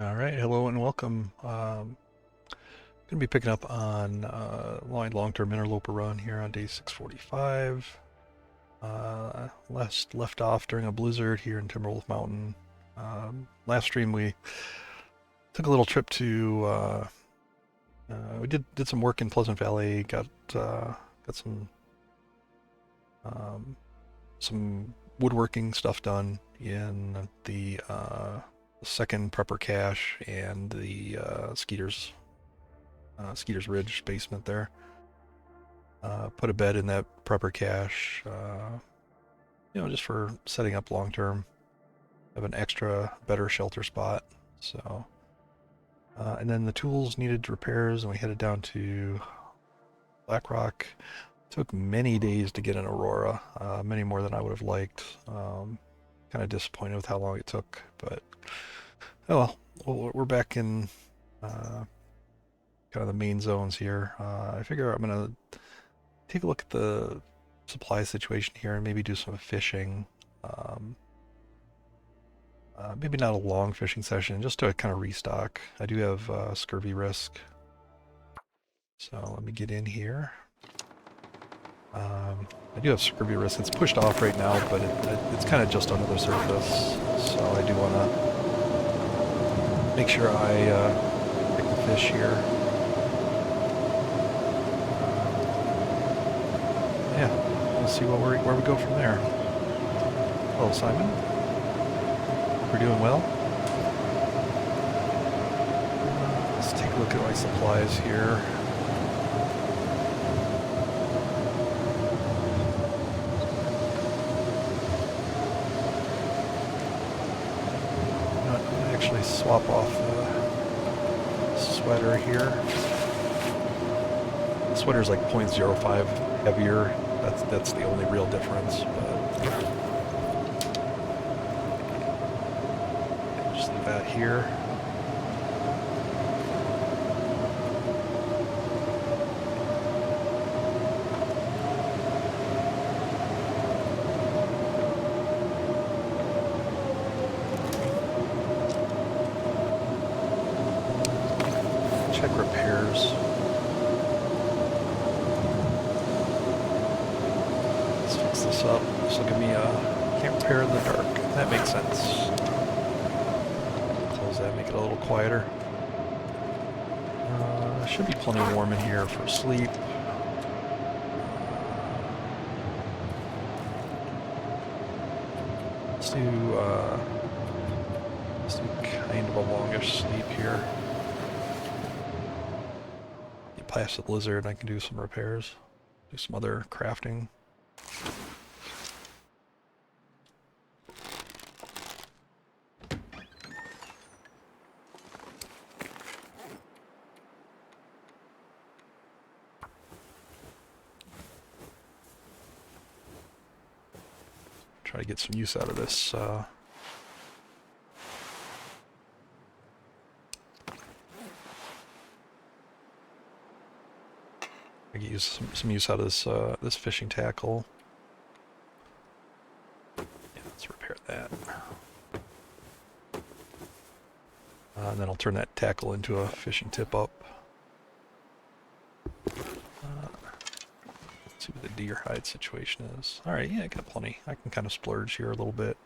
All right, hello and welcome. Going to be picking up on long-term interloper run here on day 645. Last left off during a blizzard here in Timberwolf Mountain. Last stream we took a little trip to. We did some work in Pleasant Valley. Got some woodworking stuff done in the second prepper cache and the Skeeter's Ridge basement there. Put a bed in that prepper cache, just for setting up long term. Have an extra better shelter spot. So, and then the tools needed repairs, and we headed down to Black Rock. Took many days to get an Aurora, many more than I would have liked. Kind of disappointed with how long it took, but oh well, we're back in kind of the main zones here. I figure I'm gonna take a look at the supply situation here and maybe do some fishing. Maybe not a long fishing session, just to kind of restock. I do have scurvy risk, so let me get in here. I do have scurvy risk. It's pushed off right now, but it's kind of just under the surface, so I do want to make sure I pick the fish here. Yeah, we'll see where we go from there. Hello, Simon. We're doing well. Let's take a look at my supplies here. Actually swap off the sweater here. The sweater's like 0.05 heavier. That's the only real difference. But just leave that here. Check repairs. Let's fix this up. This will give me can't repair in the dark. That makes sense. Close that, make it a little quieter. Should be plenty warm in here for sleep. Let's do kind of a longish sleep here. Get past the blizzard, I can do some repairs, do some other crafting. Try to get some use out of this. I get some use out of this fishing tackle. Yeah, let's repair that. And then I'll turn that tackle into a fishing tip up. Let's see what the deer hide situation is. Alright, yeah, I got plenty. I can kind of splurge here a little bit.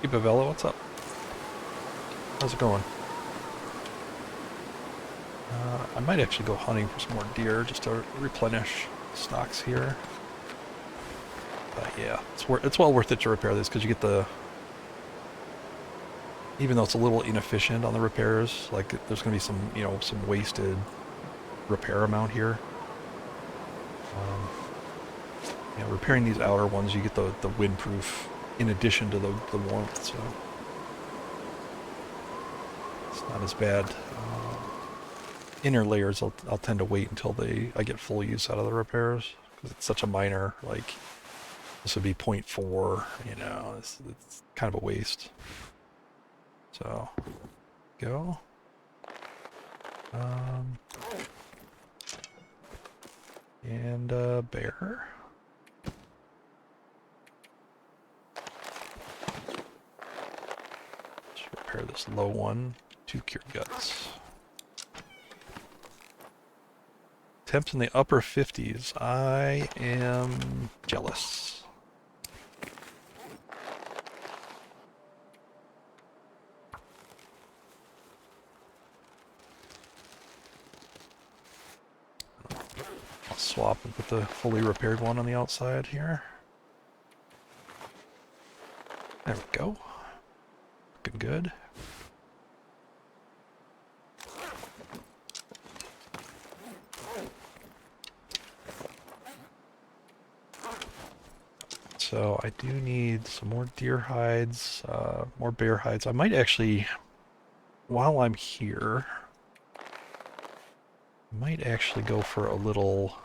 Hey, Bavella, what's up? How's it going? I might actually go hunting for some more deer just to replenish stocks here. But yeah, it's well worth it to repair this because you get the, even though it's a little inefficient on the repairs, like there's going to be some, some wasted repair amount here. Repairing these outer ones, you get the windproof in addition to the warmth, so it's not as bad. inner layers, I'll tend to wait until I get full use out of the repairs, because it's such a minor, like, this would be 0.4, you know, it's kind of a waste. So, go. And bear. Let's repair this low one. 2 cured guts. Temps in the upper 50s. I am jealous. I'll swap and put the fully repaired one on the outside here. There we go. Looking good. So I do need some more deer hides, more bear hides. I might actually, while I'm here, I might actually go for a little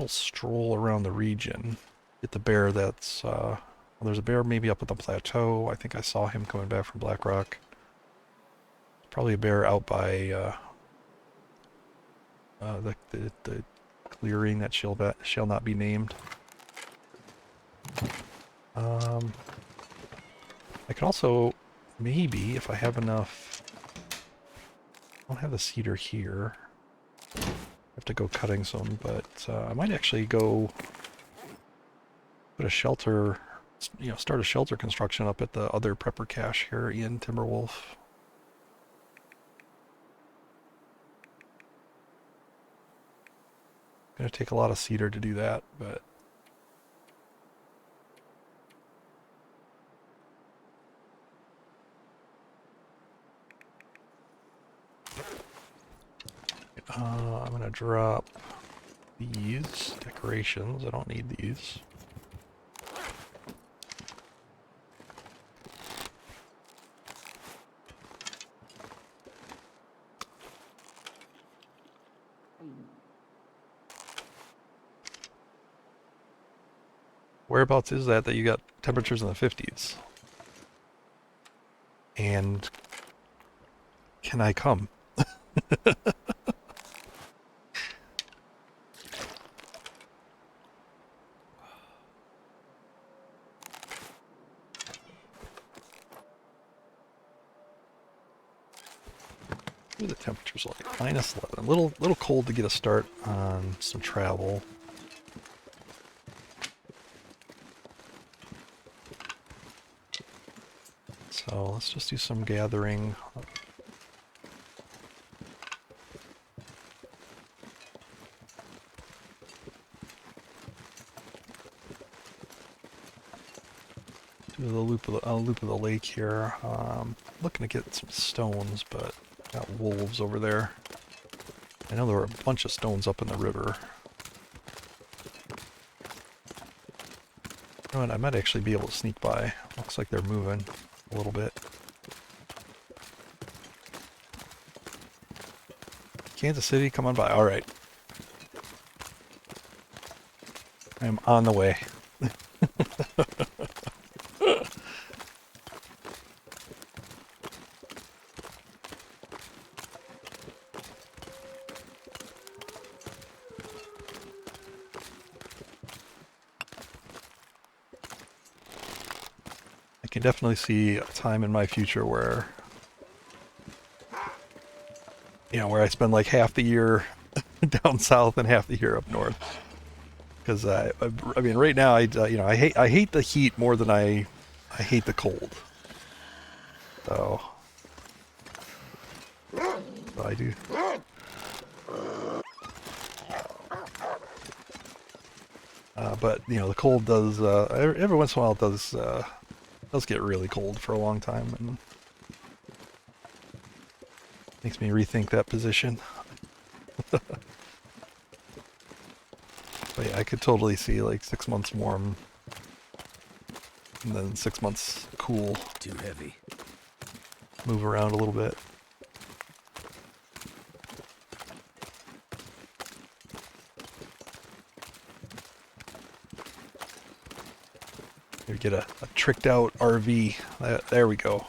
stroll around the region. Get the bear that's, well, there's a bear maybe up at the plateau. I think I saw him coming back from Black Rock. Probably a bear out by the clearing that shall not be named. I could also, maybe, if I have enough... I don't have the cedar here. I have to go cutting some, but I might actually go put a shelter, you know, start a shelter construction up at the other prepper cache here in Timberwolf. Gonna take a lot of cedar to do that, but I'm gonna drop these decorations. I don't need these. Whereabouts is that you got temperatures in the 50s? And can I come? What are the temperatures like? -11. A little cold to get a start on some travel. So let's just do some gathering. Do the loop of the lake here. Looking to get some stones, but got wolves over there. I know there were a bunch of stones up in the river. You know what, I might actually be able to sneak by. Looks like they're moving a little bit. Kansas City, come on by. All right. I am on the way. I can definitely see a time in my future where, you know, where I spend like half the year down south and half the year up north. Because I mean, right now, you know, I hate the heat more than I hate the cold. So I do. But you know, the cold does. Every once in a while, it does get really cold for a long time, and makes me rethink that position. But yeah, I could totally see like 6 months warm, and then 6 months cool. Too heavy. move around a little bit. Maybe get a tricked out RV. There we go.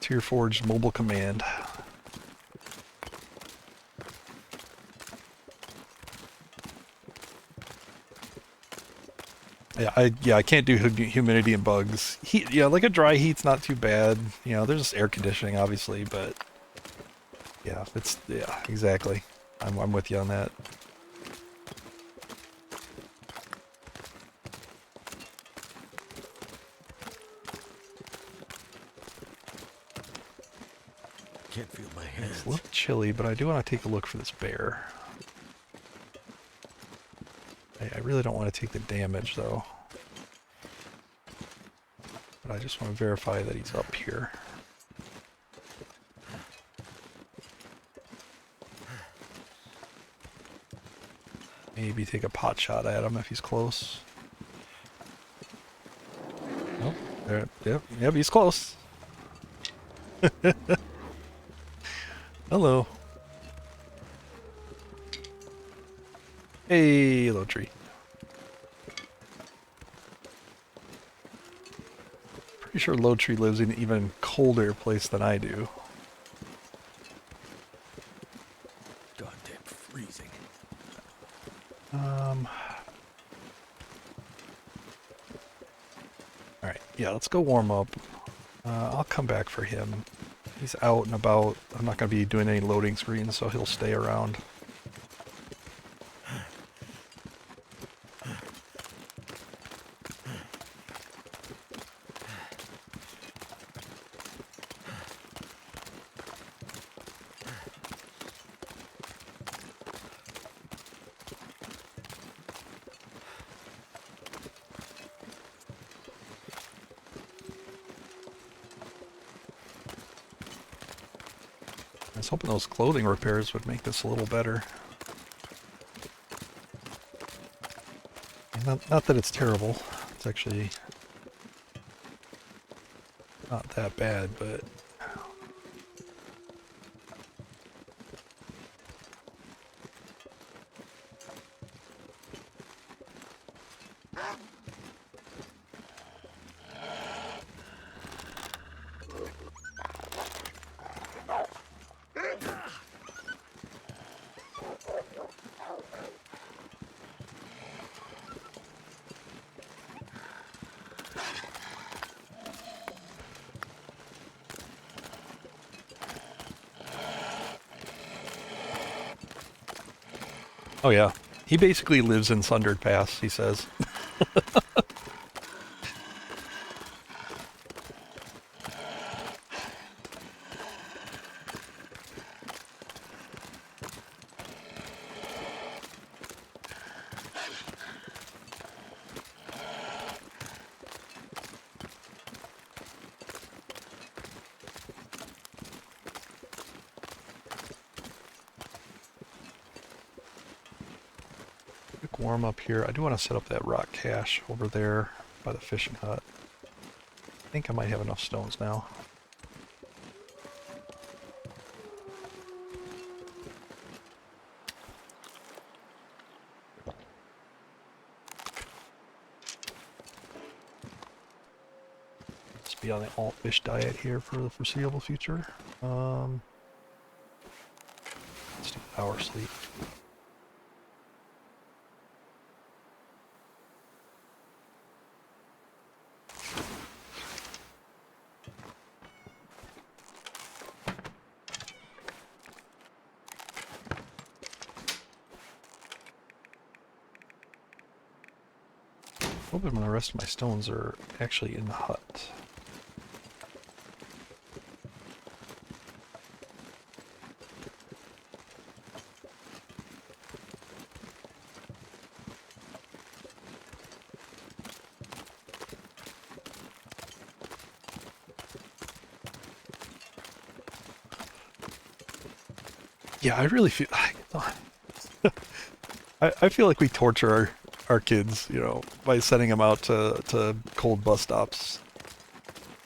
Tier Forged Mobile Command. Yeah, I can't do humidity and bugs. Heat, yeah, like a dry heat's not too bad. You know, there's air conditioning, obviously, but yeah, exactly. I'm with you on that. Can't feel my hands. It's a little chilly, but I do want to take a look for this bear. I really don't want to take the damage, though. But I just want to verify that he's up here. Maybe take a pot shot at him if he's close. Oh, there. Yep, he's close. Hello. Hey, hello tree. Pretty sure Low Tree lives in an even colder place than I do. Goddamn freezing. Alright, yeah, let's go warm up. I'll come back for him. He's out and about. I'm not going to be doing any loading screens, so he'll stay around. I was hoping those clothing repairs would make this a little better. And not that it's terrible. It's actually not that bad, but... Oh yeah, he basically lives in Sundered Pass, he says. Warm up here. I do want to set up that rock cache over there by the fishing hut. I think I might have enough stones now. Let's be on the alt fish diet here for the foreseeable future. Let's do power sleep. Hoping the rest of my stones are actually in the hut. Yeah, I really feel... I feel like we torture our kids, you know, by sending them out to cold bus stops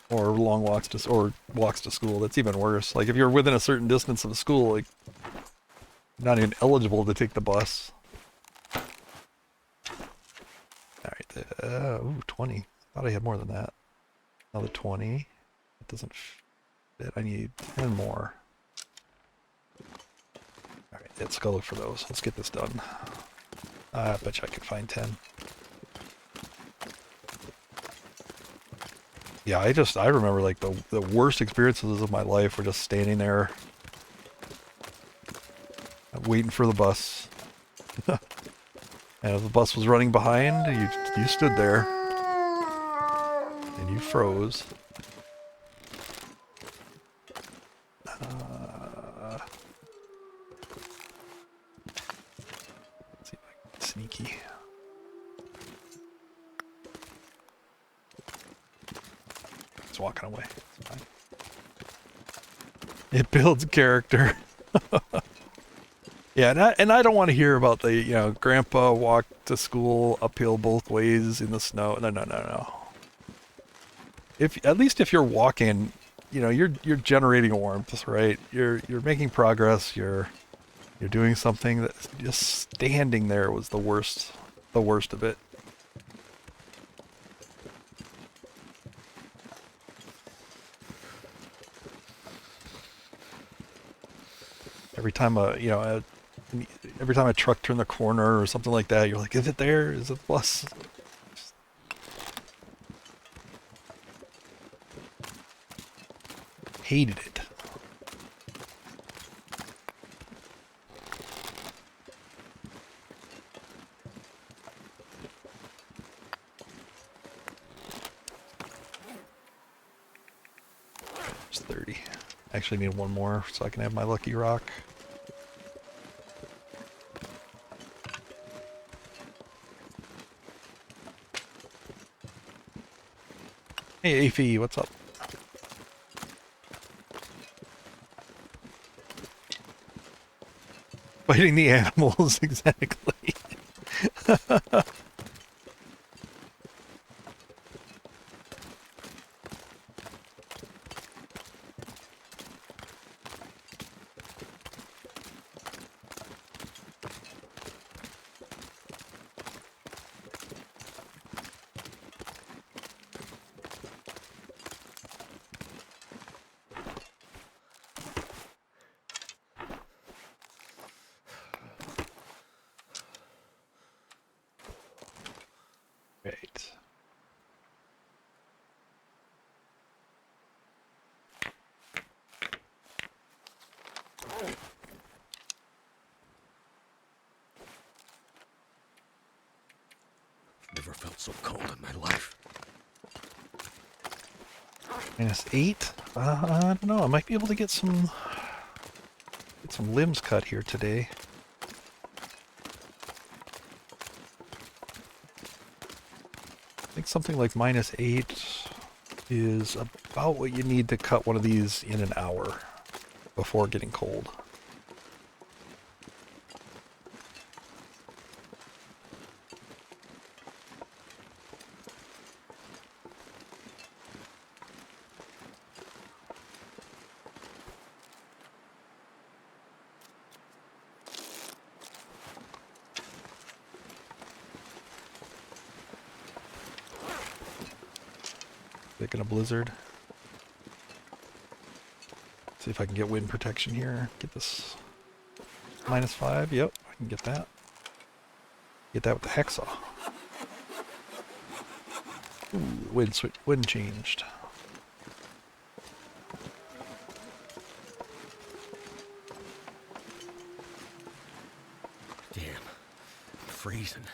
or long walks or walks to school. That's even worse. Like if you're within a certain distance of the school, like not even eligible to take the bus. All right, ooh, 20. Thought I had more than that. Another 20. That doesn't fit. I need 10 more. All right, let's go look for those. Let's get this done. I bet you I could find 10. Yeah, I remember like the worst experiences of my life were just standing there waiting for the bus. And if the bus was running behind, you stood there and you froze. Let's see if I can get sneaky. It's walking away. It's fine. It builds character. Yeah, and I don't want to hear about the, you know, grandpa walked to school uphill both ways in the snow. No. At least if you're walking, you know, you're generating warmth, right? You're making progress. You're doing something that just standing there was the worst of it. Every time every time a truck turned the corner or something like that, you're like, is it there? Is it the bus? Hated it. It's 30. I actually need one more so I can have my lucky rock. Hey, Aphie, what's up? Fighting the animals, exactly. Right. Never felt so cold in my life. -8? I don't know. I might be able to get some limbs cut here today. I think something like -8 is about what you need to cut one of these in an hour before getting cold. Making a blizzard. See if I can get wind protection here. Get this -5. Yep, I can get that. Get that with the hacksaw. Ooh, wind changed. Damn, I'm freezing.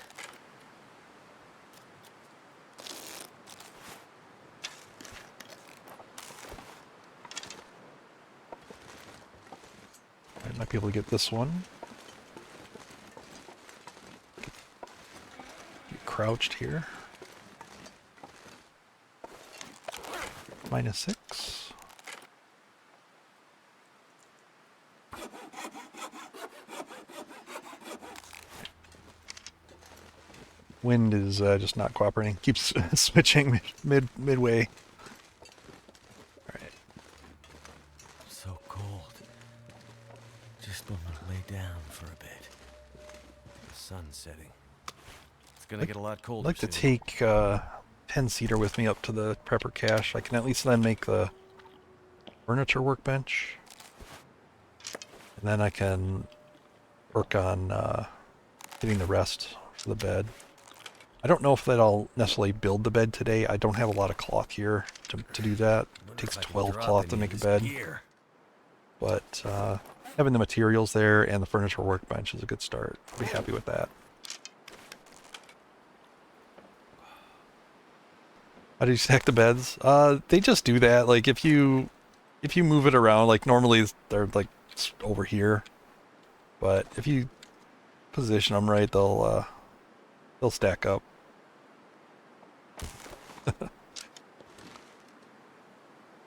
I might be able to get this one. Get crouched here. -6. Wind is just not cooperating. Keeps switching midway. All right. So cold. Just want to lay down for a bit. The sun's setting. It's gonna get a lot I'd colder like to soon. take 10-seater with me up to the prepper cache. I can at least then make the furniture workbench. And then I can work on getting the rest for the bed. I don't know if that I'll necessarily build the bed today. I don't have a lot of cloth here to do that. It Wonder takes if I can 12 drop cloth to any of make a this bed. gear. But having the materials there and the furniture workbench is a good start. I'll be happy with that. How do you stack the beds? They just do that. Like if you move it around, like normally they're like over here, but if you position them right, they'll stack up.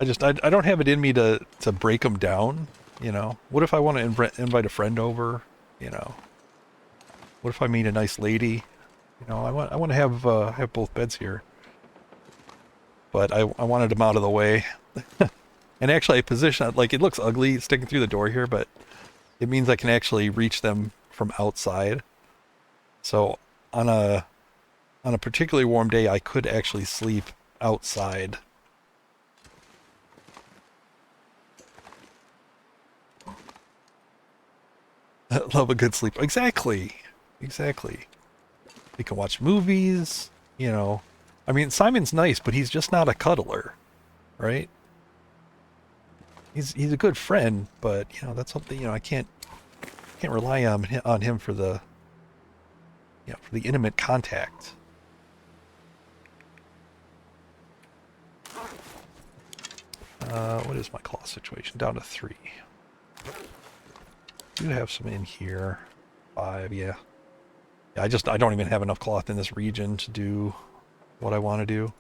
I don't have it in me to break them down. You know, what if I want to invite a friend over? You know, what if I meet a nice lady? You know, I want to have both beds here, but I wanted them out of the way. And actually, I position it like it looks ugly sticking through the door here, but it means I can actually reach them from outside. So on a particularly warm day, I could actually sleep outside. Love a good sleep. Exactly. Exactly. We can watch movies, you know. I mean, Simon's nice, but he's just not a cuddler, right? He's a good friend, but you know, that's something, you know, I can't rely on him for the for the intimate contact. What is my cloth situation? Down to 3. Do have some in here. 5, yeah. Yeah, I don't even have enough cloth in this region to do what I want to do.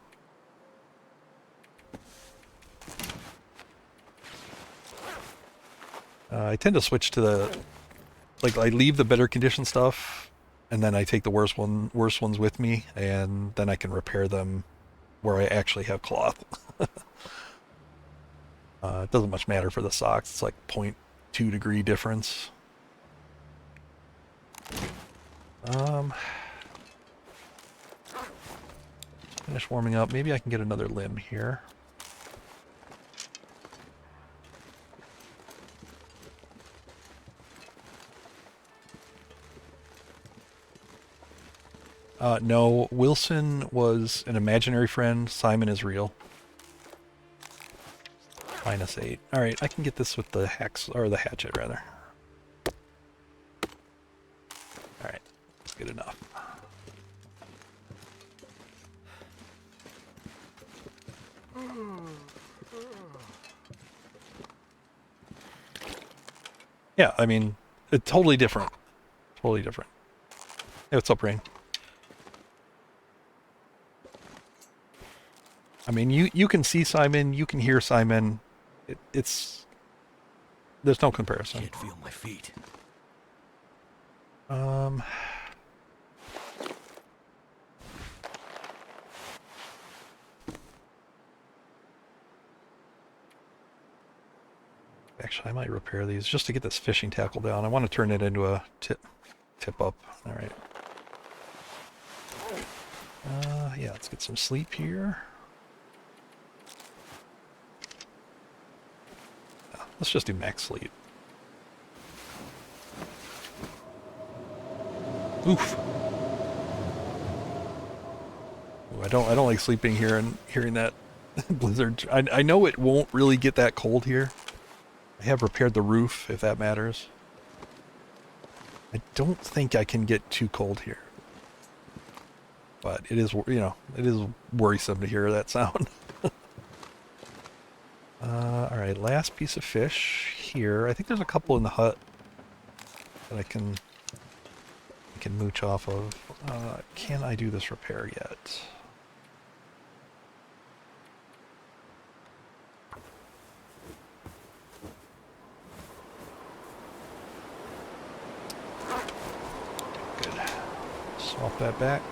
I tend to switch to the, like, I leave the better condition stuff, and then I take the worst ones with me, and then I can repair them where I actually have cloth. It doesn't much matter for the socks. It's like 0.2 degree difference. Finish warming up. Maybe I can get another limb here. No, Wilson was an imaginary friend. Simon is real. -8. All right, I can get this with the or the hatchet rather. All right, that's good enough. Yeah, I mean, it's totally different. Totally different. Hey, what's up, Rain? I mean, you can see Simon, you can hear Simon. It's there's no comparison. Can't feel my feet. Actually, I might repair these just to get this fishing tackle down. I want to turn it into a tip up. All right. Yeah, let's get some sleep here. Let's just do max sleep. Oof. Ooh, I don't like sleeping here and hearing that blizzard. I know it won't really get that cold here. I have repaired the roof, if that matters. I don't think I can get too cold here. But it is, you know, it is worrisome to hear that sound. All right, last piece of fish here. I think there's a couple in the hut that I can mooch off of. Can I do this repair yet? Good. Swap that back.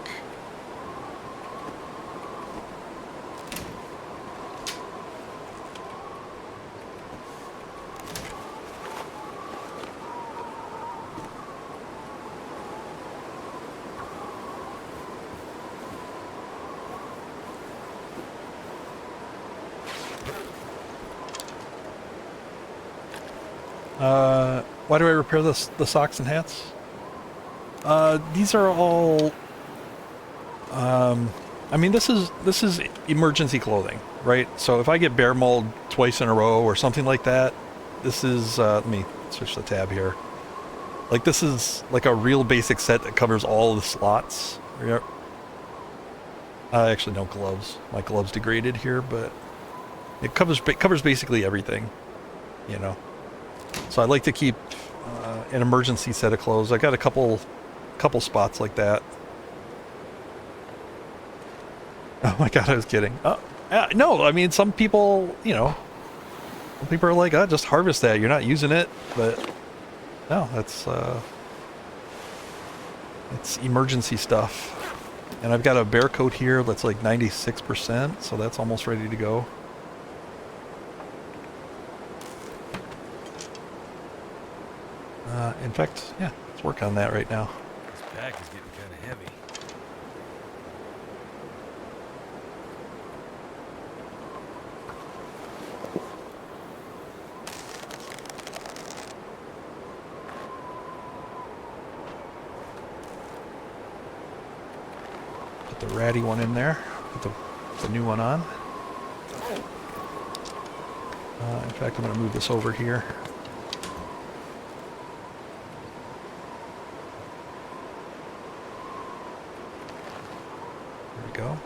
Why do I repair the socks and hats? These are all. I mean, this is emergency clothing, right? So if I get bear mauled twice in a row or something like that, this is. Let me switch the tab here. Like this is like a real basic set that covers all the slots. Actually, no gloves. My gloves degraded here, but it covers basically everything, you know. So I like to keep an emergency set of clothes. I got a couple spots like that. Oh my god, I was kidding. No, I mean some people, you know, some people are like, just harvest that. You're not using it, but no, that's it's emergency stuff. And I've got a bear coat here that's like 96%, so that's almost ready to go. In fact, yeah, let's work on that right now. This pack is getting kind of heavy. Put the ratty one in there. Put the new one on. In fact, I'm going to move this over here. There we go.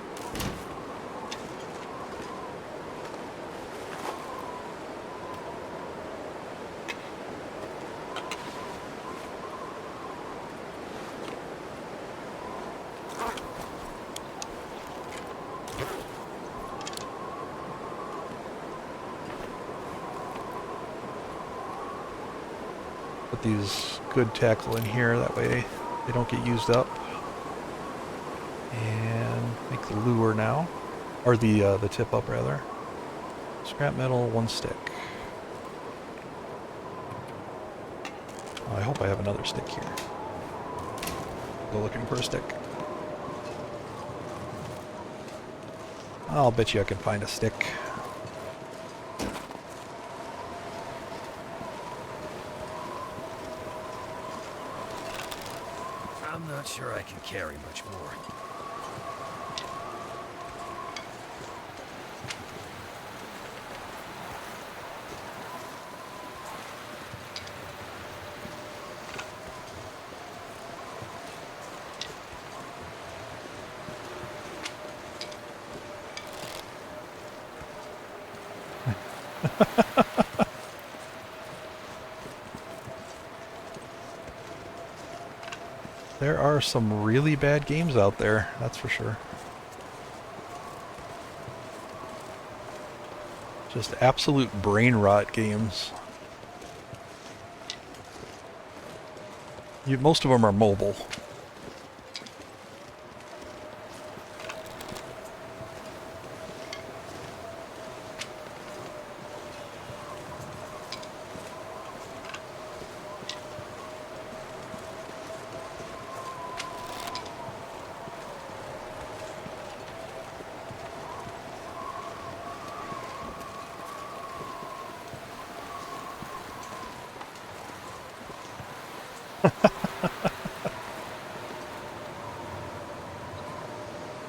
Put these good tackle in here, that way they don't get used up. And make the lure now, or the tip up rather. Scrap metal, 1 stick. Oh, I hope I have another stick here. Go looking for a stick. I'll bet you I can find a stick. I'm not sure I can carry much more. There are some really bad games out there, that's for sure. Just absolute brain rot games. Most of them are mobile.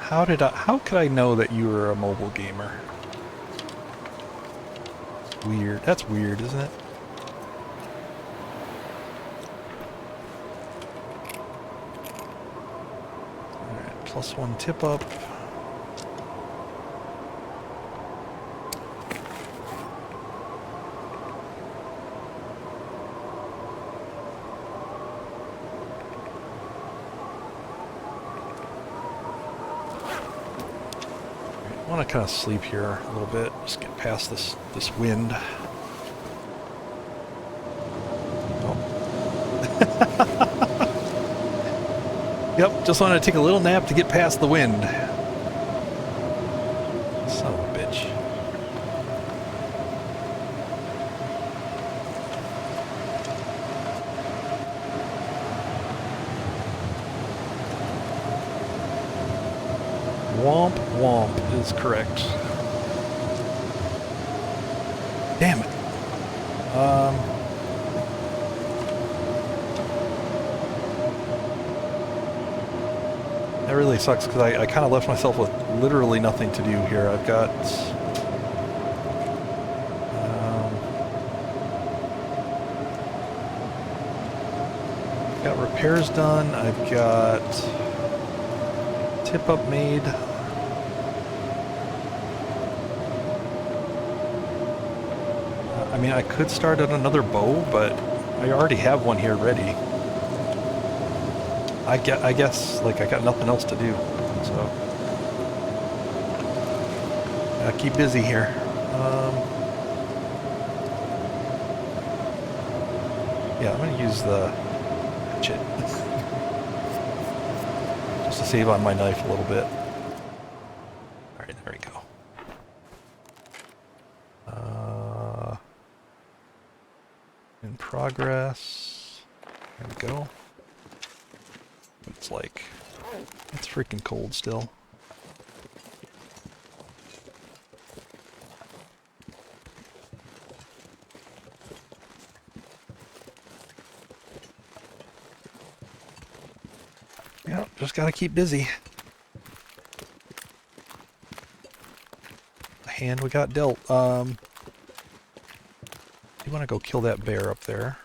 How could I know that you were a mobile gamer? Weird. That's weird, isn't it? Alright, +1 tip up. I want to kind of sleep here a little bit, just get past this wind. Oh. Yep, just wanted to take a little nap to get past the wind. Son of a bitch. Womp womp is correct. Damn it. That really sucks because I kind of left myself with literally nothing to do here. I've got repairs done. I've got tip up made. I mean, I could start at another bow, but I already have one here ready. I guess, like, I got nothing else to do, so gotta keep busy here. Yeah, I'm gonna use the hatchet just to save on my knife a little bit. All right, there we go. In progress. There we go. It's like, it's freaking cold still. Yeah, just gotta keep busy. The hand we got dealt. You want to go kill that bear up there.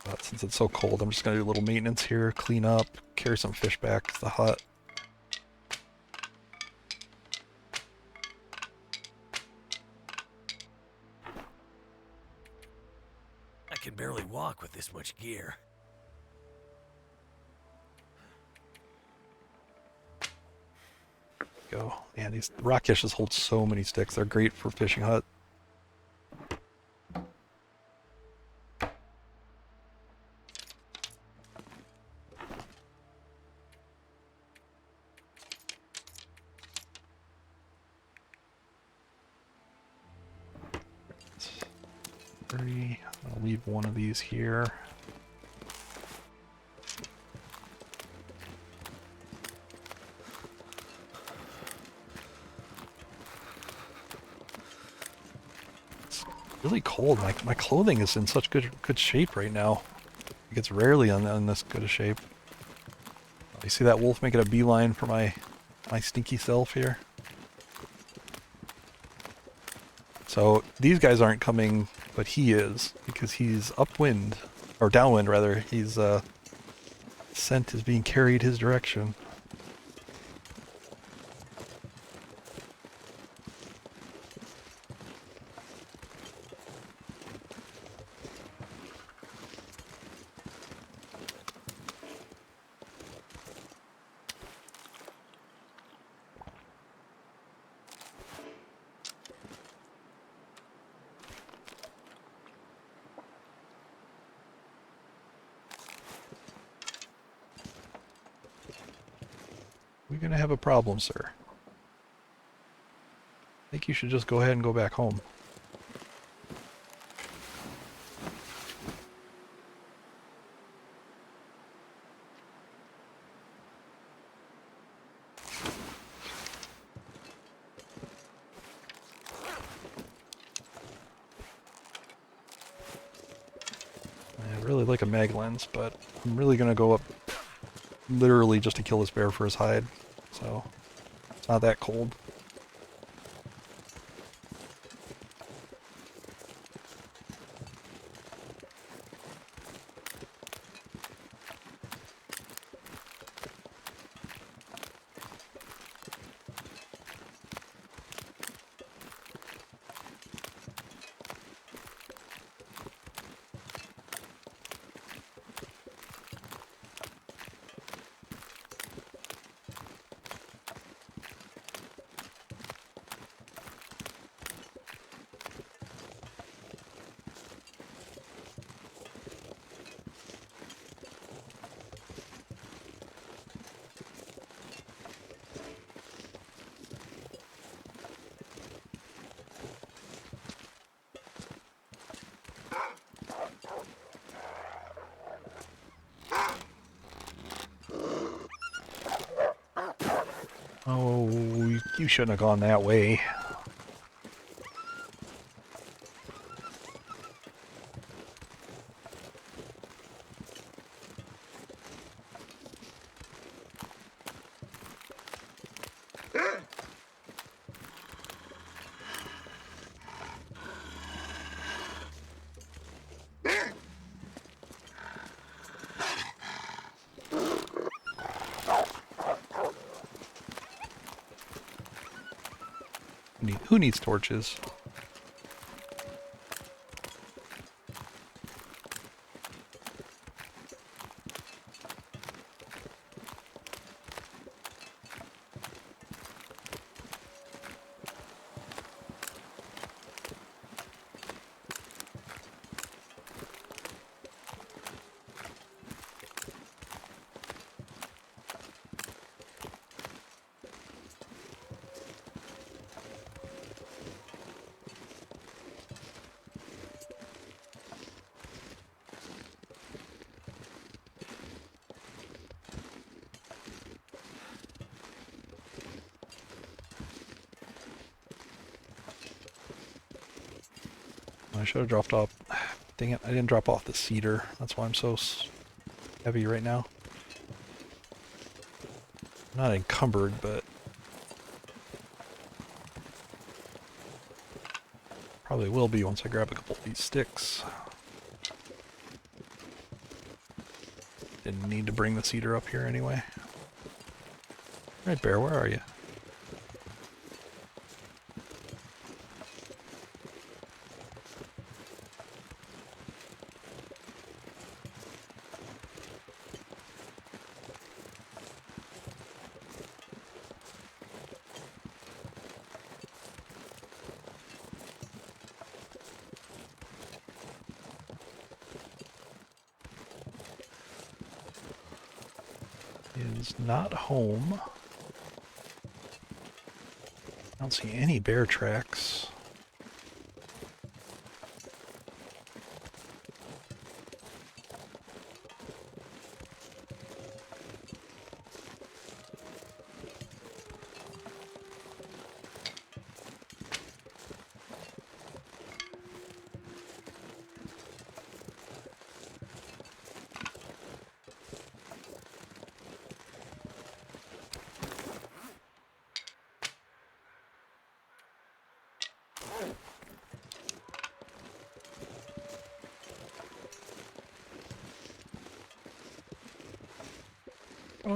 But since it's so cold, I'm just gonna do a little maintenance here, clean up, carry some fish back to the hut. I can barely walk with this much gear. Go. Man, these rock caches hold so many sticks. They're great for fishing hut. I'll leave one of these here. It's really cold. My clothing is in such good shape right now. It gets rarely in this good a shape. You see that wolf making a beeline for my stinky self here? So these guys aren't coming, but he is, because he's upwind, or downwind rather. He's scent is being carried his direction. We're gonna have a problem, sir. I think you should just go ahead and go back home. I really like a mag lens, but I'm really gonna go up literally just to kill this bear for his hide, so it's not that cold. You shouldn't have gone that way. Who needs torches? I should have dropped off. Dang it, I didn't drop off the cedar. That's why I'm so heavy right now. I'm not encumbered, but probably will be once I grab a couple of these sticks. Didn't need to bring the cedar up here anyway. Alright, bear, where are you? Is not home. I don't see any bear tracks.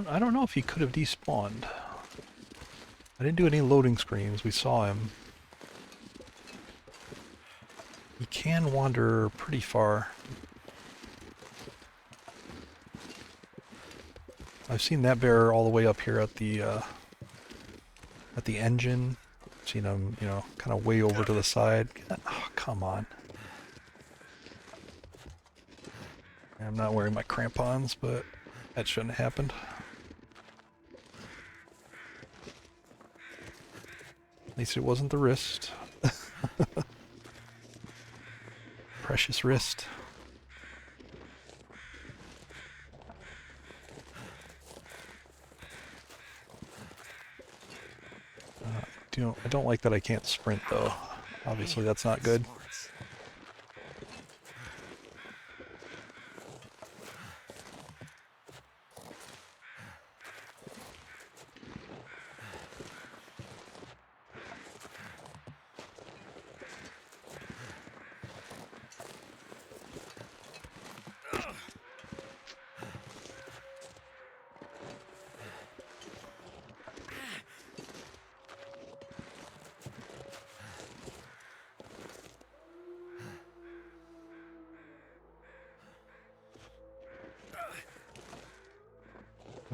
I don't know if he could have despawned. I didn't do any loading screens. We saw him. He can wander pretty far. I've seen that bear all the way up here at the engine. Seen him, you know, kind of way over to the side. Oh, come on. I'm not wearing my crampons, but that shouldn't have happened. At least it wasn't the wrist. Precious wrist. I don't like that I can't sprint though. Obviously that's not good.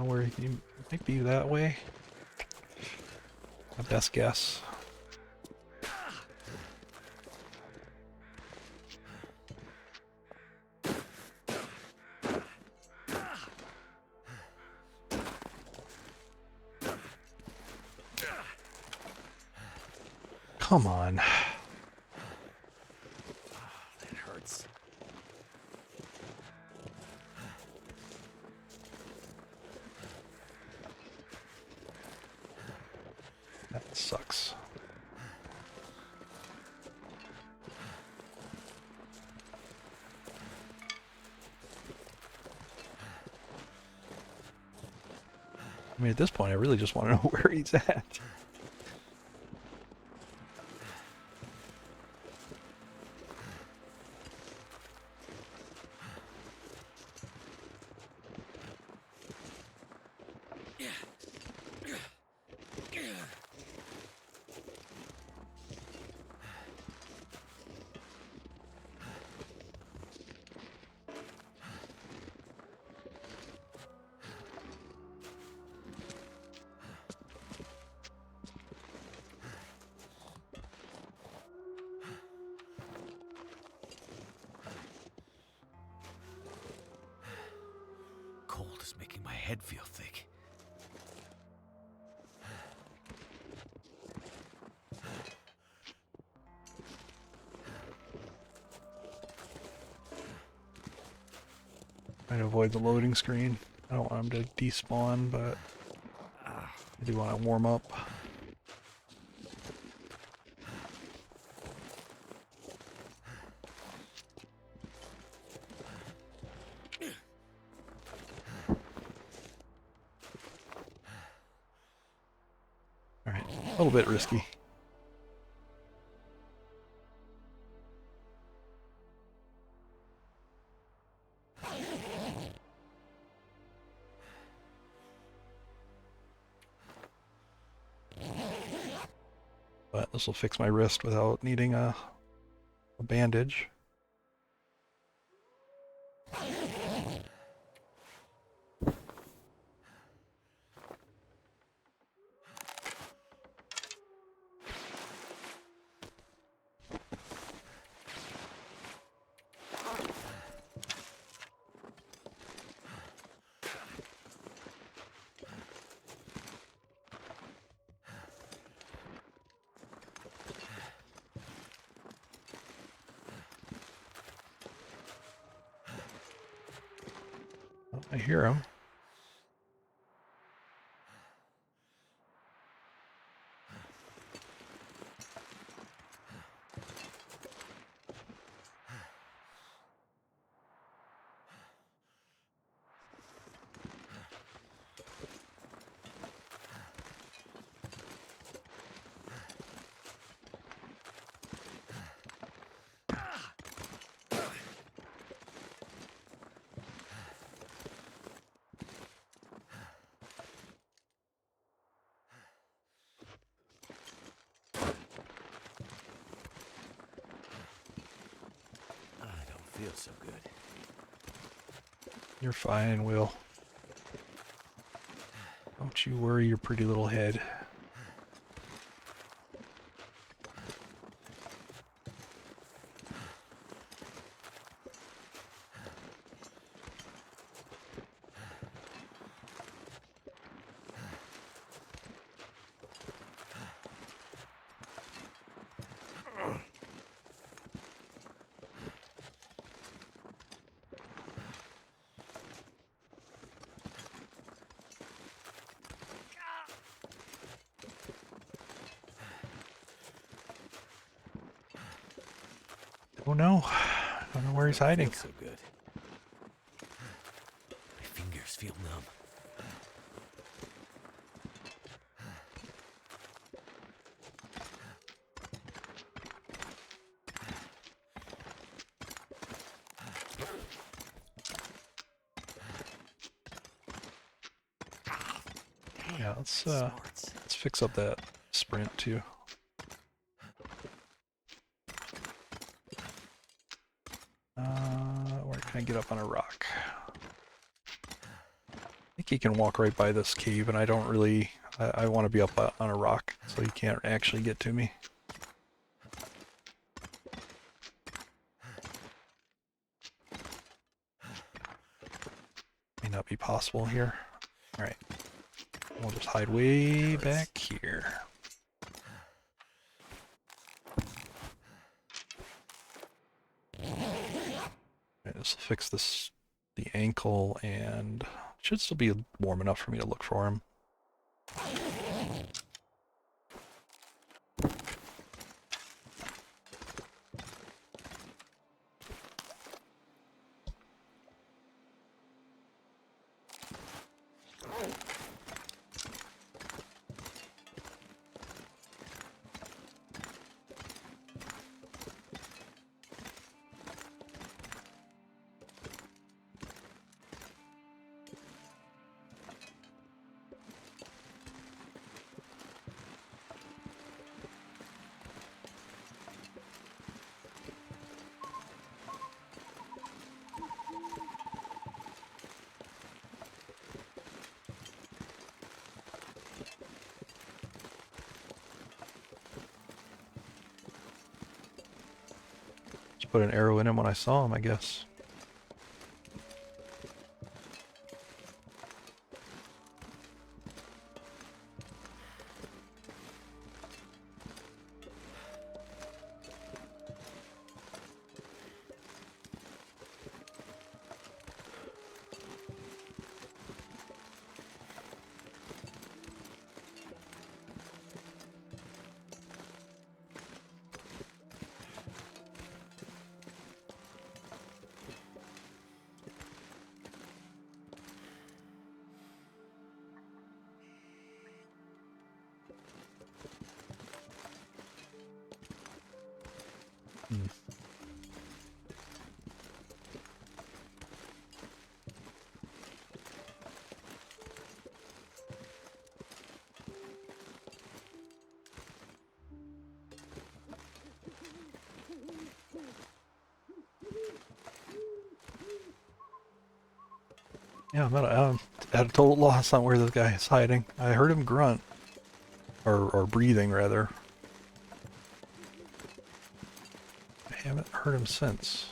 Where he might be that way. My best guess. Come on. That hurts. sucks. I mean, at this point, I really just want to know where he's at. Cold is making my head feel thick. Trying to avoid the loading screen. I don't want him to despawn, but I do want to warm up. Alright, a little bit risky. But this will fix my wrist without needing a bandage. Oh, I hear him. Feels so good. You're fine, Will. Don't you worry your pretty little head. Oh no, I don't know where he's hiding. Feels so good. My fingers feel numb. Yeah, let's fix up that sprint too. Where can I get up on a rock? I think he can walk right by this cave, and I don't really... I want to be up on a rock, so he can't actually get to me. May not be possible here. Alright. We'll just hide way back here. This will fix the ankle, and should still be warm enough for me to look for him. Just put an arrow in him when I saw him, I guess. Hmm. Yeah, I'm at a total loss on where this guy is hiding. I heard him grunt. Or breathing, rather. I haven't heard him since.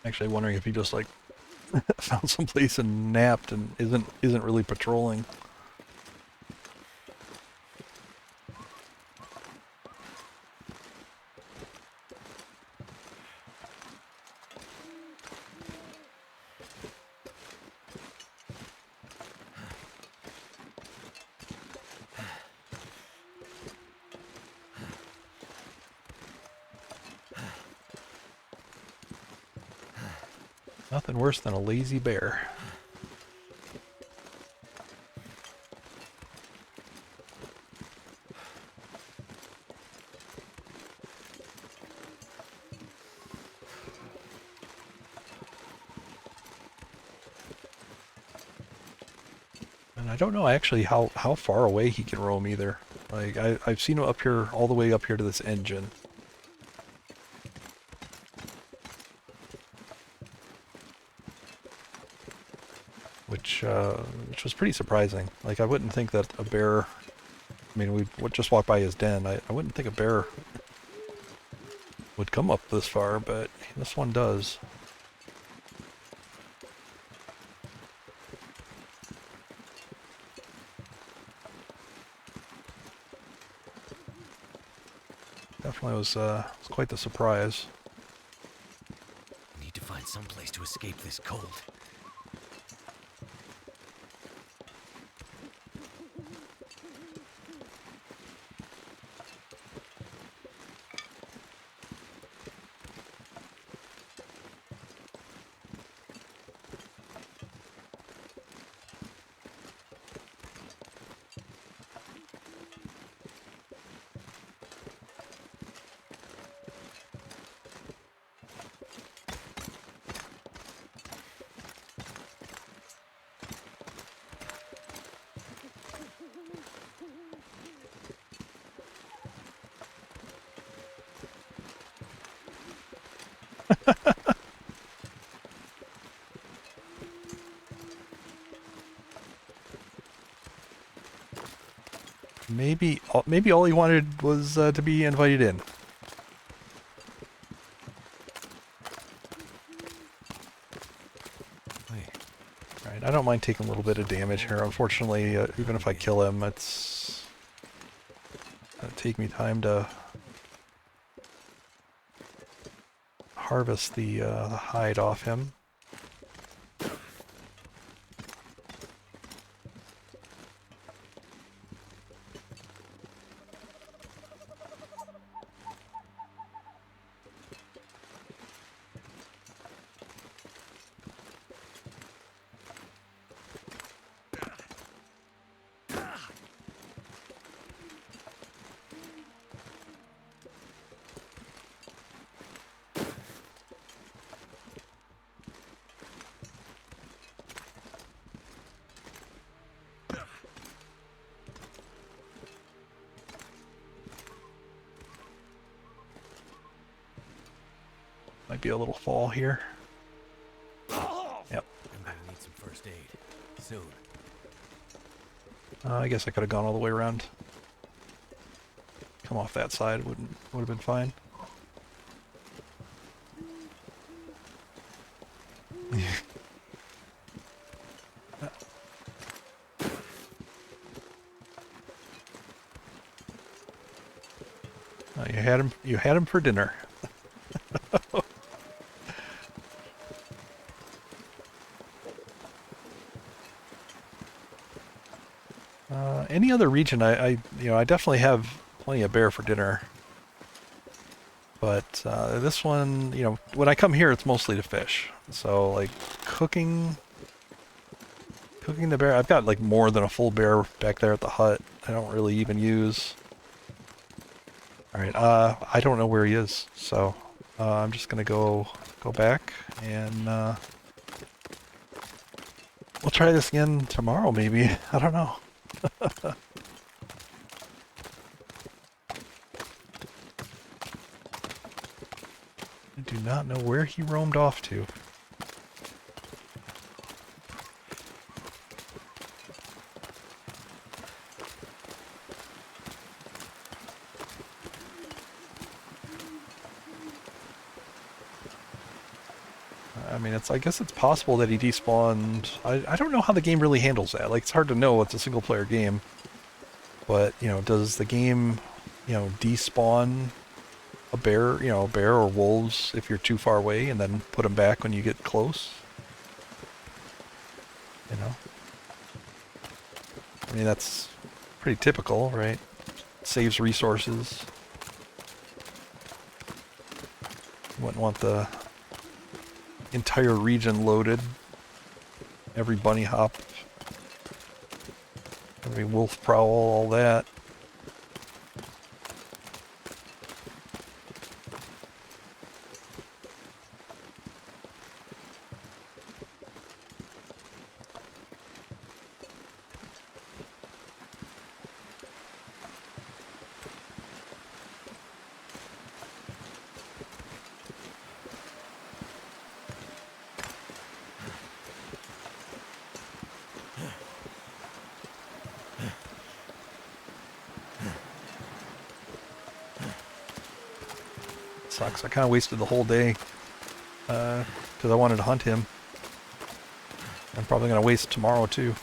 Actually wondering if he just like found some place and napped and isn't really patrolling. Nothing worse than a lazy bear. And I don't know actually how far away he can roam either. Like I've seen him up here, all the way up here to this engine. Which was pretty surprising. Like I wouldn't think that a bear. I mean, we would just walk by his den. I wouldn't think a bear would come up this far, but this one does. definitely was quite the surprise. Need to find some place to escape this cold. Maybe all he wanted was to be invited in. Wait. Right, I don't mind taking a little bit of damage here. Unfortunately, even if I kill him, it's gonna take me time to harvest the hide off him. Might be a little fall here. Yep. I'm gonna need some first aid. Soon. I guess I could have gone all the way around. Come off that side would have been fine. You had him for dinner. Any other region, I definitely have plenty of bear for dinner. But this one, when I come here, it's mostly to fish. So like cooking the bear, I've got like more than a full bear back there at the hut. I don't really even use. All right, I don't know where he is, so I'm just gonna go back and we'll try this again tomorrow, maybe. I don't know. I do not know where he roamed off to. I mean, I guess it's possible that he despawned. I don't know how the game really handles that. Like, it's hard to know. It's a single player game. But, does the game, despawn a bear or wolves if you're too far away and then put them back when you get close? I mean, that's pretty typical, right? Saves resources. Wouldn't want the entire region loaded. Every bunny hop. Every wolf prowl, all that. Sucks. I kind of wasted the whole day because I wanted to hunt him. I'm probably going to waste tomorrow too.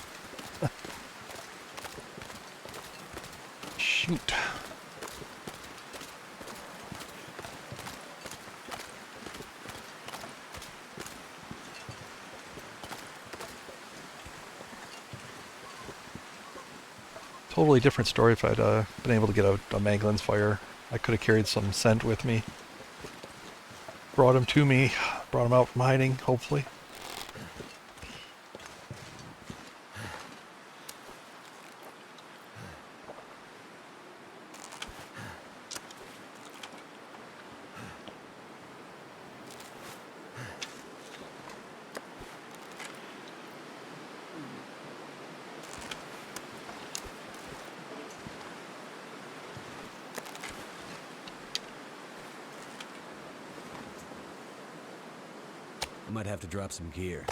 Shoot. Totally different story if I'd been able to get a Maglin's fire. I could have carried some scent with me. Brought him to me. Brought him out from hiding, hopefully. I might have to drop some gear.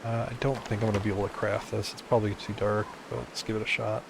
I don't think I'm going to be able to craft this. It's probably too dark, but let's give it a shot.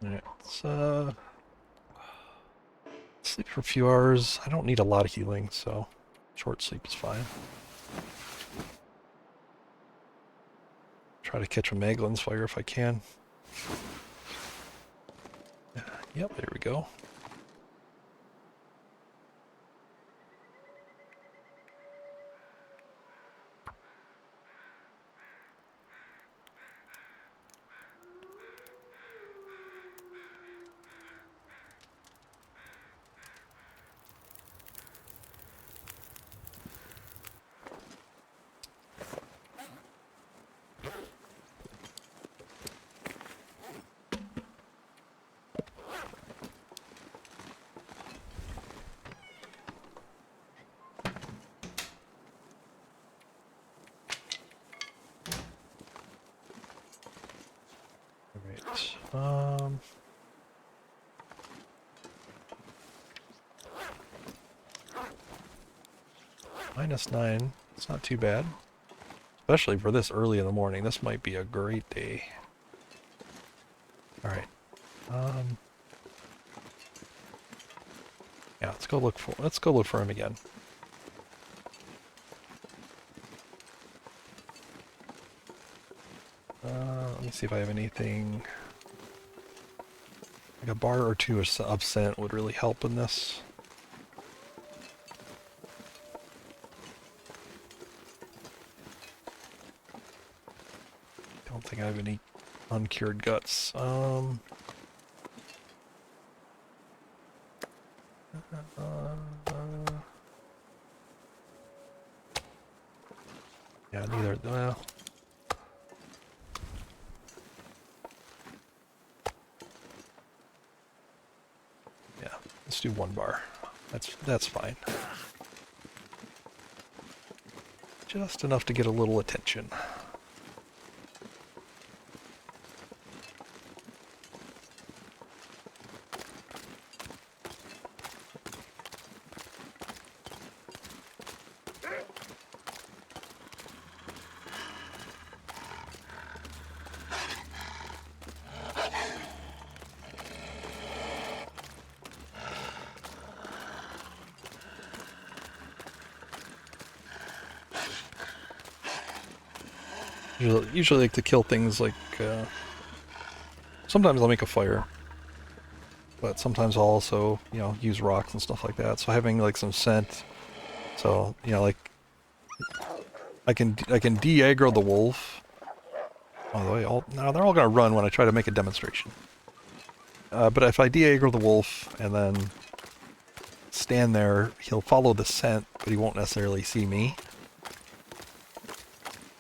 Alright, let's sleep for a few hours. I don't need a lot of healing, so short sleep is fine. Try to catch a Maglin's fire if I can. Yep, there we go. Alright, -9. It's not too bad. Especially for this early in the morning. This might be a great day. Alright. Yeah, let's go look for him again. Let me see if I have anything. Like a bar or two of scent would really help in this. Don't think I have any uncured guts. Yeah, neither. Well, yeah, let's do 1 bar. That's fine. Just enough to get a little attention. Usually like to kill things like, sometimes I'll make a fire, but sometimes I'll also, use rocks and stuff like that. So having like some scent, so, like I can de-aggro the wolf. By the way, no, they're all gonna run when I try to make a demonstration. But if I de-aggro the wolf and then stand there, he'll follow the scent, but he won't necessarily see me.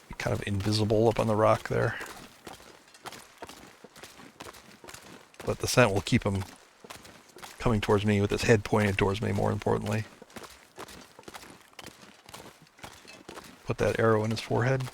Be kind of invisible up on the rock there. But the scent will keep him coming towards me with his head pointed towards me, more importantly. Put that arrow in his forehead.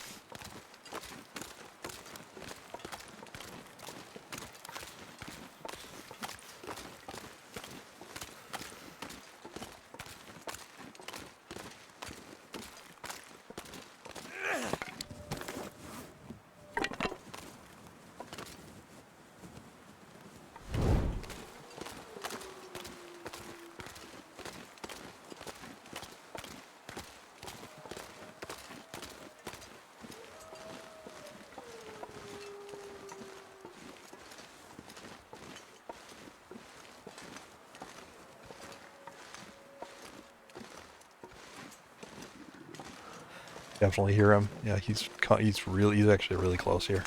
Definitely hear him. Yeah, he's actually really close here.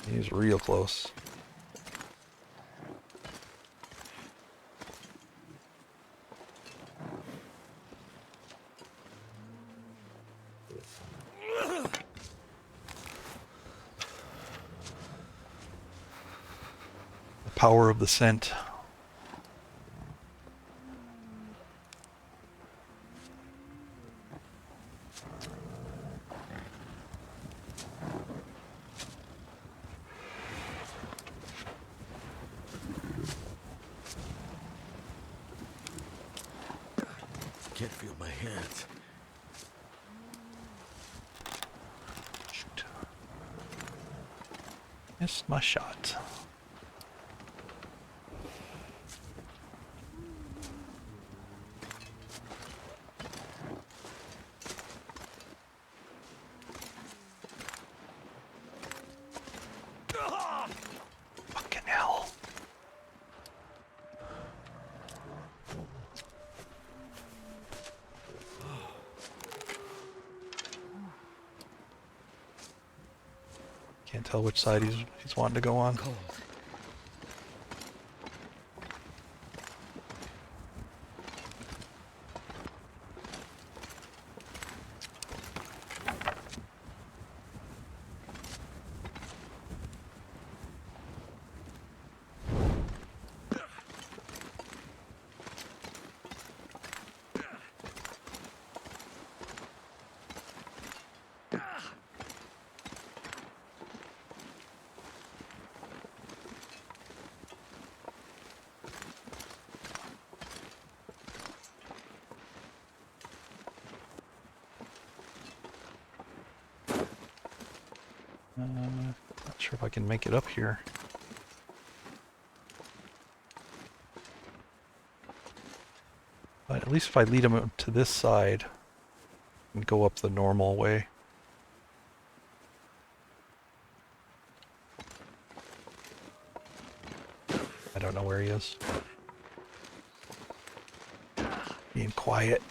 He's real close. The power of the scent. Can't feel my hands. Shoot. Missed my shot. Fucking hell. Can't tell which side he's wanting to go on. Cold. Not sure if I can make it up here. But at least if I lead him to this side and go up the normal way. I don't know where he is. Being quiet.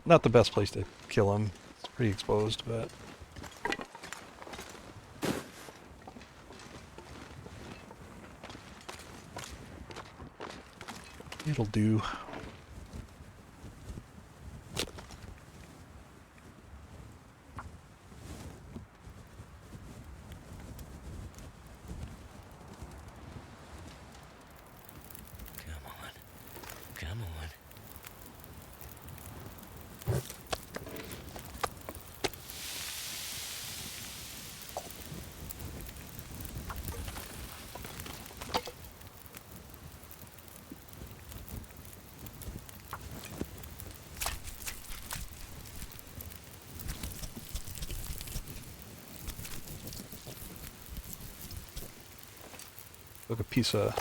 Not the best place to kill him. It's pretty exposed, but It'll do. Come on. Come on. Cook a piece of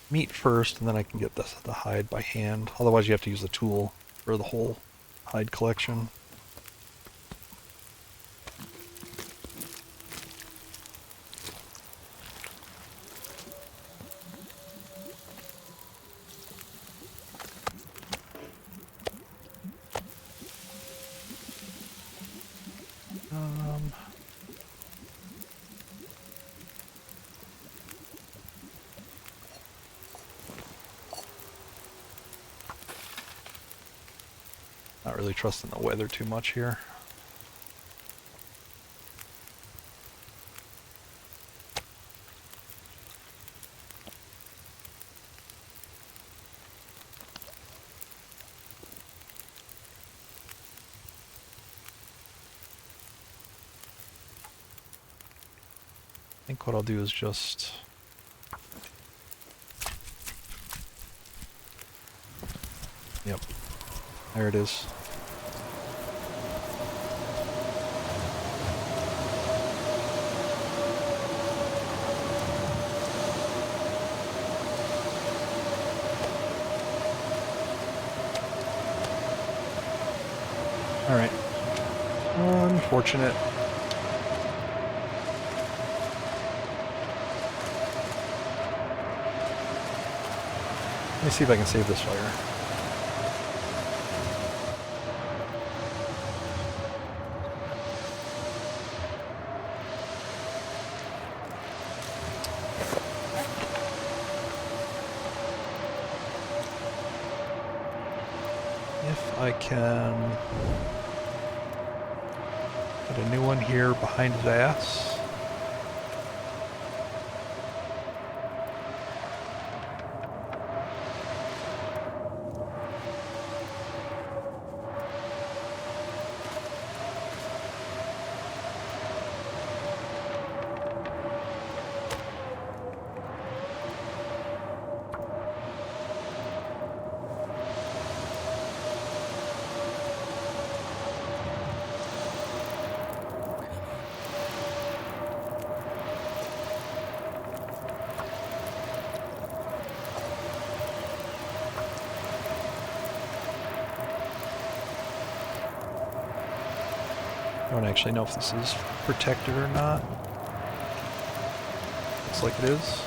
meat first, and then I can get the hide by hand. Otherwise, you have to use the tool for the whole hide collection. Not really trusting the weather too much here. I think what I'll do is just... Yep, there it is. Alright. Unfortunate. Let me see if I can save this fire. If I can put a new one here behind his ass. I don't actually know if this is protected or not. Looks like it is.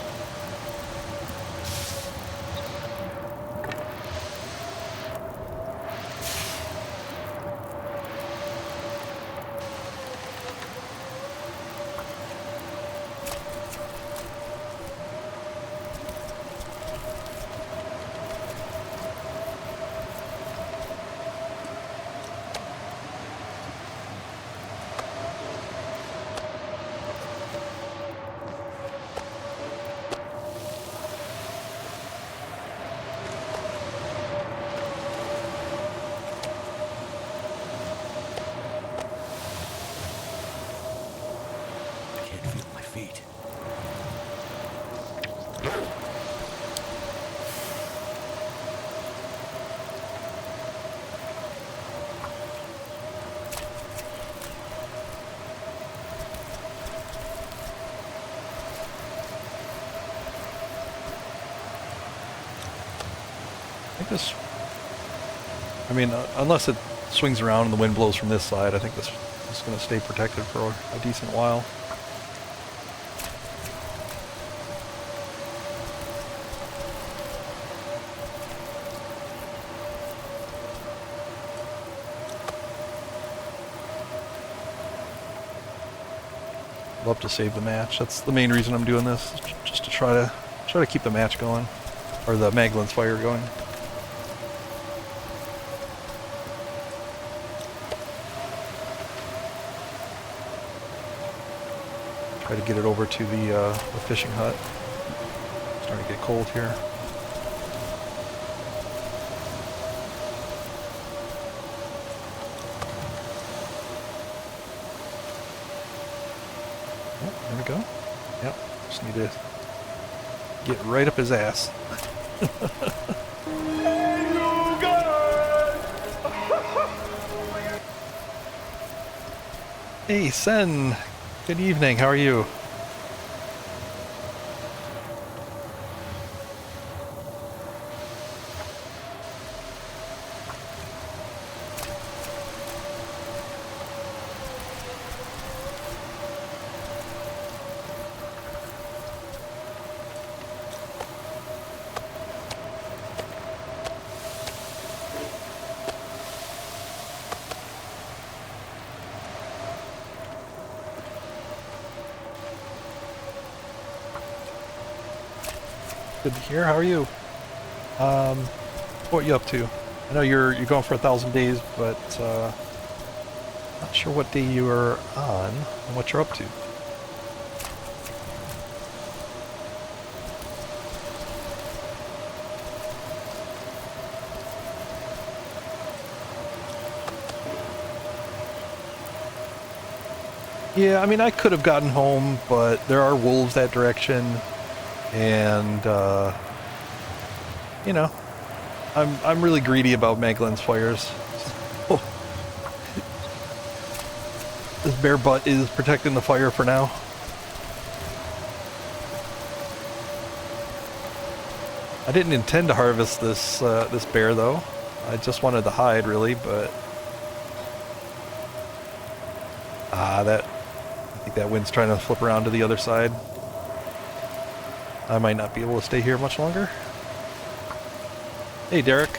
I think this, I mean, unless it swings around and the wind blows from this side, I think this is going to stay protected for a decent while. Love to save the match. That's the main reason I'm doing this, just to try to keep the match going. or the Magellan's fire going. Try to get it over to the fishing hut. It's starting to get cold here. Oh, there we go. Yep, just need to get right up his ass. Hey, Sen. Good evening. How are you? Good to hear. How are you? What are you up to? I know you're going for 1,000 days, but not sure what day you are on and what you're up to. Yeah, I mean, I could have gotten home, but there are wolves that direction. And, you know, I'm really greedy about Magellan's fires. So, this bear butt is protecting the fire for now. I didn't intend to harvest this this bear though. I just wanted the hide really, but I think that wind's trying to flip around to the other side. I might not be able to stay here much longer. Hey, Derek.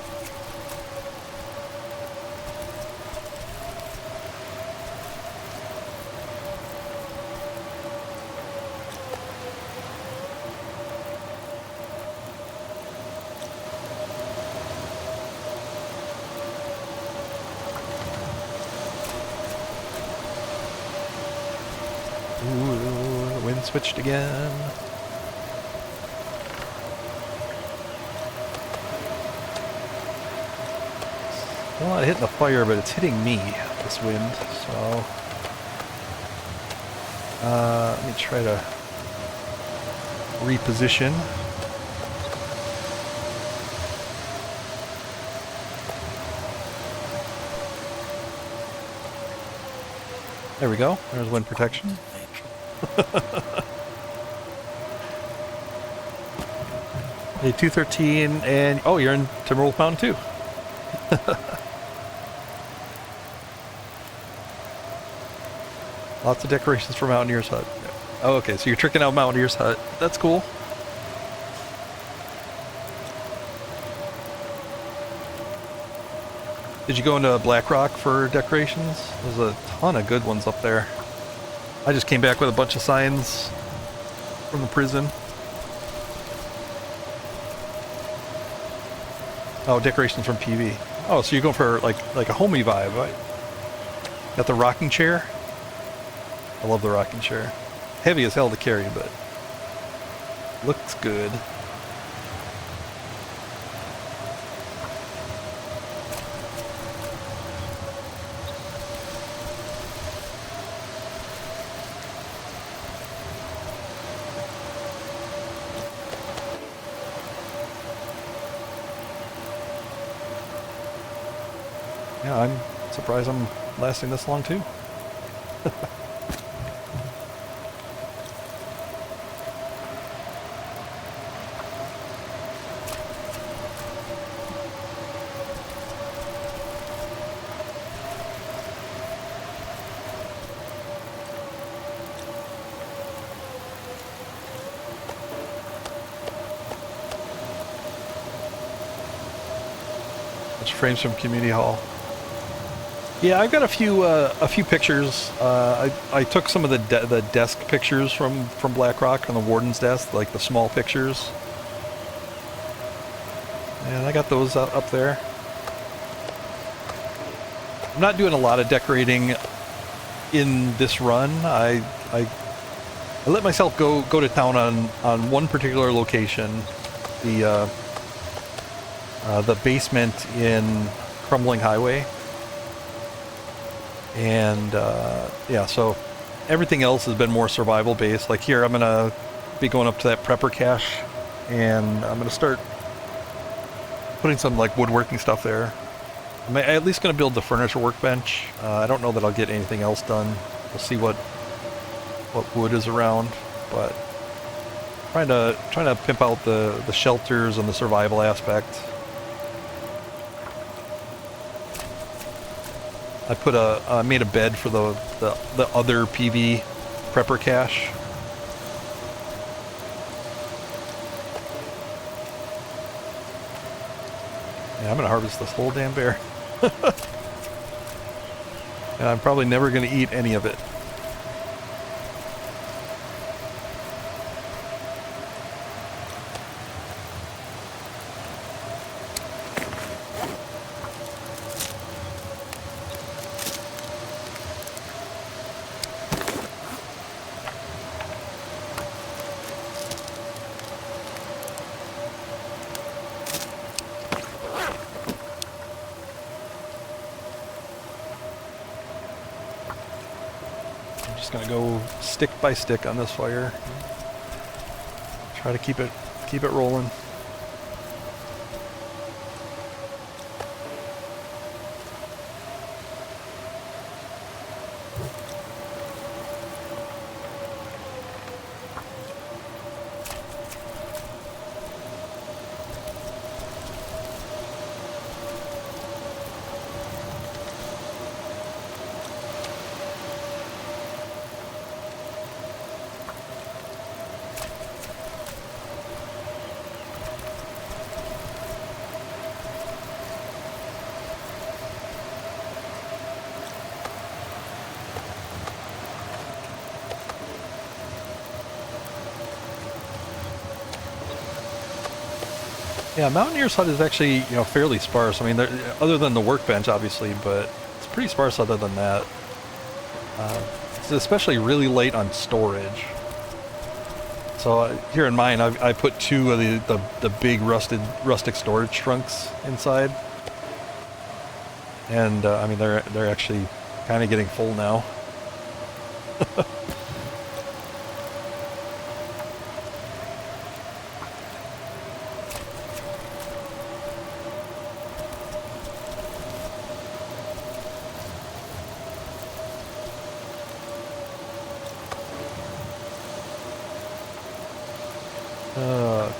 Ooh, the wind switched again. Still not hitting the fire, but it's hitting me, this wind, so... let me try to reposition. There we go. There's wind protection. Day 213, and oh, you're in Timberwolf Mountain too. Lots of decorations for Mountaineer's Hut. Oh, okay, so you're tricking out Mountaineer's Hut. That's cool. Did you go into Black Rock for decorations? There's a ton of good ones up there. I just came back with a bunch of signs from the prison. Oh, decorations from PV. Oh, so you're going for like a homey vibe, right? Got the rocking chair. I love the rocking chair. Heavy as hell to carry, but looks good. Yeah, I'm surprised I'm lasting this long too. It's frames from Community Hall. Yeah, I've got a few pictures. I took some of the desk pictures from Black Rock on the warden's desk, like the small pictures. And I got those up there. I'm not doing a lot of decorating in this run. I let myself go to town on one particular location, the basement in Crumbling Highway, and yeah, so everything else has been more survival based. Like here, I'm gonna be going up to that prepper cache, and I'm gonna start putting some like woodworking stuff there. I'm at least gonna build the furniture workbench. I don't know that I'll get anything else done. We'll see what wood is around, but trying to pimp out the shelters and the survival aspect. I made a bed for the other PV prepper cache. Yeah, I'm gonna harvest this whole damn bear. And I'm probably never gonna eat any of it. Gonna go stick by stick on this fire. Try to keep it rolling. Yeah, Mountaineer's hut is actually, fairly sparse. I mean, other than the workbench, obviously, but it's pretty sparse other than that. It's especially really light on storage. So here in mine, I put two of the big rustic storage trunks inside, and I mean they're actually kind of getting full now.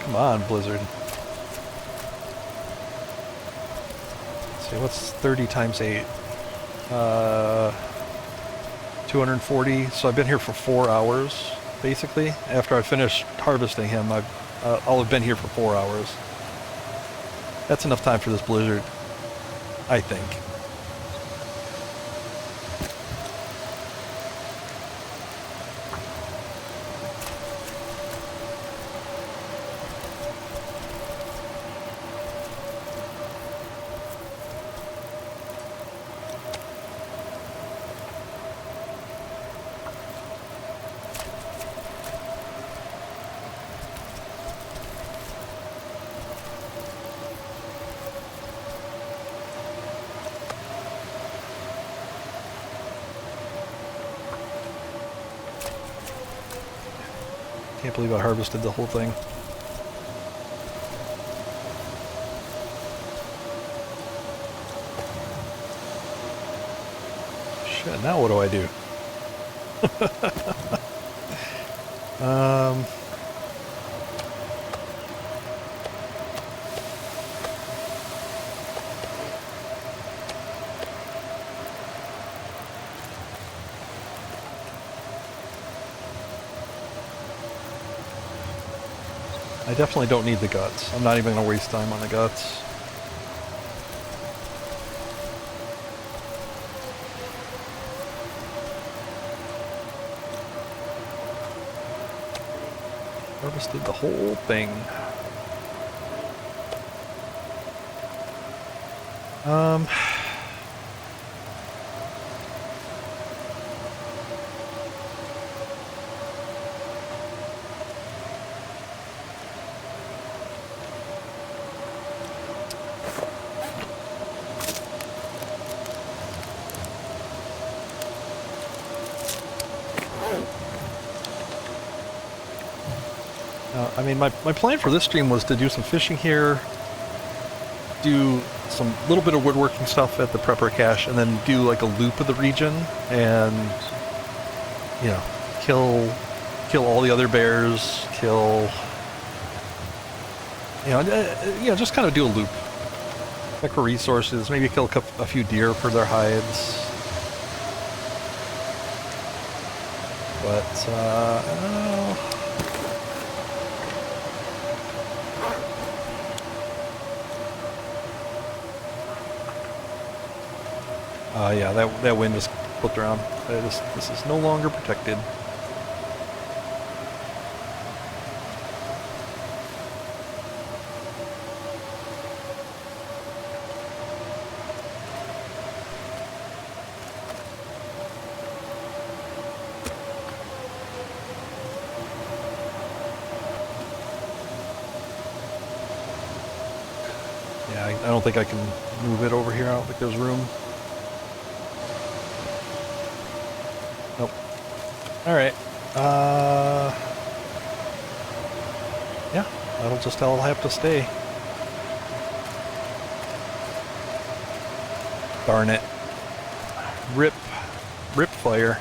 Come on, Blizzard. Let's see, what's 30 times 8? 240. So I've been here for 4 hours, basically. After I finish harvesting him, I'll have been here for 4 hours. That's enough time for this blizzard, I think. Can't believe I harvested the whole thing. Shit, now what do I do? I definitely don't need the guts. I'm not even going to waste time on the guts. Harvested the whole thing. Um, I mean, my plan for this stream was to do some fishing here, do some little bit of woodworking stuff at the prepper cache, and then do like a loop of the region, and you know, kill all the other bears, kill, just kind of do a loop. Check for resources, maybe kill a few deer for their hides. But yeah, that wind just flipped around. This is no longer protected. Yeah, I don't think I can move it over here. I don't think there's room. Nope. Alright. Yeah, that'll just all have to stay. Darn it. Rip fire.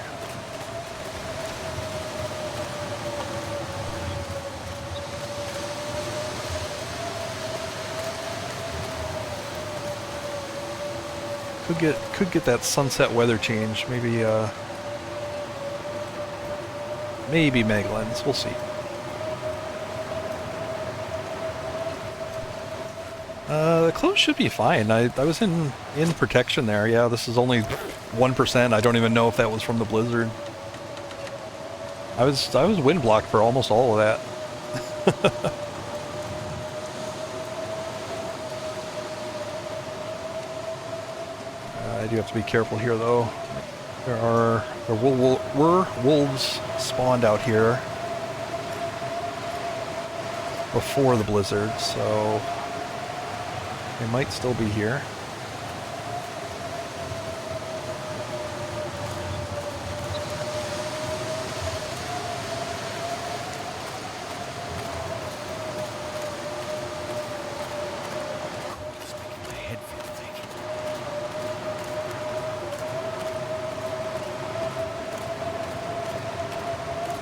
Could get that sunset weather change. Maybe maybe Maglens. We'll see. The clothes should be fine. I was in protection there. Yeah, this is only 1%. I don't even know if that was from the blizzard. I was wind blocked for almost all of that. I do have to be careful here, though. There were wolves spawned out here before the blizzard, so they might still be here.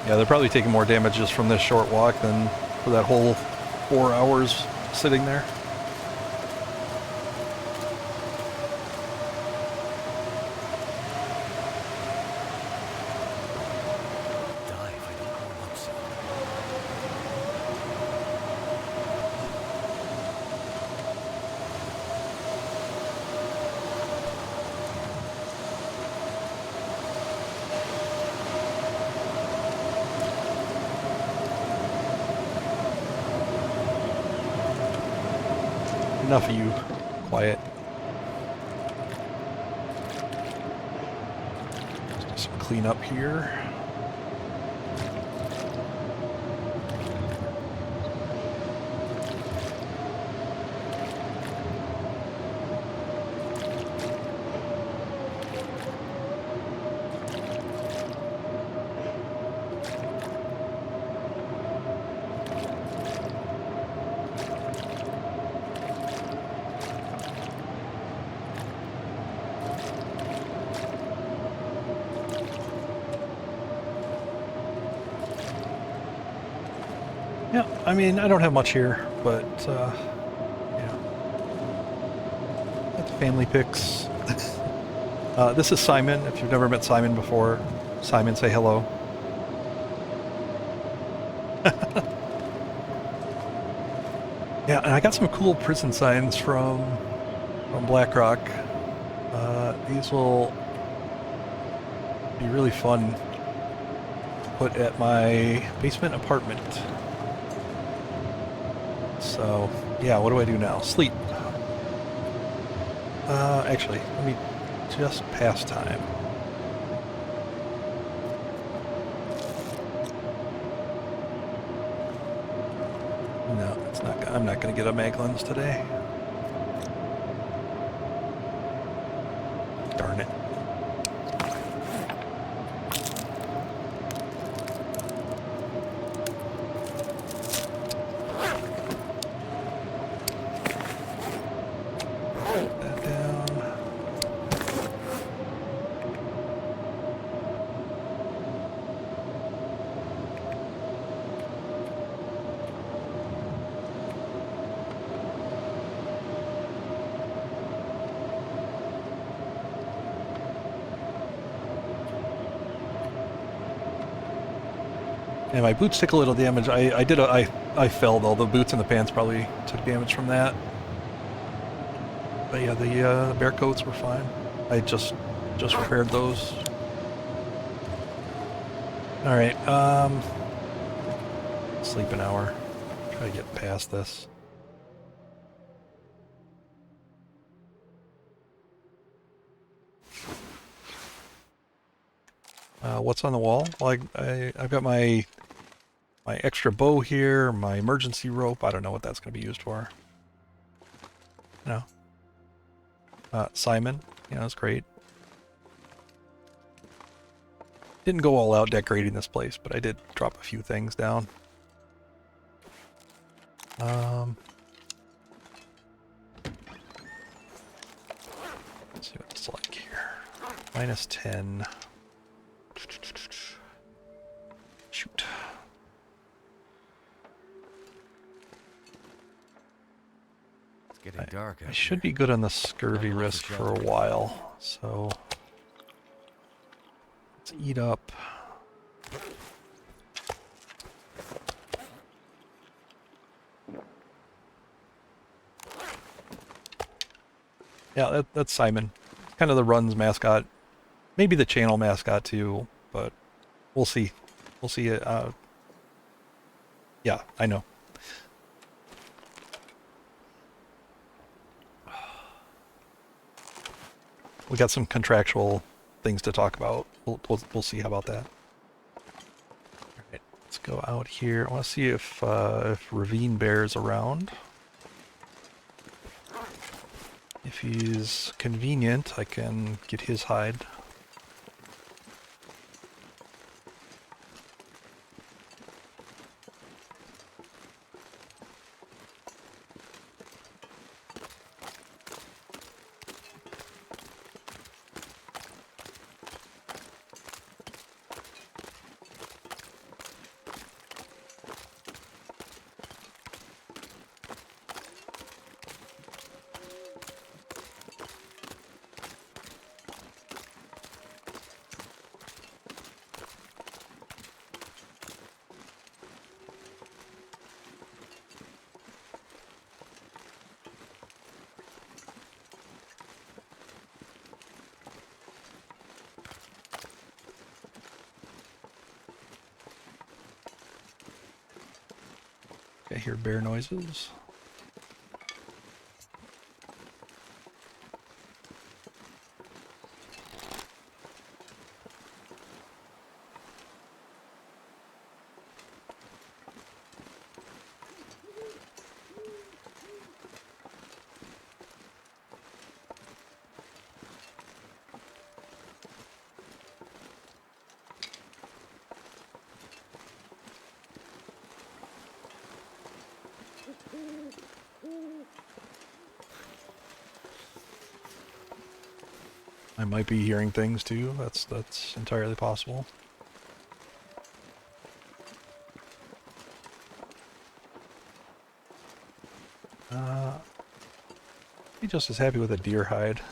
Yeah, they're probably taking more damage just from this short walk than for that whole 4 hours sitting there. Enough of you. Quiet. Let's do some cleanup here. Yeah, I mean, I don't have much here, but, yeah. That's family pics. This is Simon. If you've never met Simon before, Simon, say hello. Yeah, and I got some cool prison signs from BlackRock. These will be really fun to put at my basement apartment. So, yeah, what do I do now? Sleep. Actually, let me just pass time. No, it's not. I'm not going to get a mag lens today. Darn it. Put that down. Yeah, my boots took a little damage. I fell though. The boots and the pants probably took damage from that. But yeah, the bear coats were fine. I just repaired those. All right. Sleep an hour. Try to get past this. What's on the wall? Well, I've got my extra bow here, my emergency rope. I don't know what that's going to be used for. No. Simon. Yeah, that's great. Didn't go all out decorating this place, but I did drop a few things down. Let's see what it's like here. -10. Shoot. It's getting dark. I should be good on the scurvy risk for a while, so let's eat up. Yeah, that's Simon. Kind of the run's mascot. Maybe the channel mascot too, but we'll see. We'll see it. Yeah, I know. We got some contractual things to talk about. We'll see how about that. All right, let's go out here. I want to see if Ravine Bear's around. If he's convenient, I can get his hide. I hear bear noises. I might be hearing things too. That's entirely possible. Be just as happy with a deer hide.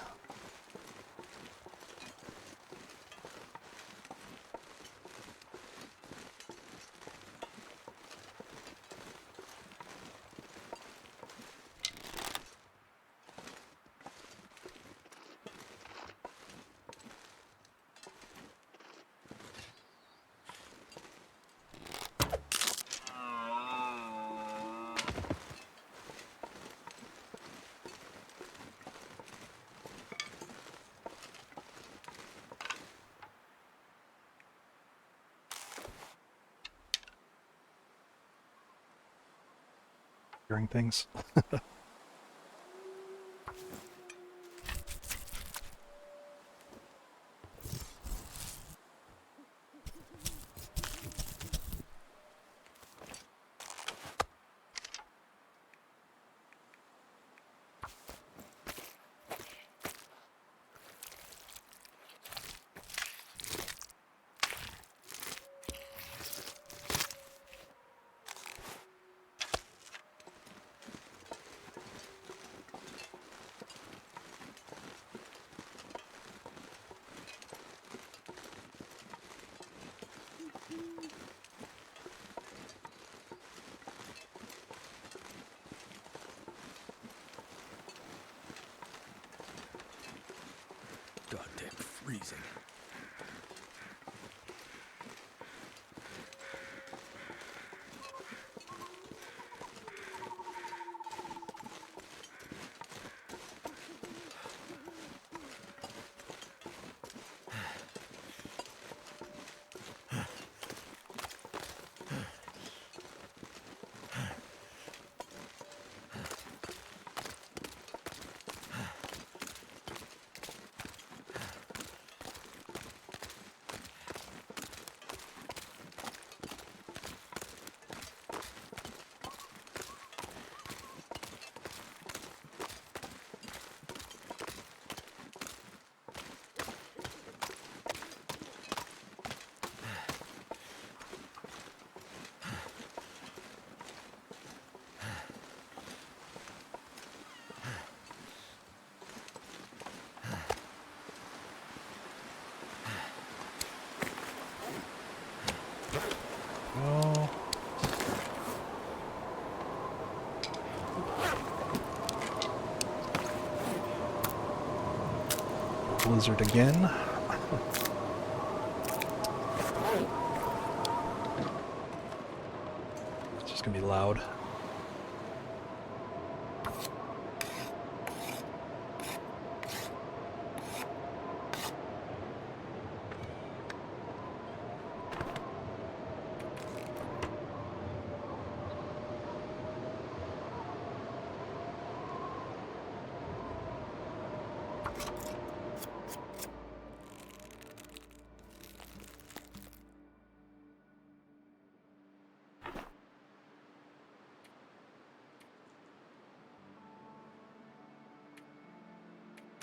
hearing things. Goddamn freezing. Oh. Blizzard again. It's just gonna be loud.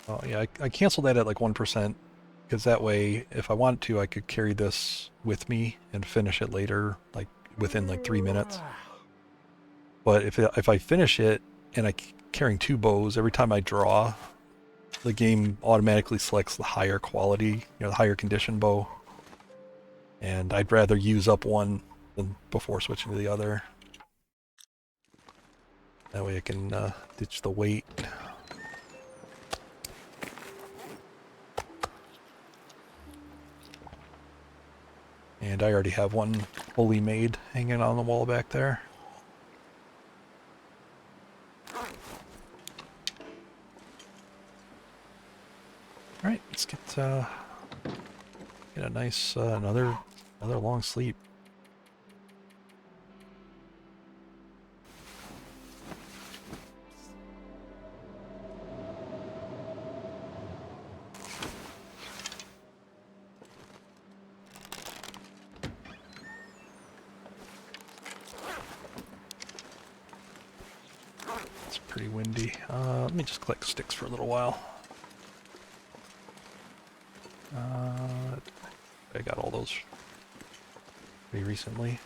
Oh yeah, I canceled that at like 1%, because that way, if I wanted to, I could carry this with me and finish it later, like within like 3 minutes. But if I finish it and I'm carrying 2 bows, every time I draw, the game automatically selects the higher quality, the higher condition bow. And I'd rather use up one than before switching to the other. That way I can ditch the weight. And I already have one fully made hanging on the wall back there. Alright, let's get a nice another long sleep. It's pretty windy. Let me just collect sticks for a little while. I got all those pretty recently.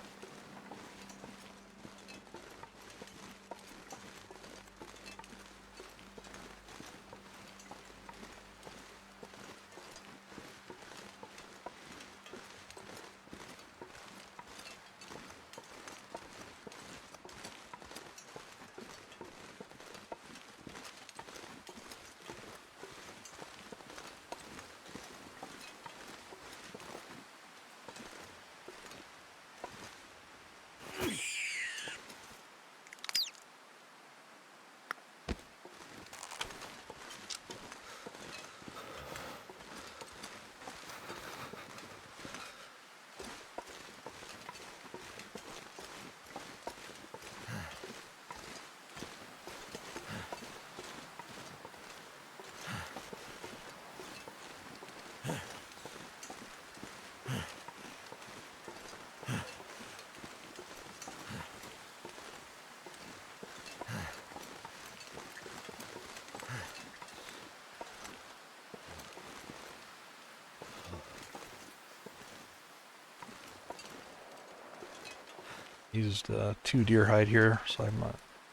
Used 2 deer hide here, so I'm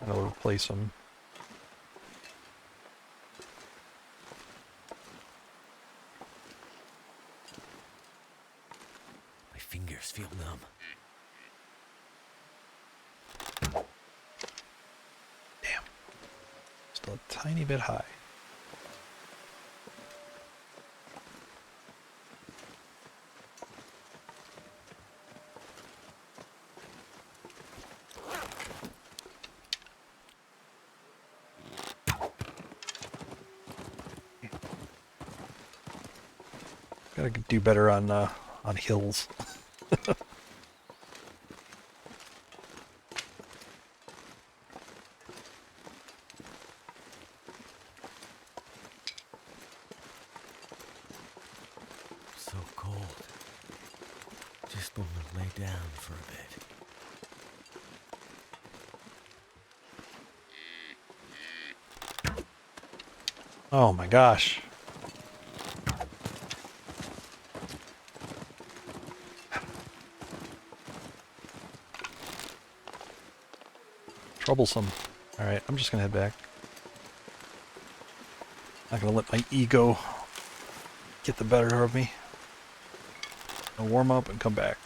gonna replace them. My fingers feel numb. Damn. Still a tiny bit high. Gotta do better on hills. So cold. Just want to lay down for a bit. Oh my gosh. Troublesome. Alright, I'm just gonna head back. Not gonna let my ego get the better of me. I'll warm up and come back.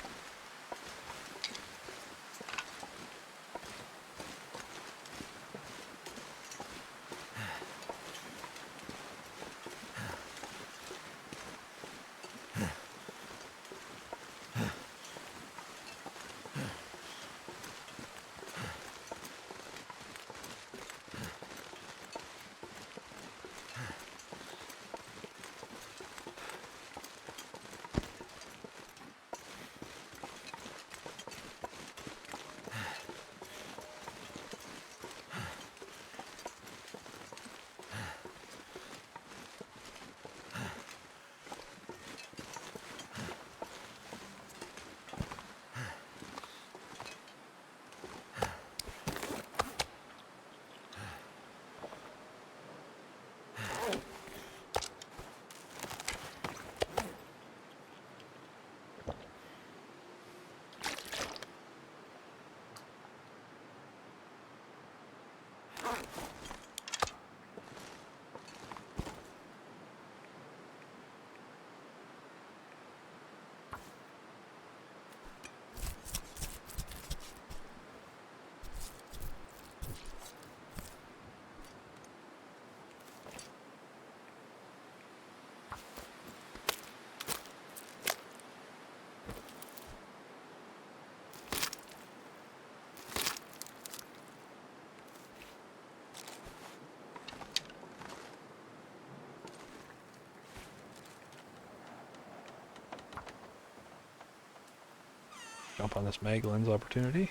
Jump on this mag lens opportunity.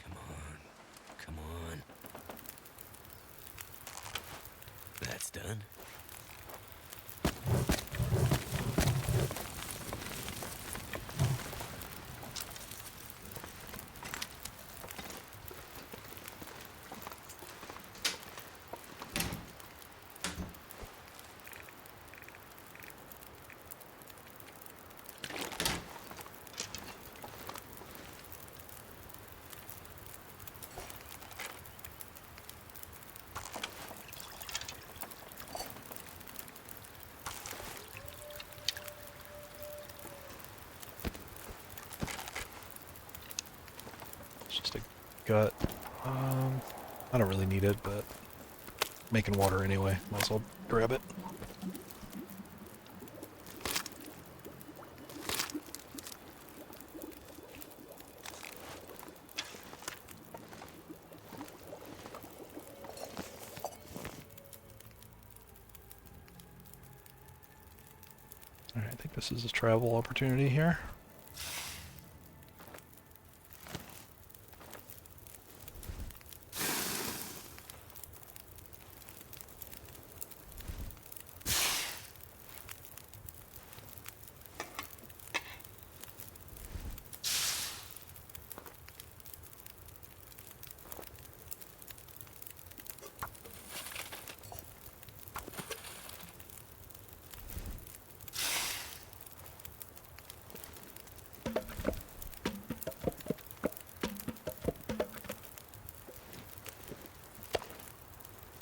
Come on. Come on. That's done. It's just a gut. I don't really need it, but making water anyway. Might as well grab it. Alright, I think this is a travel opportunity here.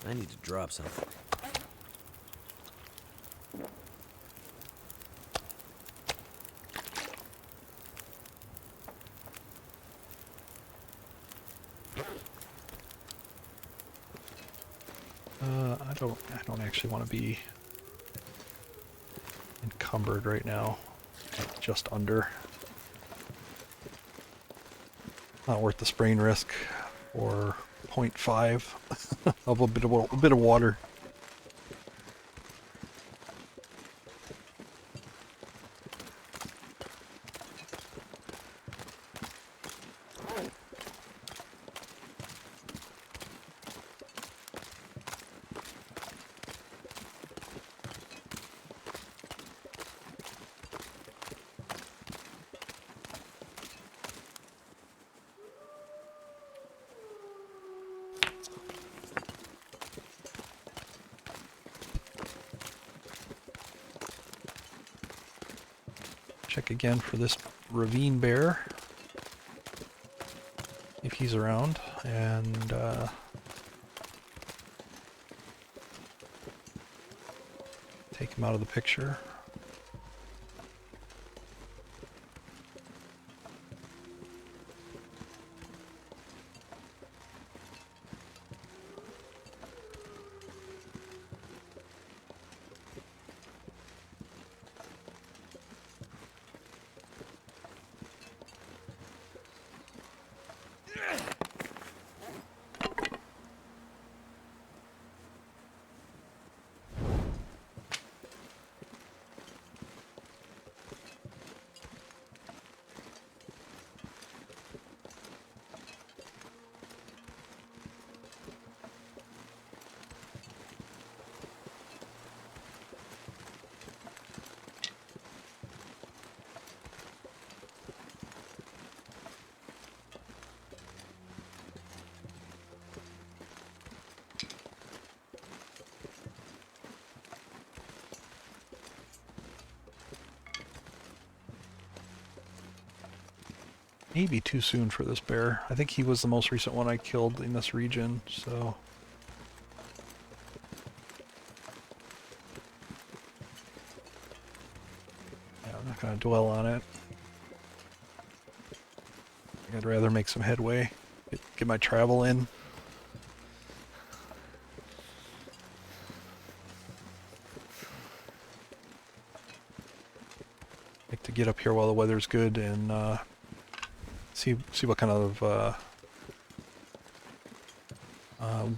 I need to drop something. I don't actually want to be encumbered right now. Like just under. Not worth the sprain risk for 0.5 of a bit of water. Check again for this ravine bear, if he's around, and take him out of the picture. Maybe too soon for this bear. I think he was the most recent one I killed in this region, so... yeah, I'm not going to dwell on it. I'd rather make some headway, get my travel in. Like to get up here while the weather's good and see what kind of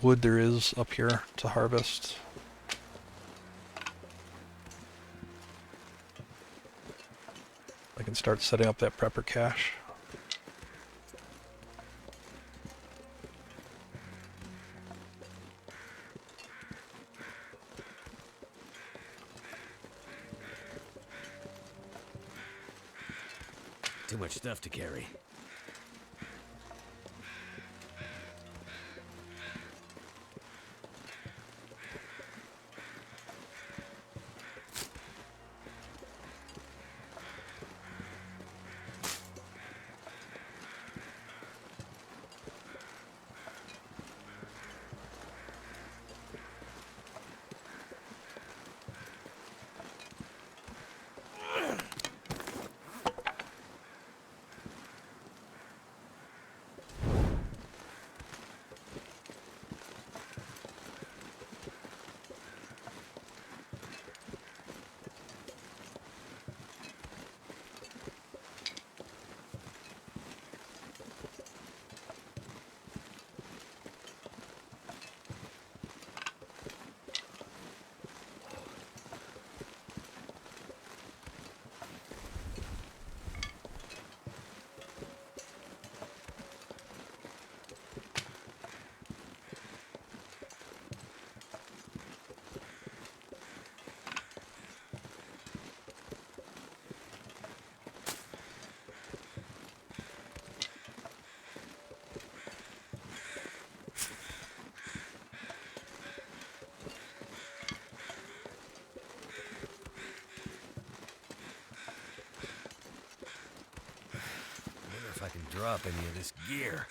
wood there is up here to harvest. I can start setting up that prepper cache. Too much stuff to carry. If I can drop any of this gear.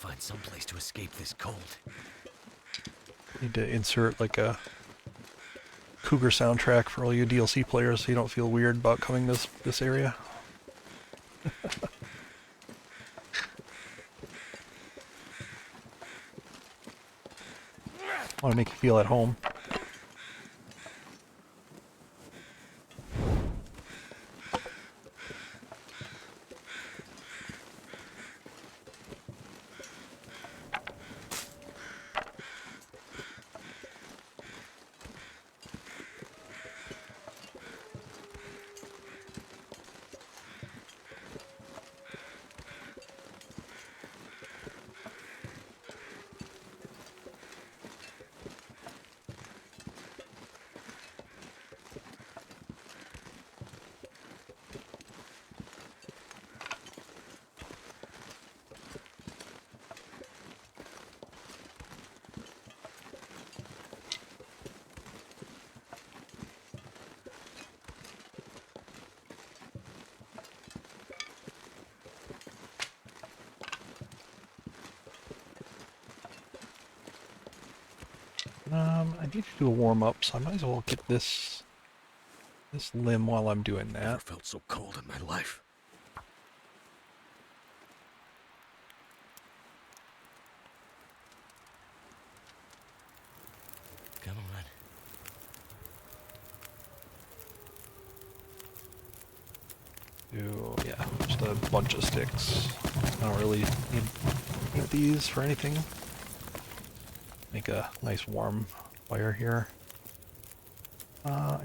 find some place to escape this cold. Need to insert like a Cougar soundtrack for all you DLC players so you don't feel weird about coming to this area. I want to make you feel at home. I need to do a warm-up, so I might as well get this limb while I'm doing Never that. felt so cold in my life. Come on. Yeah, just a bunch of sticks. I don't really need these for anything. Make a nice warm fire here.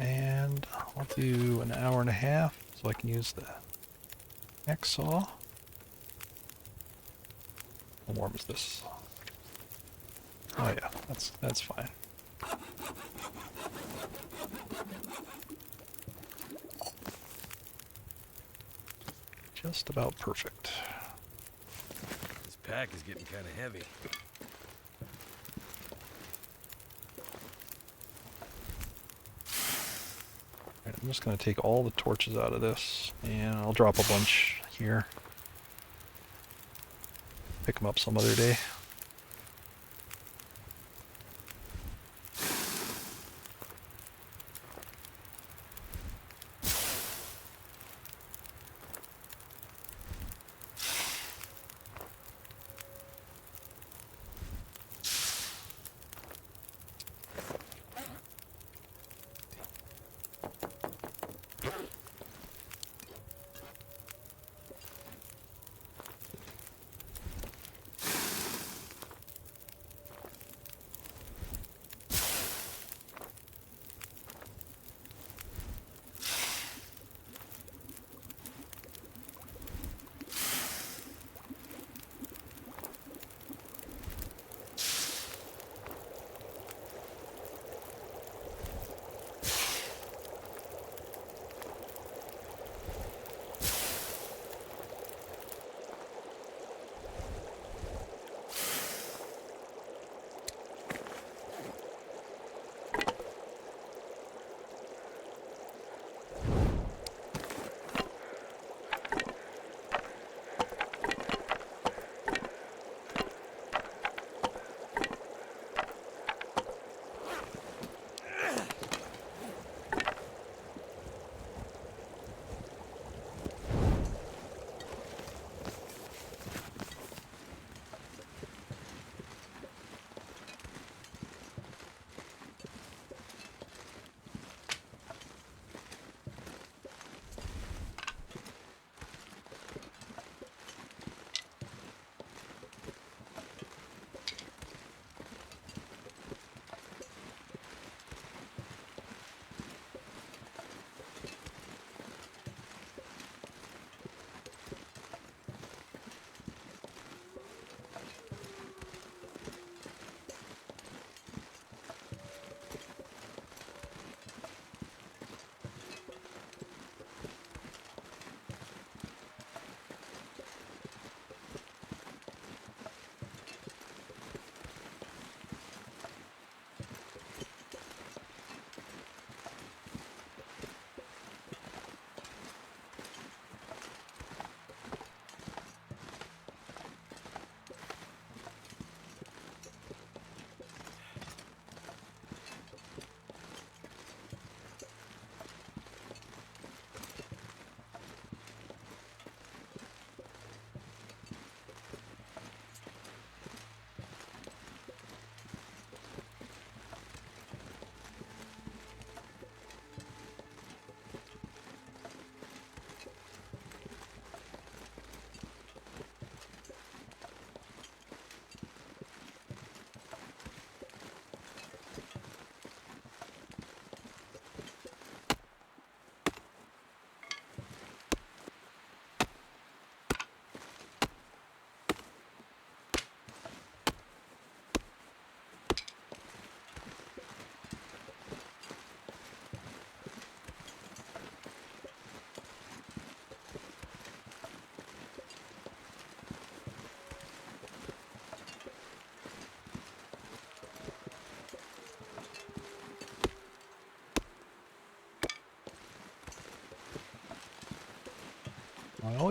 And I'll do an hour and a half so I can use the hacksaw. How warm is this? Oh yeah, that's fine. Just about perfect. This pack is getting kind of heavy. Alright, I'm just going to take all the torches out of this, and I'll drop a bunch here. Pick them up some other day.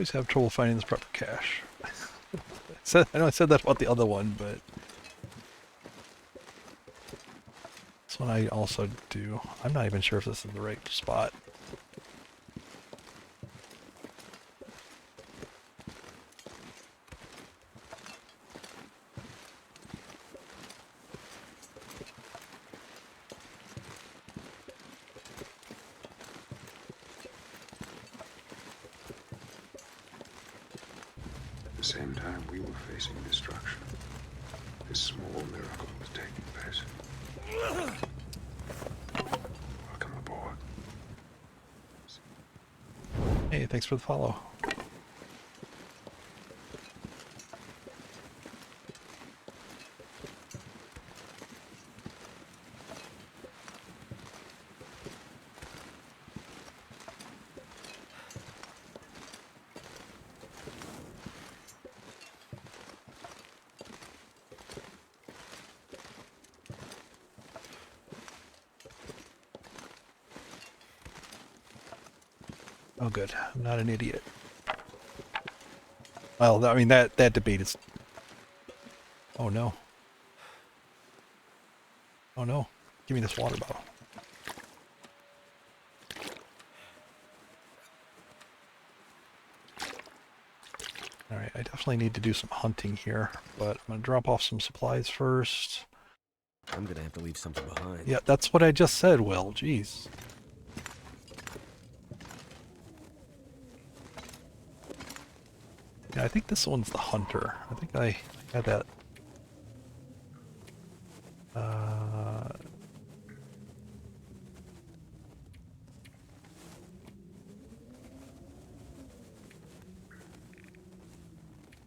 always have trouble finding this proper cache. I know I said that about the other one, but this one I also do. I'm not even sure if this is the right spot. At the same time we were facing destruction, this small miracle was taking place. Welcome aboard. Hey, thanks for the follow. Oh, good. I'm not an idiot. Well, I mean, that debate is... Oh, no. Oh, no. Give me this water bottle. Alright, I definitely need to do some hunting here, but I'm going to drop off some supplies first. I'm gonna have to leave something behind. Yeah, that's what I just said, Will. Jeez. Yeah, I think this one's the hunter. I think I had that.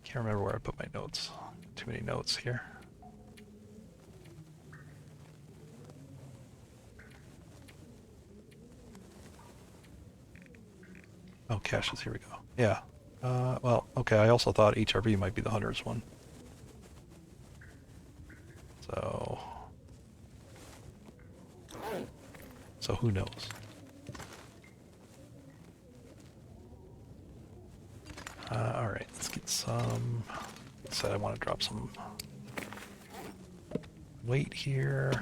Can't remember where I put my notes. Too many notes here. Oh, caches, here we go. Yeah. Well, okay, I also thought HRV might be the hunter's one. So who knows? Alright, let's get some... Said I want to drop some weight here.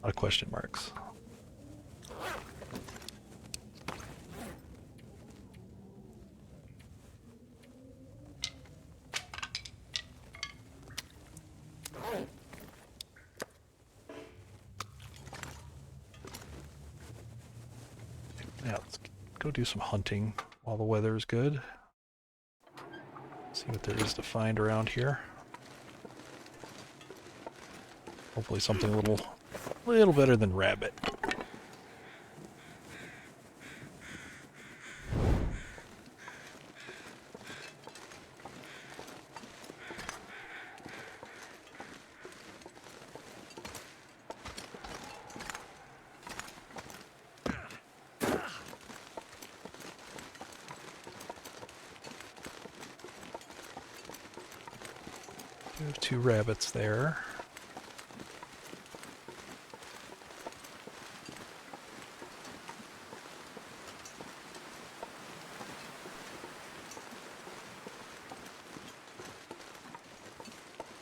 A lot of question marks. Yeah, let's go do some hunting while the weather is good. See what there is to find around here. Hopefully something a little better than rabbit. We have 2 rabbits there.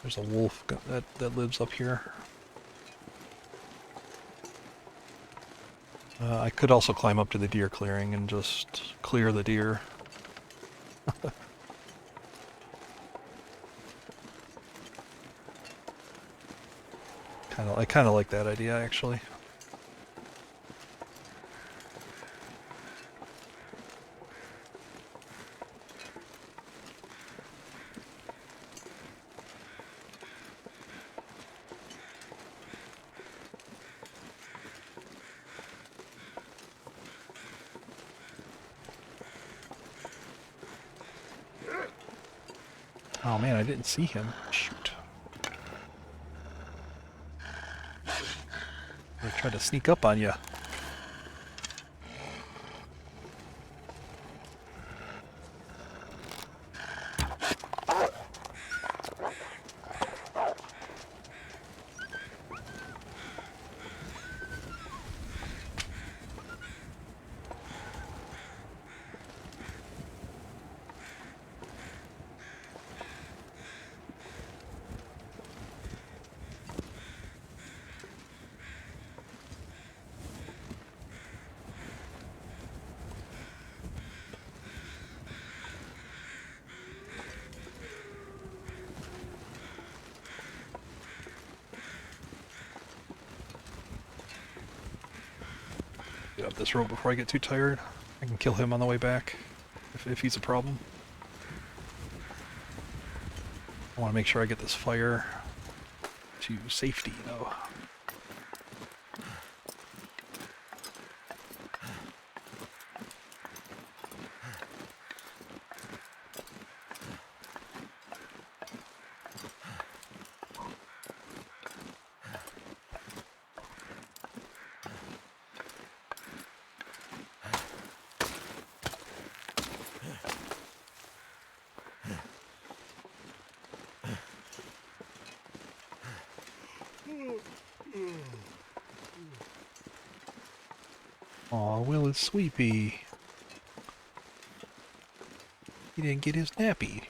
There's a wolf that lives up here. I could also climb up to the deer clearing and just clear the deer. I kind of like that idea, actually. Oh man, I didn't see him. Shoot. I tried to sneak up on you. Get up this road before I get too tired. I can kill him on the way back, if he's a problem. I want to make sure I get this fire to safety, though. Aw, Will is sleepy. He didn't get his nappy.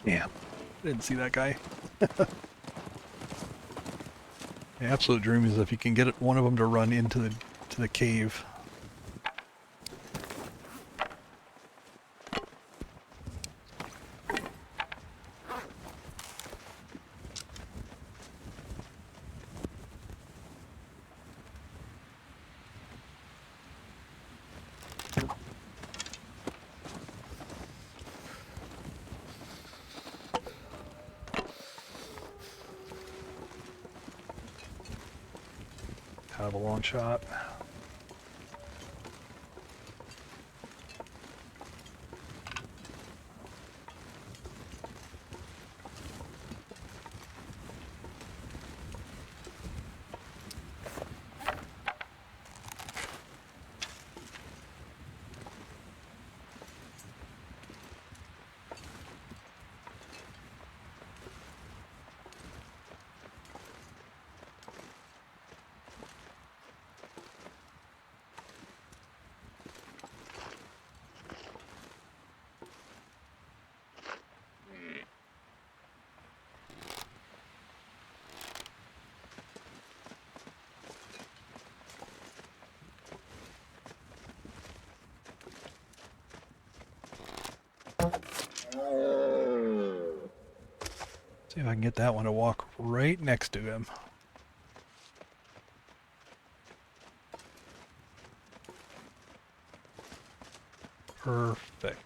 Damn, didn't see that guy. The absolute dream is if you can get one of them to run into the cave. Kind of a long shot. See if I can get that one to walk right next to him. Perfect.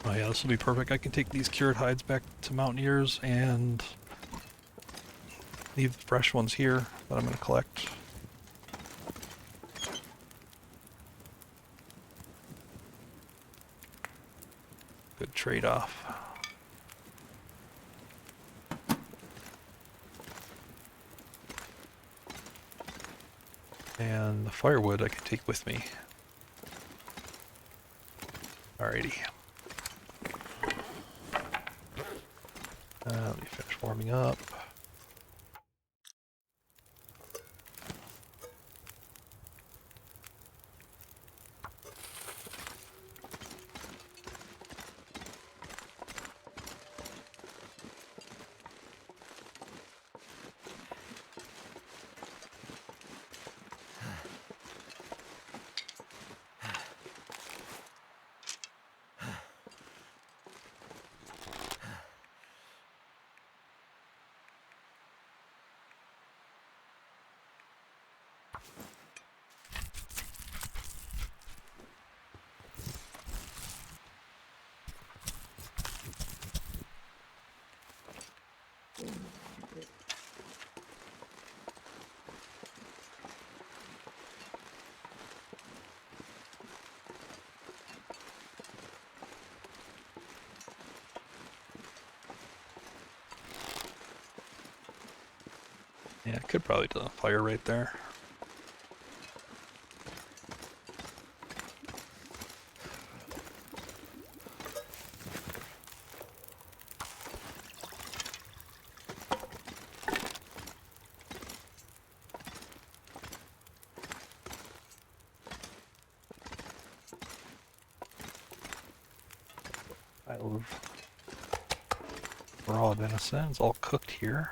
Oh yeah, this will be perfect. I can take these cured hides back to Mountaineers and leave the fresh ones here that I'm going to collect. Good trade-off. And the firewood I can take with me. Alrighty. Let me finish warming up. Yeah, I could probably do a fire right there. Pile of raw venison. It's all cooked here.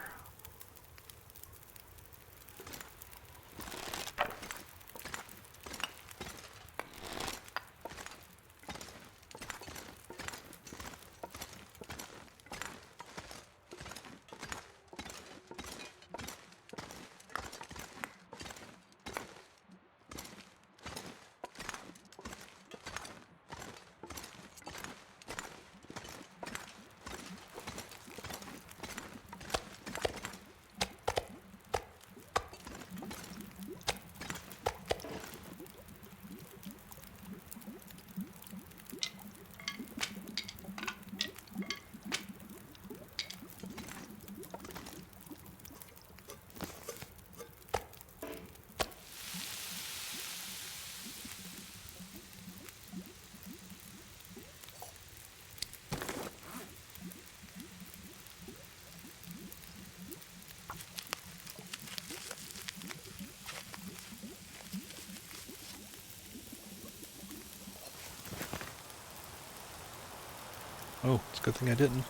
Oh, it's a good thing I didn't.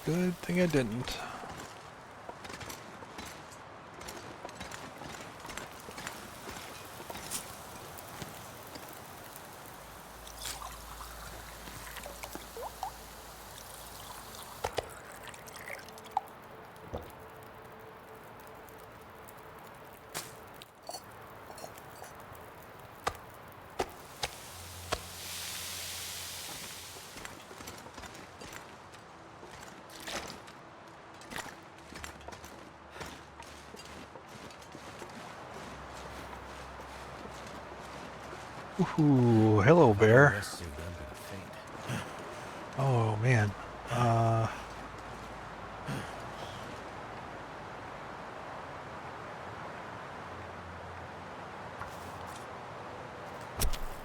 Good thing I didn't. Ooh, hello, bear. Rest soon, I'm gonna faint. Oh, man.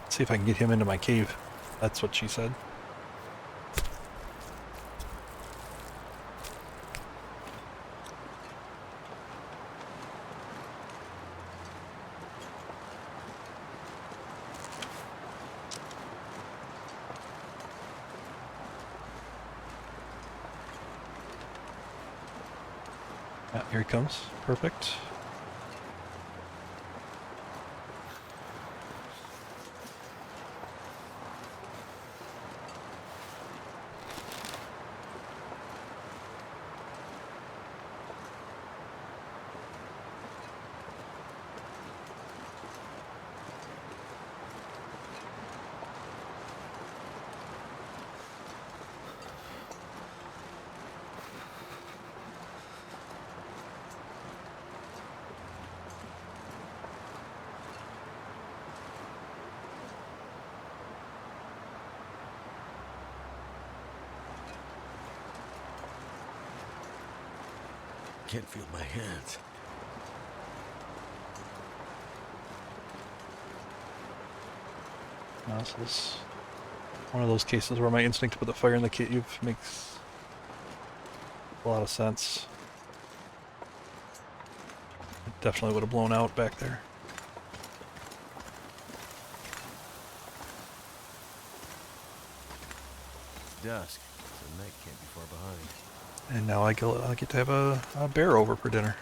See if I can get him into my cave. That's what she said. Yeah, here he comes. Perfect. can't feel my hands. No, this is one of those cases where my instinct to put the fire in the cave makes a lot of sense. It definitely would have blown out back there. It's dusk, so night can't be far behind. And now I get to have a bear over for dinner.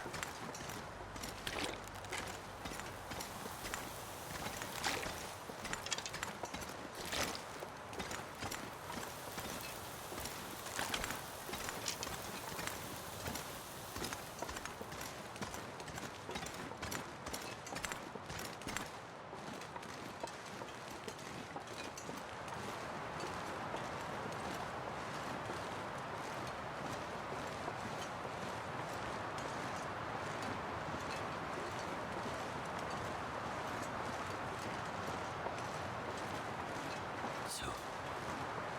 So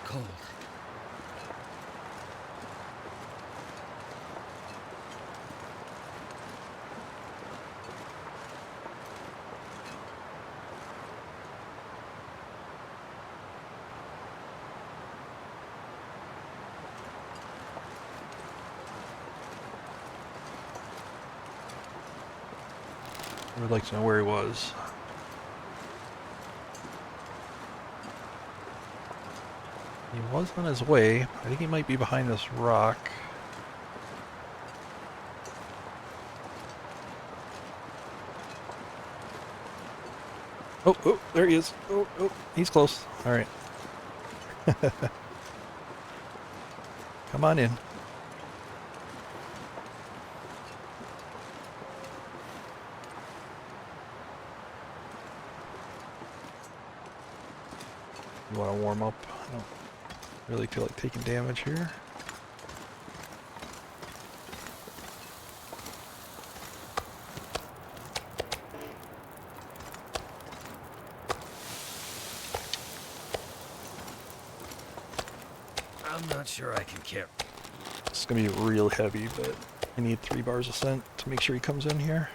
cold. I would like to know where he was. He was on his way. I think he might be behind this rock. Oh, there he is. Oh, he's close. All right. Come on in. You want to warm up? I don't really feel like taking damage here. I'm not sure I can carry. It's going to be real heavy, but I need 3 bars of scent to make sure he comes in here.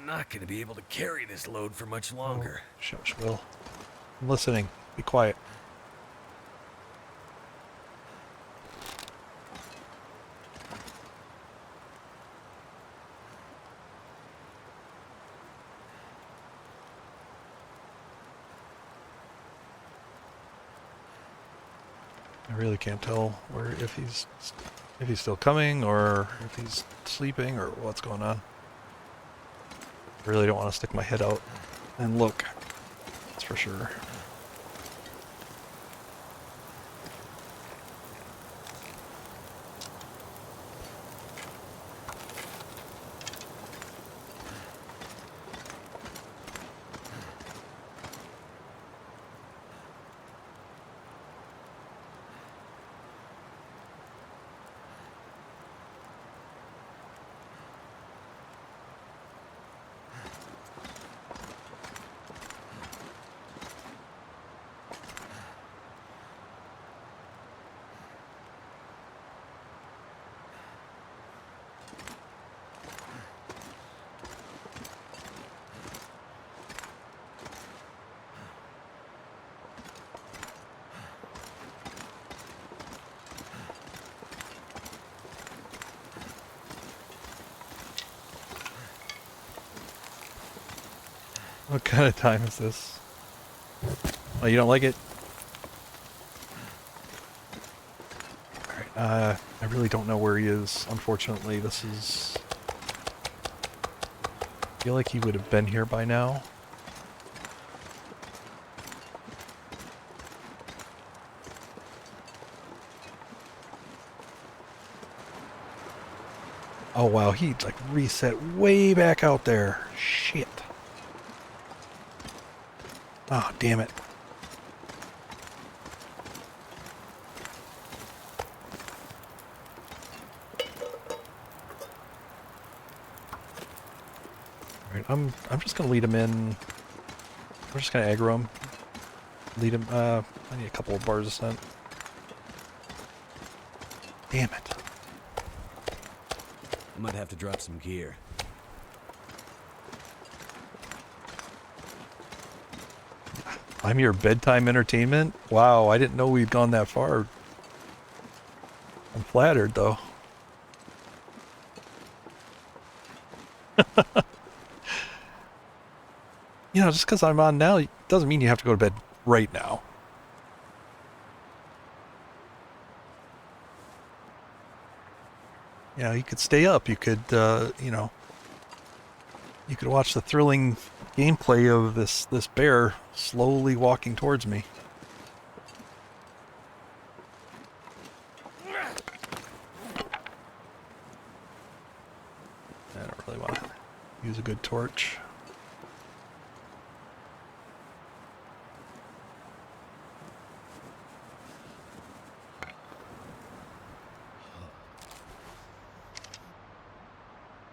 I'm not going to be able to carry this load for much longer. Shush, Will. I'm listening. Be quiet. I really can't tell if he's still coming or if he's sleeping or what's going on. I really don't want to stick my head out and look. That's for sure. What kind of time is this? Oh, you don't like it? Alright, I really don't know where he is. Unfortunately, this is... I feel like he would have been here by now. Oh wow, he like reset way back out there. Shit. Oh, damn it. Alright, I'm just gonna lead him in. We're just gonna aggro him. Lead him, I need a couple of bars of scent. Damn it. I might have to drop some gear. I'm your bedtime entertainment? Wow, I didn't know we'd gone that far. I'm flattered, though. You know, just because I'm on now doesn't mean you have to go to bed right now. You know, you could stay up. You could, you know, you could watch the thrilling gameplay of this bear slowly walking towards me. I don't really want to use a good torch.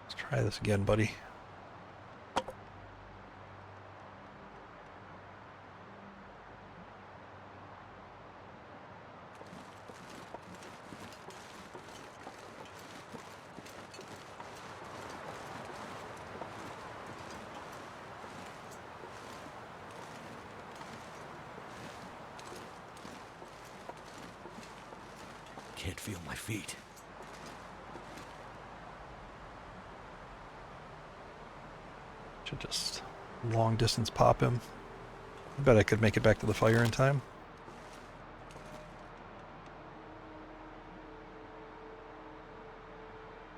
Let's try this again, buddy. Can't feel my feet. Should just long distance pop him. I bet I could make it back to the fire in time.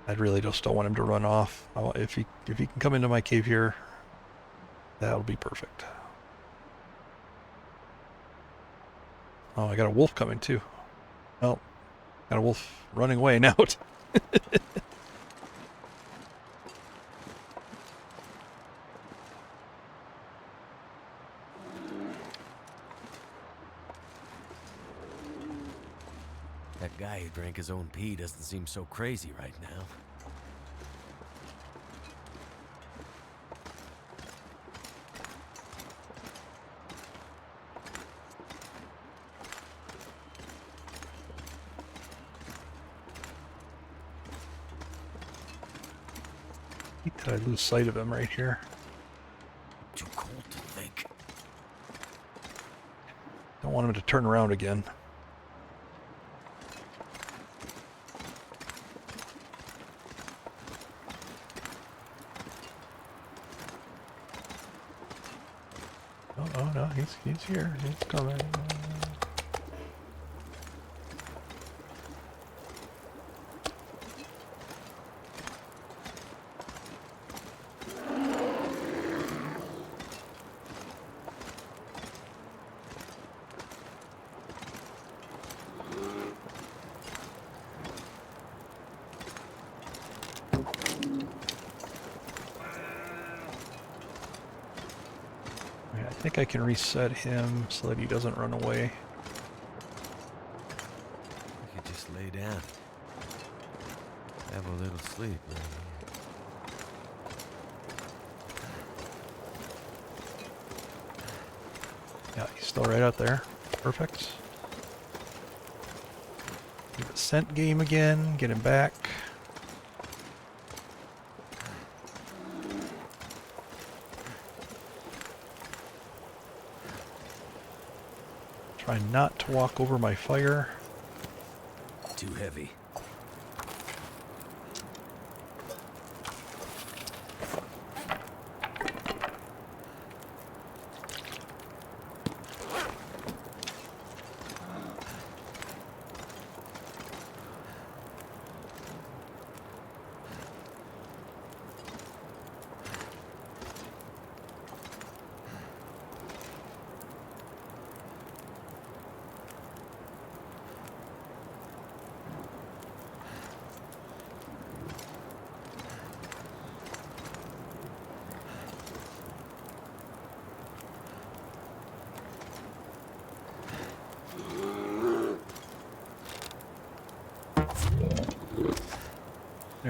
I really just don't want him to run off. If he can come into my cave here, that'll be perfect. Oh, I got a wolf coming too. Well, got a wolf running away now. That guy who drank his own pee doesn't seem so crazy right now. Did I lose sight of him right here? Too cold to think. Don't want him to turn around again. Oh no, he's here. He's coming. I think I can reset him so that he doesn't run away. I could just lay down. Have a little sleep, right? Yeah, he's still right out there. Perfect. Do the scent game again, get him back. Try not to walk over my fire. Too heavy.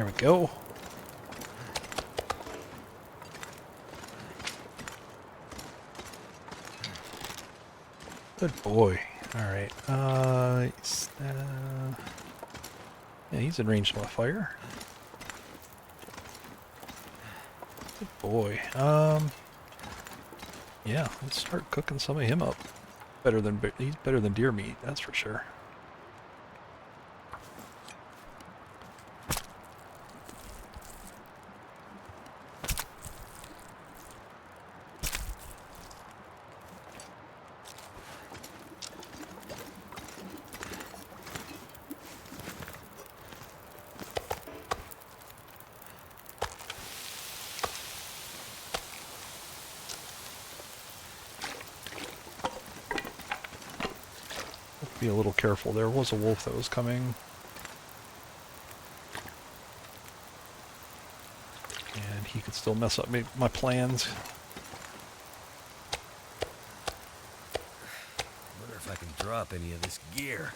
There we go. Good boy. Alright, yeah, he's in range of my fire. Good boy. Yeah, let's start cooking some of him up. He's better than deer meat, that's for sure. Be a little careful. There was a wolf that was coming. And he could still mess up my plans. Wonder if I can drop any of this gear.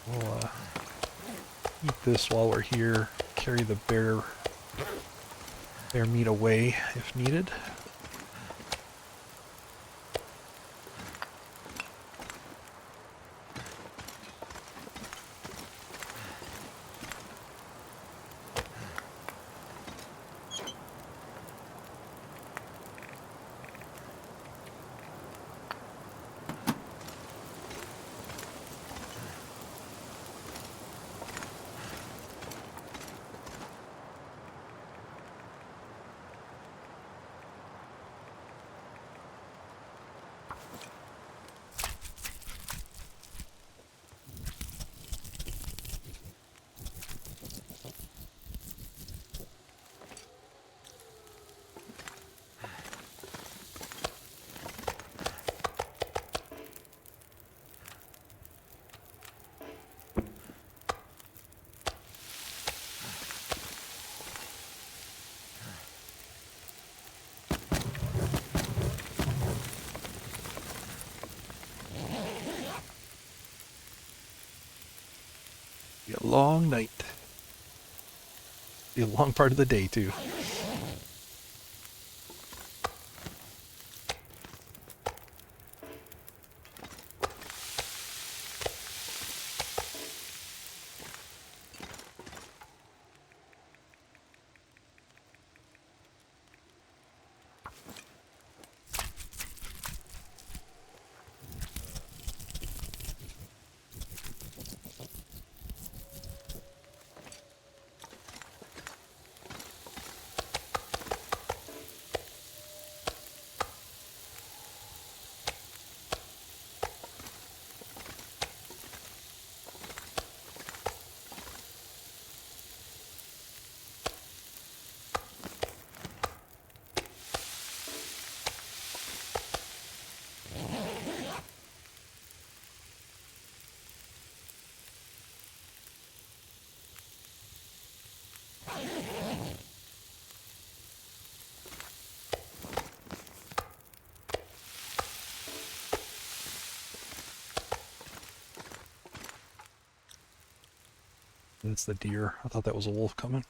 We'll eat this while we're here. Carry the bear meat away if needed. Be a long night. Be a long part of the day too. It's the deer. I thought that was a wolf coming.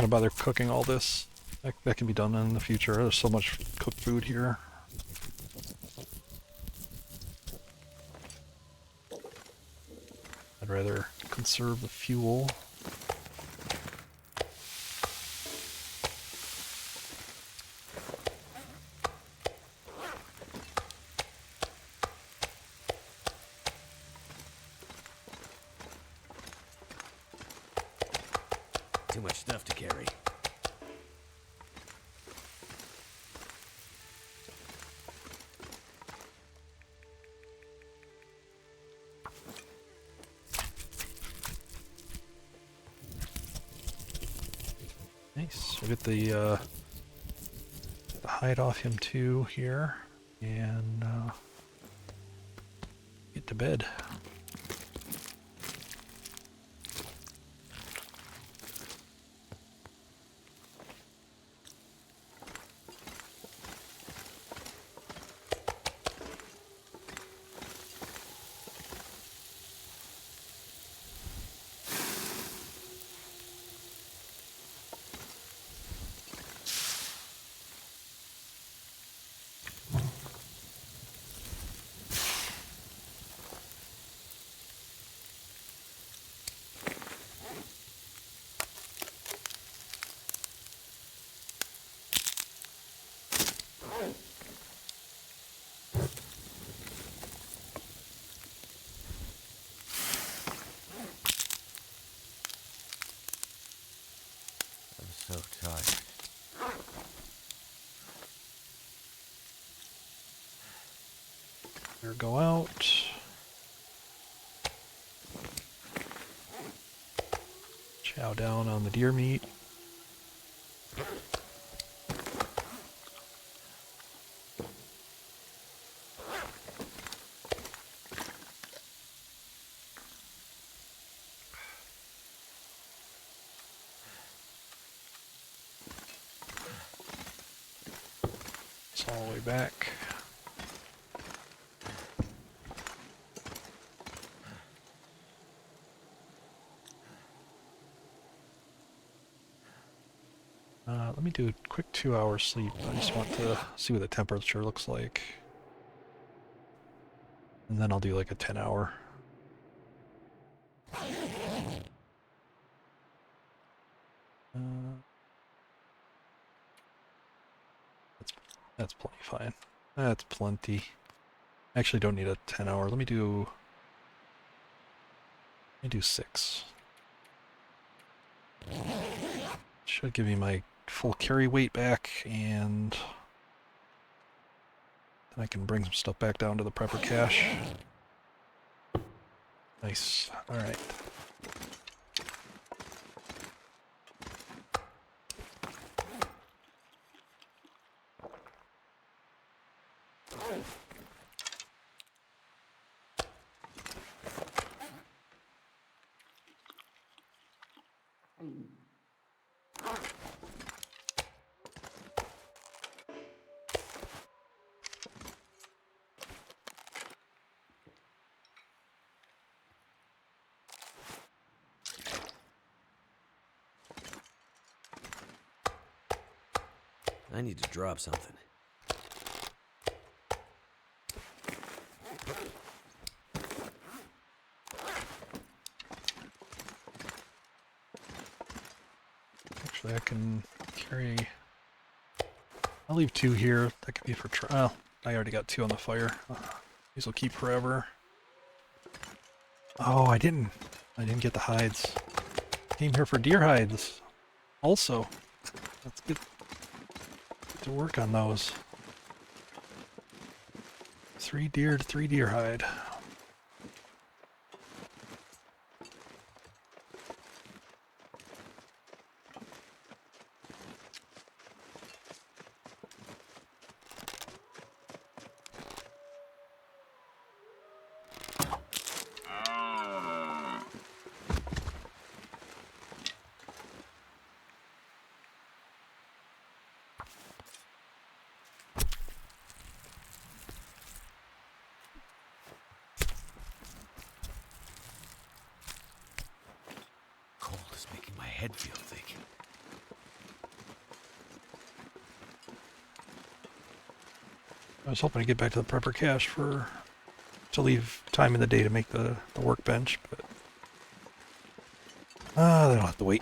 to bother cooking all this. That can be done in the future. There's so much cooked food here. I'd rather conserve the fuel. Too much stuff to carry. Nice. We'll get the hide off him too here, and get to bed. I'm so tired. Here, go out. Chow down on the deer meat. It's all the way back. Let me do a quick 2-hour sleep. I just want to see what the temperature looks like. And then I'll do like a 10-hour. That's plenty fine. That's plenty. I actually don't need a 10-hour. Let me do 6. Should give me my full carry weight back, and then I can bring some stuff back down to the prepper cache. Nice. Alright. I need to drop something. Actually, I can carry... I'll leave 2 here. That could be for trial. I already got 2 on the fire. These will keep forever. Oh, I didn't get the hides. Came here for deer hides. Also, let's get to work on those. 3 deer to 3 deer hide. Cold is making my head feel thick. I was hoping to get back to the prepper cache to leave time in the day to make the workbench, but they don't have to wait.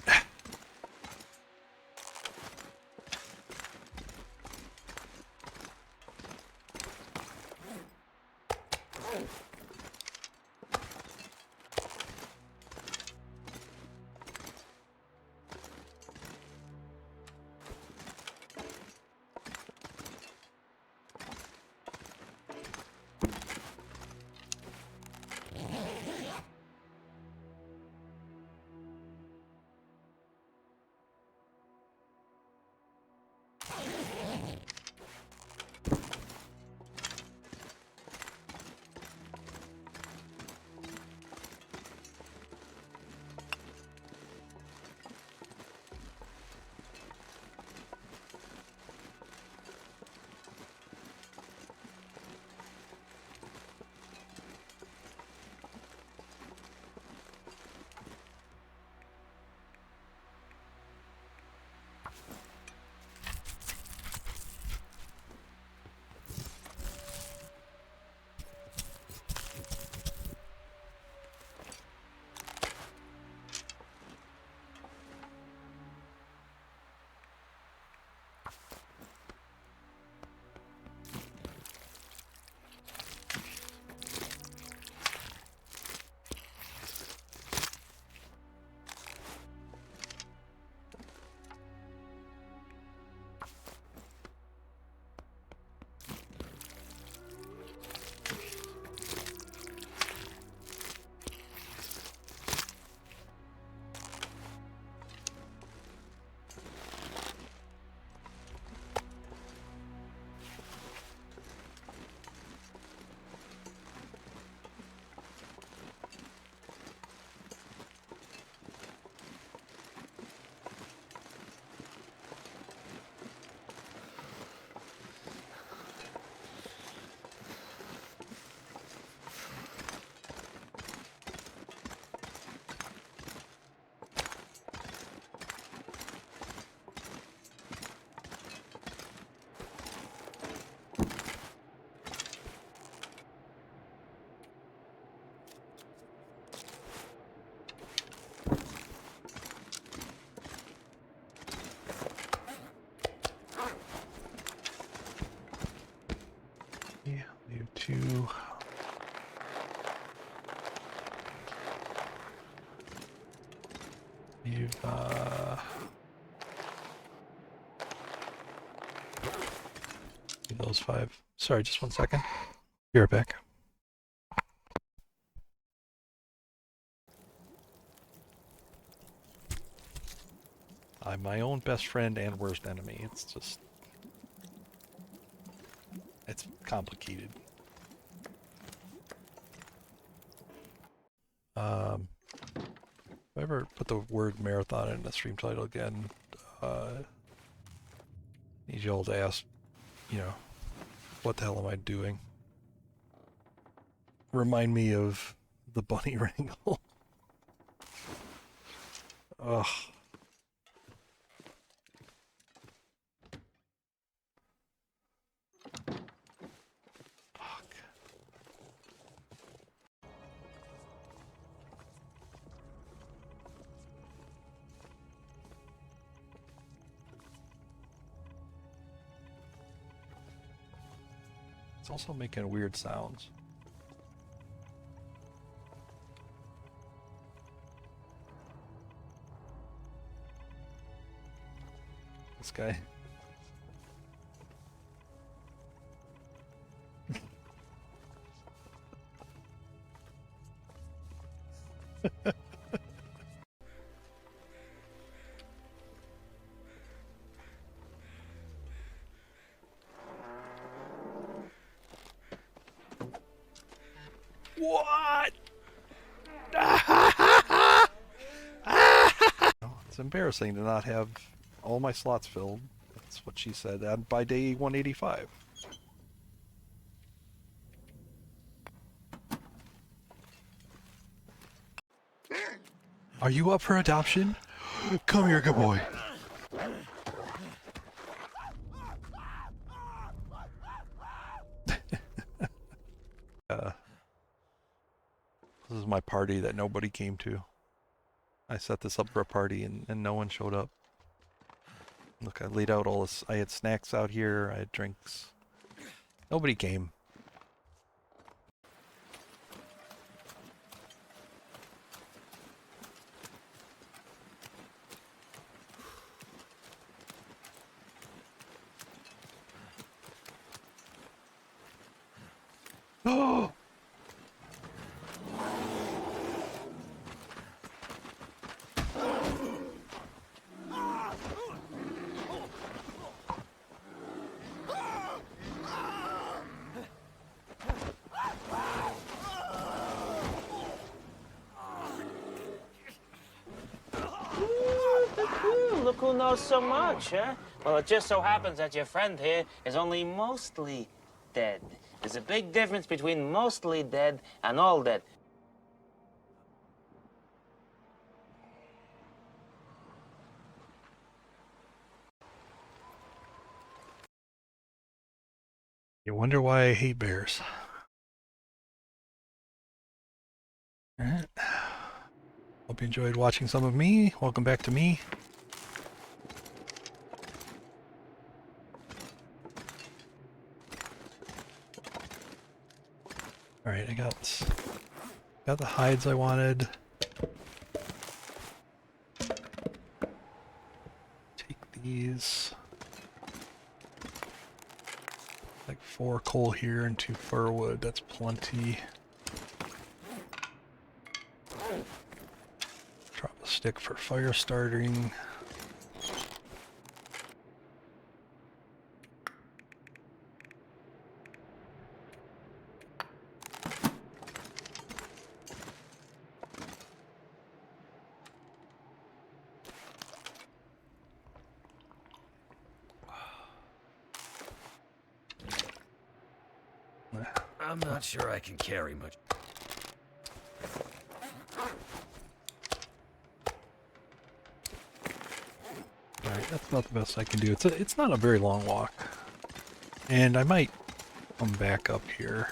Yeah, leave two. Leave those 5. Sorry, just 1 second. Be right back. I'm my own best friend and worst enemy. It's complicated. If I ever put the word marathon in the stream title again, need you all to ask, what the hell am I doing? Remind me of the bunny wrangle. Ugh. Fuck. It's also making weird sounds. This guy. What? It's embarrassing to not have all my slots filled. That's what she said. And by day 185. Are you up for adoption? Come here, good boy. is my party that nobody came to. I set this up for a party and no one showed up. Look, I laid out all this. I had snacks out here. I had drinks. Nobody came. Oh! Look who knows so much, huh? Well, it just so happens that your friend here is only mostly dead. There's a big difference between mostly dead and all dead. You wonder why I hate bears. Alright. Hope you enjoyed watching some of me. Welcome back to me. Alright, I got the hides I wanted. Take these. Like 4 coal here and 2 fir wood, that's plenty. Drop a stick for fire starting. I'm not sure I can carry much. Alright, that's about the best I can do. It's not a very long walk. And I might come back up here.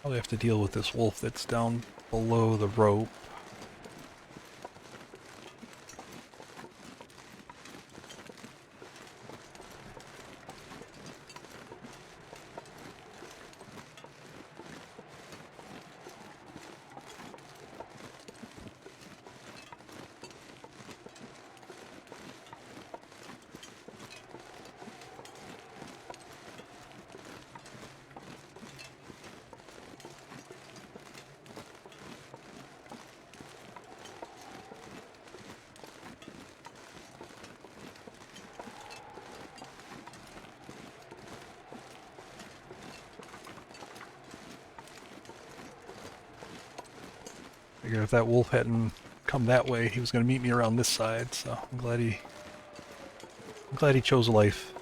Probably have to deal with this wolf that's down below the rope. Figure if that wolf hadn't come that way, he was going to meet me around this side, so I'm glad he chose life.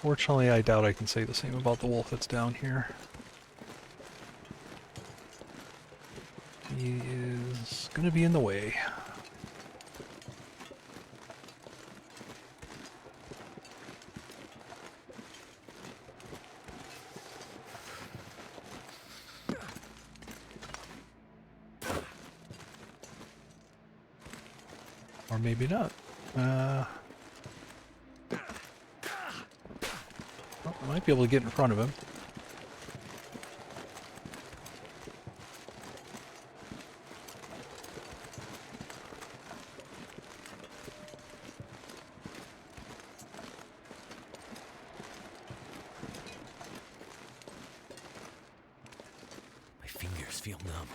Unfortunately, I doubt I can say the same about the wolf that's down here. He is going to be in the way. Or maybe not. I might be able to get in front of him. feel numb.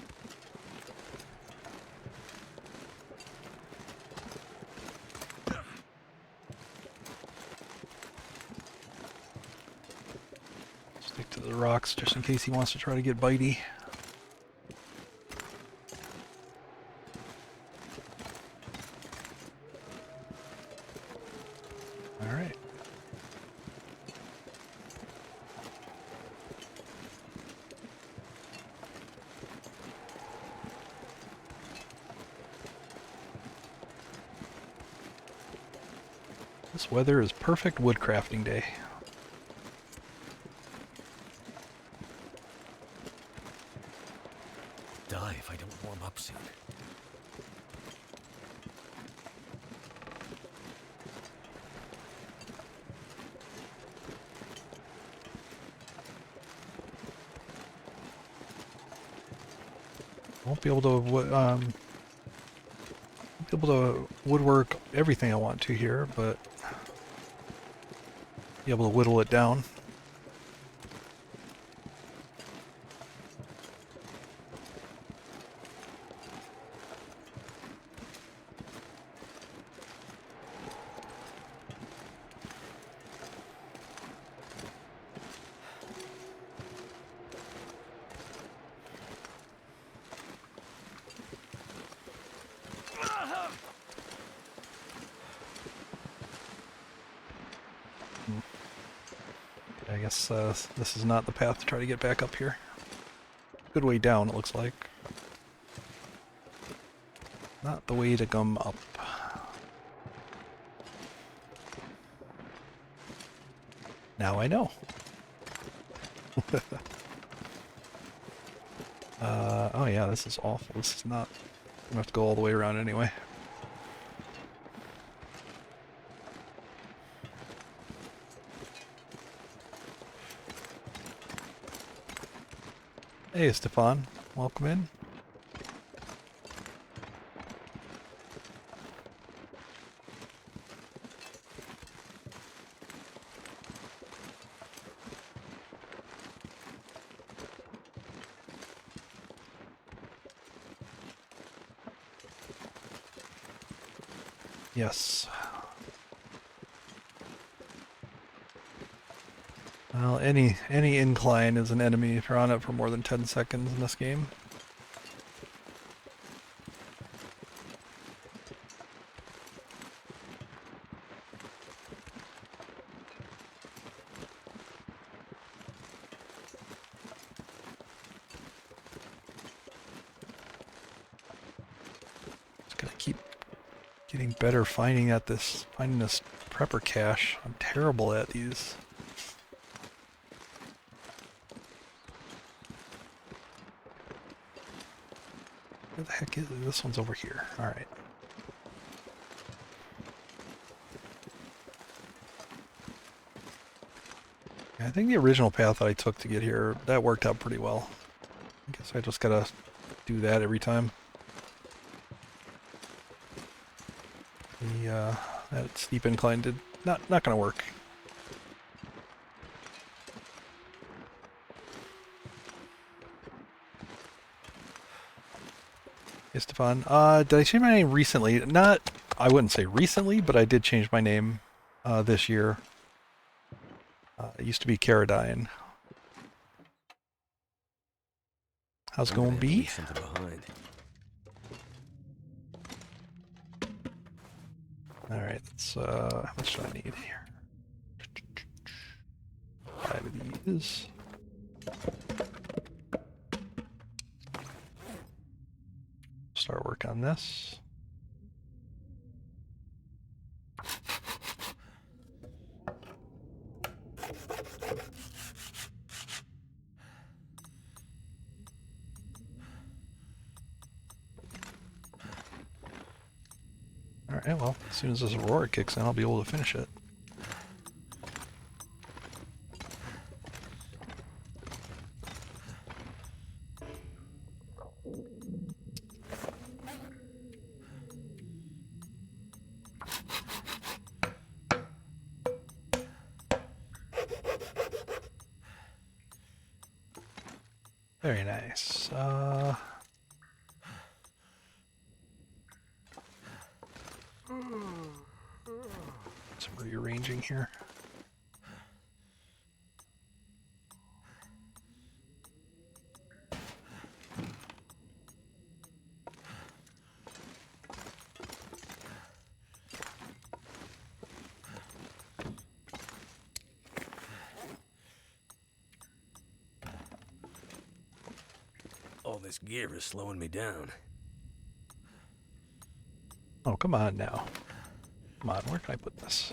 Stick to the rocks just in case he wants to try to get bitey. Alright. This weather is perfect woodcrafting day. Die if I don't warm up soon. Won't be able to woodwork everything I want to here, but be able to whittle it down. I guess this is not the path to try to get back up here. Good way down, it looks like. Not the way to come up. Now I know. Oh yeah, this is awful. This is not... I'm gonna have to go all the way around anyway. Hey, Stefan. Welcome in. Yes. Well, any incline is an enemy if you're on it for more than 10 seconds in this game. Just gotta keep getting better finding this prepper cache. I'm terrible at these. Where the heck is it? This one's over here. Alright. I think the original path that I took to get here, that worked out pretty well. I guess I just gotta do that every time. That steep incline did not gonna work. Hey, Stefan. Did I change my name recently? I wouldn't say recently, but I did change my name this year. It used to be Caradine. How's it going, B? Something behind. Alright, let's, how much do I need here? 5 of these. Start work on this. Alright, well, as soon as this Aurora kicks in, I'll be able to finish it. Very nice. Some rearranging here. All this gear is slowing me down. Oh, come on now. Come on, where can I put this?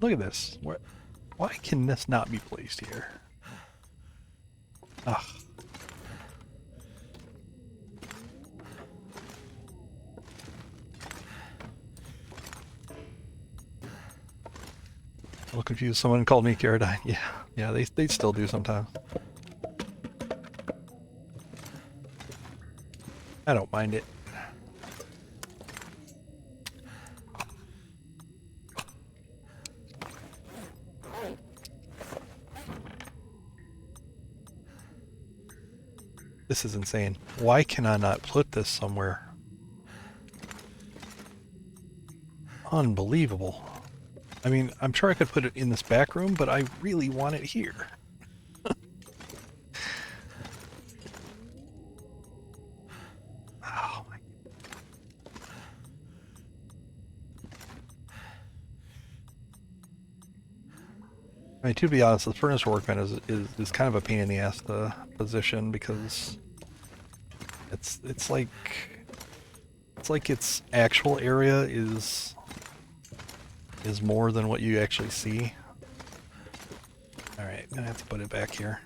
Look at this. Why can this not be placed here? Ugh. A little confused. Someone called me Caradine. Yeah, they still do sometimes. I don't mind it. This is insane. Why can I not put this somewhere? Unbelievable. I mean, I'm sure I could put it in this back room, but I really want it here. Oh my. I mean, to be honest, the furnace workbench is kind of a pain in the ass to position because it's like its actual area is more than what you actually see. All right, I'm gonna have to put it back here.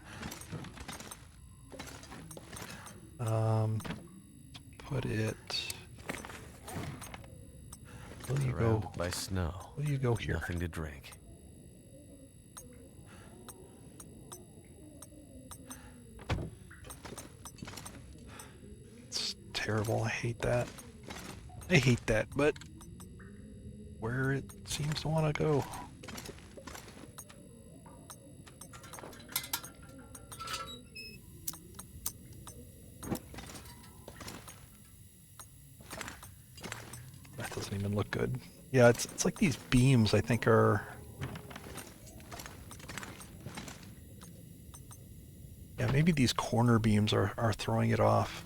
Put it. Where do you go? Surrounded by snow. Where do you go here? Nothing to drink. It's terrible. I hate that. I hate that, but where it seems to want to go. That doesn't even look good. Yeah, it's like these beams I think are... Yeah, maybe these corner beams are throwing it off.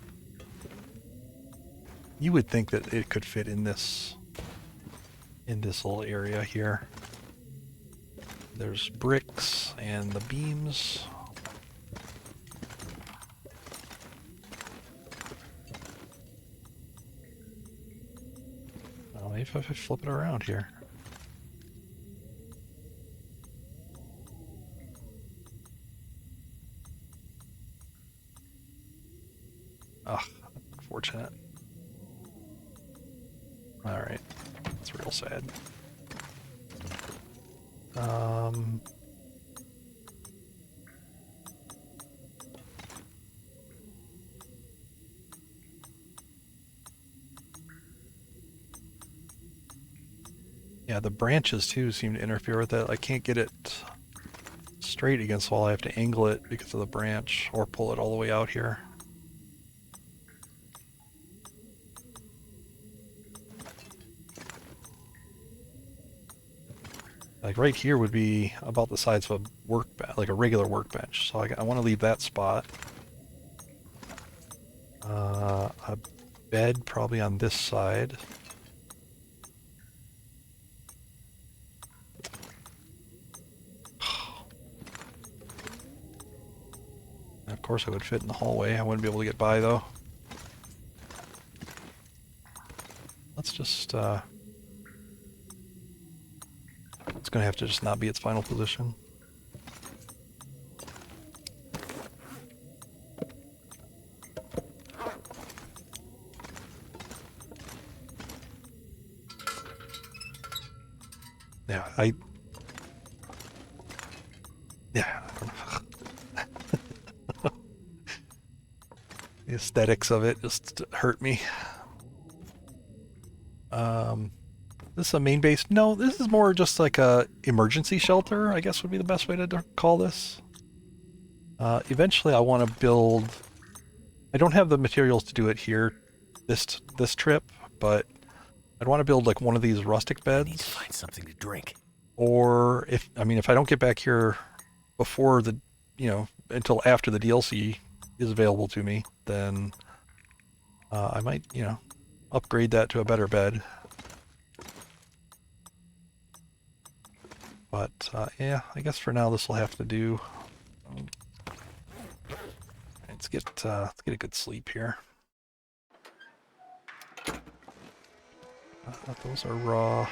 You would think that it could fit in this little area here. There's bricks and the beams. Well, maybe if I flip it around here. Ugh, unfortunate. Alright, that's real sad. Yeah, the branches too seem to interfere with that. I can't get it straight against the wall. I have to angle it because of the branch or pull it all the way out here. Like right here would be about the size of a workbench, like a regular workbench. So I want to leave that spot. A bed probably on this side. And of course it would fit in the hallway. I wouldn't be able to get by though. Let's just it's gonna have to just not be its final position. Yeah, Yeah. The aesthetics of it just hurt me. This is a main base? No, this is more just like a emergency shelter, I guess would be the best way to call this. Eventually I want to build... I don't have the materials to do it here this trip, but I'd want to build like one of these rustic I need to beds. find something to drink. Or if I don't get back here before the, until after the DLC is available to me, then I might, upgrade that to a better bed. But yeah, I guess for now this will have to do. Let's get a good sleep here. Those are raw.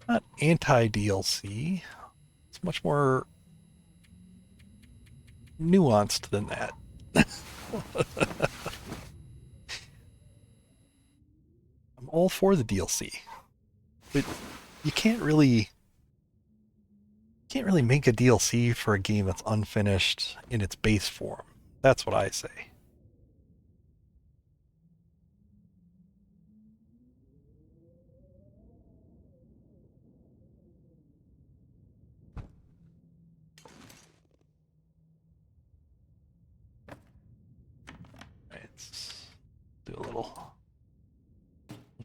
Not anti-DLC. It's much more nuanced than that. I'm all for the DLC, but you can't really make a DLC for a game that's unfinished in its base form. That's what I say. All right, let's do a little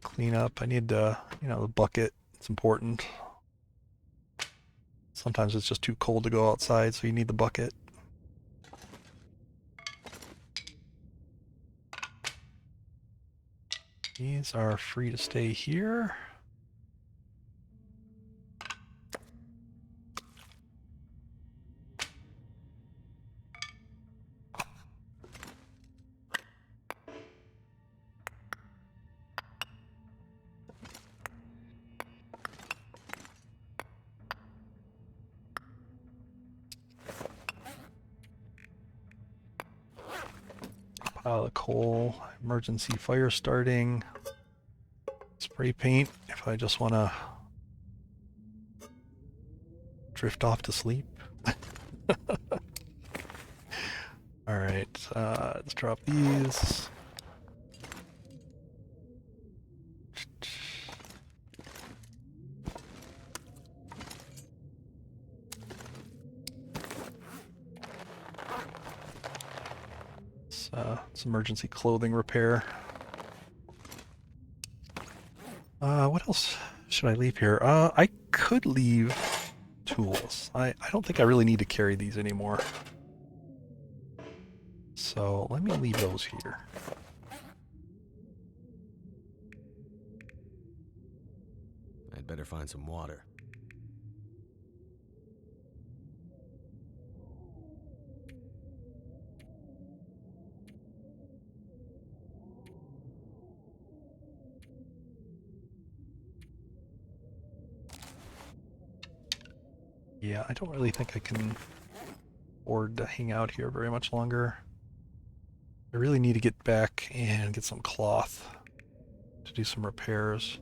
clean up. I need the bucket. It's important. Sometimes it's just too cold to go outside, so you need the bucket. These are free to stay here. Pile of coal, emergency fire starting, spray paint if I just want to drift off to sleep. Alright, let's drop these. It's emergency clothing repair. What else should I leave here? I could leave tools. I don't think I really need to carry these anymore. So let me leave those here. I'd better find some water. Yeah, I don't really think I can afford to hang out here very much longer. I really need to get back and get some cloth to do some repairs.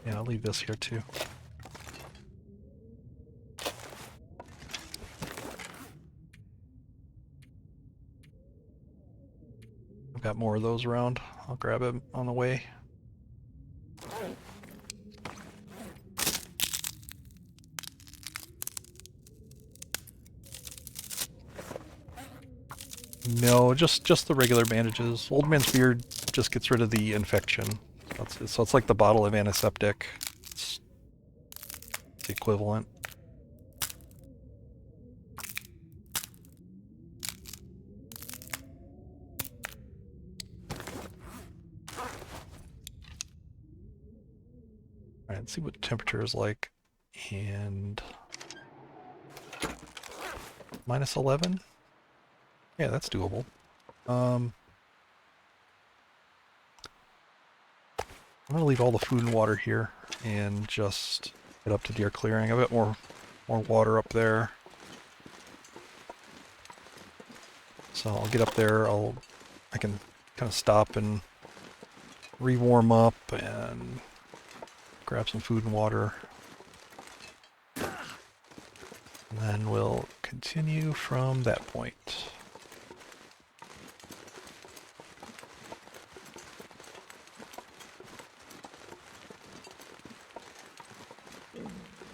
Yeah, I'll leave this here too. I've got more of those around. I'll grab them on the way. No, just the regular bandages. Old Man's Beard just gets rid of the infection. So it's like the bottle of antiseptic. It's the equivalent. Alright, let's see what the temperature is like. And Minus 11? Yeah, that's doable. I'm gonna leave all the food and water here and just head up to deer clearing. I've got more water up there. So I'll get up there, I can kind of stop and re-warm up and grab some food and water. And then we'll continue from that point.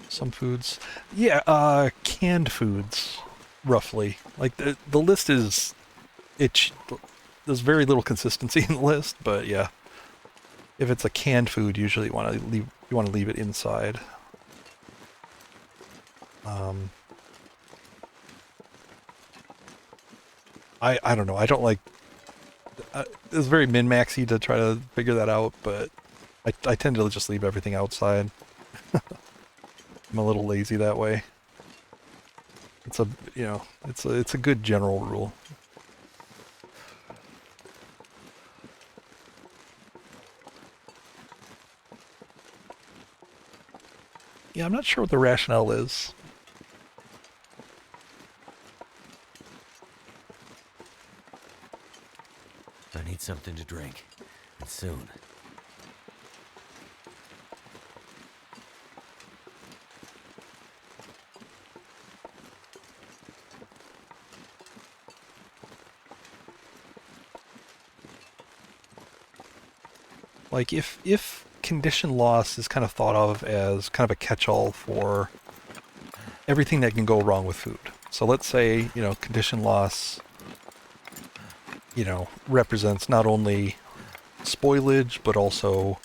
Some foods. Yeah, canned foods, roughly. Like, the list is... there's very little consistency in the list, but yeah. If it's a canned food, usually you want to leave it inside. I don't know. I don't like... it's very min-maxy to try to figure that out, but I tend to just leave everything outside. I'm a little lazy that way. It's a good general rule. Yeah, I'm not sure what the rationale is. I need something to drink. And soon. Like, if condition loss is kind of thought of as kind of a catch-all for everything that can go wrong with food. So let's say, condition loss, represents not only spoilage, but also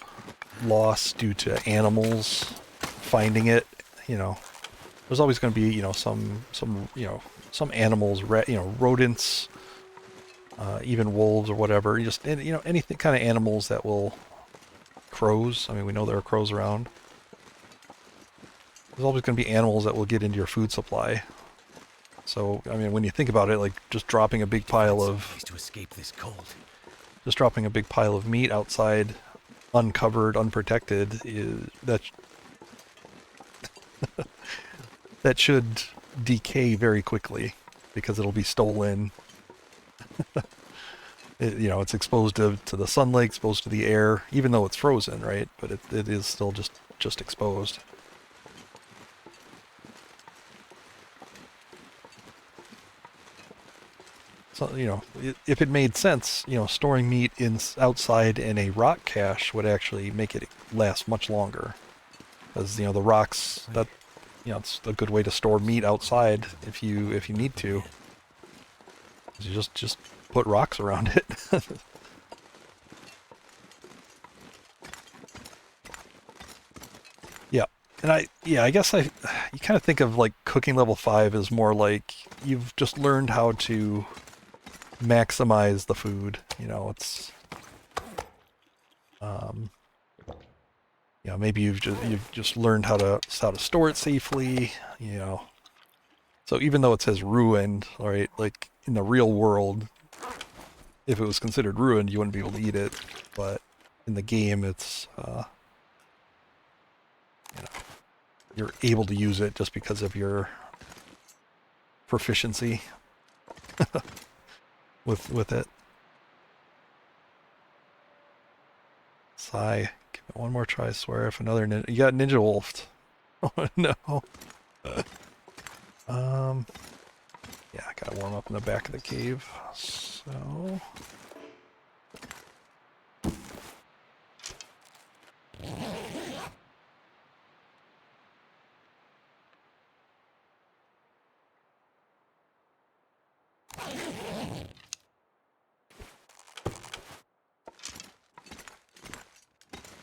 loss due to animals finding it. There's always going to be, some animals, rodents, even wolves or whatever. Anything kind of animals that will... Crows. I mean, we know there are crows around. There's always going to be animals that will get into your food supply. So, I mean, when you think about it, like just dropping a big pile of... to escape this cold. Just dropping a big pile of meat outside, uncovered, unprotected, that should decay very quickly because it'll be stolen. It's exposed to the sunlight, exposed to the air, even though it's frozen, right? But it is still just exposed. So, if it made sense, storing meat outside in a rock cache would actually make it last much longer. Because, the rocks, it's a good way to store meat outside if you need to. You just put rocks around it. Yeah. And I guess you kind of think of like cooking level 5 as more like you've just learned how to maximize the food. It's maybe you've just learned how to store it safely, So even though it says ruined, right, like in the real world, if it was considered ruined, you wouldn't be able to eat it. But in the game, it's, you're able to use it just because of your proficiency with it. Sigh. Give it one more try, I swear. If another ninja... You got ninja wolfed. Oh, no. Yeah, I gotta warm up in the back of the cave. So...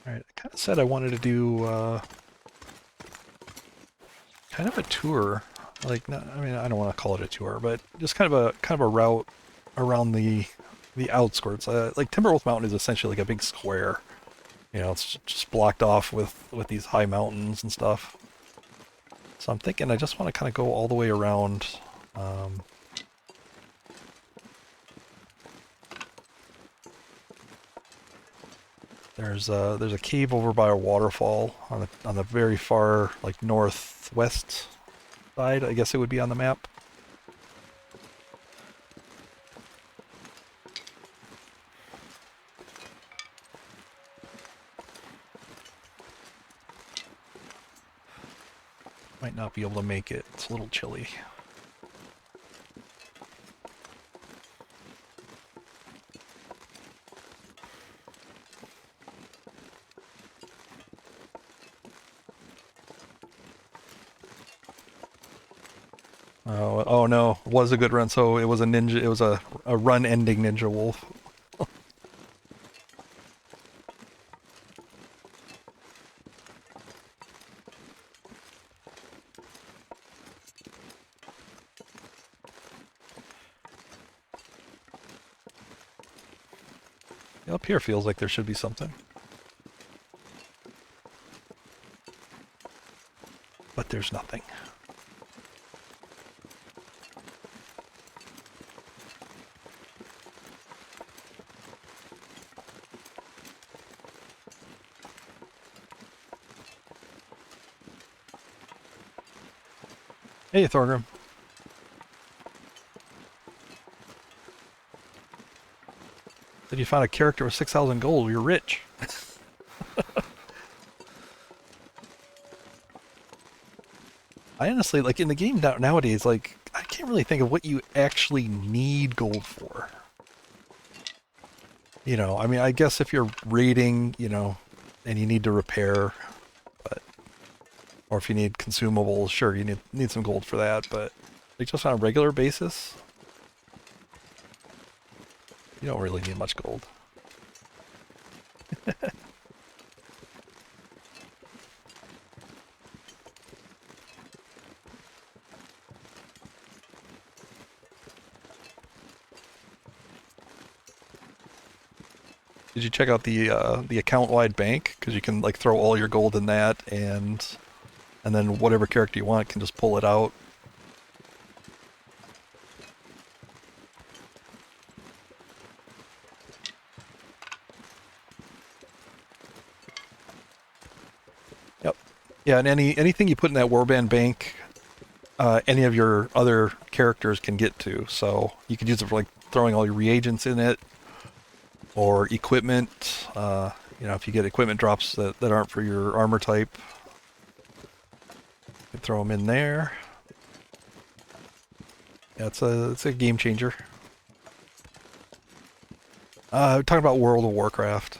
Alright, I kind of said I wanted to do kind of a tour. Like, not, I mean, I don't want to call it a tour, but just kind of a route around the outskirts. Like Timberwolf Mountain is essentially like a big square. It's just blocked off with these high mountains and stuff. So I'm thinking I just want to kind of go all the way around Um, there's a cave over by a waterfall on the very far like northwest side. I guess it would be on the map. Might not be able to make it. It's a little chilly. Oh no, it was a good run. So it was a ninja. It was a run ending ninja wolf. Up here feels like there should be something. But there's nothing. Hey, Thorgrim. Said you found a character with 6,000 gold. You're rich. I honestly, like, in the game nowadays, like, I can't really think of what you actually need gold for. You know, I mean, I guess if you're raiding, you know, and you need to repair, but, or if you need consumables, sure, you need some gold for that, but like just on a regular basis, you don't really need much gold. Did you check out the account-wide bank? Because you can like throw all your gold in that, and then whatever character you want can just pull it out. Yep. Yeah, and anything you put in that warband bank, any of your other characters can get to. So you could use it for like throwing all your reagents in it, or equipment. You know, if you get equipment drops that aren't for your armor type, you can throw them in there. Yeah, it's a game changer. We're talking about World of Warcraft.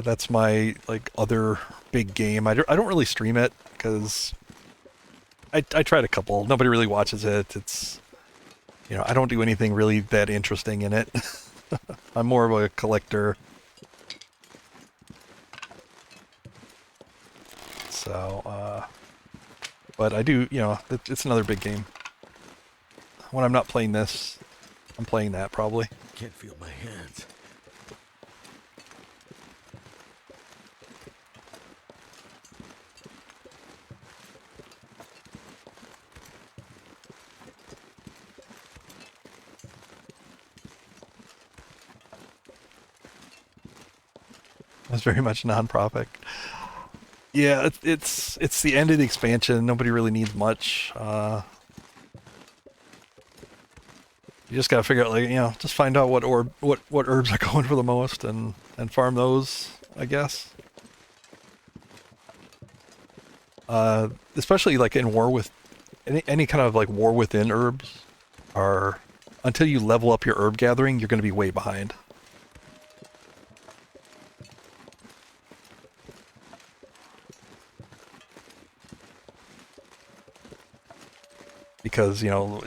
That's my like other big game. I don't really stream it because I tried a couple. Nobody really watches it. It's, you know, I don't do anything really that interesting in it. I'm more of a collector. So, but I do, you know, it's another big game. When I'm not playing this, I'm playing that probably. Can't feel my hands. It's very much non-profit. Yeah, it's the end of the expansion. Nobody really needs much. You just gotta figure out, like, you know, just find out what herbs are going for the most and farm those, I guess. Especially like in war with any kind of like war within herbs are, until you level up your herb gathering, you're going to be way behind. Because, you know,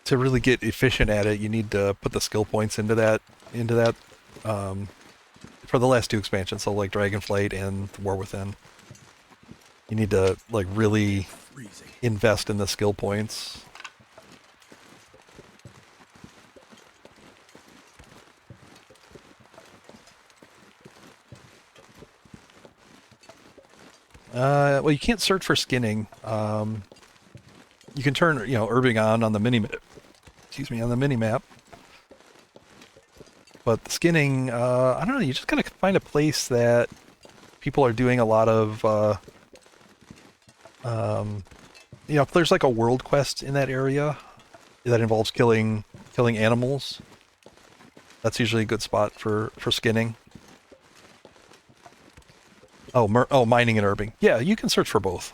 to really get efficient at it, you need to put the skill points into that for the last two expansions, so like Dragonflight and War Within. You need to like really invest in the skill points. Well, you can't search for skinning. You can turn, herbing on the mini, excuse me, on the mini map. But the skinning, I don't know. You just gotta find a place that people are doing a lot of. If there's like a world quest in that area that involves killing animals, that's usually a good spot for skinning. Oh, mining and herbing. Yeah, you can search for both.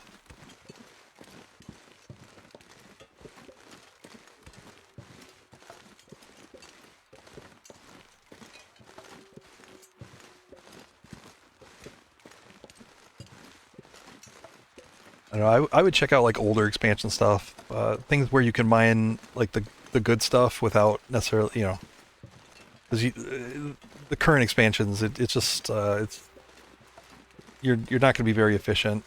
I don't know, I would check out like older expansion stuff, things where you can mine like the good stuff without necessarily, because the current expansions, it's just you're not going to be very efficient.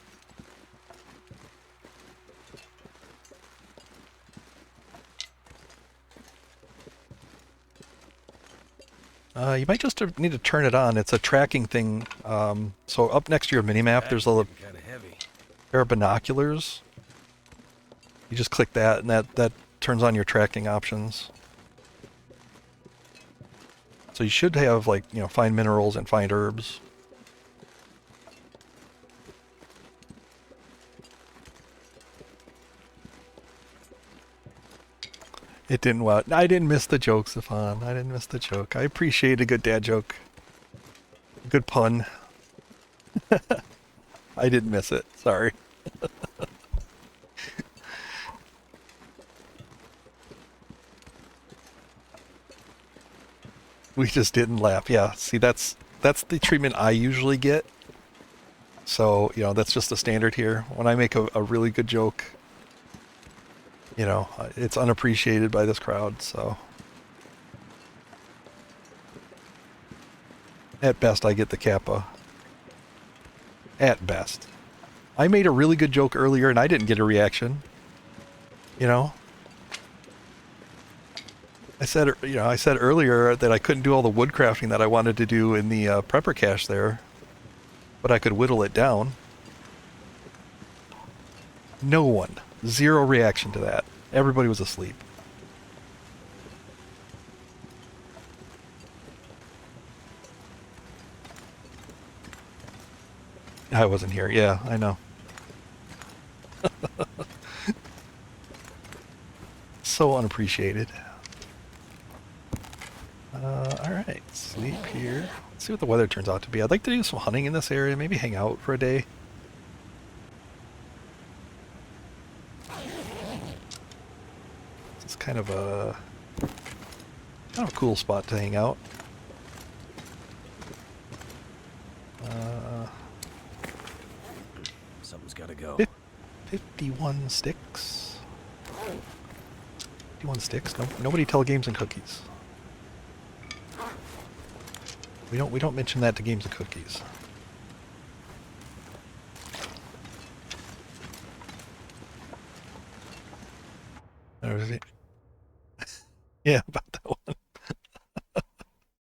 You might just need to turn it on. It's a tracking thing. So up next to your minimap, there's a little Kind of heavy. pair of binoculars. You just click that, and that turns on your tracking options. So you should have like find minerals and find herbs. It didn't what? I didn't miss the joke, Stefan. I didn't miss the joke. I appreciate a good dad joke. A good pun. I didn't miss it. Sorry. We just didn't laugh. Yeah, see, that's the treatment I usually get. So, that's just the standard here. When I make a really good joke, it's unappreciated by this crowd, so. At best, I get the kappa. At best. I made a really good joke earlier and I didn't get a reaction. I said earlier that I couldn't do all the wood crafting that I wanted to do in the prepper cache there, but I could whittle it down. No one. Zero reaction to that. Everybody was asleep. I wasn't here. Yeah, I know. So unappreciated. Alright, sleep here. Let's see what the weather turns out to be. I'd like to do some hunting in this area, maybe hang out for a day. It's kind of a cool spot to hang out. Something's got to go. 51 sticks. 51 sticks. No, nobody tell Games and Cookies. We don't mention that to Games and Cookies. Yeah, about that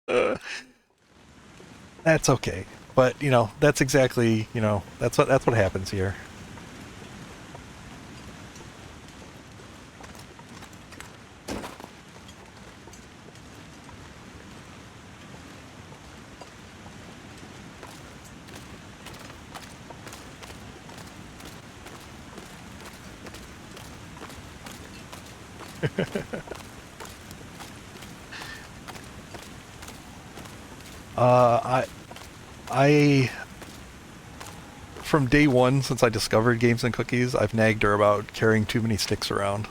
one. That's okay. But, that's exactly, that's what happens here. I from day one since I discovered Games and Cookies, I've nagged her about carrying too many sticks around.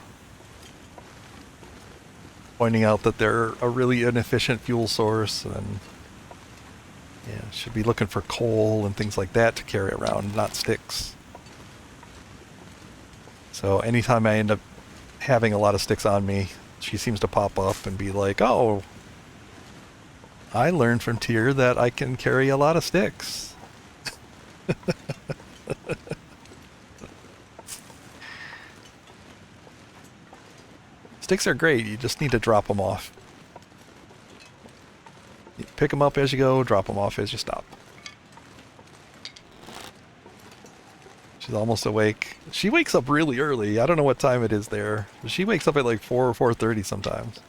Pointing out that they're a really inefficient fuel source and should be looking for coal and things like that to carry around, not sticks. So anytime I end up having a lot of sticks on me, she seems to pop up and be like, "Oh, I learned from Tyr that I can carry a lot of sticks." Sticks are great, you just need to drop them off. You pick them up as you go, drop them off as you stop. She's almost awake. She wakes up really early. I don't know what time it is there. She wakes up at like 4 or 4:30 sometimes.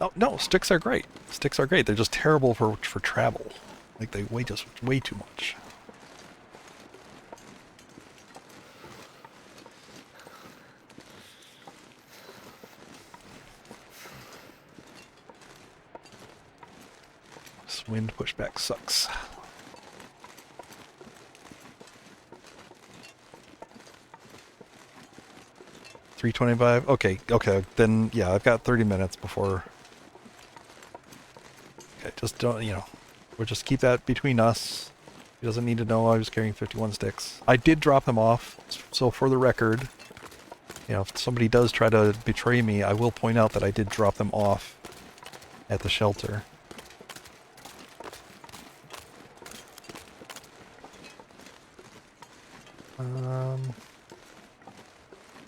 Oh, no, sticks are great. Sticks are great. They're just terrible for travel. Like, they weigh just way too much. This wind pushback sucks. $3.25? Okay, okay. Then, yeah, I've got 30 minutes before... Okay, just don't, you know... We'll just keep that between us. He doesn't need to know I was carrying 51 sticks. I did drop him off, so for the record, you know, if somebody does try to betray me, I will point out that I did drop them off at the shelter.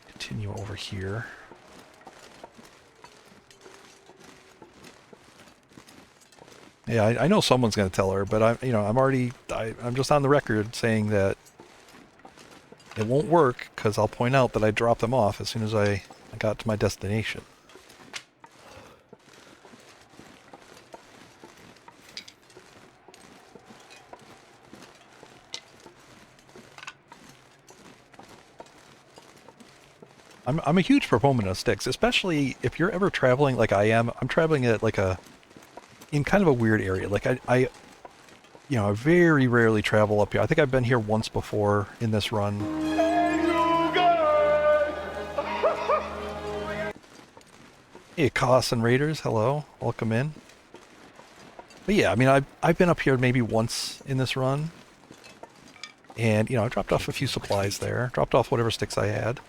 Continue over here. Yeah, I know someone's going to tell her, but I'm just on the record saying that it won't work because I'll point out that I dropped them off as soon as I got to my destination. I'm a huge proponent of sticks, especially if you're ever traveling like I am. I'm traveling at like in kind of a weird area. Like I very rarely travel up here. I think I've been here once before in this run. Hey, Koss and Raiders, hello, welcome in. But yeah, I mean, I've been up here maybe once in this run, and I dropped off a few supplies there, dropped off whatever sticks I had.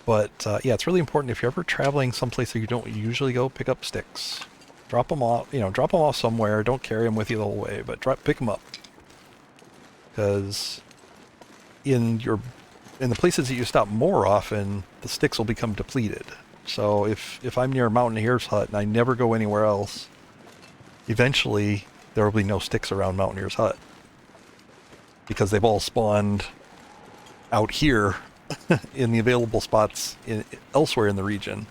But yeah, it's really important if you're ever traveling someplace that you don't usually go, pick up sticks. Drop them off, drop them off somewhere. Don't carry them with you the whole way, but pick them up. Because in the places that you stop more often, the sticks will become depleted. So if I'm near a Mountaineer's hut and I never go anywhere else, eventually there will be no sticks around Mountaineer's hut. Because they've all spawned out here in the available spots elsewhere in the region.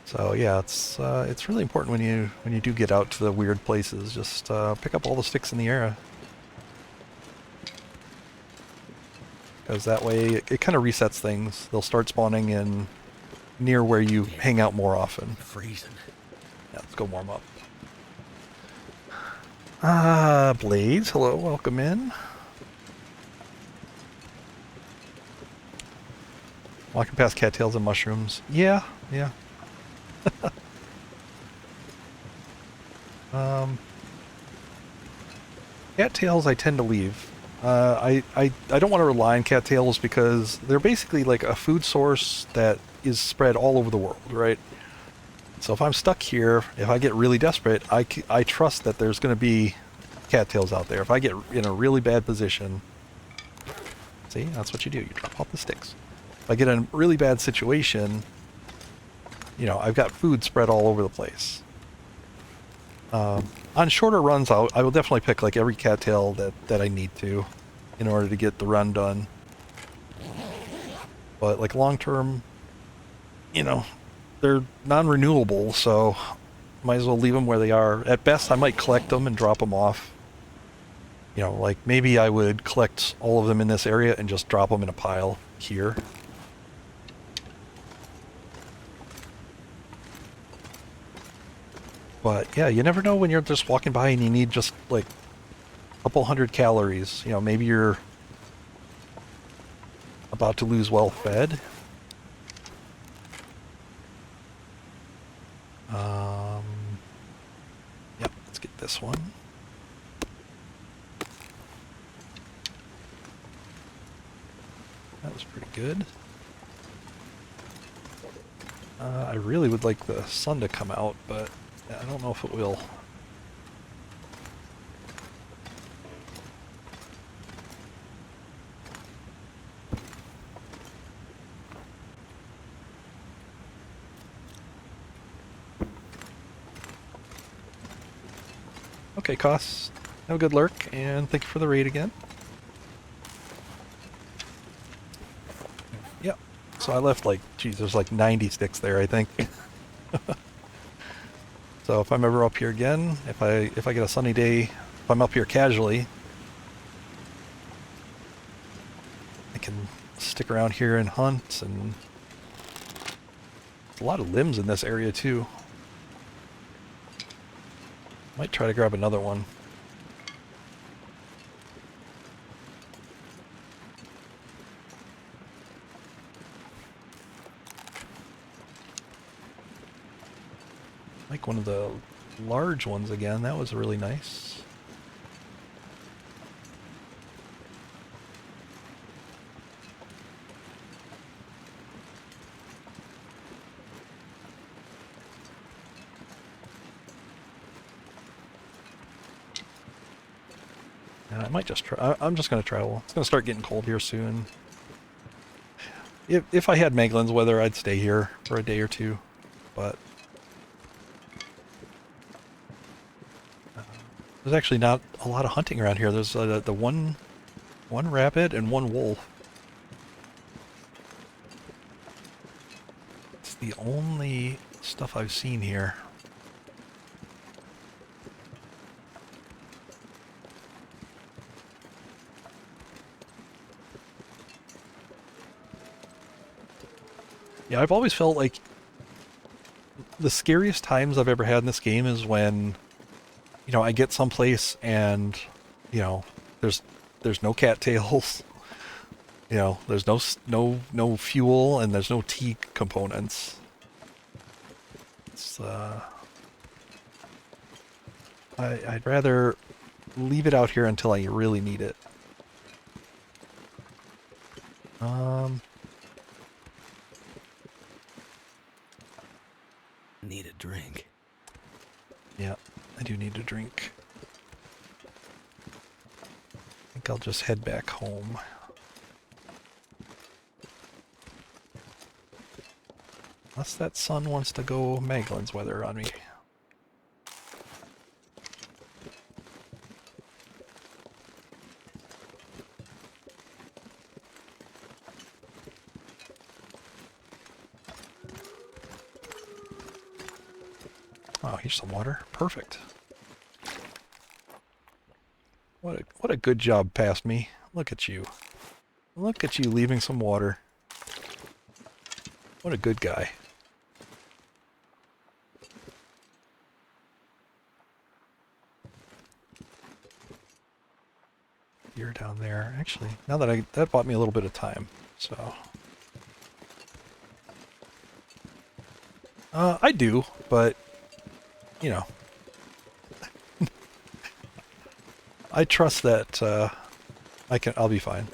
So yeah, it's really important when you do get out to the weird places, just pick up all the sticks in the area. Because that way it kind of resets things. They'll start spawning in near where you hang out more often. Freezing. Yeah, let's go warm up. Blaze, hello, welcome in. Walking past cattails and mushrooms. Yeah. Cattails I tend to leave. I don't want to rely on cattails because they're basically like a food source that is spread all over the world, right? So if I'm stuck here, if I get really desperate, I trust that there's going to be cattails out there. If I get in a really bad position, see, that's what you do. You drop off the sticks. If I get in a really bad situation, I've got food spread all over the place. On shorter runs, I will definitely pick like every cattail that I need to in order to get the run done. But like long term, they're non-renewable, so might as well leave them where they are. At best, I might collect them and drop them off. Like maybe I would collect all of them in this area and just drop them in a pile here. But yeah, you never know when you're just walking by and you need just like a couple hundred calories. Maybe you're about to lose well fed. Yep, let's get this one. That was pretty good. I really would like the sun to come out, but I don't know if it will. Okay, Koss. Have a good lurk, and thank you for the raid again. Yep. So I left like, geez, there's like 90 sticks there, I think. So if I'm ever up here again, if I get a sunny day, if I'm up here casually, I can stick around here and hunt, and a lot of limbs in this area too. Might try to grab another one. Like one of the large ones again. That was really nice. And I might just try. I'm just going to travel. It's going to start getting cold here soon. If I had Maglin's weather, I'd stay here for a day or two, but there's actually not a lot of hunting around here. There's the one rabbit and one wolf. It's the only stuff I've seen here. Yeah, I've always felt like the scariest times I've ever had in this game is when, you know, I get someplace and, you know, there's no cattails, you know, there's no fuel, and there's no tea components. It's I'd rather leave it out here until I really need it. Need a drink. Yeah, I do need a drink. I think I'll just head back home. Unless that sun wants to go Maglin's weather on me. Oh, here's some water. Perfect. What a good job past me. Look at you. Look at you leaving some water. What a good guy. You're down there. Actually, now that that bought me a little bit of time, so. I do, but, you know. I trust that, I'll be fine.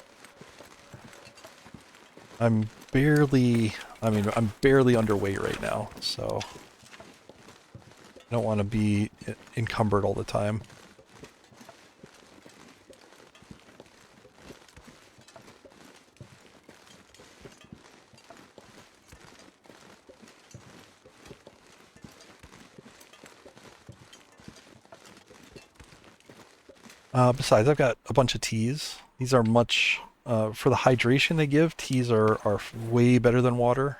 I'm barely underweight right now, so I don't want to be encumbered all the time. Besides, I've got a bunch of teas. These are much, for the hydration they give, teas are way better than water.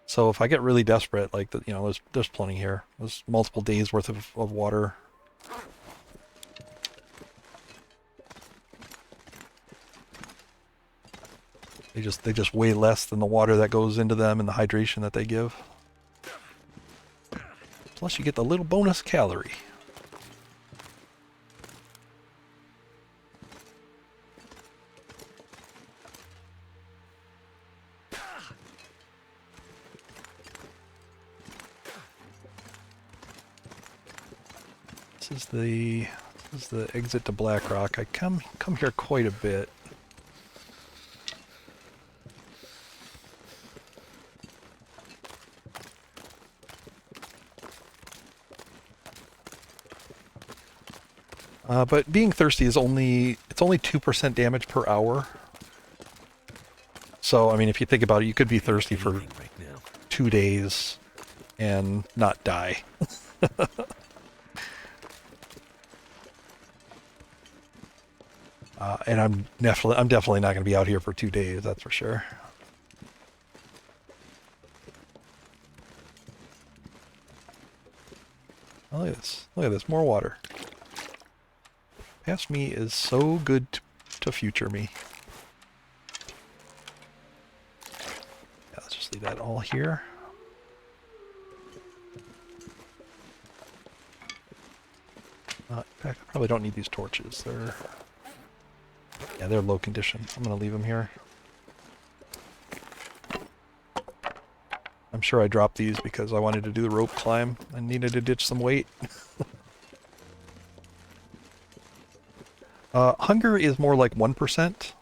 So if I get really desperate, like, you know, there's plenty here. There's multiple days worth of water. They just weigh less than the water that goes into them and the hydration that they give. Plus you get the little bonus calorie. This is the exit to Blackrock. I come here quite a bit. But being thirsty is only 2% damage per hour. So I mean, if you think about it, you could be thirsty for Right now. 2 days and not die. And I'm definitely not going to be out here for 2 days. That's for sure. Oh, look at this! Look at this! More water. Past me is so good to future me. Yeah, let's just leave that all here. In fact, I probably don't need these torches. They're low condition. I'm gonna leave them here. I'm sure I dropped these because I wanted to do the rope climb. I needed to ditch some weight. Hunger is more like 1%.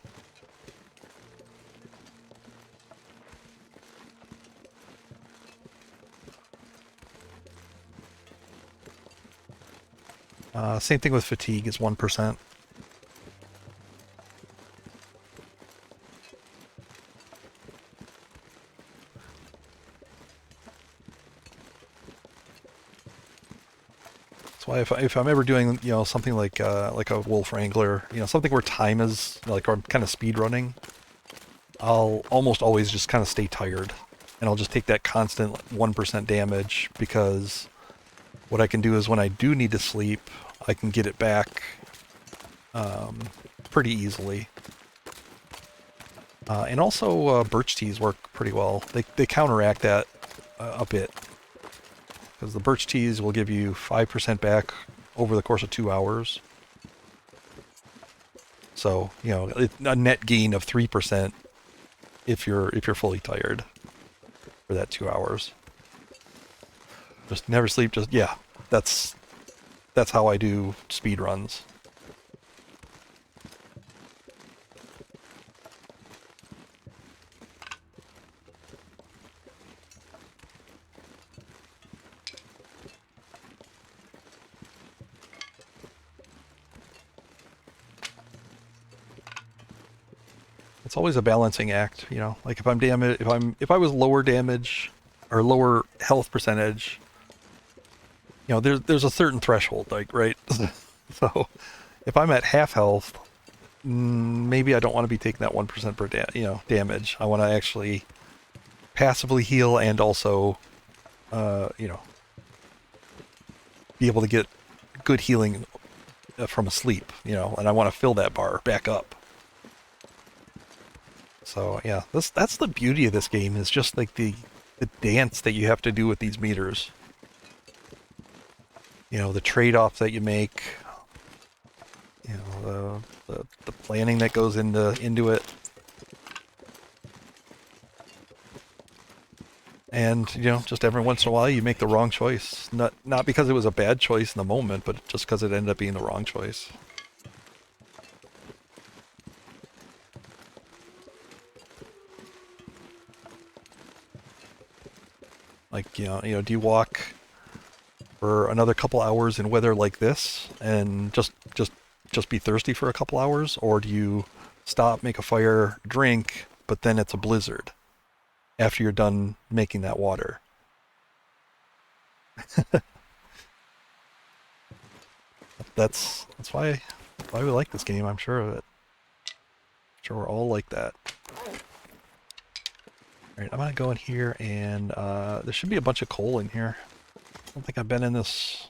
Same thing with fatigue is 1%. That's why if I'm ever doing something like a wolf wrangler, something where time is like, or I'm kind of speed running, I'll almost always just kind of stay tired, and I'll just take that constant 1% damage, because what I can do is when I do need to sleep, I can get it back pretty easily. And also birch teas work pretty well. They counteract that a bit. Because the birch teas will give you 5% back over the course of 2 hours. So, a net gain of 3% if you're fully tired for that 2 hours. Just never sleep, that's how I do speed runs. It's always a balancing act, like if I was lower damage or lower health percentage, there's a certain threshold, like, right? So if I'm at half health, maybe I don't want to be taking that 1% per damage. I want to actually passively heal and also be able to get good healing from a sleep, and I want to fill that bar back up. So yeah, that's the beauty of this game, is just like the dance that you have to do with these meters. The trade-off that you make, the planning that goes into it. And, just every once in a while you make the wrong choice. Not because it was a bad choice in the moment, but just because it ended up being the wrong choice. Like, do you walk for another couple hours in weather like this and just be thirsty for a couple hours? Or do you stop, make a fire, drink, but then it's a blizzard after you're done making that water? That's why we like this game, I'm sure of it. I'm sure we're all like that. Alright, I'm gonna go in here and there should be a bunch of coal in here. I don't think I've been in this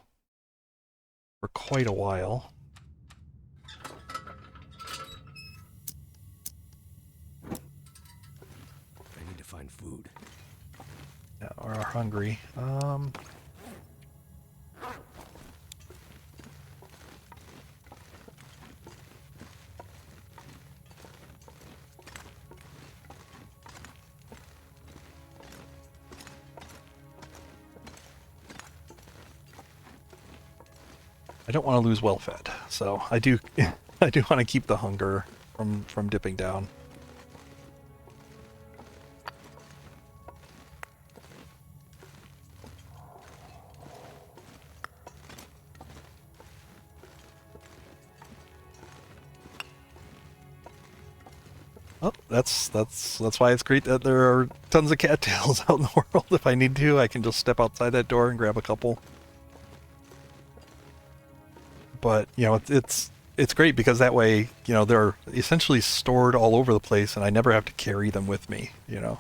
for quite a while. I need to find food. Yeah, or are hungry. I don't want to lose well fed, so I do want to keep the hunger from dipping down. Oh, that's why it's great that there are tons of cattails out in the world. If I need to, I can just step outside that door and grab a couple. But it's it's great because that way, you know, they're essentially stored all over the place, and I never have to carry them with me. You know.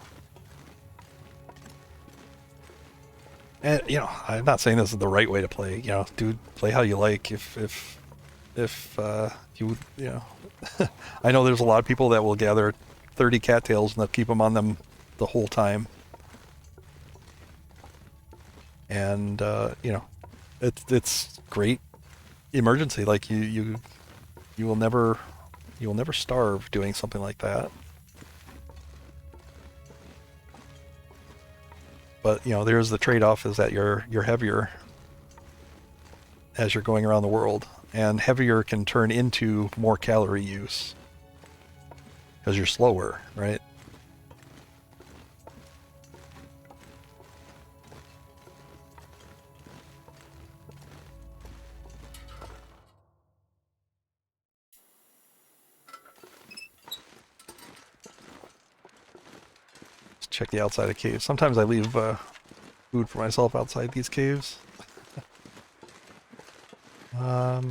And you know, I'm not saying this is the right way to play. You know, dude, play how you like. If you know, I know there's a lot of people that will gather 30 cattails and they'll keep them on them the whole time. And you know, it's great emergency. Like you will never starve doing something like that. But you know, there's the trade-off is that you're heavier as you're going around the world, and heavier can turn into more calorie use because you're slower, right? Let's check the outside of caves. Sometimes I leave food for myself outside these caves. Yeah.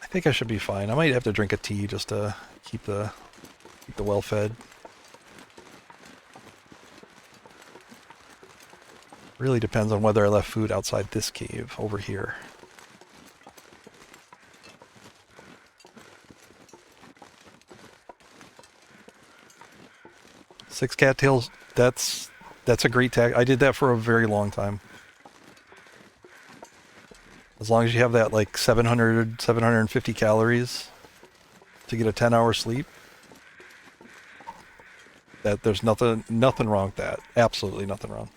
I think I should be fine. I might have to drink a tea just to keep the well fed. Really depends on whether I left food outside this cave over here. Six cattails, that's a great tag. I did that for a very long time. As long as you have that like 700, 750 calories to get a 10-hour sleep, that there's nothing wrong with that. Absolutely nothing wrong.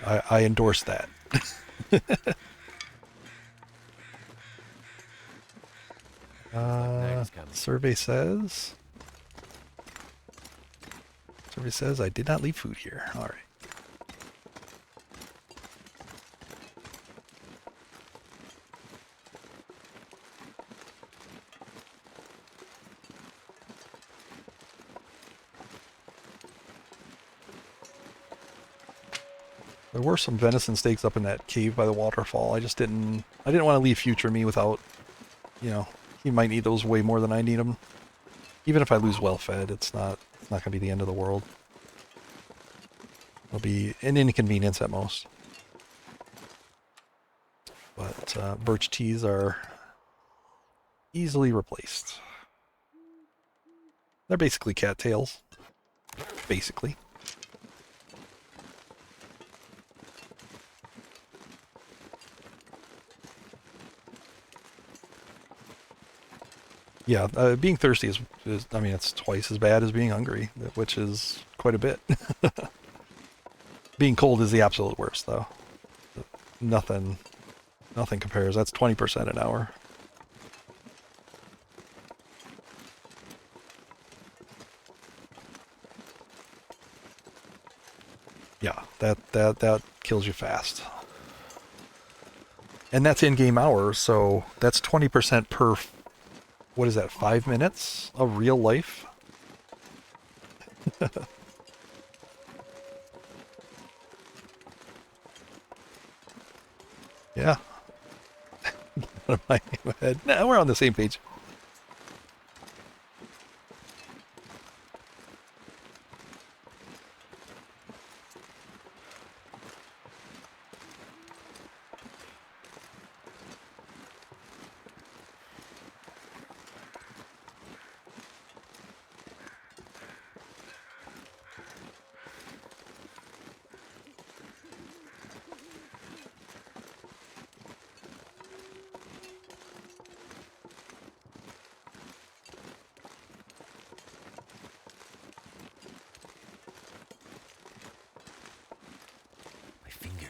I endorse that. Survey says I did not leave food here. All right. There were some venison steaks up in that cave by the waterfall. I didn't want to leave future me without, you know, he might need those way more than I need them. Even if I lose well fed, it's not going to be the end of the world. It'll be an inconvenience at most. But birch teas are easily replaced. They're basically cattails. Basically. Yeah, being thirsty is, I mean, it's twice as bad as being hungry, which is quite a bit. Being cold is the absolute worst, though. Nothing compares. That's 20% an hour. Yeah, that kills you fast. And that's in-game hours, so that's 20% per, what is that, 5 minutes of real life? Yeah. My head. Nah, we're on the same page.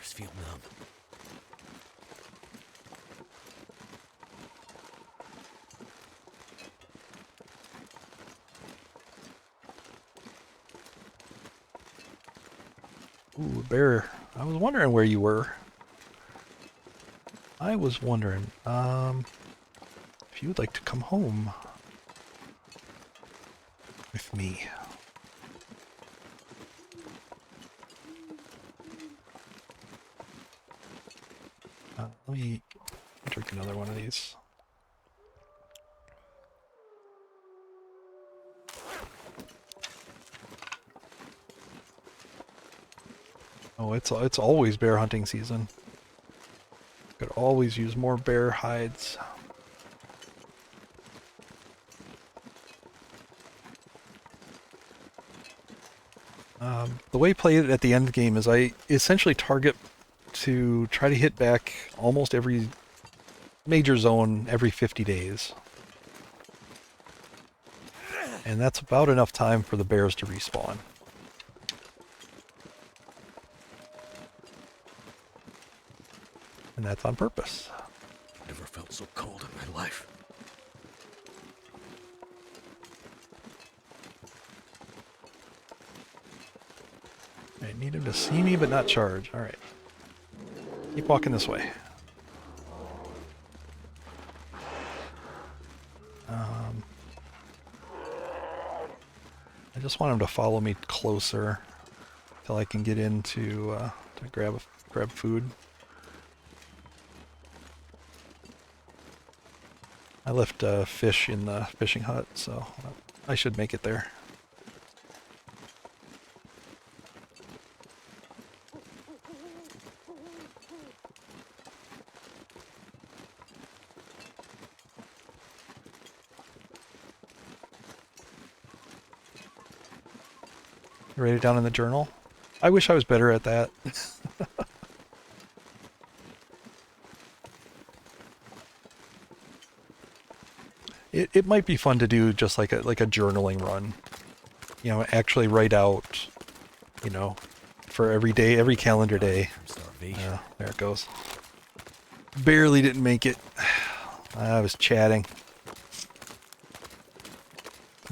Feel numb. Ooh, bear. I was wondering where you were. I was wondering, if you would like to come home with me. Let me drink another one of these. Oh, it's always bear hunting season. Could always use more bear hides. The way I play it at the end game is I essentially target to try to hit back almost every major zone every 50 days. And that's about enough time for the bears to respawn. And that's on purpose. Never felt so cold in my life. I need him to see me but not charge. Alright. Keep walking this way. I just want him to follow me closer till I can get into to grab food. I left fish in the fishing hut, so I should make it there. You write it down in the journal? I wish I was better at that. It might be fun to do just like a journaling run. You know, actually write out, you know, for every day, every calendar day. Yeah, there it goes. Barely didn't make it. I was chatting.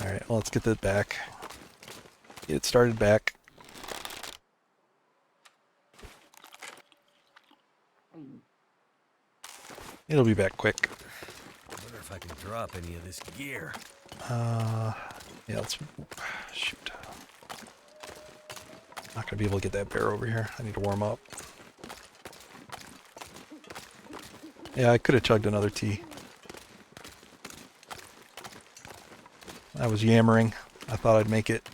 Alright, well, let's get that back. Get it started back. It'll be back quick. I wonder if I can drop any of this gear. Yeah, let's... Shoot. Not gonna be able to get that bear over here. I need to warm up. Yeah, I could have chugged another tea. I was yammering. I thought I'd make it.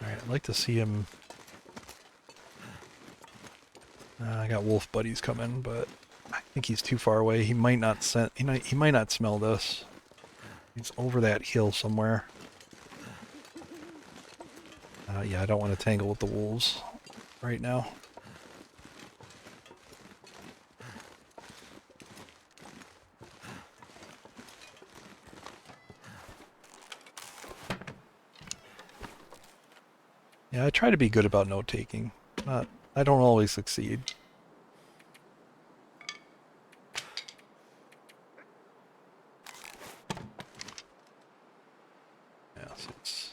Alright, I'd like to see him. I got wolf buddies coming, but I think he's too far away. He might not he might not smell this. He's over that hill somewhere. Yeah, I don't want to tangle with the wolves right now. Yeah, I try to be good about note-taking. I don't always succeed. Yeah, so it's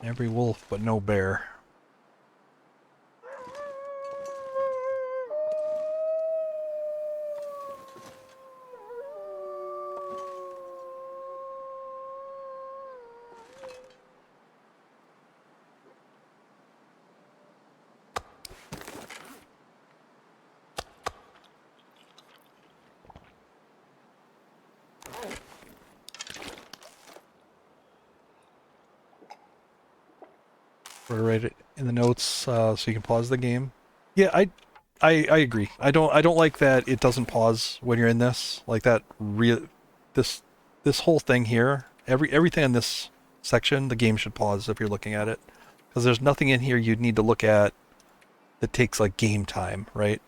every wolf but no bear. Write it in the notes so you can pause the game. Yeah, I agree. I don't like that it doesn't pause when you're in this. Like that this whole thing here, everything in this section, the game should pause if you're looking at it. Because there's nothing in here you'd need to look at that takes like game time, right?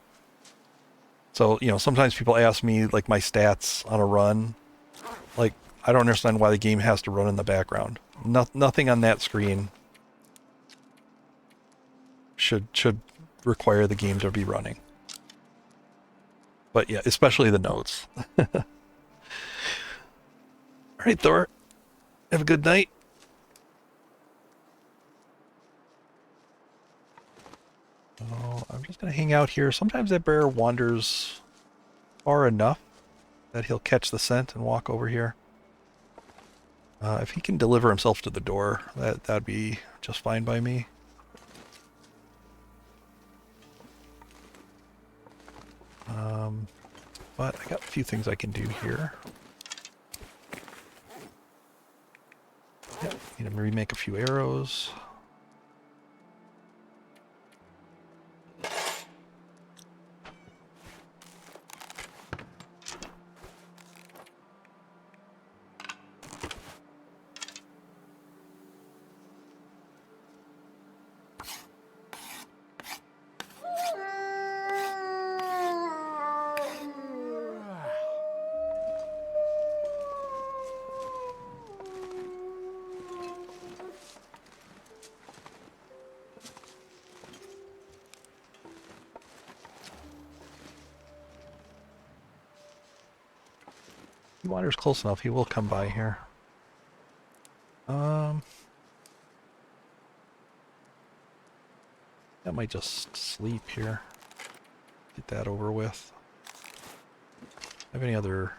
So, you know, sometimes people ask me like my stats on a run. Like, I don't understand why the game has to run in the background. Nothing on that screen should require the game to be running. But yeah, especially the notes. All right, Thor. Have a good night. Oh, I'm just gonna hang out here. Sometimes that bear wanders far enough that he'll catch the scent and walk over here. If he can deliver himself to the door, that'd be just fine by me. But I got a few things I can do here. Yep, need to remake a few arrows. He wanders close enough, he will come by here. That might just sleep here. Get that over with. Have any other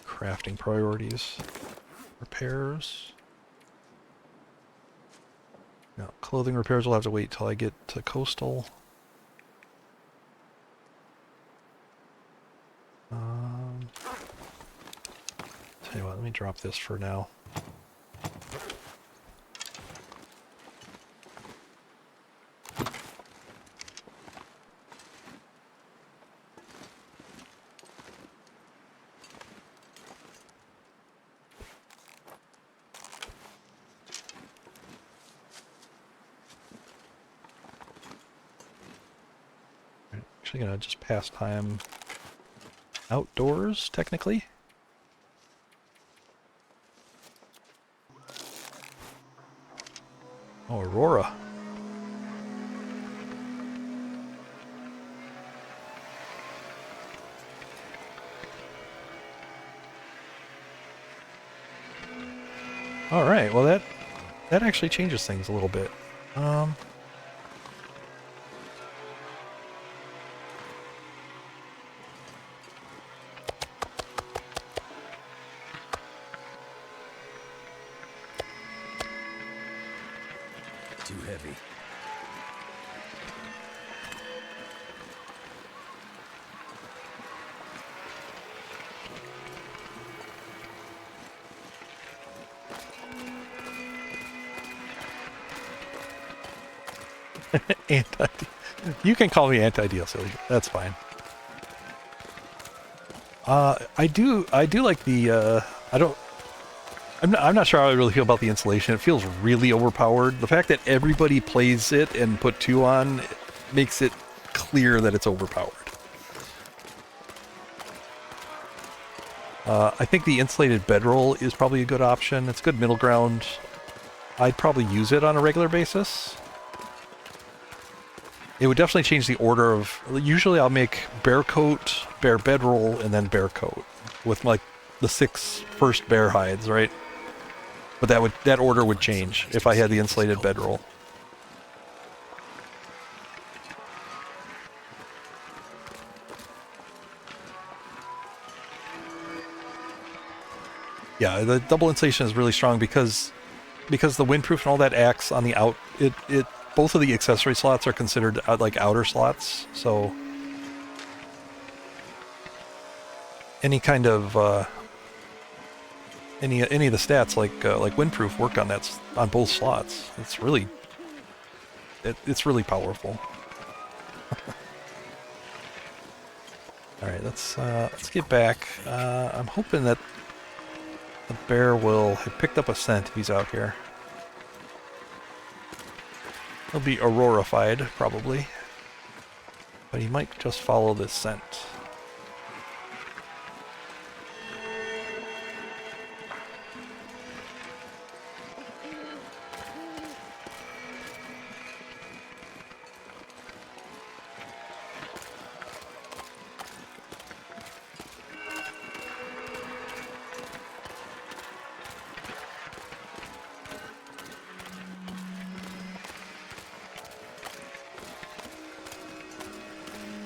crafting priorities? Repairs? No, clothing repairs will have to wait till I get to coastal. Tell you what, let me drop this for now. Actually gonna just pass time outdoors, technically. Oh, Aurora. All right, well that actually changes things a little bit. Too heavy. Anti. You can call me anti-DLC. That's fine. I do like the. I'm not sure how I really feel about the installation. It feels really overpowered. The fact that everybody plays it and put 2 on makes it clear that it's overpowered. I think the insulated bedroll is probably a good option. It's a good middle ground. I'd probably use it on a regular basis. It would definitely change the order of... Usually I'll make bear coat, bear bedroll, and then bear coat. With like the 6 first bear hides, right? But that order would change if I had the insulated bedroll. Yeah, the double insulation is really strong because the windproof and all that acts on the out. Both of the accessory slots are considered like outer slots, so any kind of any of the stats like windproof work on on both slots. It's really powerful. All right, let's get back. I'm hoping that the bear will have picked up a scent if he's out here. He'll be aurorified, probably. But he might just follow this scent.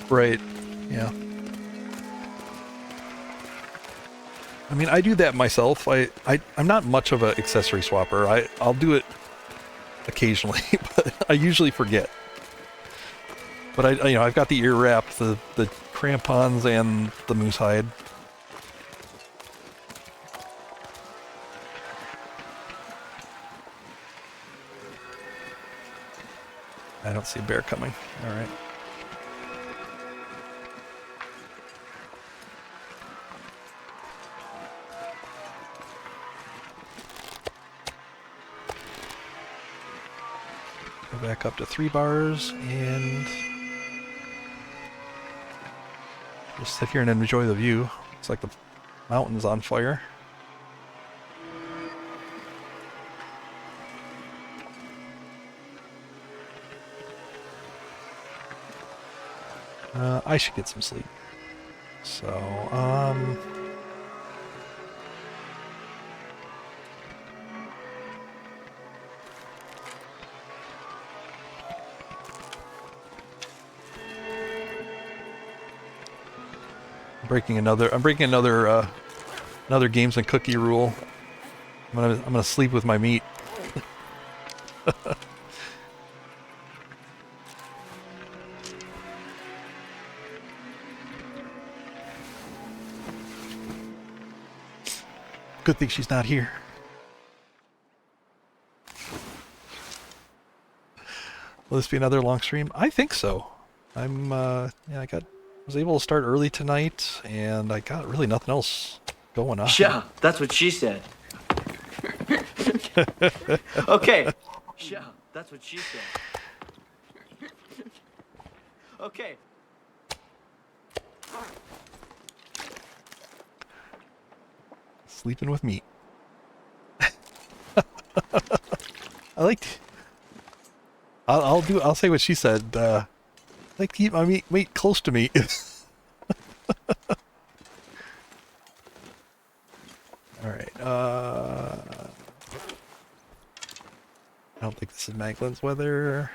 Right. Yeah. I mean, I do that myself. I'm not much of an accessory swapper. I'll do it occasionally, but I usually forget. But I've got the ear wrap, the crampons, and the moose hide. I don't see a bear coming. All right. Go back up to 3 bars and just sit here and enjoy the view. Looks like the mountain's on fire. I should get some sleep. So, I'm breaking another games and cookie rule. I'm gonna sleep with my meat. Good thing she's not here. Will this be another long stream? I think so. I was able to start early tonight, and I got really nothing else going on. Yeah, that's what she said. Okay. Yeah, that's what she said. Okay. Sleeping with meat. I liked. I'll say what she said. I like to keep my meat close to me. All right. I don't think this is Maglin's weather.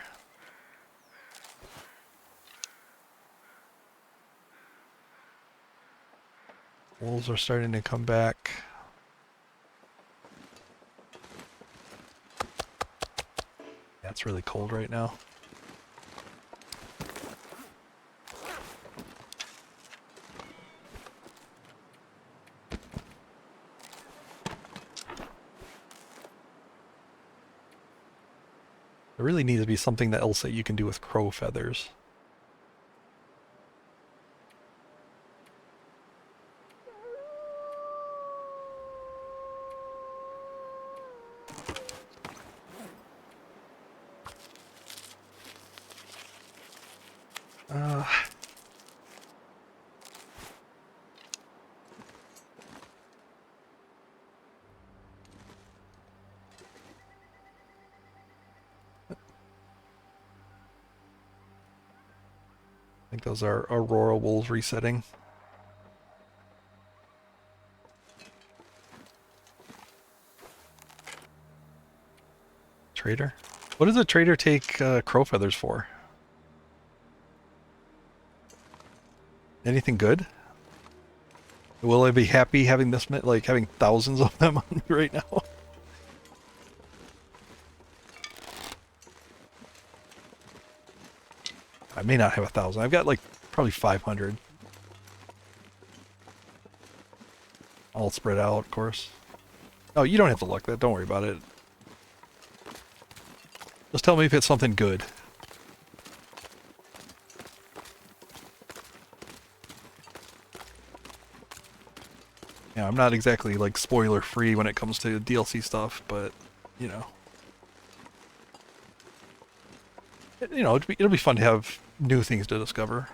Wolves are starting to come back. Yeah, it's really cold right now. There really needs to be something else that you can do with crow feathers. I think those are Aurora wolves resetting. Trader? What does a trader take crow feathers for? Anything good? Will I be happy having this, like having thousands of them on me right now? I may not have 1,000. I've got like probably 500. All spread out, of course. Oh, you don't have to look that. Don't worry about it. Just tell me if it's something good. Yeah, I'm not exactly like spoiler free when it comes to DLC stuff, but you know. It'll be fun to have new things to discover.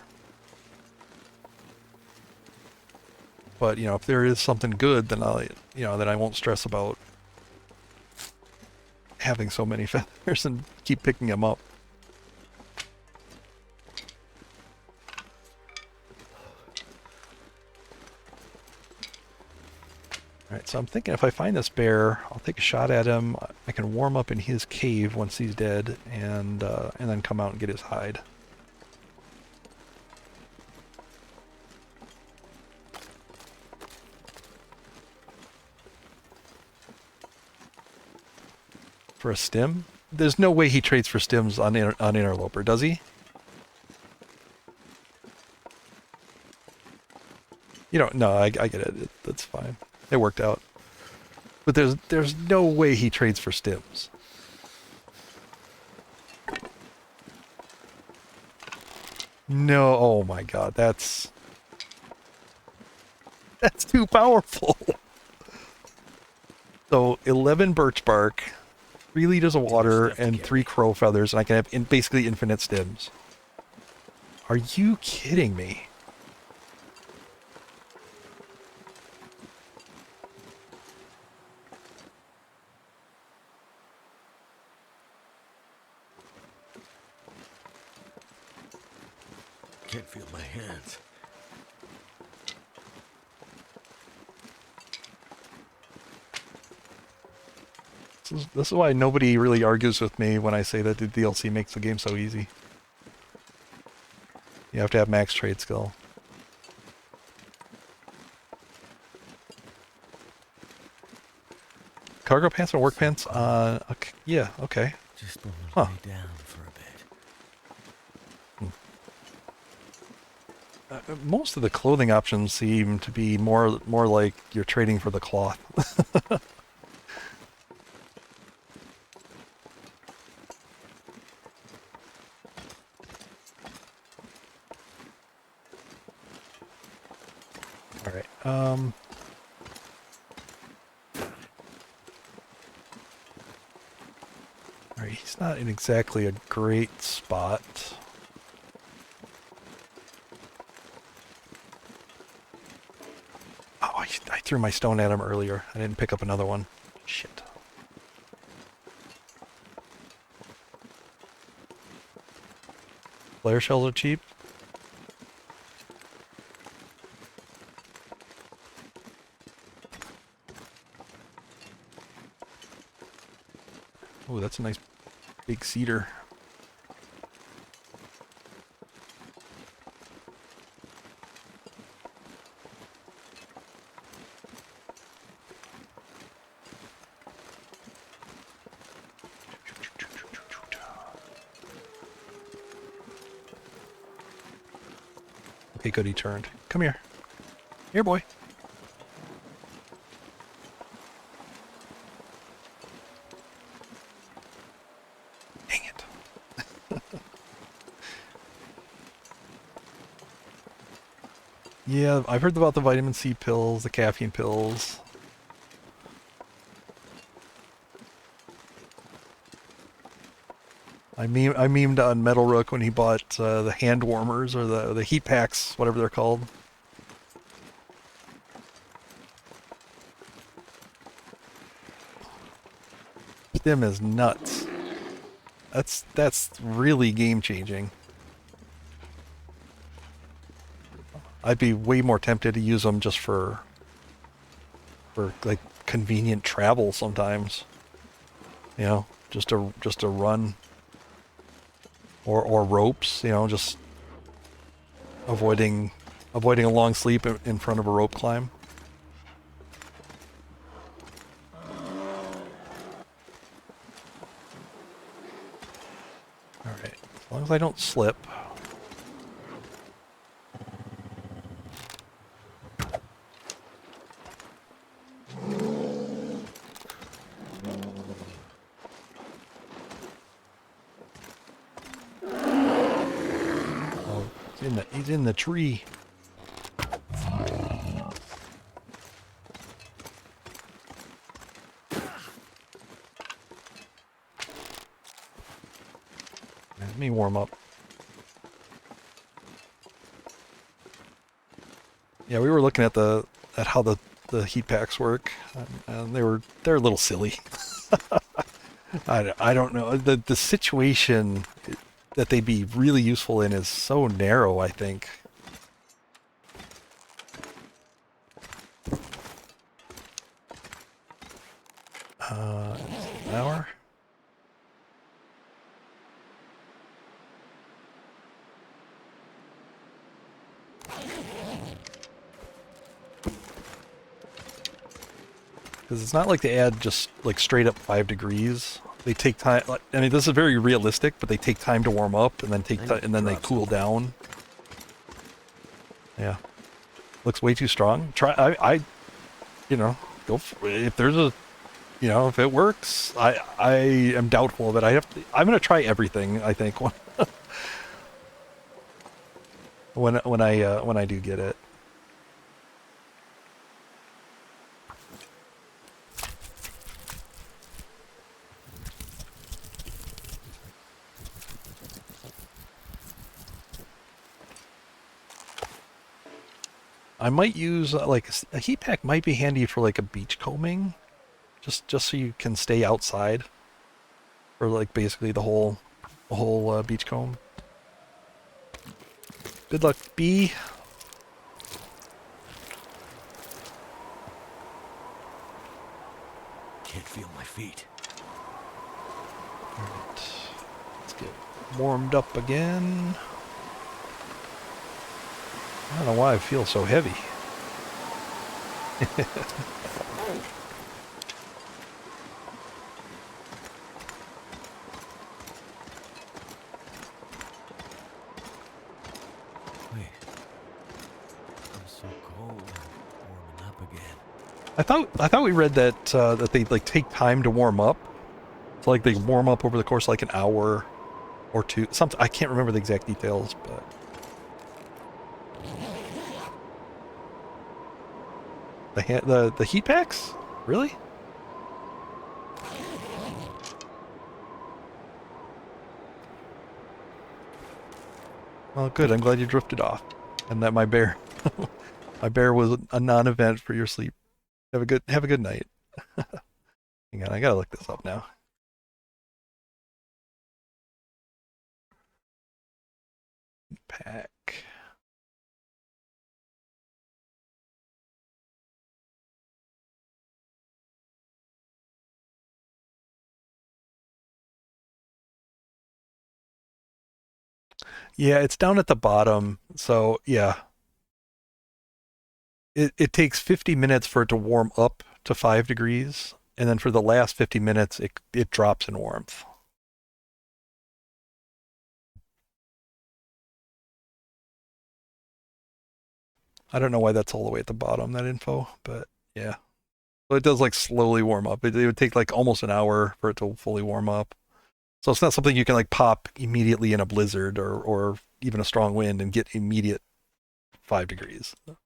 But, if there is something good, then then I won't stress about having so many feathers and keep picking them up. Alright, so I'm thinking if I find this bear, I'll take a shot at him. I can warm up in his cave once he's dead, and then come out and get his hide. For a stim? There's no way he trades for stims on Interloper, does he? You don't. No, I get it. That's fine. It worked out. But there's no way he trades for stims. No. Oh my God. That's too powerful. So 11 birch bark, 3 liters of water, and 3 crow feathers, and I can have basically infinite stims. Are you kidding me? Can't feel my hands. This is why nobody really argues with me when I say that the DLC makes the game so easy. You have to have max trade skill. Cargo pants and work pants? Okay, yeah, okay. Just want to Huh. lay down for a bit. Most of the clothing options seem to be more like you're trading for the cloth. All right. All right. He's not in exactly a great spot. Oh, I threw my stone at him earlier. I didn't pick up another one. Shit. Flare shells are cheap. Oh, that's a nice big cedar. Okay, good, he turned. Come here. Here, boy. Dang it. Yeah, I've heard about the vitamin C pills, the caffeine pills. I memed on Metal Rook when he bought the hand warmers or the heat packs, whatever they're called. Stim is nuts. That's really game changing. I'd be way more tempted to use them just for like convenient travel sometimes. You know, just to run. Or ropes, you know, just avoiding a long sleep in front of a rope climb. All right, as long as I don't slip. He's in the tree. Let me warm up. Yeah, we were looking at how the heat packs work, and they're a little silly. I don't know. The situation that they'd be really useful in is so narrow, I think. An hour? Because it's not like they add just like straight up 5 degrees. they take time. I mean, this is very realistic, but they take time to warm up and then they cool down. Yeah, looks way too strong. Try I you know, go for it. If there's a, you know, if it works, I am doubtful of it. I'm gonna try everything. I think when I do get it. I might use like a heat pack might be handy for like a beach combing, just so you can stay outside for like basically the whole beach comb. Good luck, B. Can't feel my feet. Alright. Let's get warmed up again. I don't know why I feel so heavy. Wait. I'm so cold. I'm warming up again. I thought we read that that they like take time to warm up. So like they warm up over the course of like an hour or two. Something I can't remember the exact details, but the heat packs? Really? Well, good. I'm glad you drifted off, and that my bear was a non-event for your sleep. Have a good night. Hang on, I gotta look this up now. Pack. Yeah, it's down at the bottom. So yeah, it takes 50 minutes for it to warm up to 5 degrees, and then for the last 50 minutes, it drops in warmth. I don't know why that's all the way at the bottom, that info, but yeah. So it does like slowly warm up. It would take like almost an hour for it to fully warm up. So it's not something you can like pop immediately in a blizzard or even a strong wind and get immediate 5 degrees. This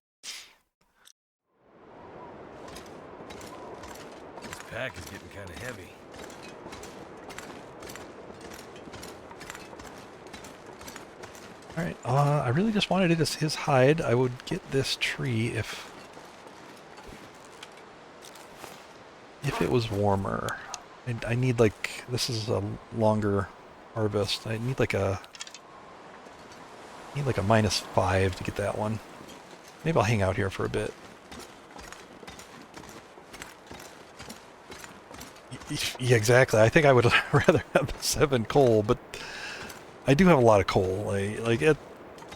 pack is getting kind of heavy. All right. I really just wanted it as his hide. I would get this tree if it was warmer. I need like, this is a longer harvest. I need like a -5 to get that one. Maybe I'll hang out here for a bit. Yeah, exactly. I think I would rather have the 7 coal, but I do have a lot of coal. Like at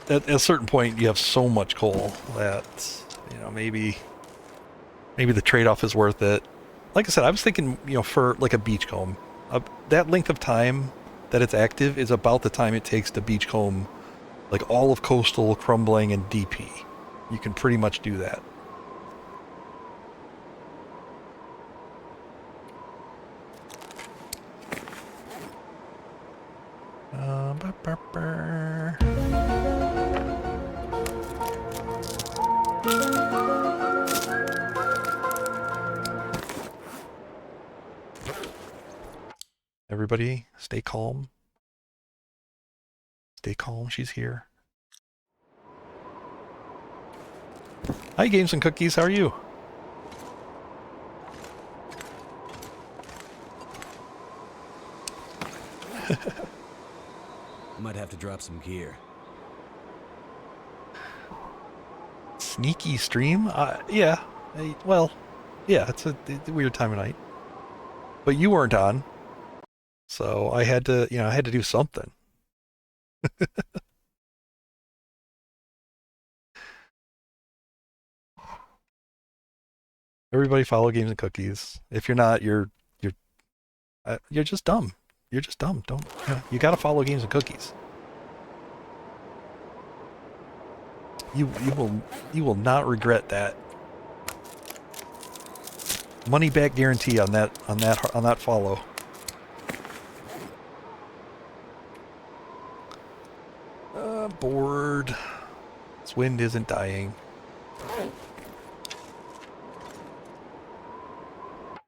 a certain point, you have so much coal that, you know, maybe the trade-off is worth it. Like I said, I was thinking, you know, for like a beachcomb, that length of time that it's active is about the time it takes to beachcomb like all of coastal, crumbling, and DP. You can pretty much do that. Burr, burr. Everybody, stay calm. Stay calm, she's here. Hi, Games and Cookies, how are you? Might have to drop some gear. Sneaky stream? Yeah. Well, yeah, it's a weird time of night. But you weren't on. So I had to, you know, I had to do something. Everybody follow Games and Cookies. If you're not, you're You're just dumb. You're just dumb. Don't. You got to follow games and cookies. You will not regret that. Money back guarantee on that follow. Bored. This wind isn't dying.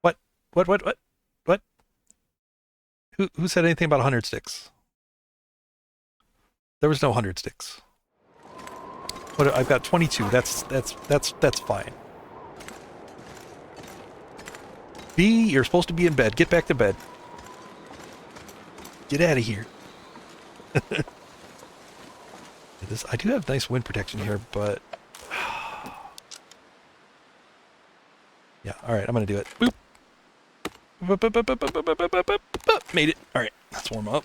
What? What? Who said anything about 100 sticks? There was no 100 sticks. But I've got 22. That's fine. B, you're supposed to be in bed. Get back to bed. Get out of here. I do have nice wind protection here, but yeah. All right, I'm gonna do it. Boop. Made it. All right, let's warm up.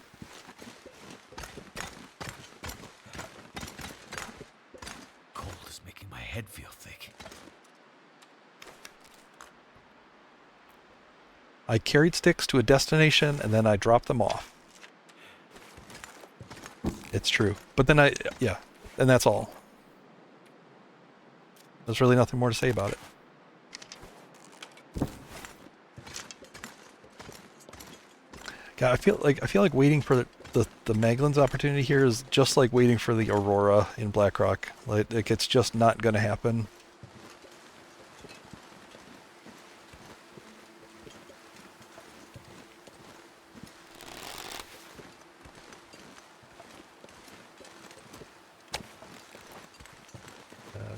Cold is making my head feel thick. I carried sticks to a destination and then I dropped them off. It's true. But then yeah, and that's all. There's really nothing more to say about it. God, I feel like waiting for the Maglin's opportunity here is just like waiting for the Aurora in Blackrock. Like it's just not going to happen.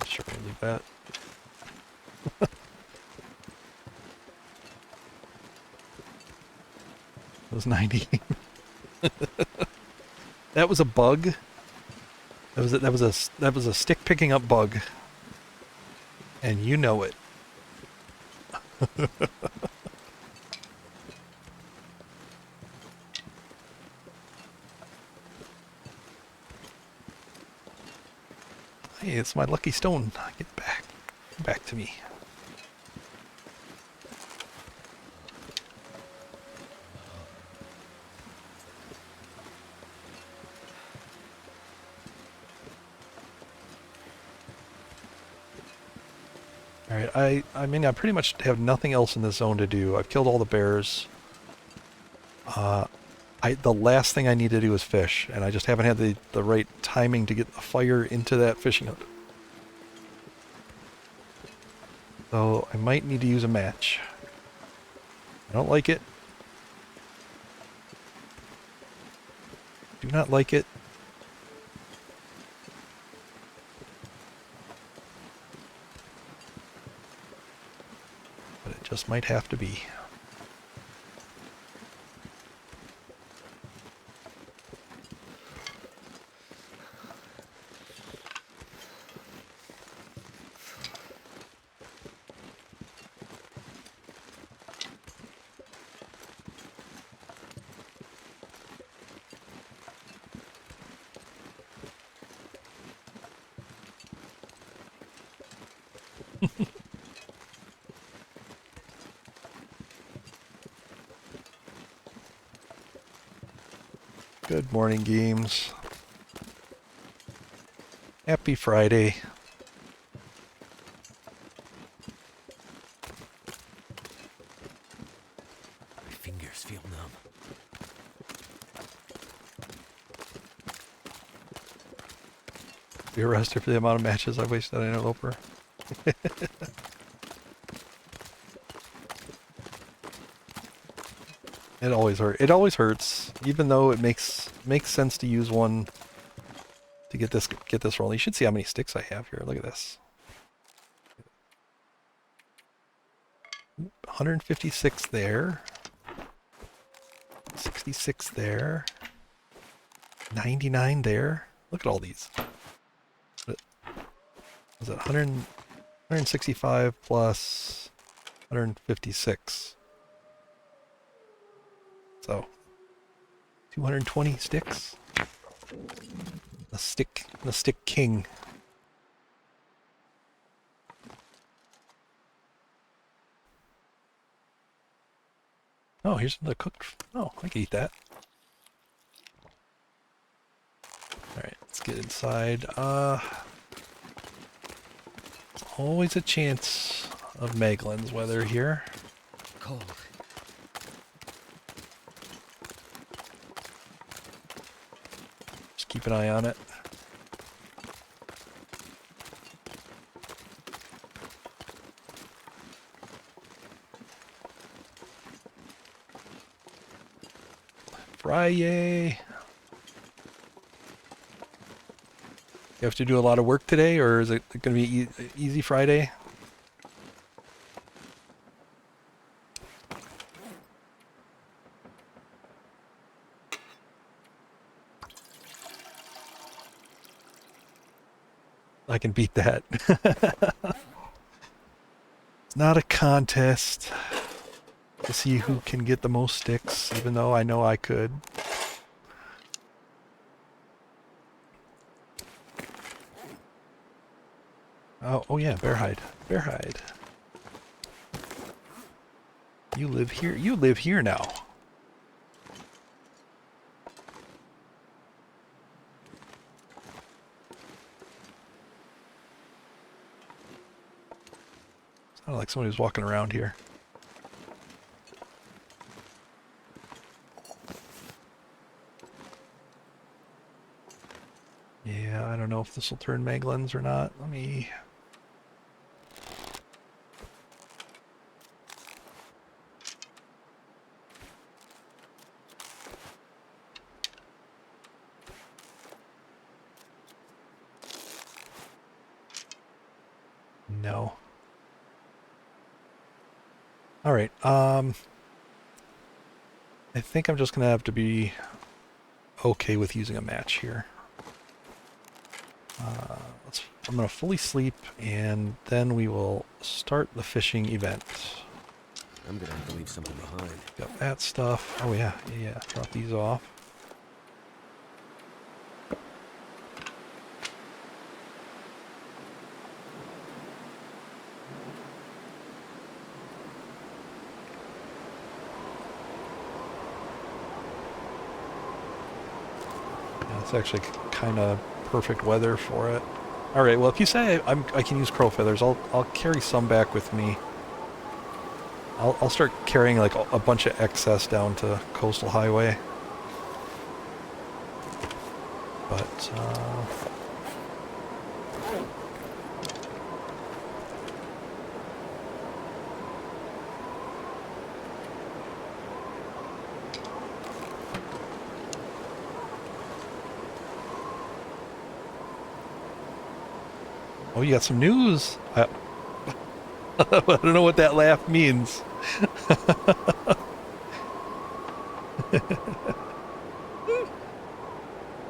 Sure, can leave that. It was 90. That was a bug. That was a stick picking up bug, and you know it. Hey, it's my lucky stone. Get back. Come back to me. Alright, I mean, I pretty much have nothing else in this zone to do. I've killed all the bears. The last thing I need to do is fish, and I just haven't had the right timing to get the fire into that fishing hook. So I might need to use a match. I don't like it. Do not like it. But it just might have to be. Good morning, games. Happy Friday. My fingers feel numb. Be arrested for the amount of matches I wasted on Interloper. It always hurts. It always hurts, even though it makes sense to use one to get this rolling. You should see how many sticks I have here. Look at this. 156 there. 66 there. 99 there. Look at all these. Was it 165 plus 156? So 220 sticks. The stick king. Oh, here's the cooked. Oh, I can eat that. Alright, let's get inside. Always a chance of Maglin's weather here. Cold. Just keep an eye on it. Friday. You have to do a lot of work today, or is it going to be easy Friday? I can beat that. It's not a contest to see who can get the most sticks, even though I know I could. Oh yeah, bear hide. Bear hide. You live here. You live here now. Sounded like somebody was walking around here. Yeah, I don't know if this will turn Maglin's or not. Let me... No. Alright, I think I'm just gonna have to be okay with using a match here. I'm gonna fully sleep, and then we will start the fishing event. I'm gonna have to leave something behind. Got that stuff. Oh yeah, yeah. Drop these off. Yeah, it's actually kind of perfect weather for it. All right. Well, if you say I can use crow feathers, I'll carry some back with me. I'll start carrying like a bunch of excess down to Coastal Highway. But oh, you got some news. I don't know what that laugh means.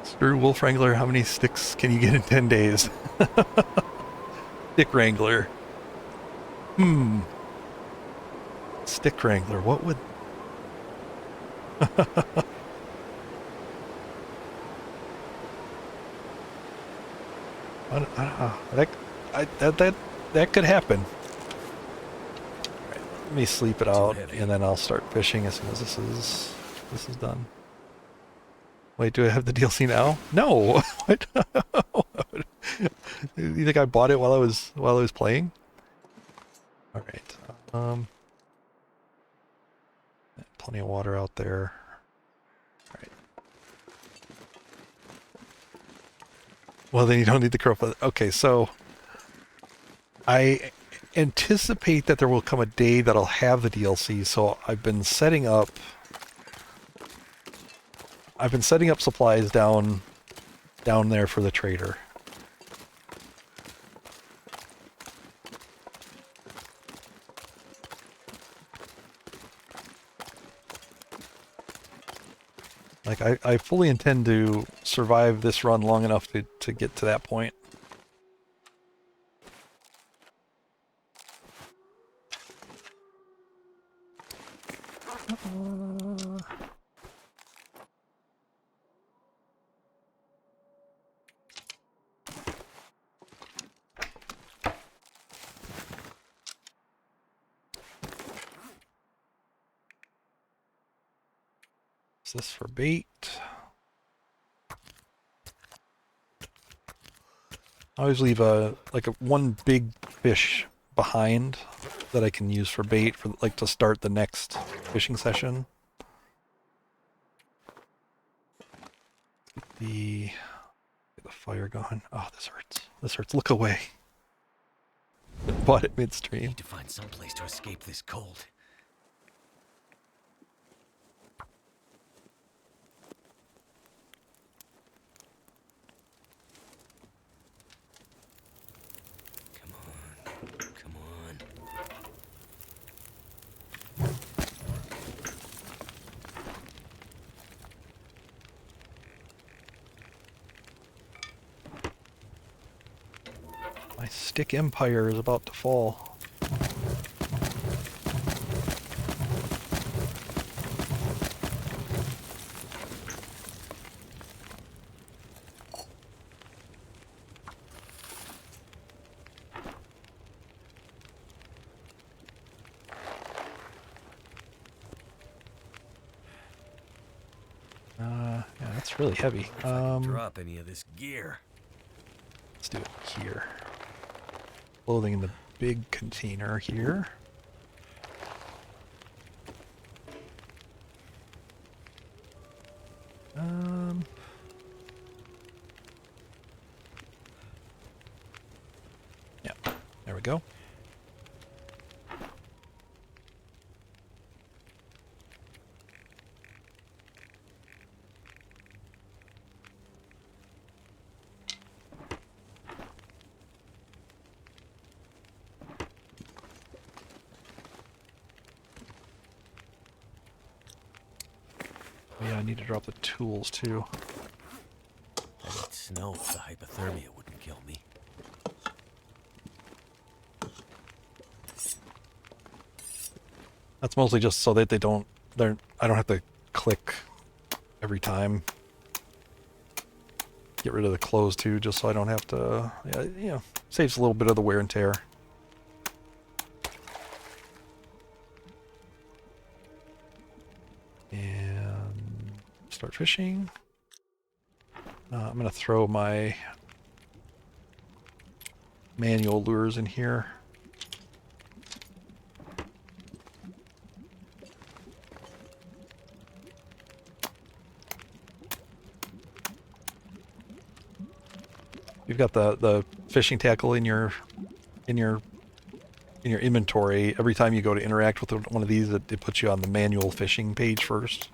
Sir Wolf Wrangler, how many sticks can you get in 10 days? Stick Wrangler. Stick Wrangler, what would... That could happen. Right, let me sleep it out, and then I'll start fishing as soon as this is done. Wait, do I have the DLC now? No. What? You think I bought it while I was playing? All right. Plenty of water out there. All right. Well, then you don't need the crow feather. Okay, so I anticipate that there will come a day that I'll have the DLC, so I've been setting up supplies down there for the trader. Like, I fully intend to survive this run long enough to get to that point. Is this for bait? I always leave one big fish behind that I can use for bait for like to start the next fishing session. Get the fire going. Oh, this hurts. This hurts. Look away. Bought it midstream. Need to find some place to escape this cold. Come on. Come on. My stick empire is about to fall. Yeah, that's really heavy. If I can drop any of this gear. Let's do it here. Clothing in the big container here. Yeah, there we go. Yeah, I need to drop the tools too. I need snow if the hypothermia wouldn't kill me. That's mostly just so that I don't have to click every time. Get rid of the clothes too, just so I don't have to, saves a little bit of the wear and tear. And start fishing. I'm going to throw my manual lures in here. You've got the fishing tackle in your inventory. Every time you go to interact with one of these, it puts you on the manual fishing page first.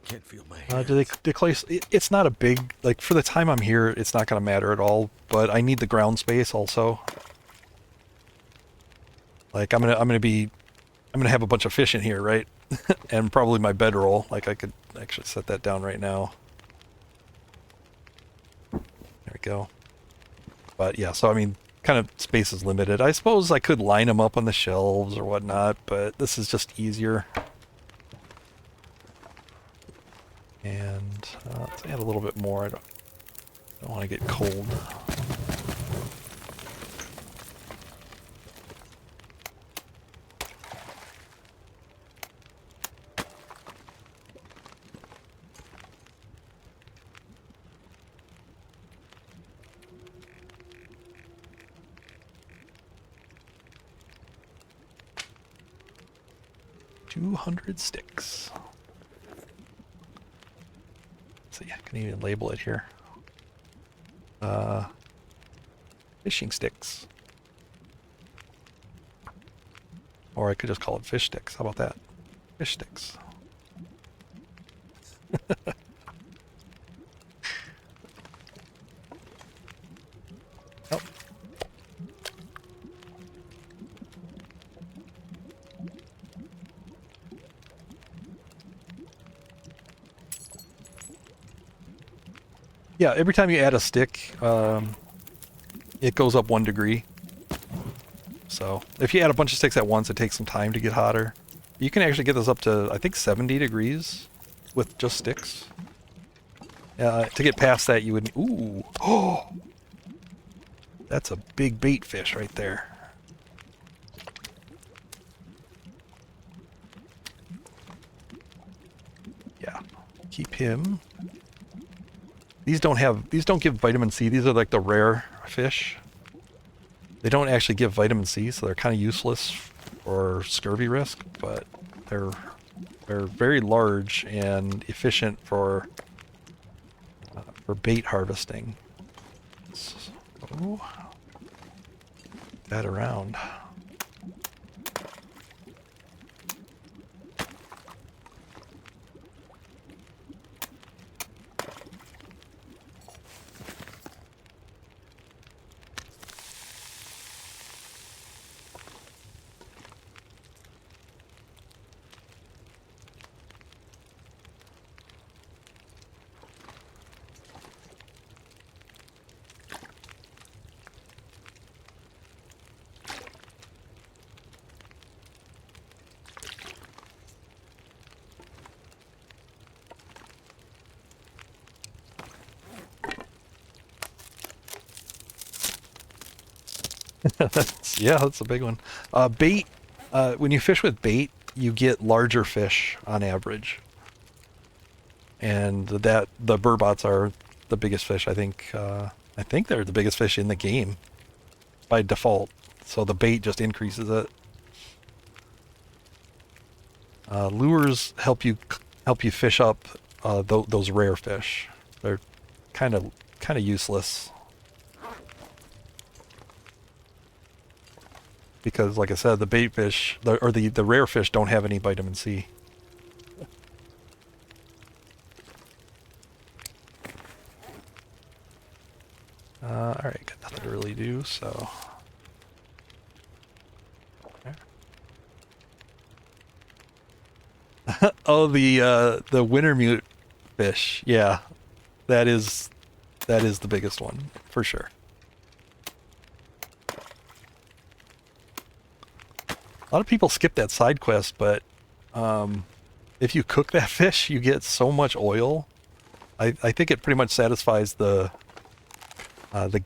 Can't feel my hands. Do they declare? It's not a big, like, for the time I'm here, it's not going to matter at all. But I need the ground space also. Like I'm gonna have a bunch of fish in here, right? And probably my bedroll. Like I could actually set that down right now. There we go. But yeah, so I mean, kind of space is limited. I suppose I could line them up on the shelves or whatnot, but this is just easier. And let's add a little bit more. I don't want to get cold. $200 sticks. So yeah, I can even label it here. Fishing sticks. Or I could just call it fish sticks. How about that? Fish sticks. Oh. Yeah, every time you add a stick, it goes up 1 degree. So if you add a bunch of sticks at once, it takes some time to get hotter. You can actually get this up to, I think, 70 degrees with just sticks. To get past that, you would... Ooh! Oh! That's a big bait fish right there. Yeah. Keep him. These don't give vitamin C. These are like the rare fish. They don't actually give vitamin C, so they're kind of useless for scurvy risk, but they're very large and efficient for bait harvesting. So, that around. Yeah, that's a big one. Bait, when you fish with bait, you get larger fish on average. And the burbots are the biggest fish. I think they're the biggest fish in the game by default. So the bait just increases it. Lures help you fish up those rare fish. They're kind of useless. Because, like I said, the bait fish, the rare fish don't have any vitamin C. Alright, got nothing to really do, so... Oh, the wintermute fish. Yeah, that is the biggest one, for sure. A lot of people skip that side quest, but if you cook that fish, you get so much oil. I think it pretty much satisfies the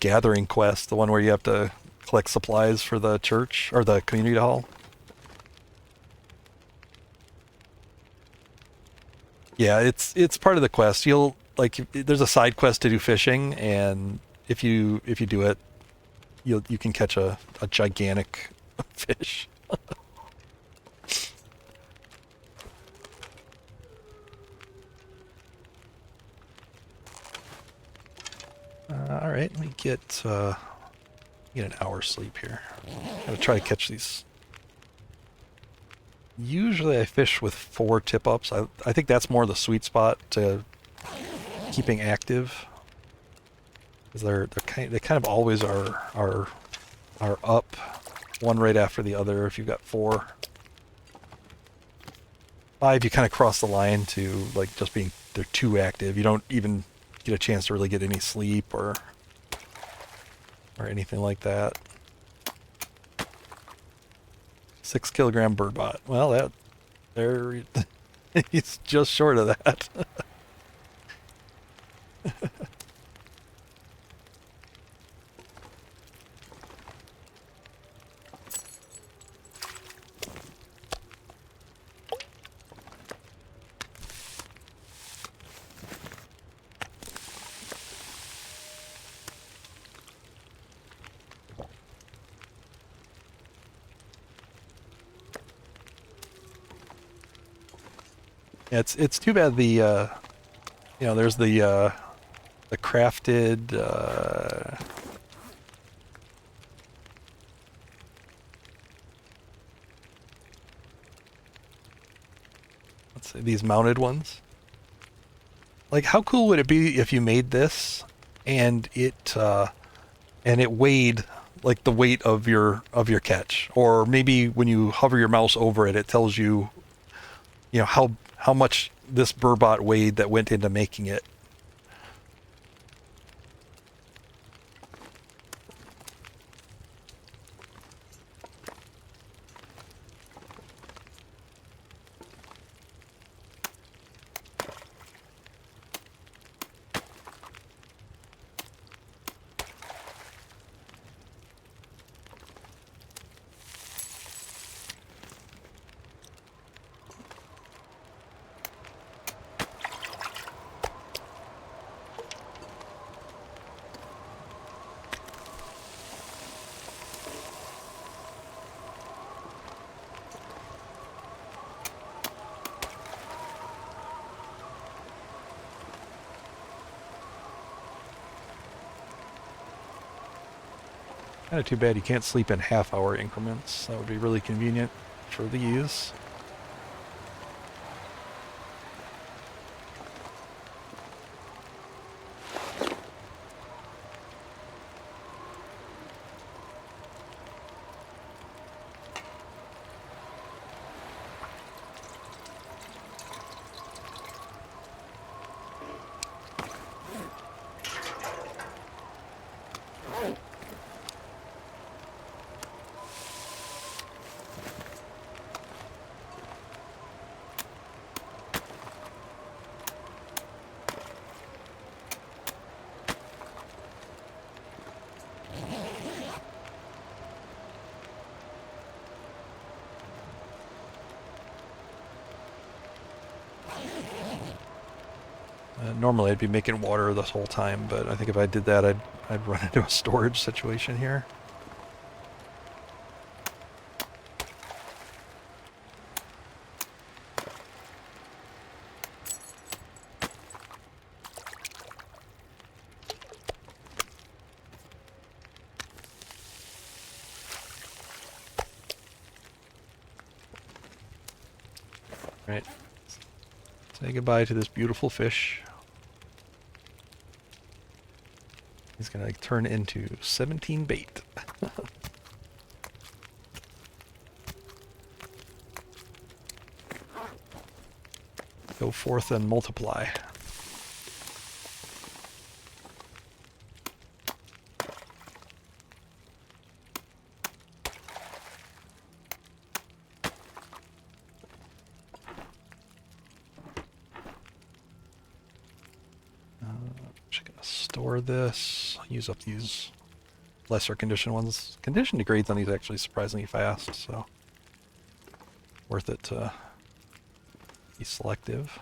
gathering quest, the one where you have to collect supplies for the church or the community hall. Yeah, it's part of the quest. You'll there's a side quest to do fishing, and if you do it, you can catch a gigantic fish. All right, let me get an hour's sleep here. I'm gonna try to catch these. Usually I fish with 4 tip-ups. I think that's more the sweet spot to keeping active. Because they kind of always are up, one right after the other. If you've got 4, 5, you kind of cross the line to just being they're too active. You don't even get a chance to really get any sleep or anything like that. 6 kilogram burbot. Well, he's just short of that. Yeah, it's too bad there's the crafted let's say these mounted ones. Like, how cool would it be if you made this and it weighed like the weight of your catch, or maybe when you hover your mouse over it, it tells you how much this burbot weighed that went into making it. Kind of too bad you can't sleep in half-hour increments. That would be really convenient for these. Normally I'd be making water this whole time, but I think if I did that, I'd run into a storage situation here. Right. Say goodbye to this beautiful fish. He's gonna turn into 17 bait. Go forth and multiply. Just gonna store this. Use up these lesser condition ones. Condition degrades on these actually surprisingly fast, so worth it to be selective.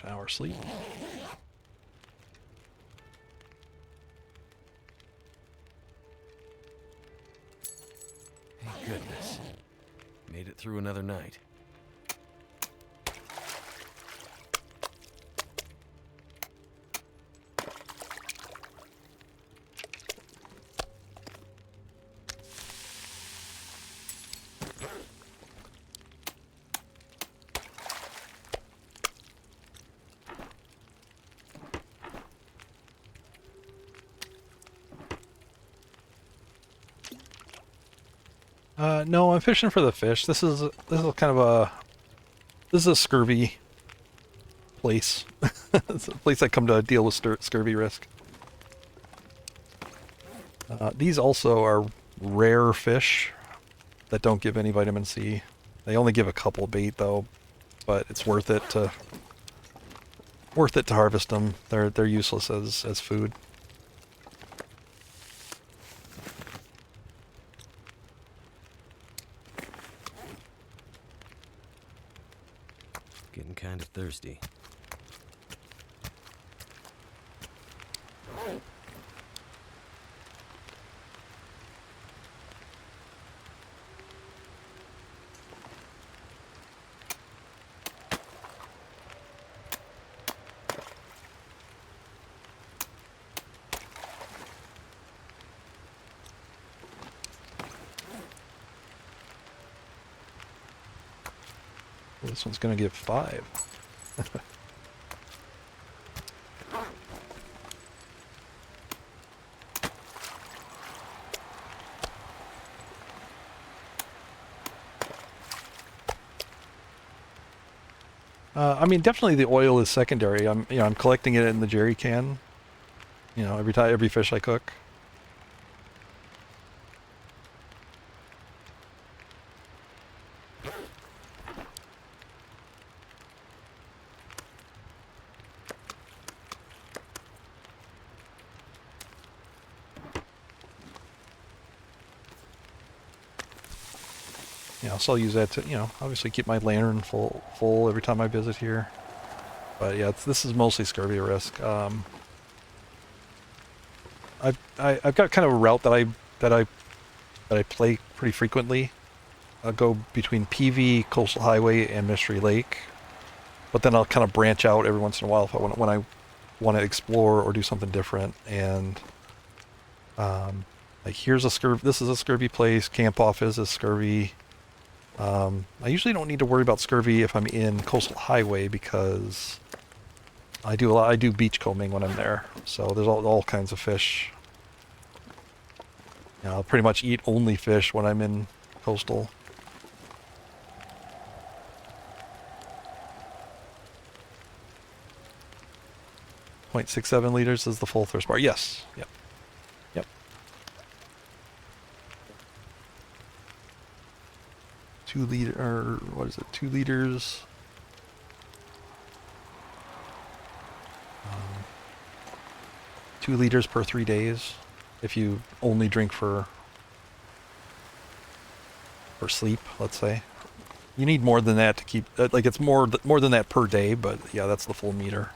An hour sleep. Thank goodness. Made it through another night. No, I'm fishing for the fish. This is kind of a scurvy place. It's a place I come to deal with scurvy risk. These also are rare fish that don't give any vitamin C. They only give a couple bait though, but it's worth it to harvest them. They're useless as food. Getting kind of thirsty. This one's gonna give 5. I mean, definitely the oil is secondary. I'm collecting it in the jerry can. You know, every fish I cook. so I'll use that to, obviously keep my lantern full every time I visit here. But yeah, this is mostly scurvy risk. I've got kind of a route that I play pretty frequently. I'll go between PV, Coastal Highway, and Mystery Lake. But then I'll kind of branch out every once in a while if when I want to explore or do something different. And like here's a scurvy. This is a scurvy place. Camp Off is a scurvy. I usually don't need to worry about scurvy if I'm in Coastal Highway because I do beach combing when I'm there. So there's all kinds of fish. I'll pretty much eat only fish when I'm in Coastal. .67 liters is the full thirst bar. Yes. Yep. Yep. 2 liter, or what is it? 2 liters. 2 liters per 3 days. If you only drink for sleep, let's say. You need more than that to keep, like it's more than that per day, but yeah, that's the full meter.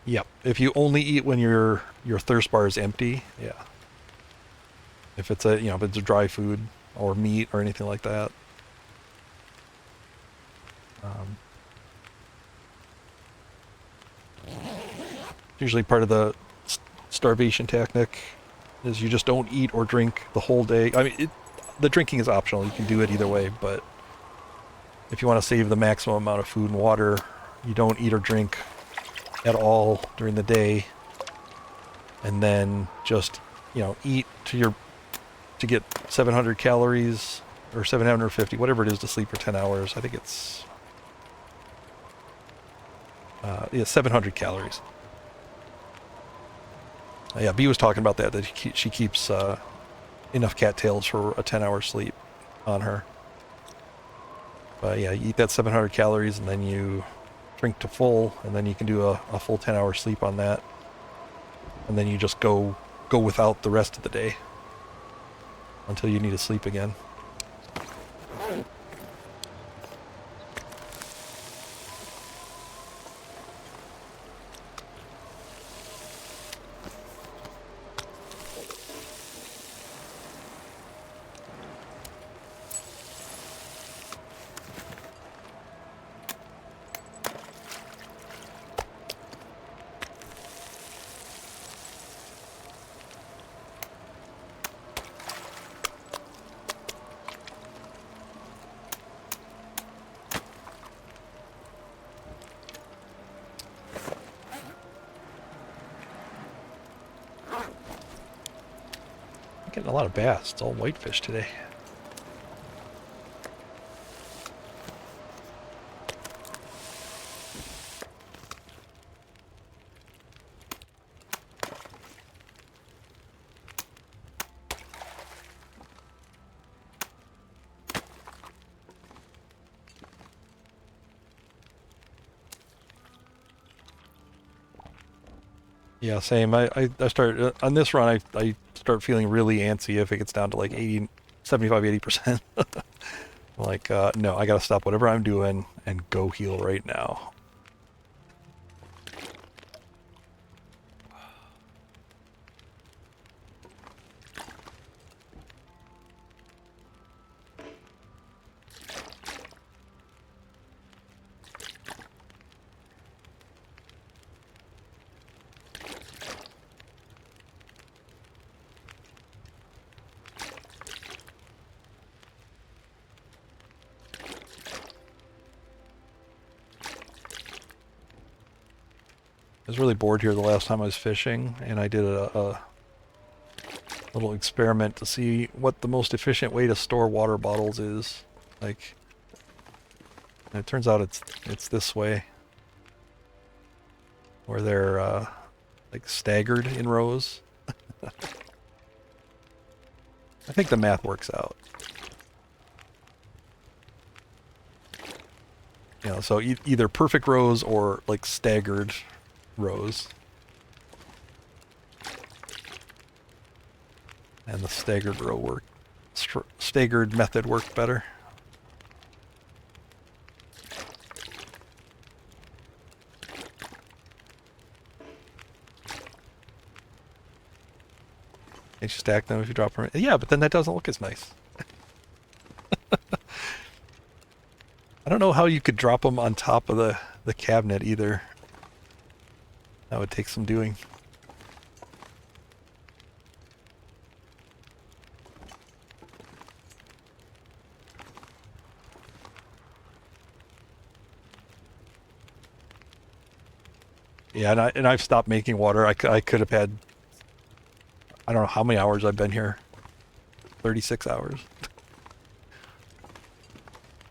Yep. If you only eat when your thirst bar is empty, yeah. If it's if it's a dry food or meat or anything like that. Usually part of the starvation tactic is you just don't eat or drink the whole day. I mean, the drinking is optional. You can do it either way, but if you want to save the maximum amount of food and water, you don't eat or drink at all during the day, and then just eat to get 700 calories or 750, whatever it is, to sleep for 10 hours. I think it's 700 calories. Yeah, B was talking about that she keeps enough cattails for a 10-hour sleep on her. But yeah, you eat that 700 calories and then you drink to full, and then you can do a full 10-hour sleep on that, and then you just go without the rest of the day until you need to sleep again. Getting a lot of bass. It's all whitefish today. Yeah, same. I start on this run. I start feeling really antsy if it gets down to like 75-80%. Like, no, I gotta stop whatever I'm doing and go heal right now. I was really bored here the last time I was fishing, and I did a little experiment to see what the most efficient way to store water bottles is. Like, and it turns out it's this way, where they're like staggered in rows. I think the math works out. You know, so either perfect rows or like staggered rows. And the staggered staggered method worked better. Can't you stack them if you drop them? Yeah, but then that doesn't look as nice. I don't know how you could drop them on top of the cabinet either. That would take some doing. Yeah, and I've stopped making water. I could have had, I don't know how many hours I've been here. 36 hours.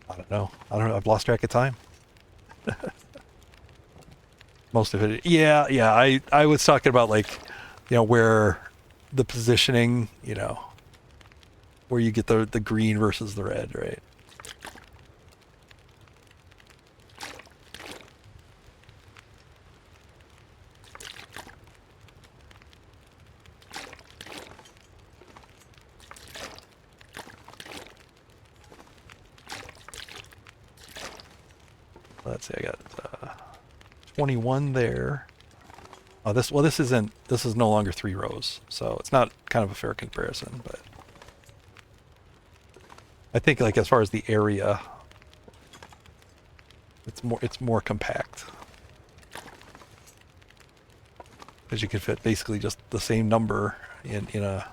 I don't know. I've lost track of time. Most of it. Yeah. I was talking about, like, you know, where the positioning, you know, where you get the green versus the red, right? Let's see, I got 21 there. Oh, this is no longer 3 rows, so it's not kind of a fair comparison, but I think, like, as far as the area, it's more compact. Because you can fit basically just the same number in a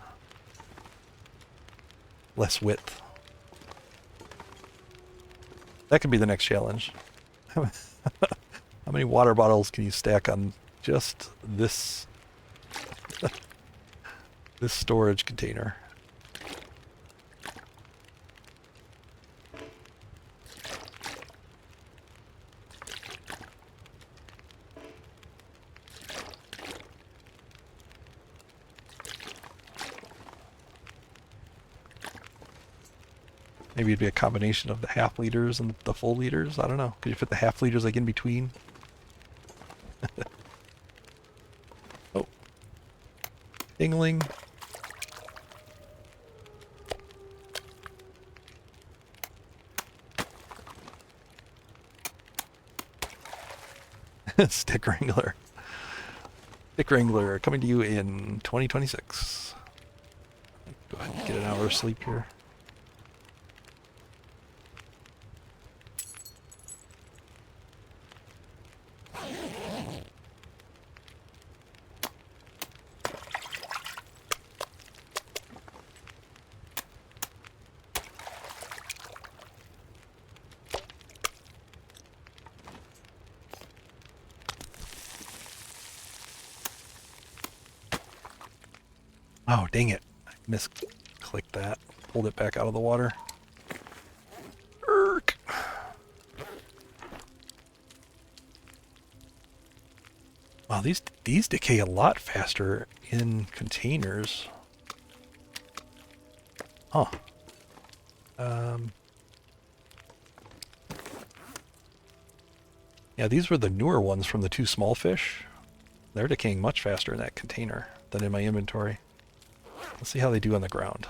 less width. That could be the next challenge. How many water bottles can you stack on just this this storage container? Maybe it'd be a combination of the half liters and the full liters. I don't know. Could you fit the half liters like in between? Oh. Dingling. Stick Wrangler. Stick Wrangler coming to you in 2026. Go ahead and get an hour of sleep here. Oh, dang it. I misclicked that. Pulled it back out of the water. Erk. Wow, these decay a lot faster in containers. Huh. Yeah, these were the newer ones from the 2 small fish. They're decaying much faster in that container than in my inventory. Let's see how they do on the ground.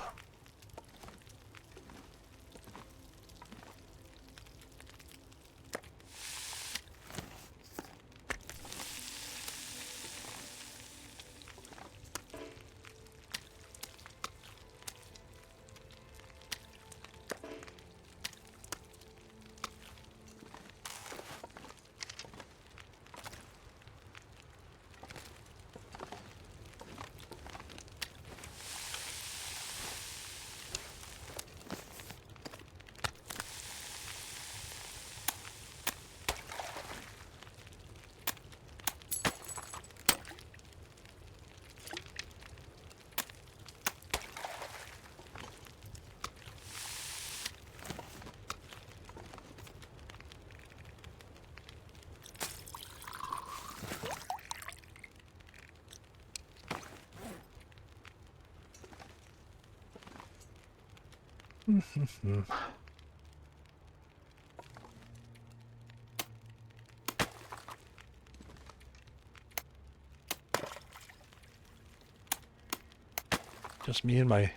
Just me and my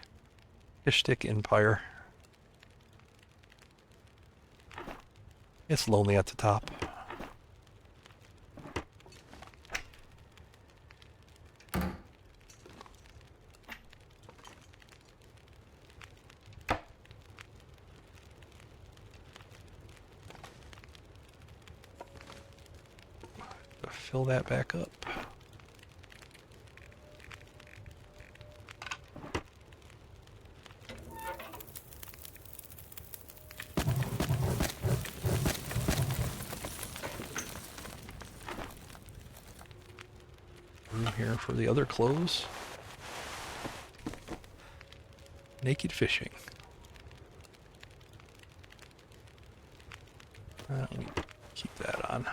fish stick empire. It's lonely at the top. Fill that back up. Room here for the other clothes. Naked fishing. Let me keep that on.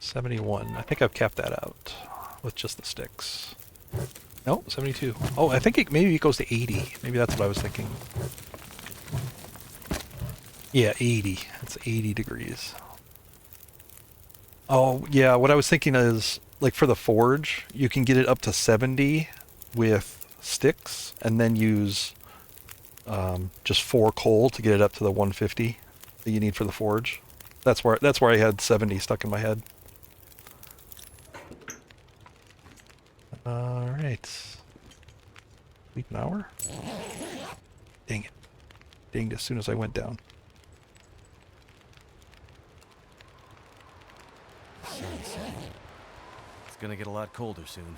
$71. I think I've capped that out with just the sticks. No, 72. Oh, I think maybe it goes to 80. Maybe that's what I was thinking. Yeah, 80. It's 80 degrees. Oh, yeah, what I was thinking is, like for the forge, you can get it up to 70 with sticks, and then use just 4 coal to get it up to the 150 that you need for the forge. That's where I had 70 stuck in my head. Alright. Sleep an hour? Dang it. Dinged as soon as I went down. It's gonna get a lot colder soon.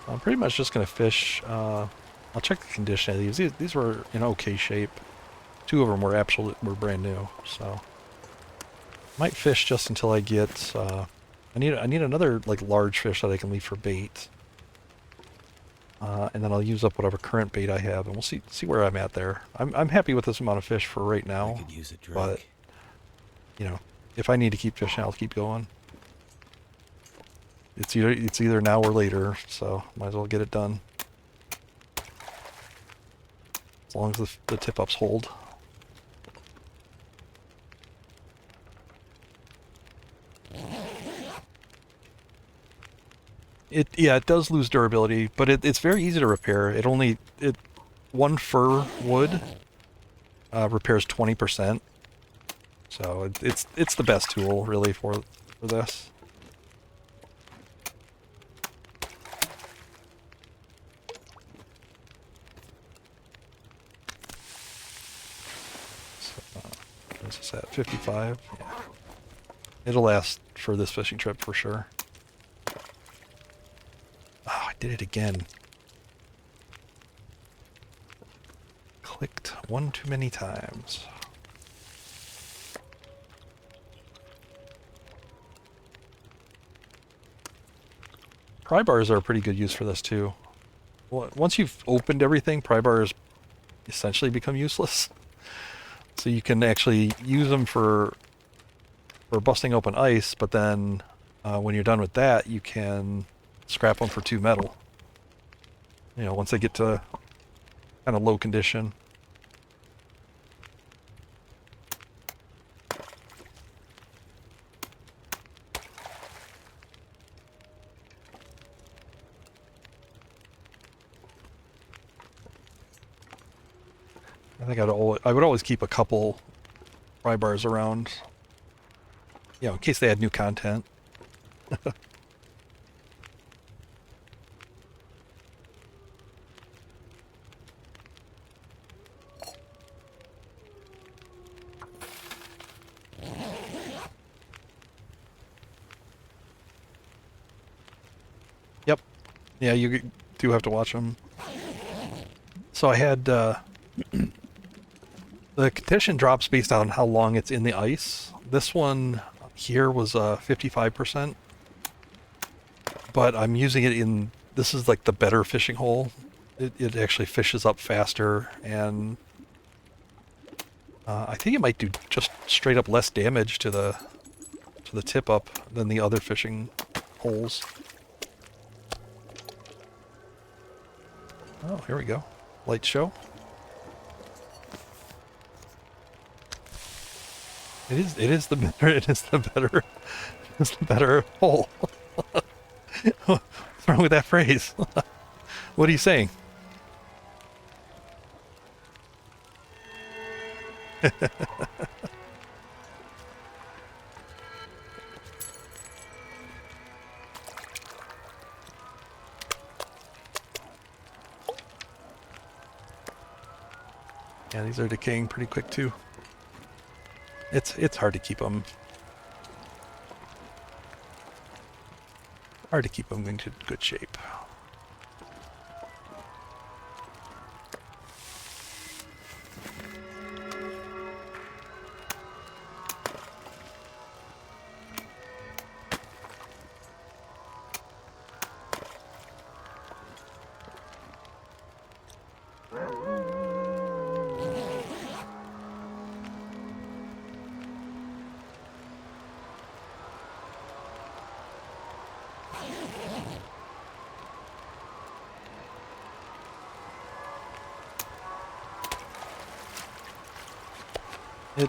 I'm pretty much just going to fish. I'll check the condition of these. These were in okay shape. 2 of them were brand new, so might fish just until I get. I need another like large fish that I can leave for bait, and then I'll use up whatever current bait I have, and we'll see where I'm at there. I'm happy with this amount of fish for right I now, could use a drink. but you know, if I need to keep fishing, I'll keep going. It's either now or later, so might as well get it done. As long as the tip-ups hold. It does lose durability, but it's very easy to repair. One fir wood repairs 20%, so it's the best tool really for this. Is this at 55? Yeah. It'll last for this fishing trip for sure. Oh, I did it again. Clicked one too many times. Pry bars are a pretty good use for this too. Once you've opened everything, pry bars essentially become useless. So you can actually use them for busting open ice, but then when you're done with that, you can scrap them for 2 metal. You know, once they get to kind of low condition. I think I would always keep a couple pry bars around, you know, in case they had new content. Yeah, you do have to watch them. So I had the condition drops based on how long it's in the ice. This one here was 55%, but I'm using it in, this is like the better fishing hole. It actually fishes up faster, and I think it might do just straight up less damage to the tip up than the other fishing holes. Oh, here we go. Light show. It is the better it's the better hole. What's wrong with that phrase? What are you saying? Yeah, these are decaying pretty quick too. It's hard to keep them. Hard to keep them in good shape.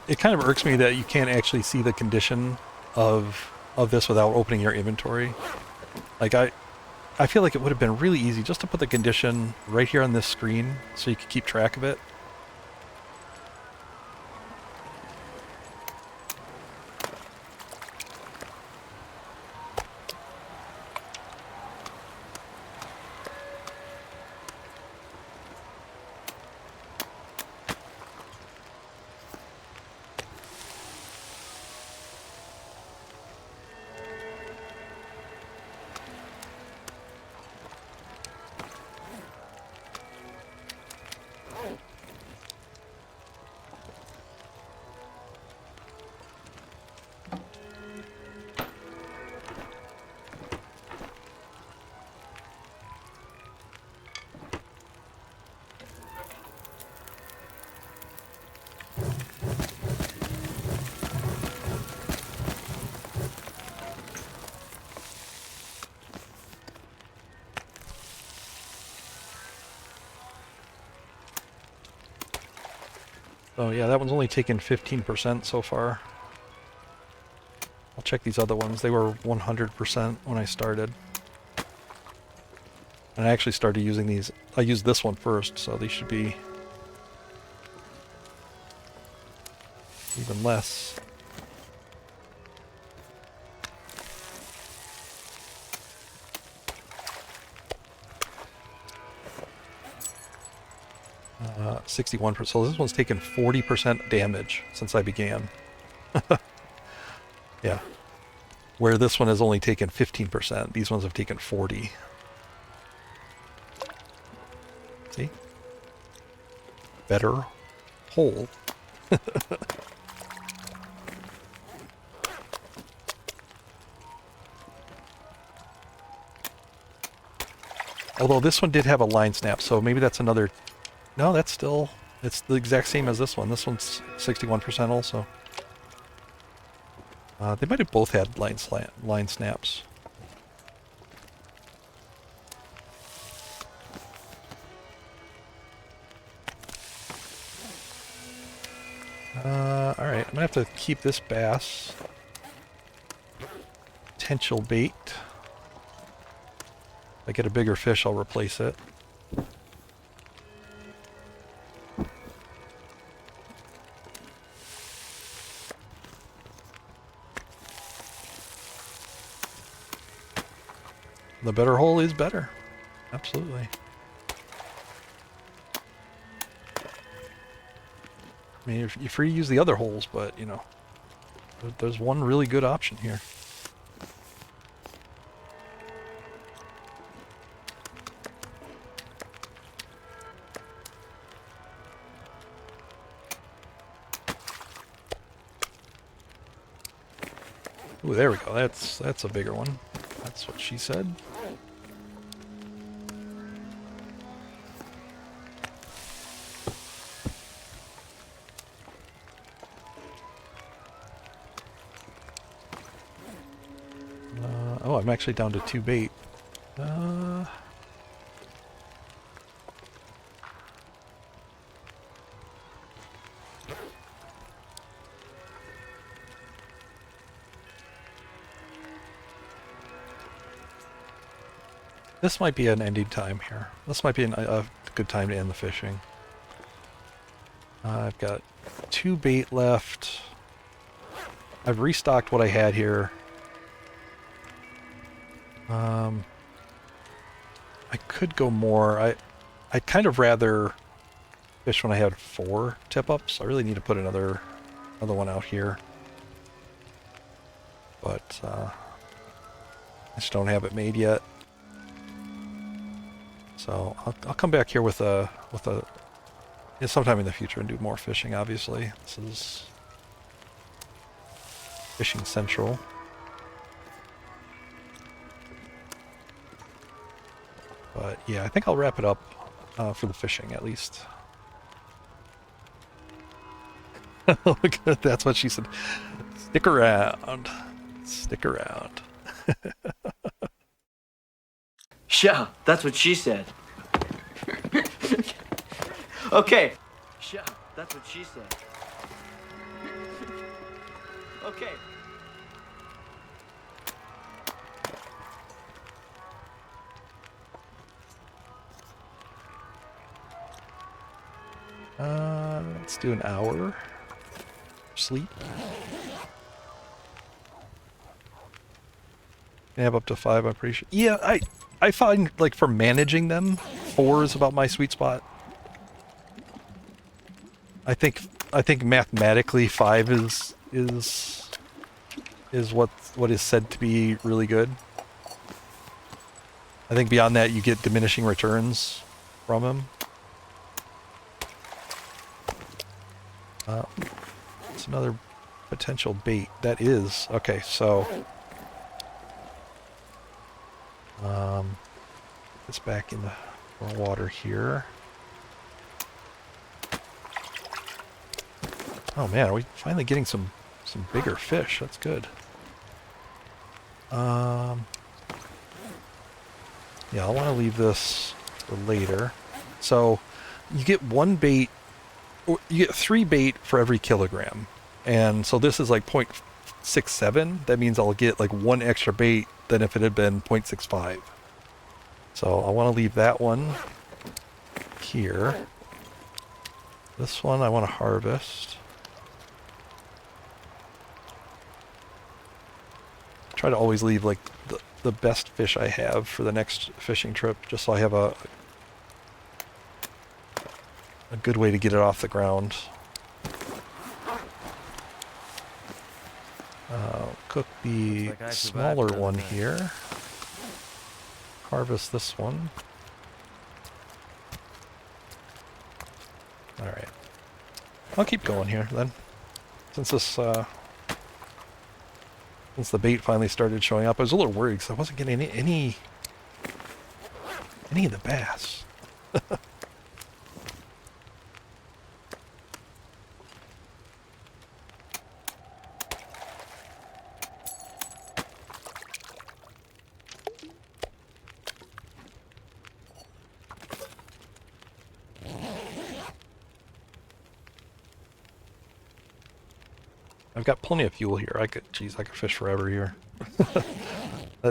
It kind of irks me that you can't actually see the condition of this without opening your inventory. Like I feel like it would have been really easy just to put the condition right here on this screen so you could keep track of it. So yeah, that one's only taken 15% so far. I'll check these other ones. They were 100% when I started. And I actually started using these. I used this one first, so these should be even less. Uh, 61%. So this one's taken 40% damage since I began. Yeah. Where this one has only taken 15%. These ones have taken 40. See? Better hole. Although this one did have a line snap, so maybe that's another... No, that's still... It's the exact same as this one. This one's 61% also. They might have both had line snaps. Alright, I'm gonna have to keep this bass. Potential bait. If I get a bigger fish, I'll replace it. The better hole is better. Absolutely. I mean, you're free to use the other holes, but, you know, there's one really good option here. Ooh, there we go. That's a bigger one. That's what she said. Oh, I'm actually down to 2 bait. This might be an ending time here. This might be a good time to end the fishing. I've got 2 bait left. I've restocked what I had here. I could go more. I'd kind of rather fish when I had 4 tip-ups. I really need to put another one out here. But I just don't have it made yet. So I'll come back here with a sometime in the future and do more fishing. Obviously, this is Fishing Central. But yeah, I think I'll wrap it up for the fishing at least. Look, that's what she said. Stick around. Stick around. Yeah, that's what she said. Okay. Yeah, that's what she said. Okay. Let's do an hour sleep. Can have up to 5, I'm pretty sure. Yeah, I find, like, for managing them, 4 is about my sweet spot. I think mathematically 5 is what is said to be really good. I think beyond that you get diminishing returns from him. It's another potential bait. That is okay. So it's back in the water here. Oh man, are we finally getting some bigger fish? That's good. Yeah, I'll want to leave this for later. So you get 1 bait, or you get 3 bait for every kilogram, and so this is like 0.67. That means I'll get like 1 extra bait than if it had been 0.65. So I want to leave that one here. This one I want to harvest. Try to always leave like the best fish I have for the next fishing trip, just so I have a good way to get it off the ground. Cook the Looks like I survived smaller another one night. here. Harvest this one. Alright. I'll keep going here then. Since the bait finally started showing up, I was a little worried because I wasn't getting any of the bass. I've got plenty of fuel here. I could fish forever here.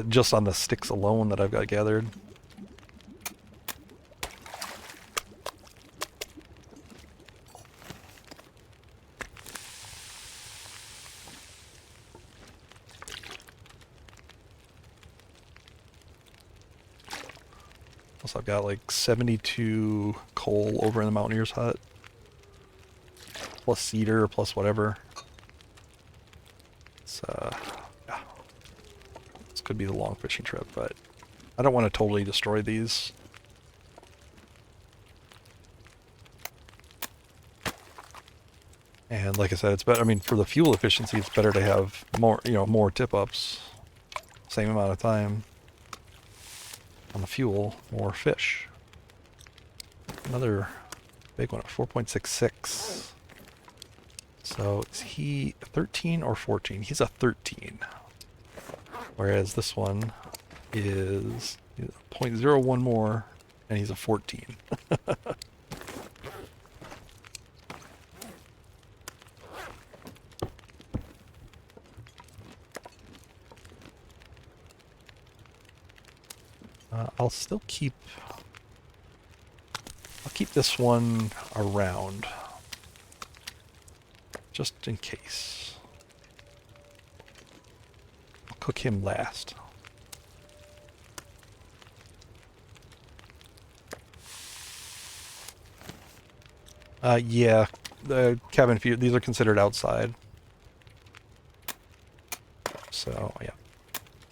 Just on the sticks alone that I've got gathered. Plus I've got like 72 coal over in the Mountaineer's hut. Plus cedar, plus whatever. Yeah. This could be the long fishing trip, but I don't want to totally destroy these. And like I said, it's better. I mean, for the fuel efficiency, it's better to have more, more tip-ups, same amount of time on the fuel, more fish. Another big one at 4.66. So is he 13 or 14? He's a 13. Whereas this one is 0.01 more, and he's a 14. I'll keep this one around, just in case. I'll cook him last. Yeah, the cabin fever, these are considered outside. So, yeah.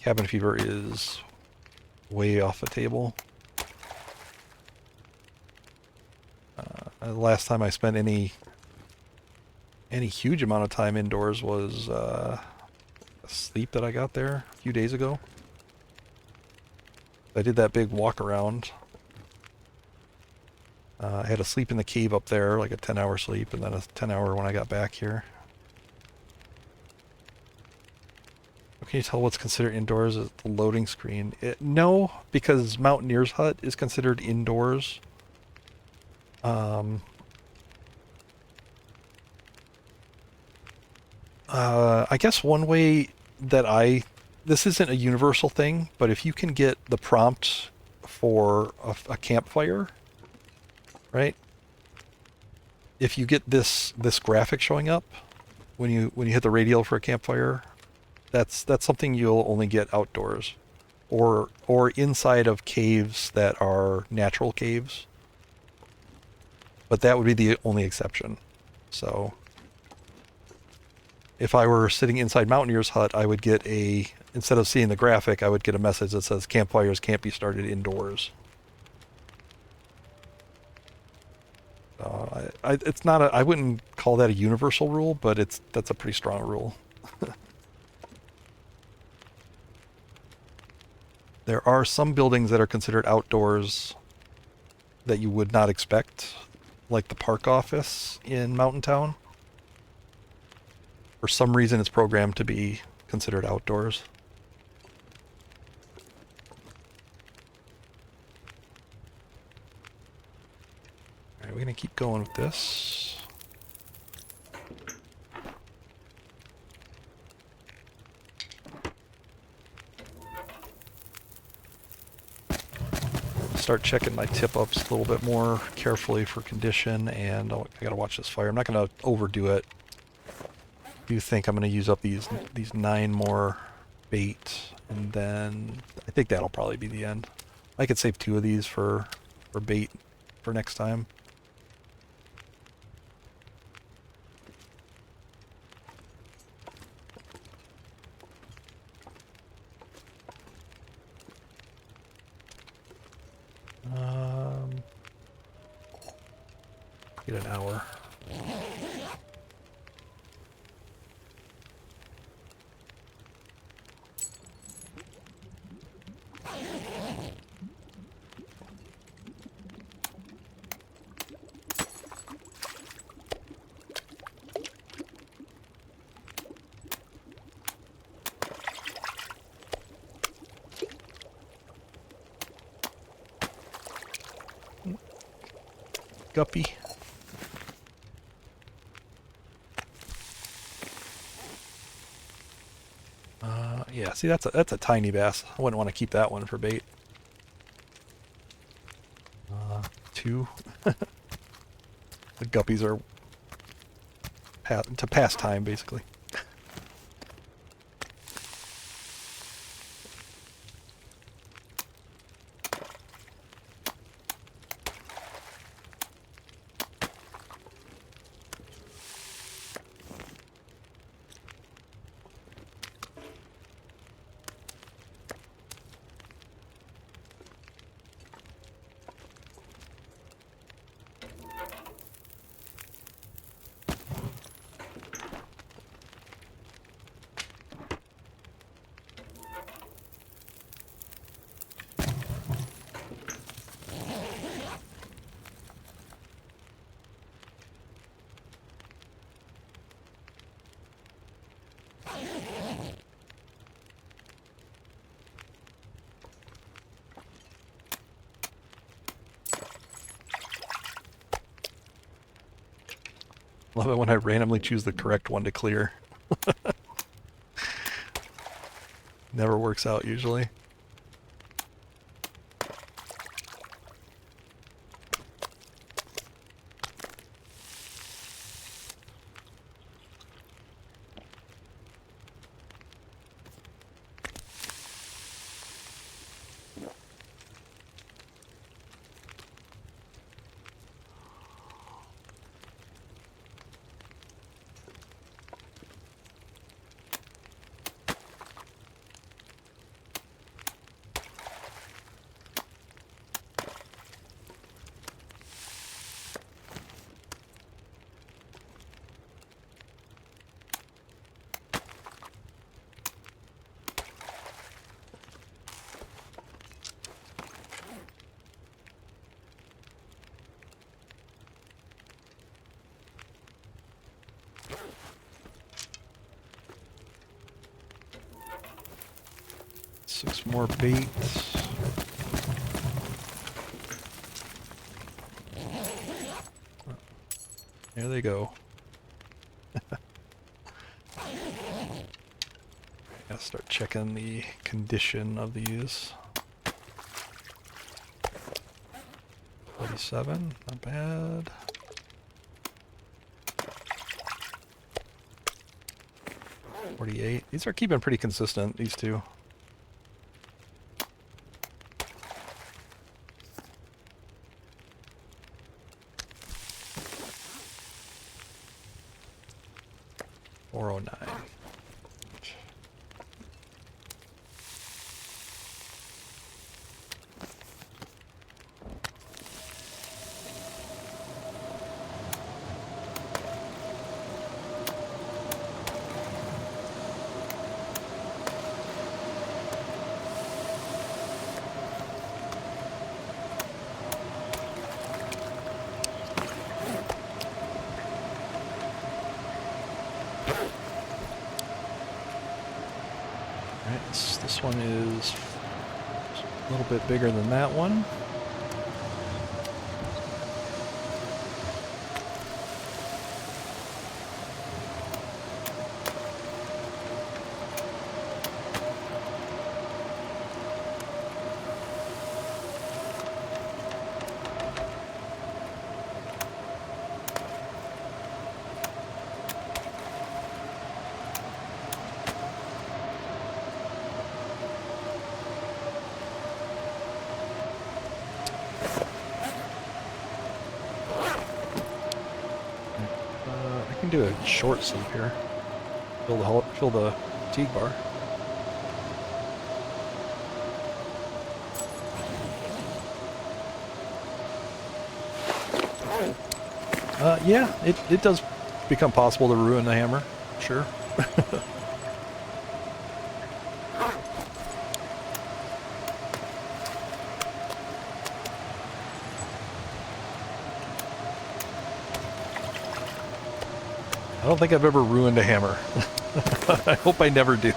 Cabin fever is way off the table. The last time I spent any huge amount of time indoors was a sleep that I got there a few days ago. I did that big walk around. I had a sleep in the cave up there, like a 10-hour sleep, and then a 10-hour when I got back here. Can you tell what's considered indoors as the loading screen? No, because Mountaineer's Hut is considered indoors. I guess one way that this isn't a universal thing, but if you can get the prompt for a campfire, right? If you get this graphic showing up when you hit the radial for a campfire, that's something you'll only get outdoors, or inside of caves that are natural caves. But that would be the only exception. So if I were sitting inside Mountaineer's Hut, I would get instead of seeing the graphic, I would get a message that says campfires can't be started indoors. It's not I wouldn't call that a universal rule, but that's a pretty strong rule. There are some buildings that are considered outdoors that you would not expect, like the park office in Mountain Town. For some reason, it's programmed to be considered outdoors. All right, we're going to keep going with this. Start checking my tip-ups a little bit more carefully for condition, and I got to watch this fire. I'm not going to overdo it. I do think I'm going to use up these 9 more bait, and then I think that'll probably be the end. I could save 2 of these for bait for next time. Get an hour. Guppy. Yeah, see, that's a tiny bass. I wouldn't want to keep that one for bait. 2. The guppies are to pass time, basically. Love it when I randomly choose the correct one to clear. Never works out usually. Six more baits. There they go. Gotta start checking the condition of these. 47, not bad. $48. These are keeping pretty consistent, these two. $409. This one is a little bit bigger than that one. Do a short sleep here. Fill the fatigue bar. Yeah, it does become possible to ruin the hammer. Sure. I don't think I've ever ruined a hammer. I hope I never do.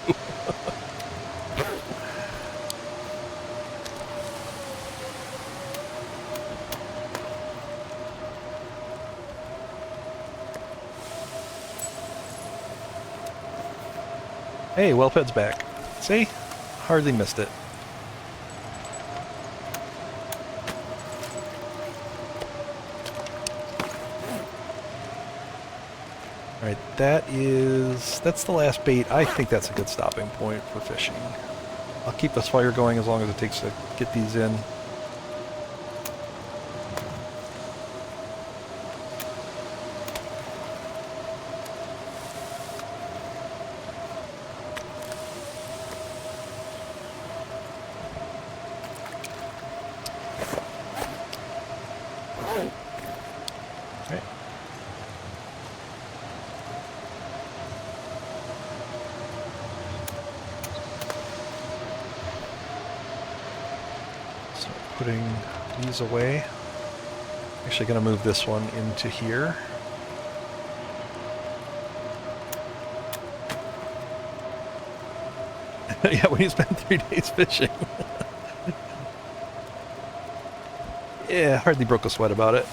Hey, Whelphead's back. See? Hardly missed it. Alright, that's the last bait. I think that's a good stopping point for fishing. I'll keep this fire going as long as it takes to get these in. Putting these away. Actually going to move this one into here. Yeah, when you spend 3 days fishing. Yeah, hardly broke a sweat about it.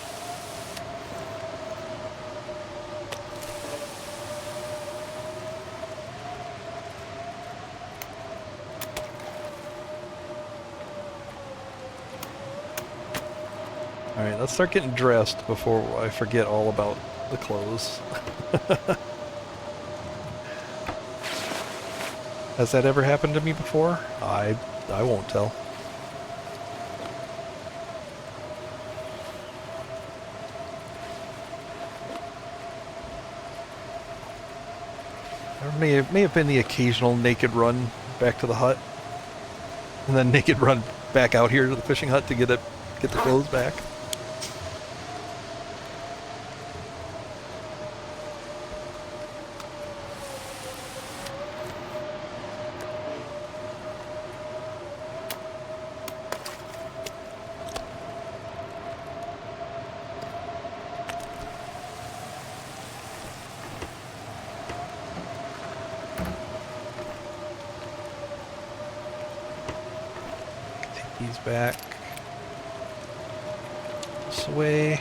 Alright, let's start getting dressed before I forget all about the clothes. Has that ever happened to me before? I won't tell. There may have been the occasional naked run back to the hut, and then naked run back out here to the fishing hut to get the clothes back. These back this way.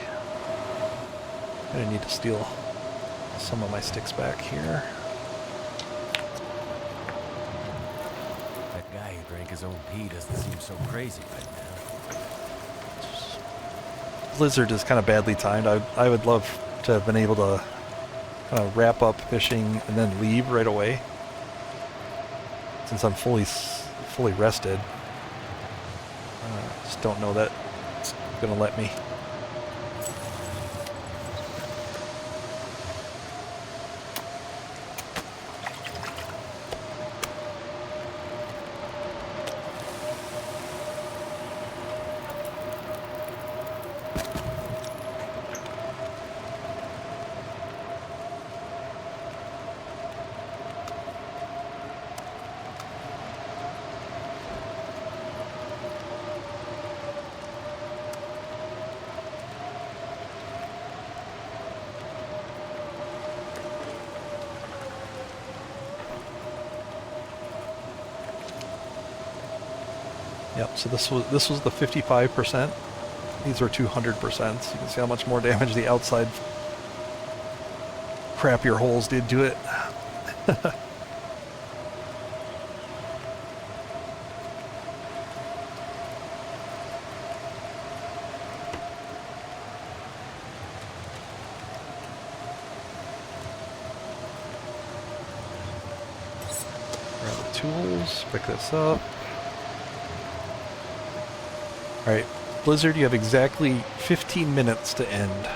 I need to steal some of my sticks back here. That guy who drank his own pee doesn't seem so crazy right now. Blizzard is kind of badly timed. I would love to have been able to kind of wrap up fishing and then leave right away, since I'm fully rested. Just don't know that it's gonna let me. Yep, so this was the 55%. These are 200%. So you can see how much more damage the outside crappier holes did to it. Grab the tools, pick this up. Alright, Blizzard, you have exactly 15 minutes to end.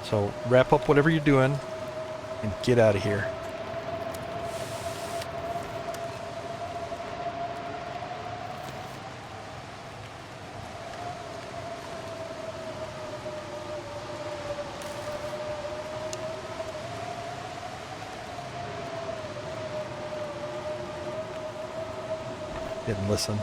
So wrap up whatever you're doing and get out of here. Didn't listen.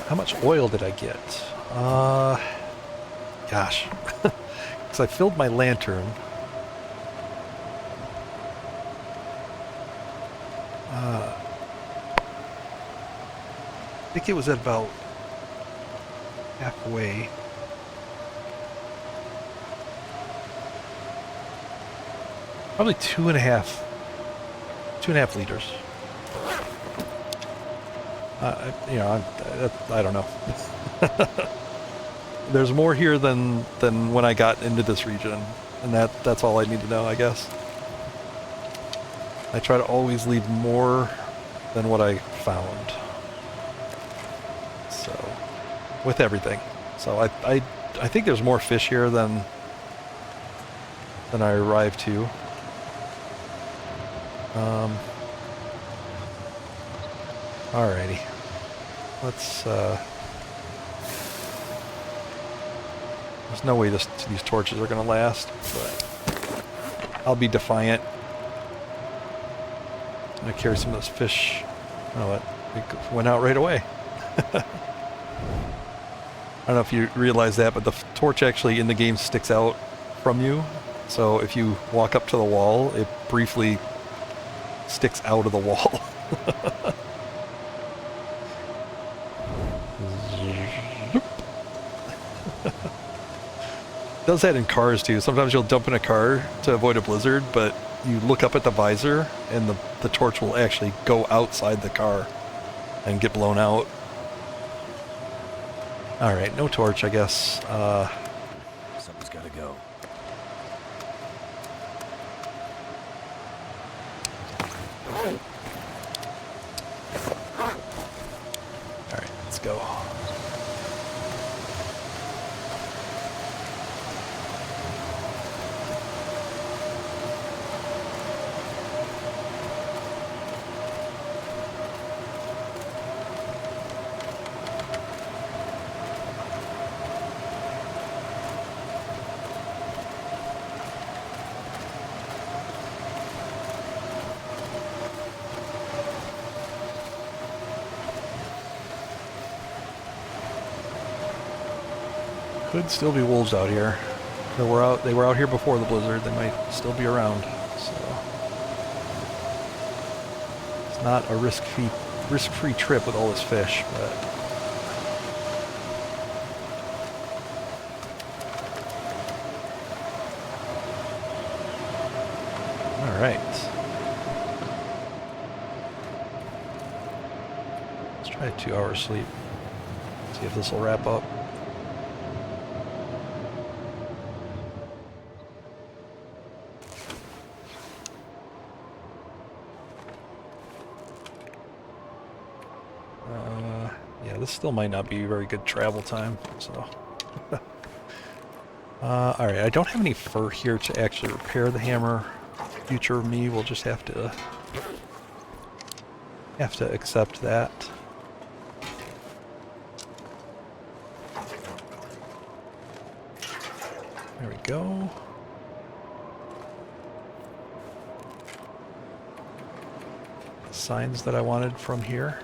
How much oil did I get? Gosh. Because I filled my lantern. I think it was at about halfway. Probably 2.5 liters. I don't know. There's more here than when I got into this region, and that's all I need to know, I guess. I try to always leave more than what I found. So, with everything. So I think there's more fish here than I arrived to. Alrighty. Let's, there's no way these torches are going to last, but I'll be defiant I'm gonna carry some of this fish. Oh, what? It went out right away. I don't know if you realize that, but the torch actually in the game sticks out from you. So if you walk up to the wall, it briefly sticks out of the wall. It does that in cars too. Sometimes you'll jump in a car to avoid a blizzard, but you look up at the visor and the torch will actually go outside the car and get blown out. Alright, no torch, I guess. Something's gotta go. Alright, let's go. Could still be wolves out here. They were out here before the blizzard. They might still be around. So it's not a risk-free trip with all this fish, but all right. Let's try a 2-hour sleep. See if this will wrap up. Yeah, this still might not be very good travel time, so. Alright, I don't have any fur here to actually repair the hammer. Future me will just have to accept that. There we go. Signs that I wanted from here.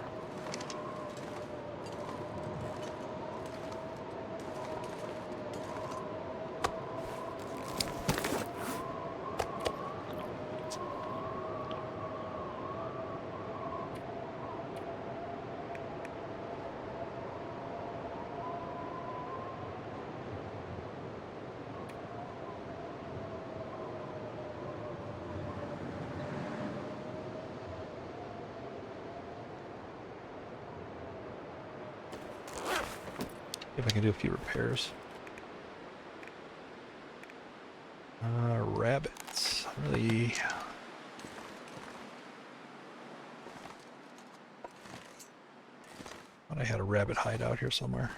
If I can do a few repairs. Rabbits. Really. Thought I had a rabbit hideout here somewhere.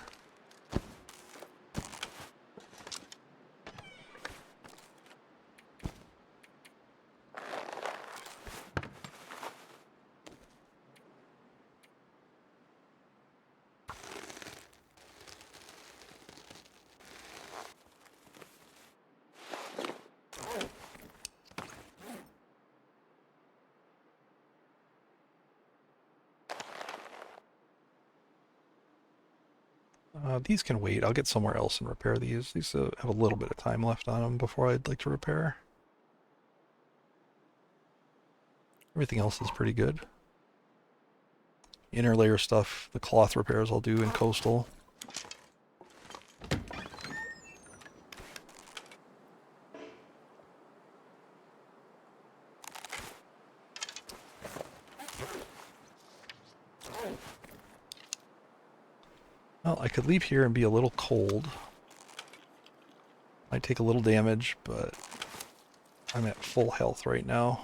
These can wait. I'll get somewhere else and repair these. These have a little bit of time left on them before I'd like to repair. Everything else is pretty good. Inner layer stuff, the cloth repairs I'll do in coastal. Well, I could leave here and be a little cold. Might take a little damage, but I'm at full health right now.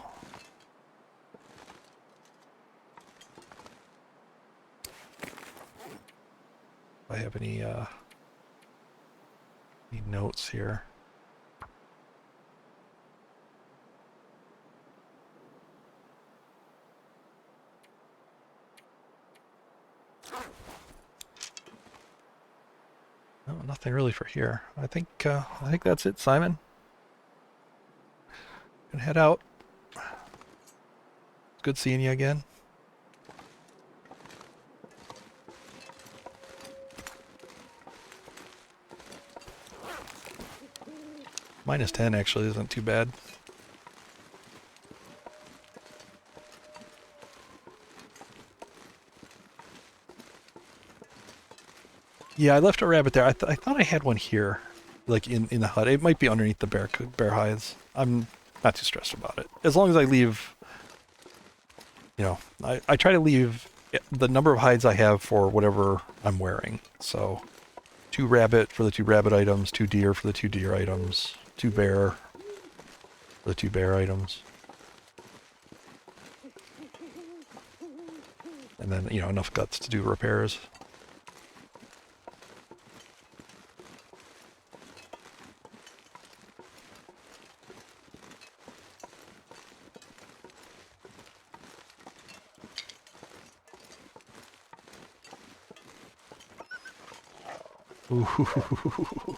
If I have any notes here. No, nothing really for here. I think that's it, Simon. Gonna head out. It's good seeing you again. -10 actually isn't too bad. Yeah, I left a rabbit there. I thought I had one here, like in the hut. It might be underneath the bear hides. I'm not too stressed about it. As long as I leave, you know, I try to leave the number of hides I have for whatever I'm wearing. So 2 rabbit for the 2 rabbit items, 2 deer for the 2 deer items, 2 bear for the 2 bear items. And then, you know, enough guts to do repairs. Ooh.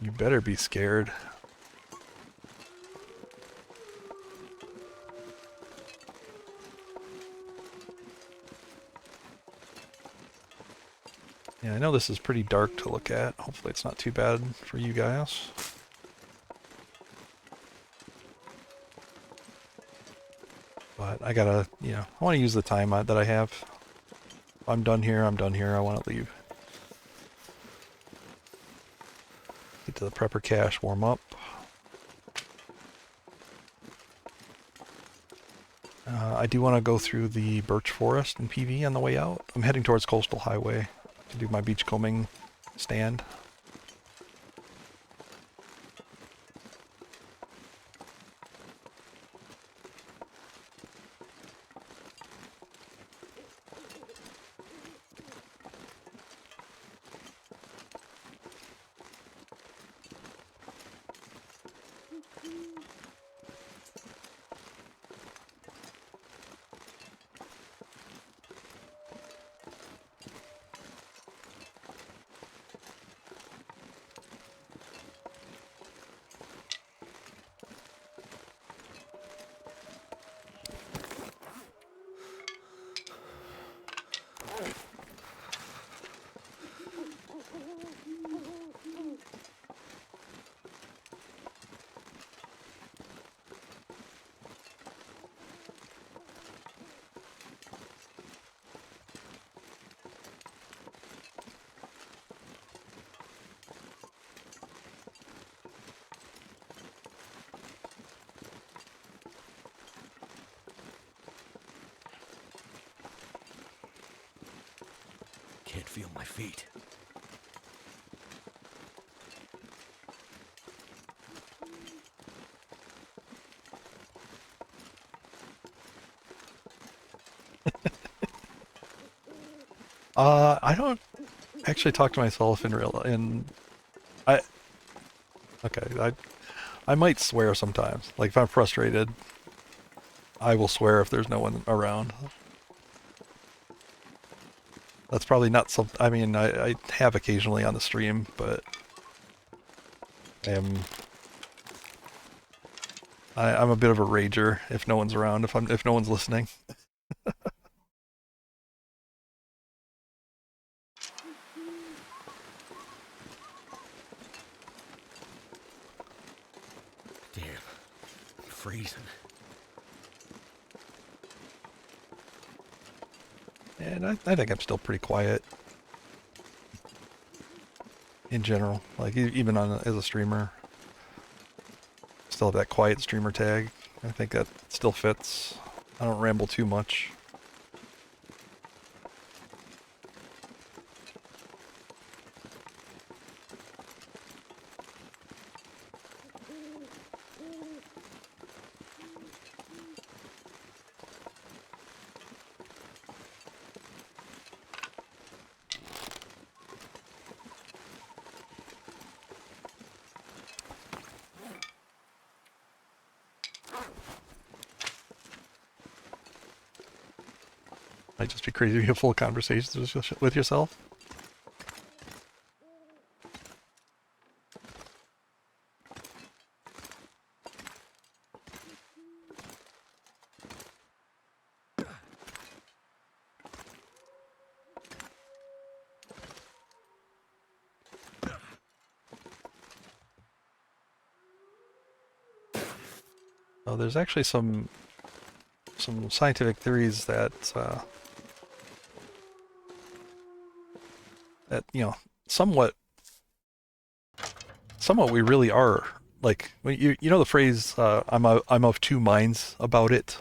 You better be scared. Yeah, I know this is pretty dark to look at. Hopefully it's not too bad for you guys. But I gotta, you know, I want to use the time that I have. If I'm done here, I'm done here. I want to leave. Get to the prepper cache, warm up. I do want to go through the birch forest and PV on the way out. I'm heading towards Coastal Highway to do my beachcombing stand. Can't feel my feet. I don't actually talk to myself in real, I, okay, I might swear sometimes. Like if I'm frustrated, I will swear if there's no one around. That's probably not something, I mean, I have occasionally on the stream, but I'm a bit of a rager if no one's around, if no one's listening. Damn, I'm freezing. And I think I'm still pretty quiet in general. Like even as a streamer, still have that quiet streamer tag. I think that still fits. I don't ramble too much. Might just be crazy to have full conversations with yourself. Oh, there's actually some scientific theories that that somewhat we really are like you know the phrase I'm of two minds about it.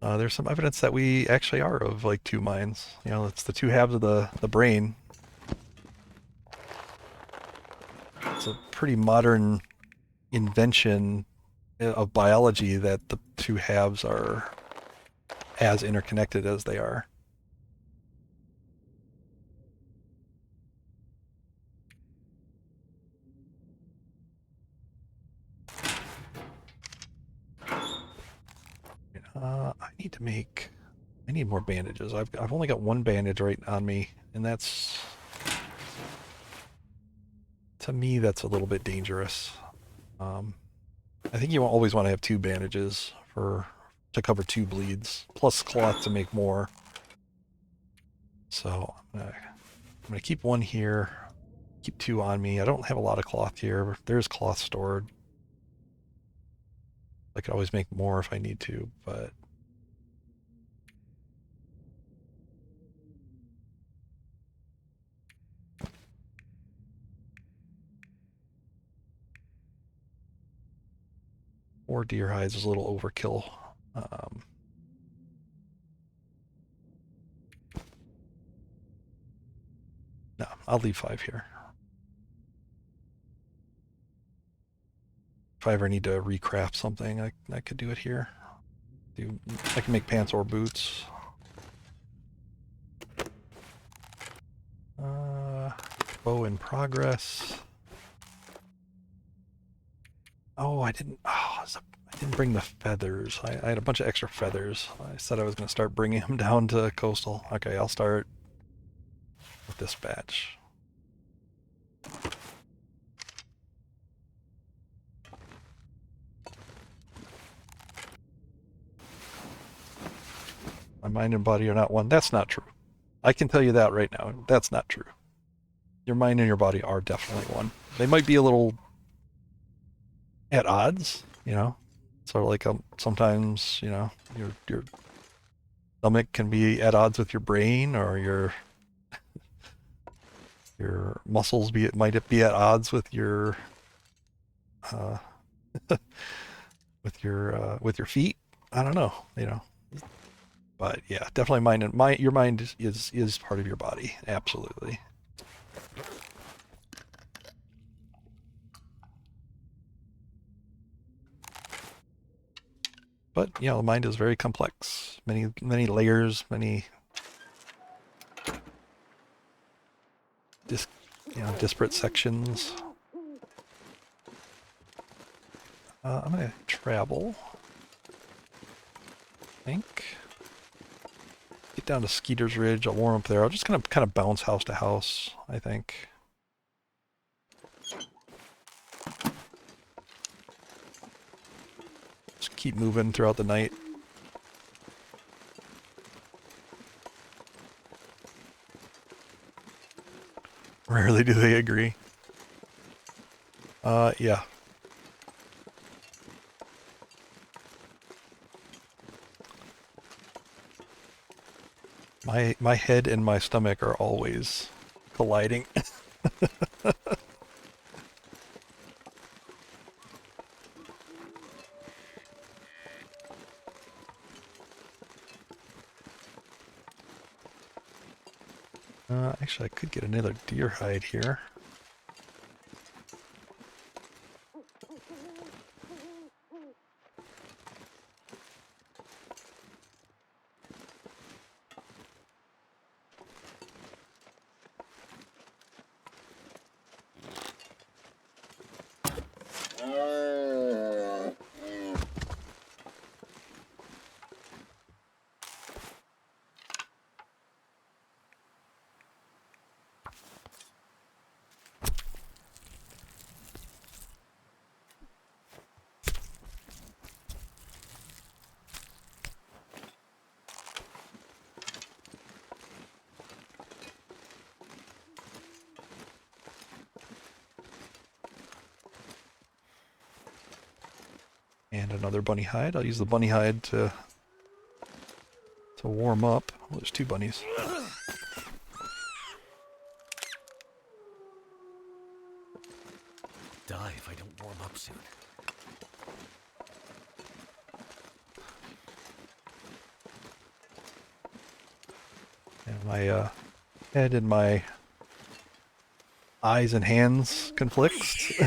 There's some evidence that we actually are of like two minds. It's the two halves of the brain. It's a pretty modern invention of biology that the two halves are as interconnected as they are. I need more bandages. I've only got one bandage right on me, and that's, to me, that's a little bit dangerous. I think you always want to have two bandages to cover two bleeds, plus cloth to make more. So I'm gonna keep one here, keep two on me. I don't have a lot of cloth here. There's cloth stored. I could always make more if I need to, but four deer hides is a little overkill. No, I'll leave 5 here. If I ever need to recraft something, I could do it here. I can make pants or boots. Bow in progress. Oh, I didn't bring the feathers. I had a bunch of extra feathers. I said I was going to start bringing them down to coastal. Okay, I'll start with this batch. My mind and body are not one. That's not true. I can tell you that right now. That's not true. Your mind and your body are definitely one. They might be a little at odds, So like sometimes, your stomach can be at odds with your brain, or your muscles might be at odds with your with your feet. I don't know, But yeah, definitely your mind is part of your body, absolutely. But the mind is very complex. Many layers, many disparate sections. I'm gonna travel. I think. Get down to Skeeter's Ridge. I'll warm up there. I'm just gonna kind of bounce house to house, I think. Just keep moving throughout the night. Rarely do they agree. Yeah. My head and my stomach are always colliding. Actually, I could get another deer hide here. And another bunny hide. I'll use the bunny hide to warm up. Oh, there's 2 bunnies. Die if I don't warm up soon. And my head and my eyes and hands conflicts.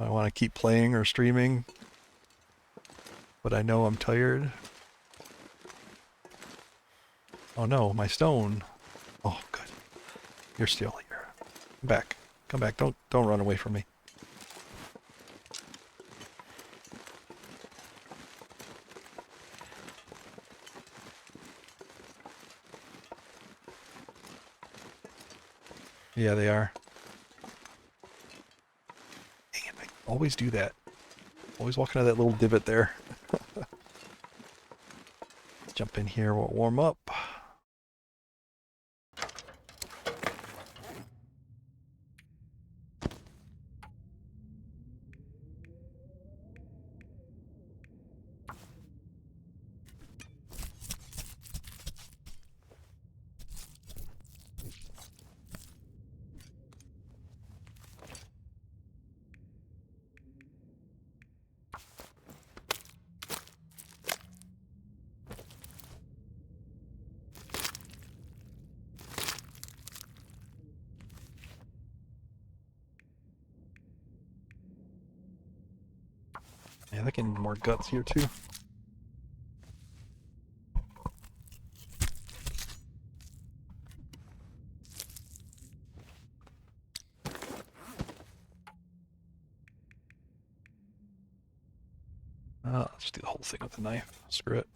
I want to keep playing or streaming, but I know I'm tired. Oh no, my stone. Oh, good. You're still here. Come back. Come back. Don't run away from me. Yeah, they are. Dang it, I always do that. Always walking out of that little divot there. Jump in here, we'll warm up. Yeah, I can more guts here too. Let's do the whole thing with the knife. Screw it.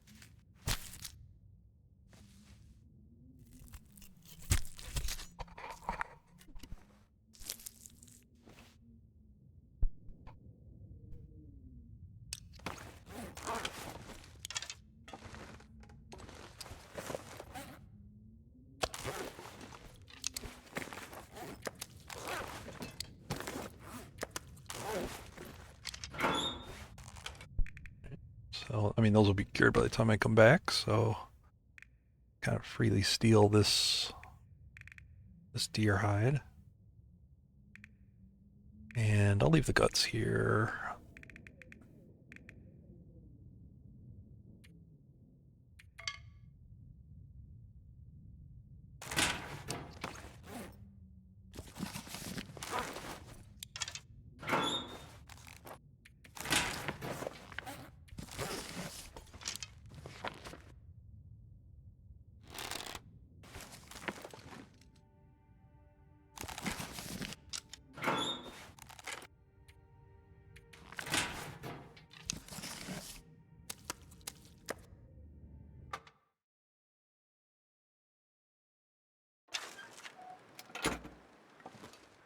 So, I mean, those will be cured by the time I come back, so kind of freely steal this deer hide. And I'll leave the guts here.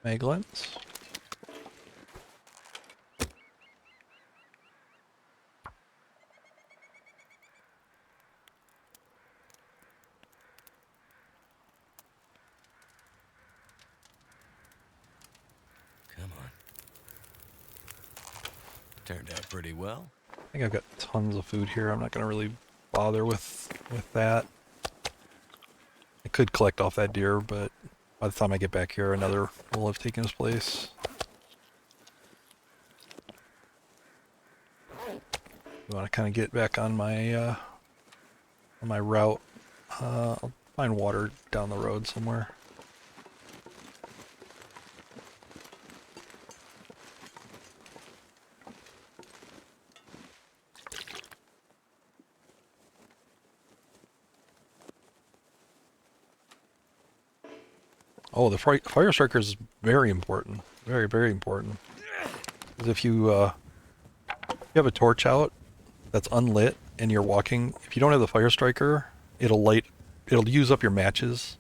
Maglets. Come on. Turned out pretty well. I think I've got tons of food here. I'm not going to really bother with that. I could collect off that deer, but by the time I get back here, another will have taken his place. I want to kind of get back on my route. I'll find water down the road somewhere. Oh, the fire striker is very important. Very, very important. Because if you have a torch out that's unlit and you're walking, if you don't have the fire striker, it'll use up your matches.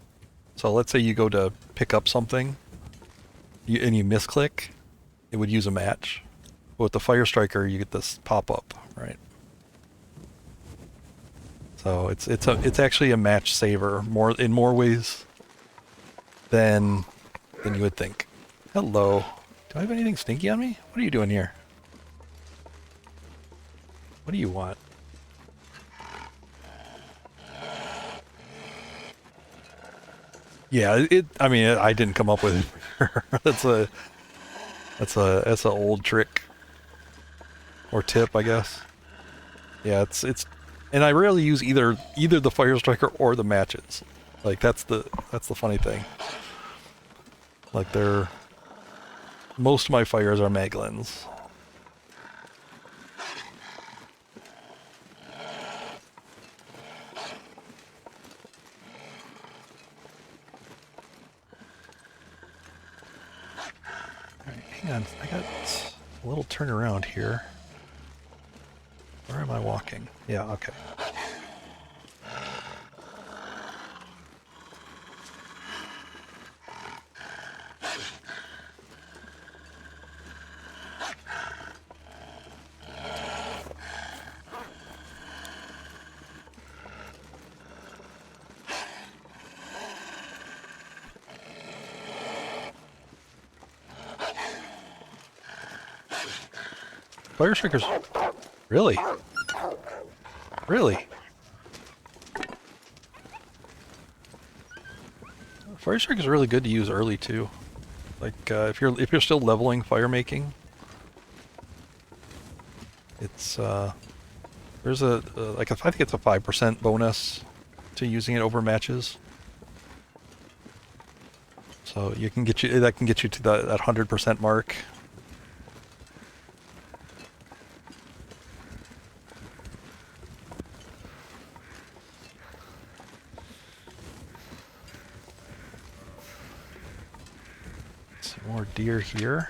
So let's say you go to pick up something and you misclick, it would use a match. But with the fire striker, you get this pop-up, right? So it's actually a match saver in more ways than you would think. Hello. Do I have anything stinky on me? What are you doing here? What do you want? Yeah, I mean, I didn't come up with it. That's a old trick or tip, I guess. Yeah, and I rarely use either the fire striker or the matches. Like that's the funny thing. Like most of my fires are Maglins. Alright, hang on. I got a little turnaround here. Where am I walking? Yeah, okay. Fire strikers. Really? Really? Fire strikers are really good to use early too. Like if you're still leveling fire making, it's there's a like I think it's a 5% bonus to using it over matches. So that can get you to that 100% mark. Some more deer here.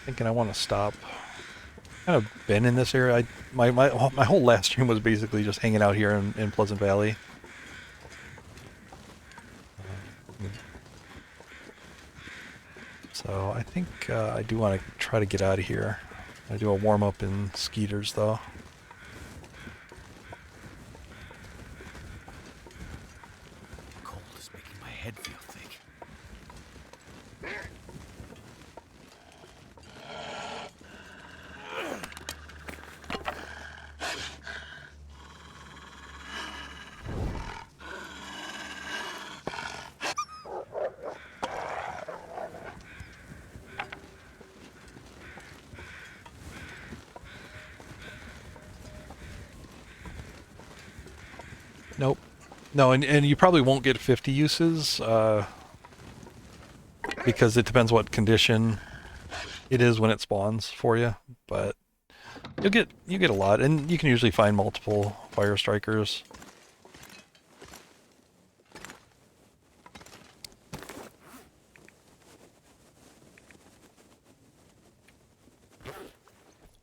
Thinking I want to stop. Kind of been in this area. My whole last stream was basically just hanging out here in Pleasant Valley. So I think I do want to try to get out of here. I do a warm up in Skeeters though. Cold is making my head feel thick. Nope. No, and you probably won't get 50 uses because it depends what condition it is when it spawns for you. But you get a lot, and you can usually find multiple fire strikers.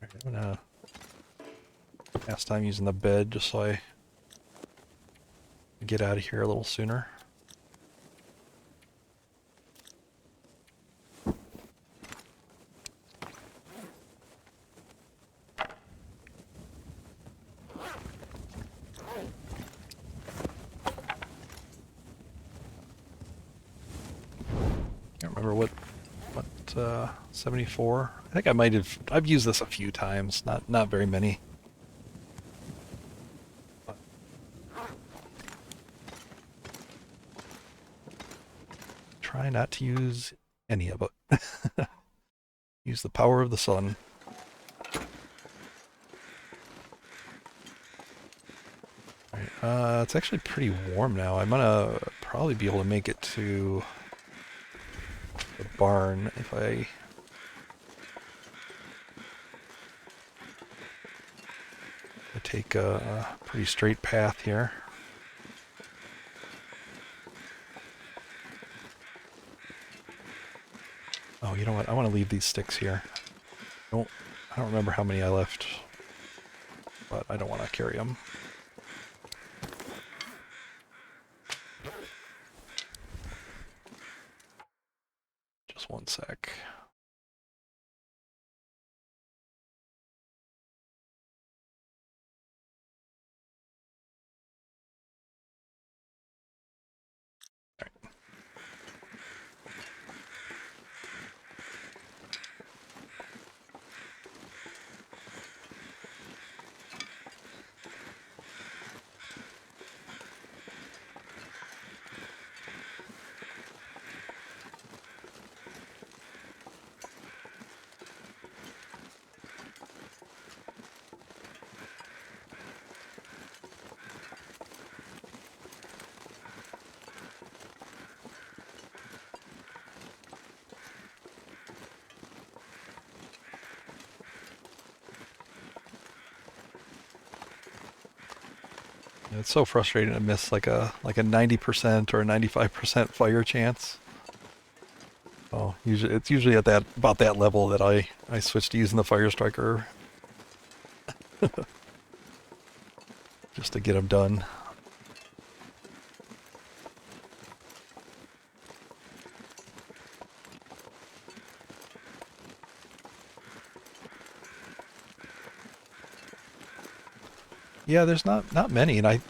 Alright, I'm gonna pass time using the bed just so I get out of here a little sooner. Can't remember what 74. I think I've used this a few times, not very many. Try not to use any of it. Use the power of the sun. Alright, it's actually pretty warm now. I'm gonna probably be able to make it to the barn if I take a pretty straight path here. Oh, you know what? I want to leave these sticks here. I don't remember how many I left, but I don't want to carry them. Just one sec. It's so frustrating to miss like a 90% or a 95% fire chance. Oh, usually it's usually at that about that level that I switch to using the fire striker just to get them done. Yeah, there's not many, and I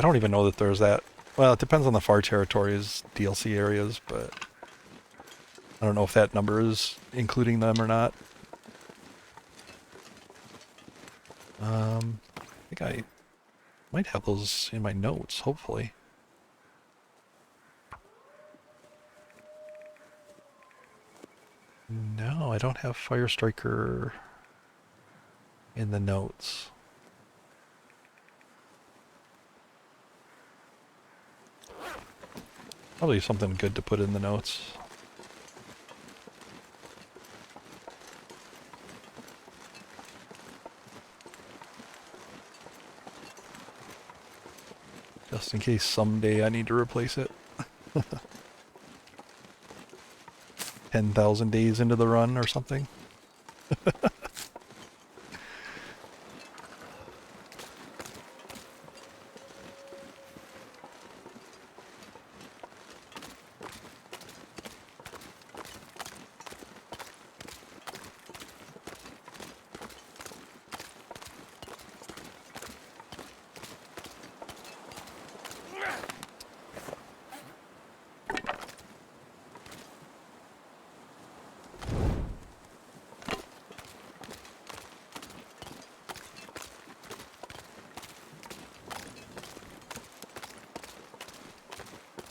don't even know that there's that. Well, it depends on the far territories, DLC areas, but I don't know if that number is including them or not. I think I might have those in my notes, hopefully. No, I don't have Fire Striker in the notes. Probably something good to put in the notes. Just in case someday I need to replace it. 10,000 days into the run or something.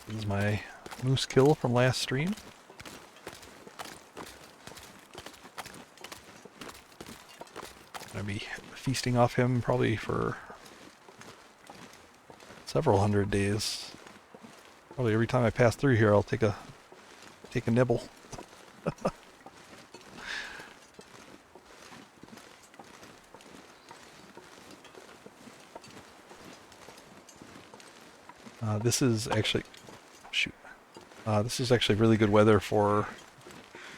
This is my moose kill from last stream. Gonna be feasting off him probably for several hundred days. Probably every time I pass through here, I'll take a nibble. This is actually, shoot. This is actually really good weather for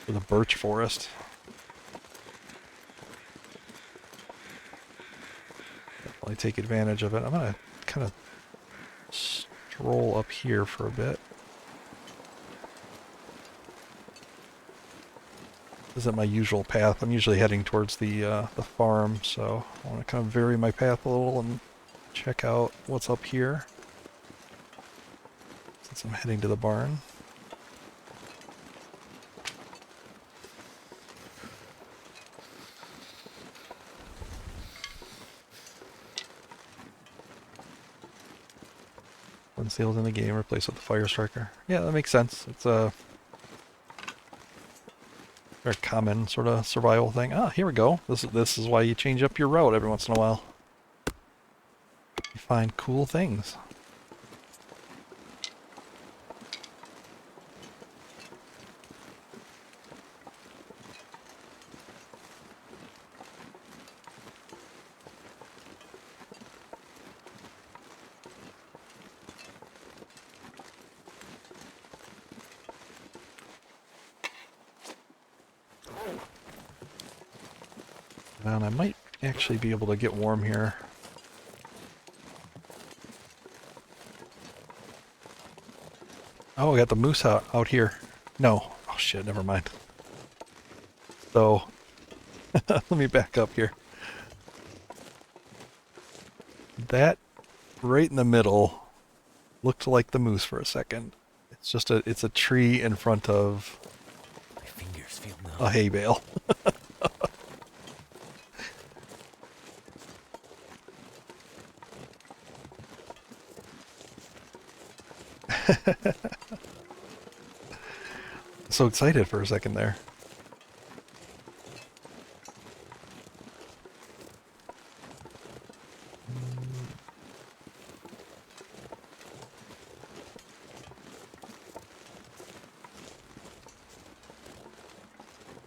the birch forest. Definitely take advantage of it. I'm gonna kind of stroll up here for a bit. This isn't my usual path. I'm usually heading towards the farm, so I want to kind of vary my path a little and check out what's up here. Since I'm heading to the barn. When sales in the game, replace with the Fire Striker. Yeah, that makes sense. It's a very common sort of survival thing. Ah, here we go. This is why you change up your route every once in a while. You find cool things. And I might actually be able to get warm here. Oh, I got the moose out here. No. Oh, shit, never mind. So, let me back up here. That right in the middle looked like the moose for a second. It's a tree in front of My fingers feel a numb. hay bale. So excited for a second there.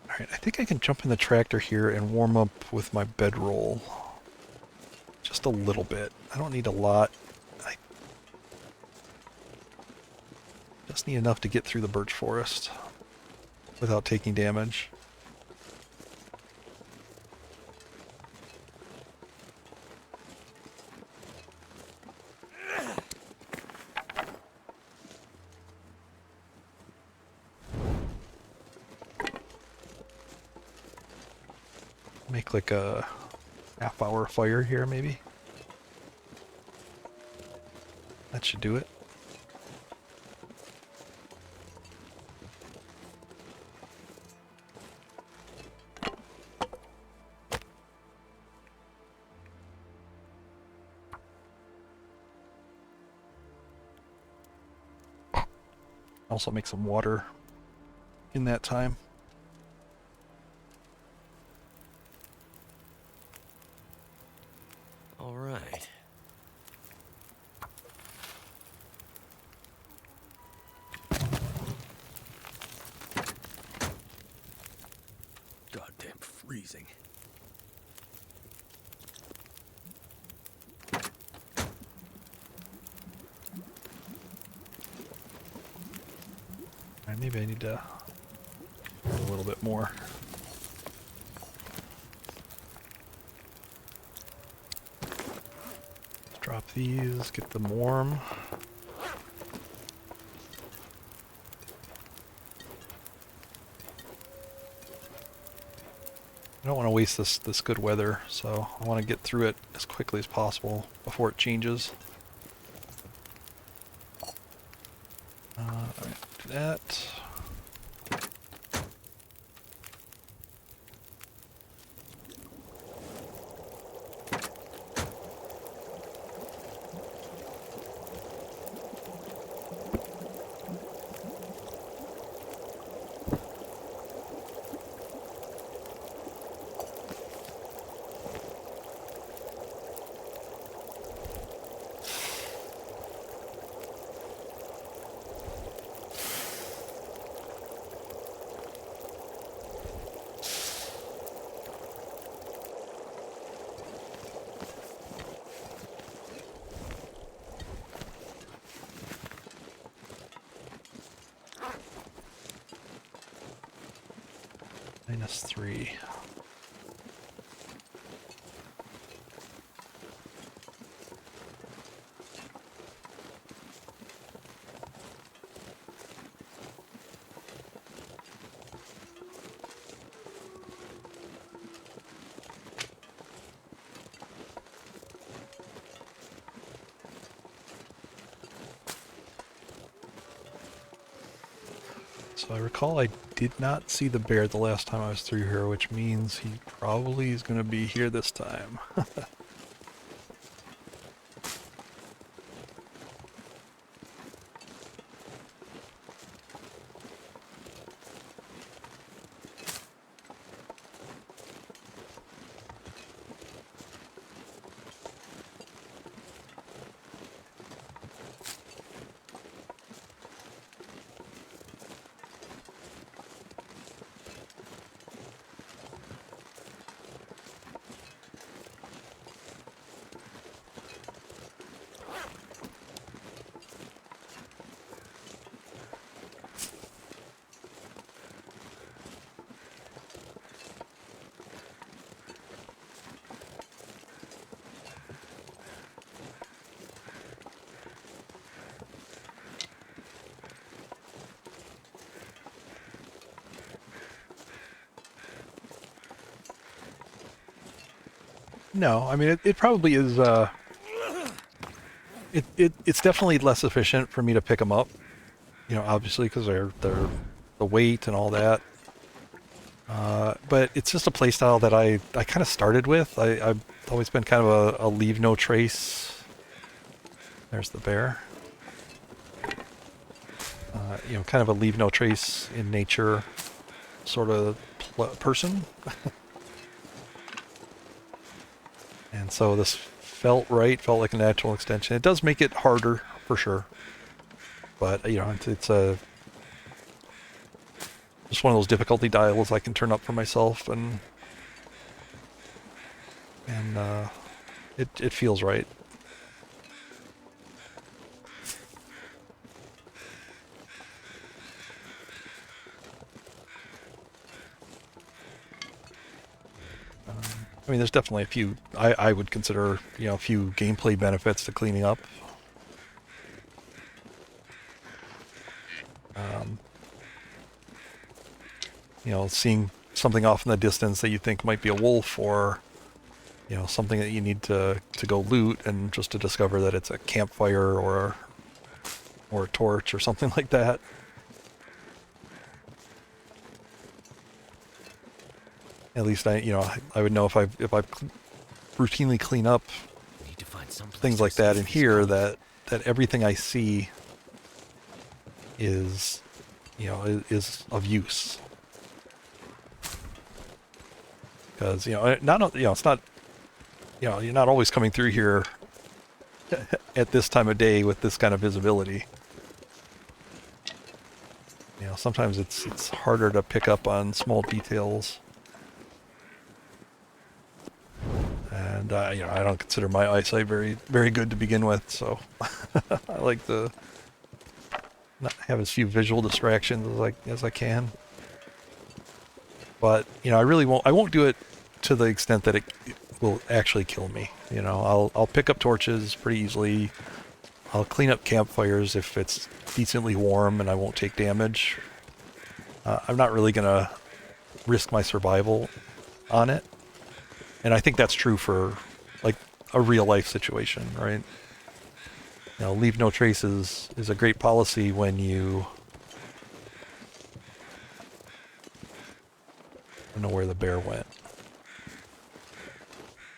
Alright, I think I can jump in the tractor here and warm up with my bedroll. Just a little bit. I don't need a lot. I just need enough to get through the birch forest without taking damage. Make like a half-hour fire here, maybe. That should do it. Also make some water in that time. All right. Goddamn freezing. Alright, maybe I need to add a little bit more. Drop these, get them warm. I don't want to waste this good weather, so I want to get through it as quickly as possible before it changes. Alright, do that. -3. So I recall I did not see the bear the last time I was through here, which means he probably is going to be here this time. No, I mean it probably is. It's definitely less efficient for me to pick them up. You know, obviously because they're the weight and all that. But it's just a playstyle that I kind of started with. I've always been kind of a leave no trace. There's the bear. You know, kind of a leave no trace in nature sort of person. And so this felt right, felt like a natural extension. It does make it harder for sure, but you know, it's a just one of those difficulty dials I can turn up for myself, and it feels right. I mean, there's definitely a few I would consider, you know, a few gameplay benefits to cleaning up. You know, seeing something off in the distance that you think might be a wolf, or you know, something that you need to go loot, and just to discover that it's a campfire or a torch or something like that. At least I would know if I routinely clean up Need to find some things like that in here, that everything I see is, you know, is of use. Because you know, it's not, you know, you're not always coming through here at this time of day with this kind of visibility. You know, sometimes it's harder to pick up on small details. And you know, I don't consider my eyesight very good to begin with, so I like to not have as few visual distractions as I can. But you know, I won't do it to the extent that it will actually kill me. You know, I'll pick up torches pretty easily. I'll clean up campfires if it's decently warm and I won't take damage. I'm not really gonna risk my survival on it. And I think that's true for, like, a real-life situation, right? You know, leave no traces is a great policy when you... I don't know where the bear went.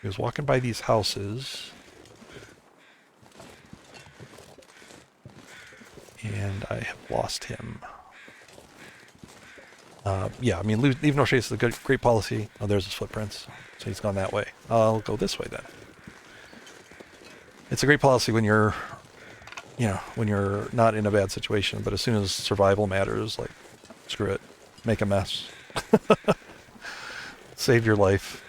He was walking by these houses. And I have lost him. Yeah, I mean, leave no traces is a great policy. Oh, there's his footprints. So he's gone that way. I'll go this way then. It's a great policy when you're, you know, when you're not in a bad situation, but as soon as survival matters, like, screw it. Make a mess. Save your life.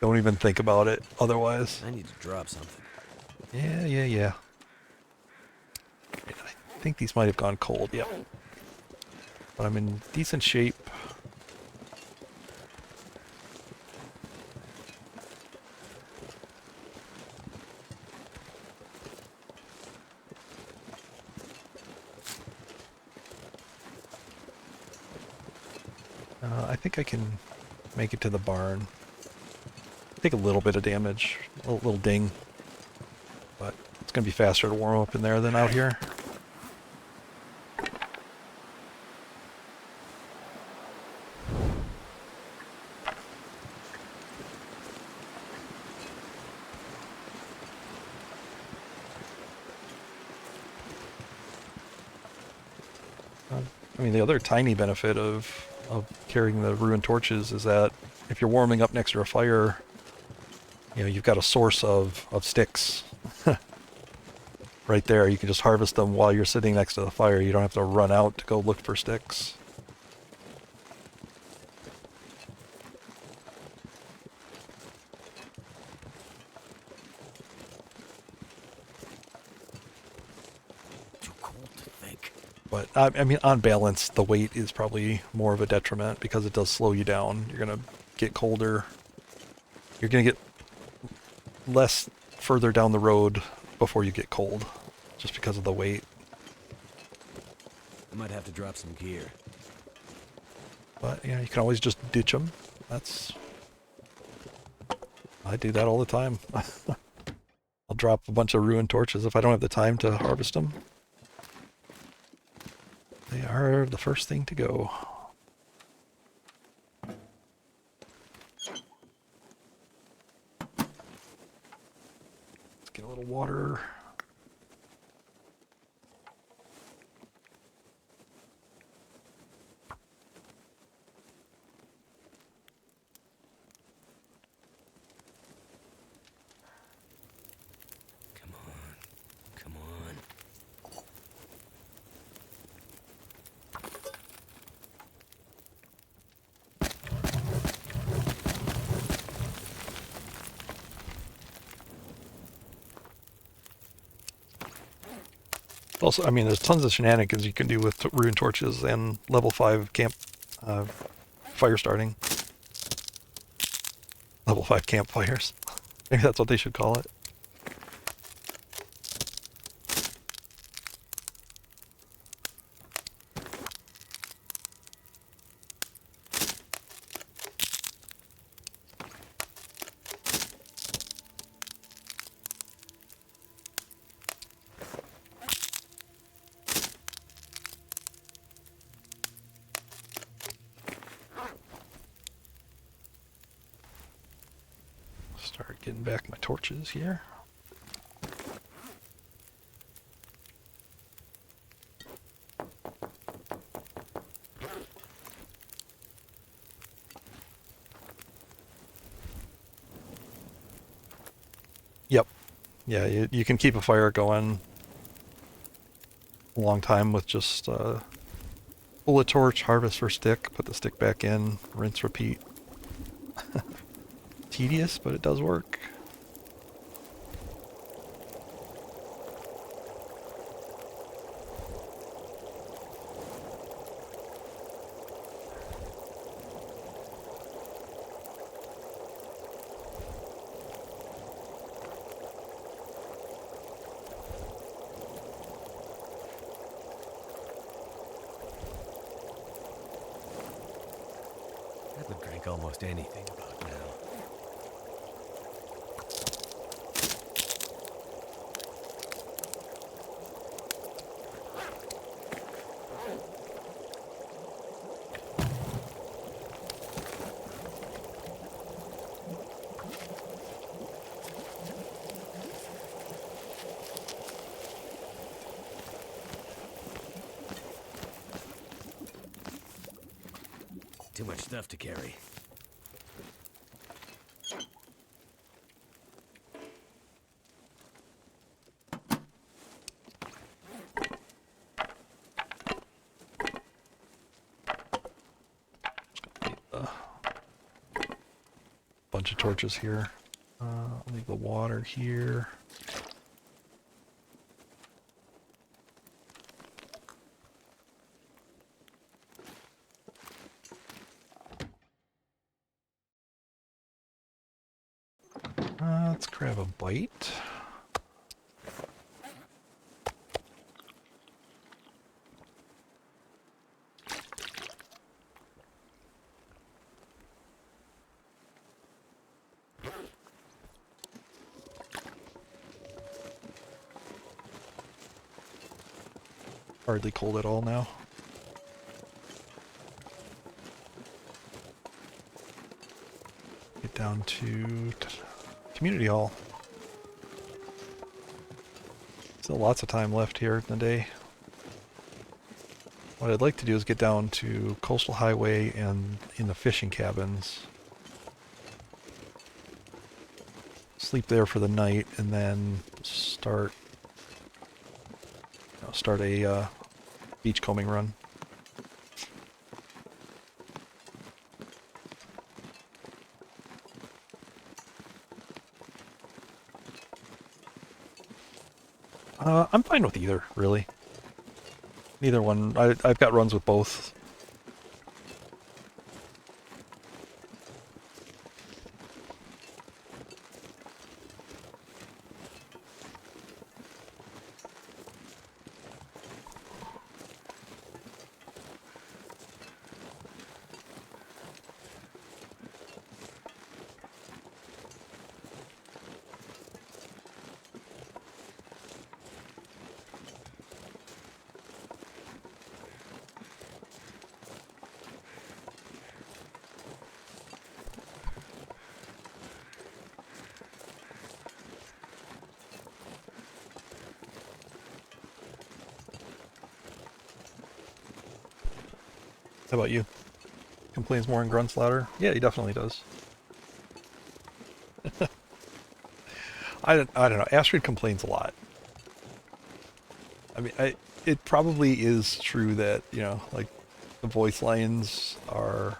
Don't even think about it otherwise. I need to drop something. Yeah. I think these might have gone cold, yep. But I'm in decent shape. I think I can make it to the barn. Take a little bit of damage, a little ding, but it's going to be faster to warm up in there than out here. I mean, the other tiny benefit of carrying the ruined torches is that if you're warming up next to a fire, you know, you've got a source of sticks right there. You can just harvest them while you're sitting next to the fire. You don't have to run out to go look for sticks. Too cold to think. But, I mean, on balance, the weight is probably more of a detriment because it does slow you down. You're going to get colder. You're going to get less further down the road before you get cold, just because of the weight. I might have to drop some gear. But, yeah, you can always just ditch them. That's I do that all the time. I'll drop a bunch of ruined torches if I don't have the time to harvest them. They are the first thing to go. Let's get a little water. Come on. Come on. Also, I mean, there's tons of shenanigans you can do with ruined torches and level 5 camp fire starting. Level 5 campfires. Maybe that's what they should call it. Start getting back my torches here. Yep. Yeah, you can keep a fire going a long time with just pull a torch, harvest for stick, put the stick back in, rinse, repeat. Tedious, but it does work. I would drink almost anything about now. Too much stuff to carry. Bunch of torches here. I'll leave the water here. Let's grab a bite. Hardly cold at all now. Get down to community hall. Still lots of time left here in the day. What I'd like to do is get down to Coastal Highway and in the fishing cabins. Sleep there for the night and then start a beachcombing run. I'm fine with either, really. Neither one. I've got runs with both. How about you? Complains more and grunts louder? Yeah, he definitely does. I don't know. Astrid complains a lot. I mean, it probably is true that, you know, like, the voice lines are,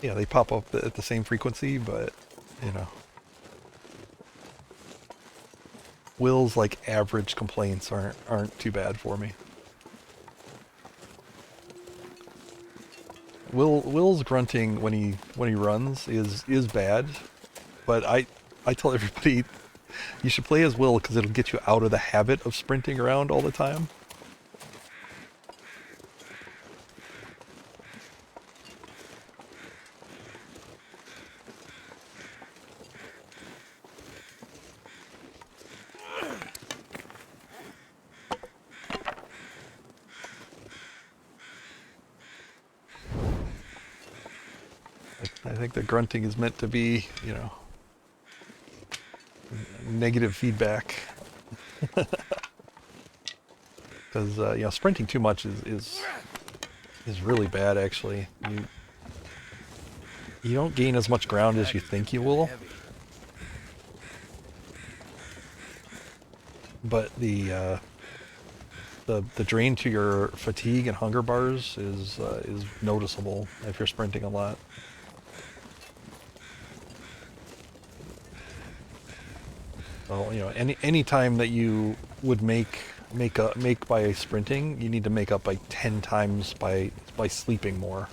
yeah, they pop up at the same frequency, but, you know. Will's, like, average complaints aren't too bad for me. Will's grunting when he runs is bad, but I tell everybody you should play as Will because it'll get you out of the habit of sprinting around all the time. I think the grunting is meant to be, you know, negative feedback. Because you know, sprinting too much is really bad. Actually, you don't gain as much ground as you think you will. But the drain to your fatigue and hunger bars is noticeable if you're sprinting a lot. So, you know, any time that you would make by sprinting, you need to make up like 10 times by sleeping more.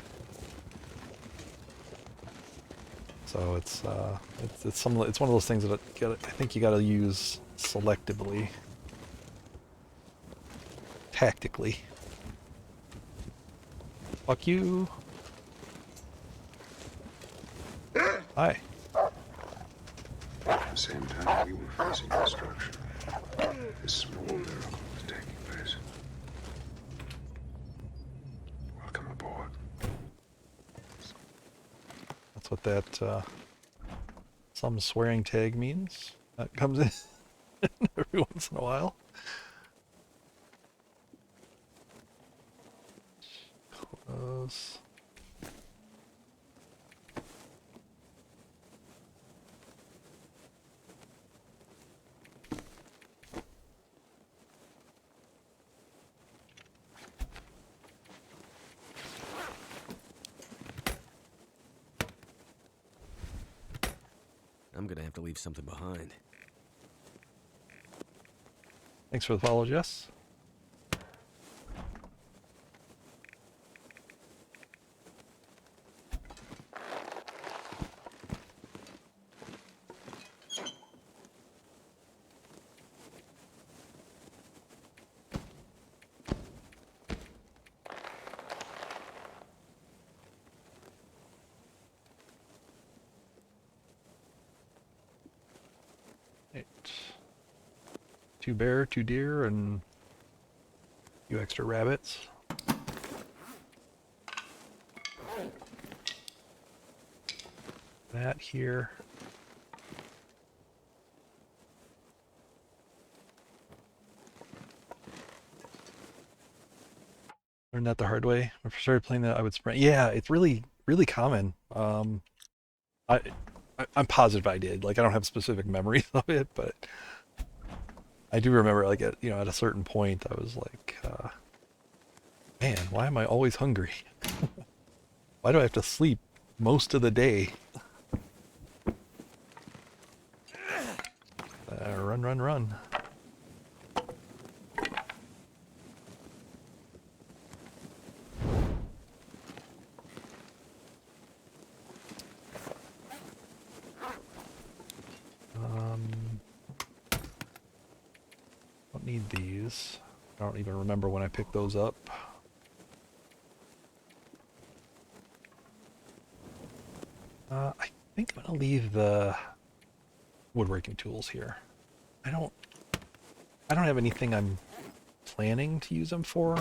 So it's it's one of those things that I think you got to use selectively, tactically. Fuck you. Hi. At the same time we were facing destruction, this small miracle was taking place. Welcome aboard. That's what that some swearing tag means. That comes in every once in a while. Close. I'm gonna have to leave something behind. Thanks for the follow, Jess. Right. 2 bear, 2 deer, and a few extra rabbits. That here. Learned that the hard way. When I first started playing that, I would sprint. Yeah, it's really common. I, I'm positive I did. Like, I don't have specific memories of it, but I do remember, like, at a certain point, I was like, man, why am I always hungry? Why do I have to sleep most of the day? Run, run, run. Don't need these. I don't even remember when I picked those up. I think I'm gonna leave the woodworking tools here. I don't have anything I'm planning to use them for.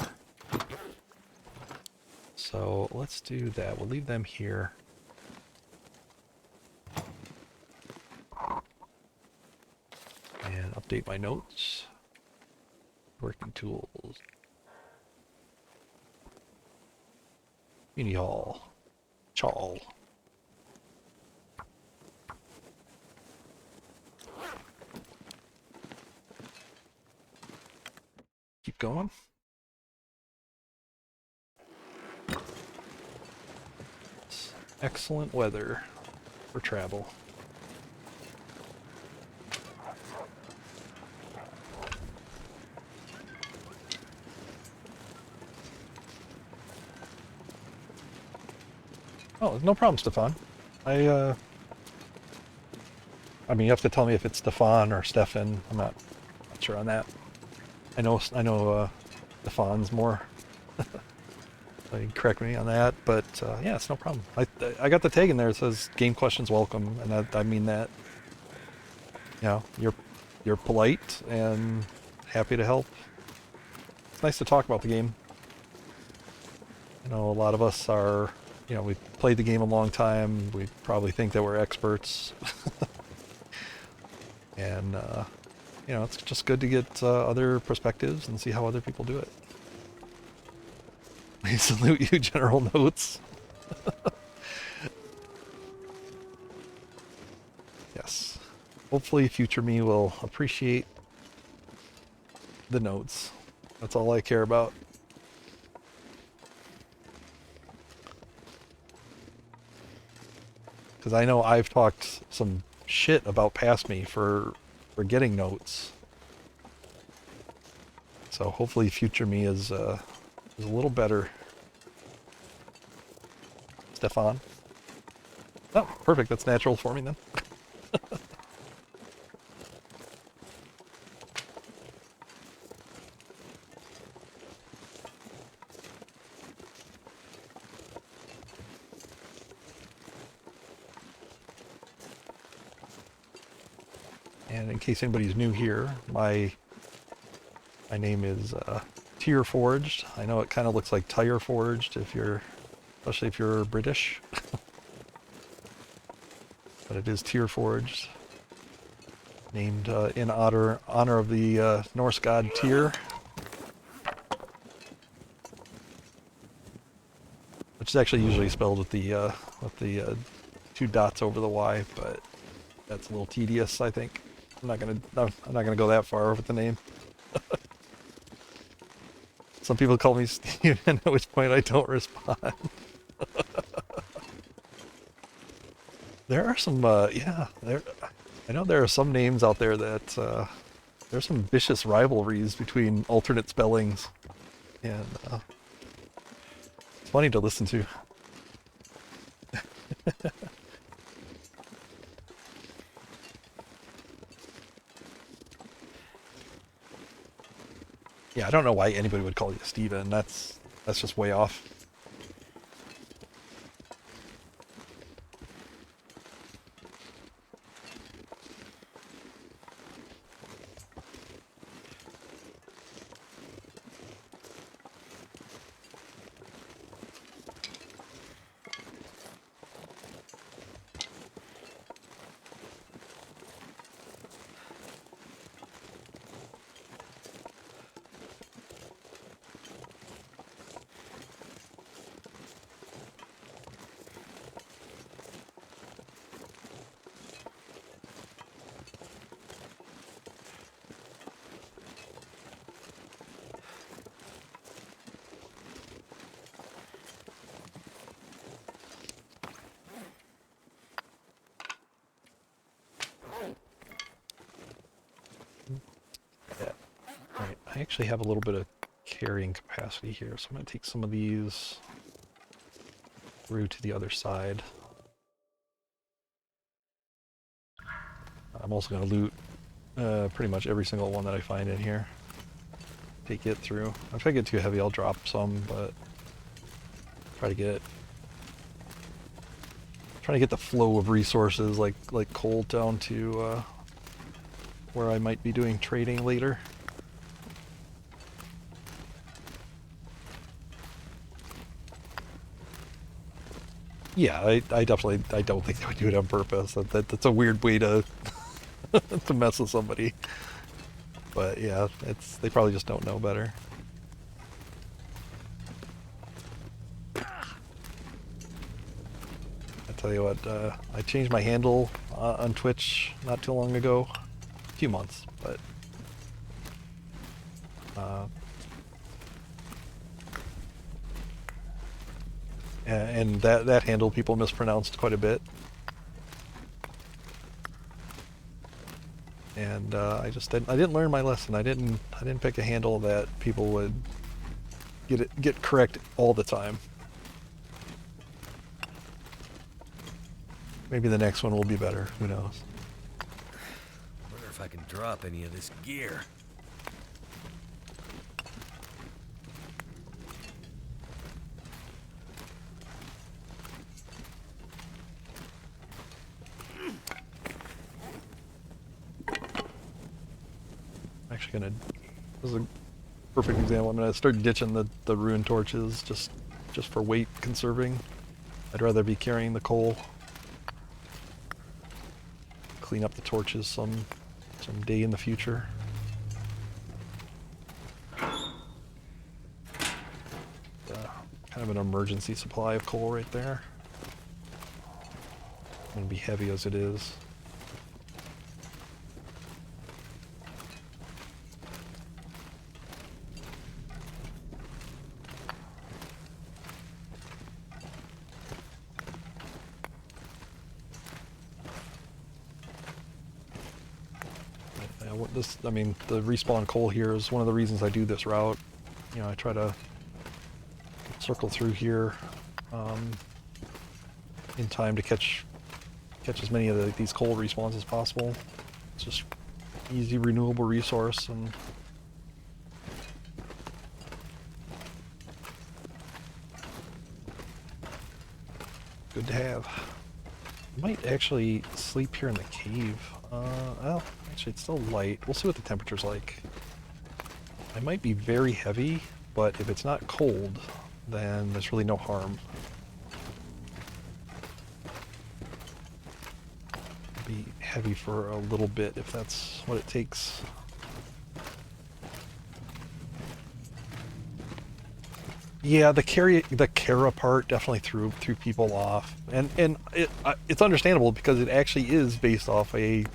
So let's do that. We'll leave them here. And update my notes. Working tools. Community hall. Chawl. Keep going. It's excellent weather for travel. Oh, no problem, Stefan. I mean, you have to tell me if it's Stefan or Stefan. I'm not sure on that. I know, Stefan's more. Correct me on that, but yeah, it's no problem. I got the tag in there. It says "Game questions welcome," and I mean that. You know, you're polite and happy to help. It's nice to talk about the game. You know, a lot of us are. You know, we've played the game a long time. We probably think that we're experts. And, you know, it's just good to get other perspectives and see how other people do it. I salute you, General Notes. Yes. Hopefully future me will appreciate the notes. That's all I care about. Because I know I've talked some shit about past me for getting notes. So hopefully future me is a little better. Stefan? Oh, perfect. That's natural for me then. And in case anybody's new here, my name is Tier Forged. I know it kind of looks like Tire Forged especially if you're British. But it is Tier Forged, named in honor of the Norse god Tyr, which is actually usually spelled with the two dots over the Y, but that's a little tedious, I think. I'm not gonna go that far with the name. Some people call me Steven, at which point I don't respond. There are some, I know there are some names out there that, there's some vicious rivalries between alternate spellings, and it's funny to listen to. Yeah, I don't know why anybody would call you Steven. That's just way off. I actually have a little bit of carrying capacity here, so I'm going to take some of these through to the other side. I'm also going to loot pretty much every single one that I find in here. Take it through. If I get too heavy, I'll drop some, but try to get the flow of resources like coal down to where I might be doing trading later. Yeah, I definitely don't think they would do it on purpose. That's a weird way to to mess with somebody. But yeah, they probably just don't know better. tell you what, I changed my handle on Twitch not too long ago. A few months, but... and that handle people mispronounced quite a bit. And I didn't learn my lesson. I didn't pick a handle that people would get correct all the time. Maybe the next one will be better. Who knows? Wonder if I can drop any of this gear. Actually gonna... This is a perfect example. I'm gonna start ditching the rune torches just for weight conserving. I'd rather be carrying the coal. Clean up the torches some day in the future. Kind of an emergency supply of coal right there. Gonna be heavy as it is. I mean, the respawn coal here is one of the reasons I do this route. You know, I try to circle through here in time to catch as many of these coal respawns as possible. It's just easy renewable resource and good to have. I might actually sleep here in the cave. Well, actually it's still light. We'll see what the temperature's like. I might be very heavy, but if it's not cold, then there's really no harm. Be heavy for a little bit if that's what it takes. Yeah, the Kara part definitely threw people off, and it's understandable because it actually is based off a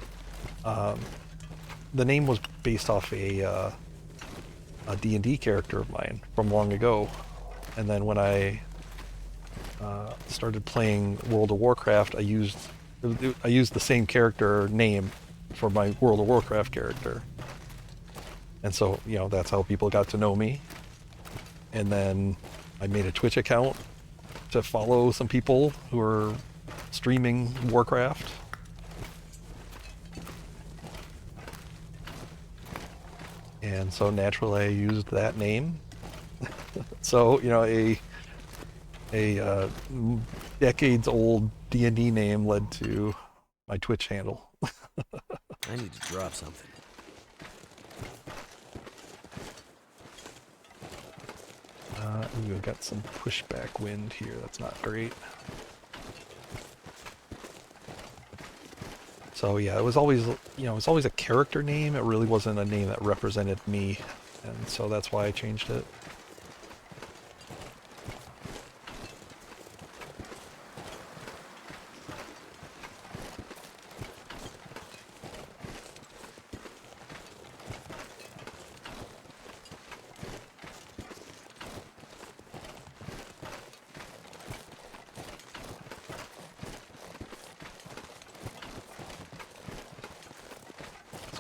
the name was based off a D&D character of mine from long ago, and then when I started playing World of Warcraft, I used the same character name for my World of Warcraft character, and so you know that's how people got to know me. And then I made a Twitch account to follow some people who are streaming Warcraft. And so naturally I used that name. So, you know, a decades old D&D name led to my Twitch handle. I need to drop something. Ooh, I've got some pushback wind here. That's not great. So yeah, it was always, you know, it was always a character name. It really wasn't a name that represented me, and so that's why I changed it.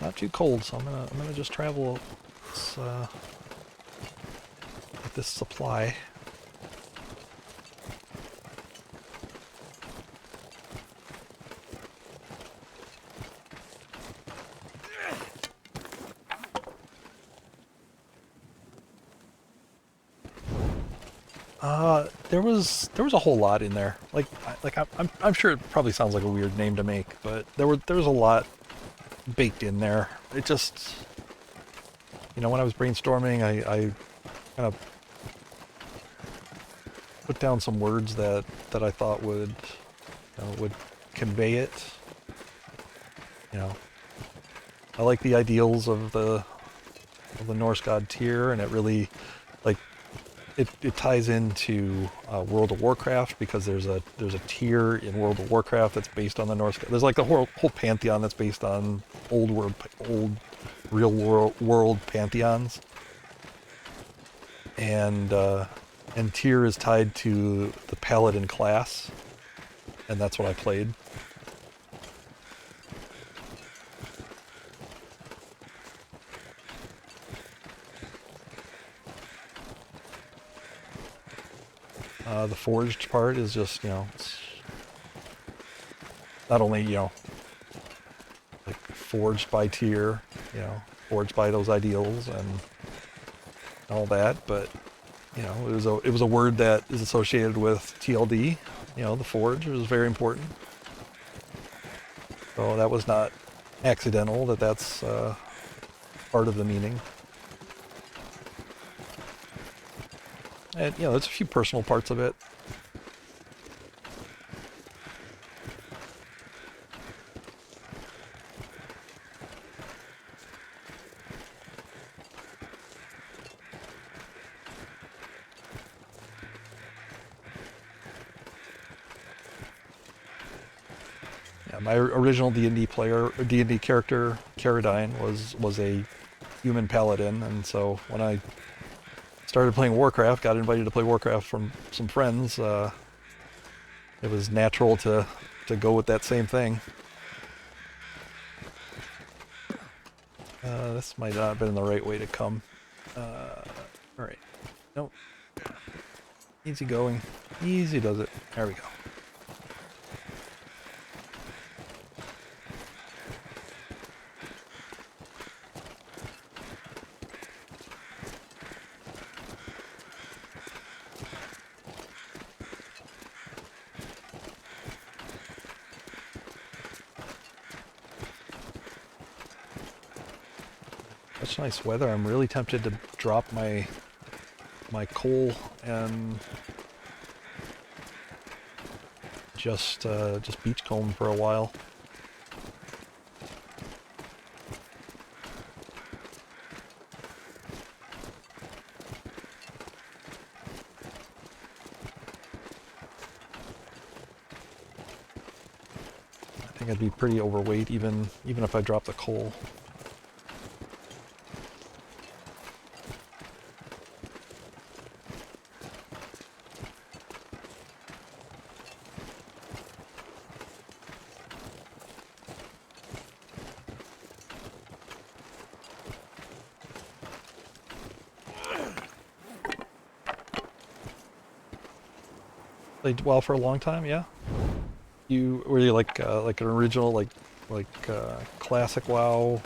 Not too cold, so I'm gonna just travel this, with this supply. There was a whole lot in there. I'm sure it probably sounds like a weird name to make, but there was a lot baked in there. It just, you know, when I was brainstorming, I kind of put down some words that I thought would convey it. You know, I like the ideals of the Norse god Tyr, and it really, like, it ties into World of Warcraft because there's a tier in World of Warcraft that's based on the Norse. There's like the whole pantheon that's based on old real world pantheons, and tier is tied to the paladin class, and that's what I played. The forged part is just, it's not only, like forged by tier, forged by those ideals and all that, but, it was a word that is associated with TLD, the forge was very important. So that was not accidental that's part of the meaning. And, there's a few personal parts of it. Yeah, my original D&D player, or D&D character, Caradine, was a human paladin, and so when I started playing Warcraft, got invited to play Warcraft from some friends, it was natural to go with that same thing. This might not have been the right way to come. Alright. Nope. Easy going. Easy does it. There we go. Such nice weather. I'm really tempted to drop my coal and just beachcomb for a while. I think I'd be pretty overweight even if I drop the coal. Played WoW for a long time, yeah. Were you like an original classic WoW,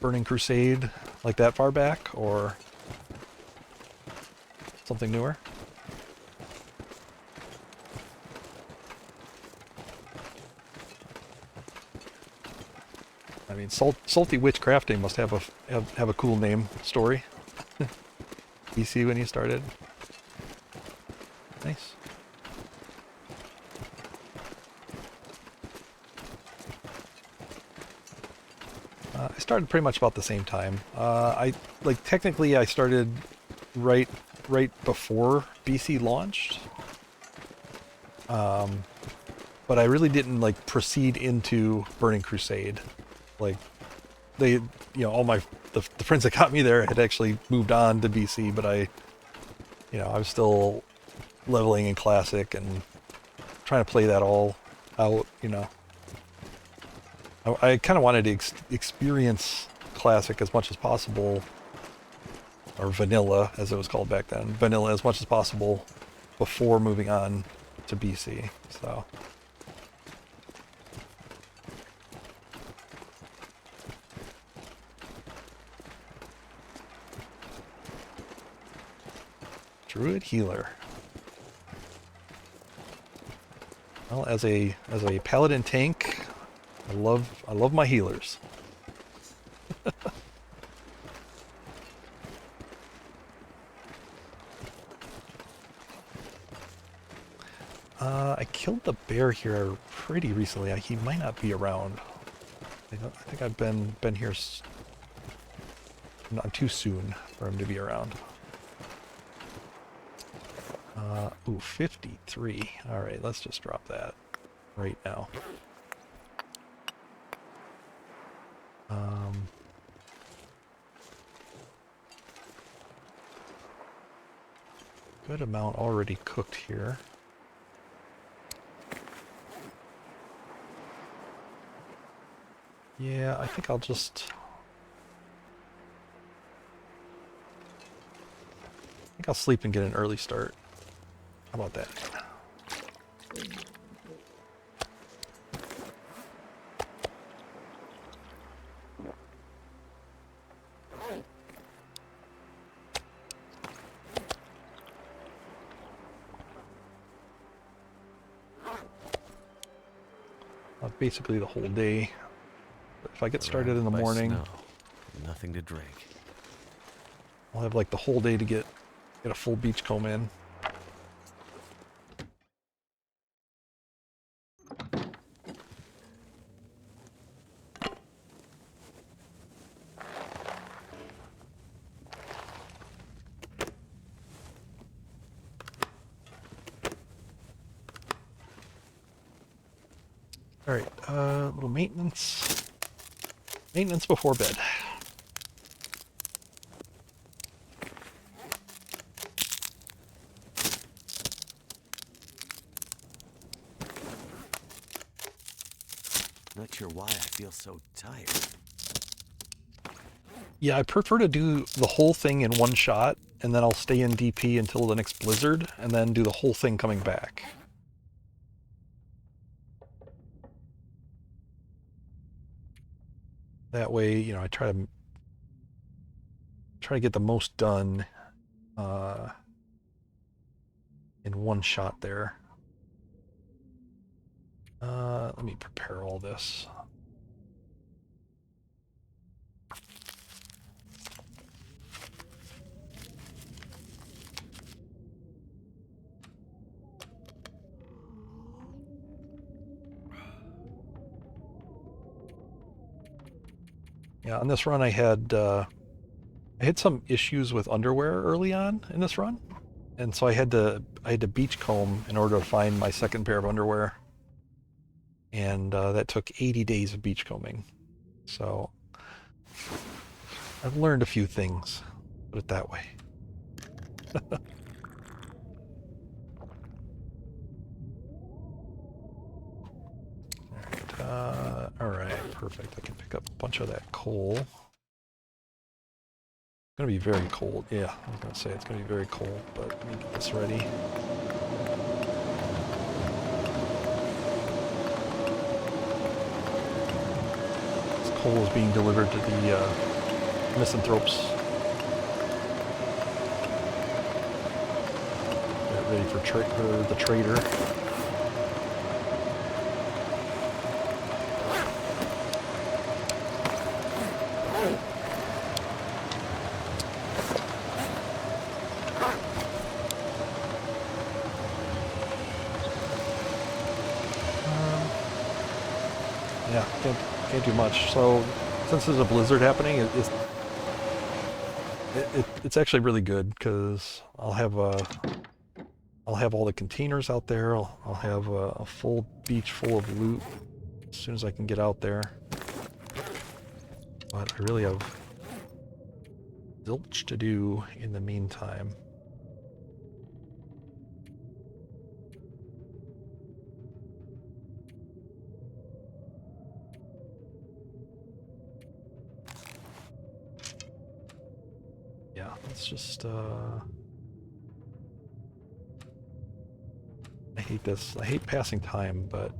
Burning Crusade, like that far back, or something newer? I mean, Salty Witch Crafting must have a cool name story. BC when you started. Nice. I started pretty much about the same time. Technically I started right before BC launched. But I really didn't proceed into Burning Crusade. All the friends that got me there had actually moved on to BC, but I was still leveling in Classic and trying to play that all out, I kind of wanted to experience Classic as much as possible, or Vanilla, as it was called back then. Vanilla as much as possible before moving on to BC, so... Druid Healer. Well, as a paladin tank, I love my healers. I killed the bear here pretty recently. He might not be around. I think I've been here not too soon for him to be around. Ooh, 53. Alright, let's just drop that right now. Good amount already cooked here. Yeah, I think I'll just... I think I'll sleep and get an early start. How about that? Basically the whole day. But if I get started in the morning, Snow, nothing to drink. I'll have like the whole day to get a full beachcomb in. Alright, little maintenance. Maintenance before bed. Not sure why I feel so tired. Yeah, I prefer to do the whole thing in one shot, and then I'll stay in DP until the next blizzard, and then do the whole thing coming back. That way, you know, I try to get the most done in one shot there. Let me prepare all this. Yeah, on this run I had some issues with underwear early on in this run, and so I had to beachcomb in order to find my second pair of underwear, and that took 80 days of beachcombing. So I've learned a few things, put it that way. Alright, perfect. I can pick up a bunch of that coal. It's gonna be very cold. Yeah, I was gonna say it's gonna be very cold, but let me get this ready. This coal is being delivered to the misanthropes. Get ready for the trader. Yeah, can't do much. So since there's a blizzard happening, it's actually really good because I'll have all the containers out there. I'll have a full beach full of loot as soon as I can get out there. But I really have zilch to do in the meantime. Yeah, let's just I hate this. I hate passing time, but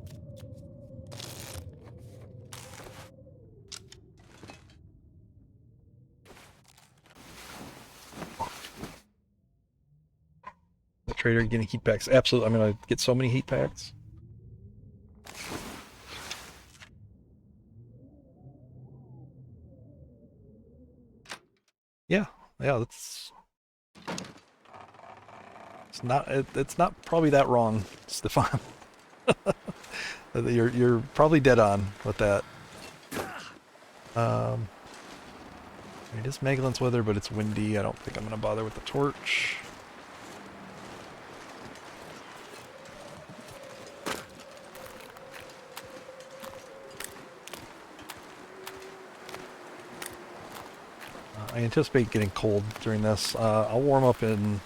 the trader getting heat packs. Absolutely, I'm gonna get so many heat packs. Yeah, that's it's not probably that wrong, Stefan. You're probably dead on with that. It is Magellan's weather, but it's windy. I don't think I'm gonna bother with the torch. anticipate getting cold during this. I'll warm up in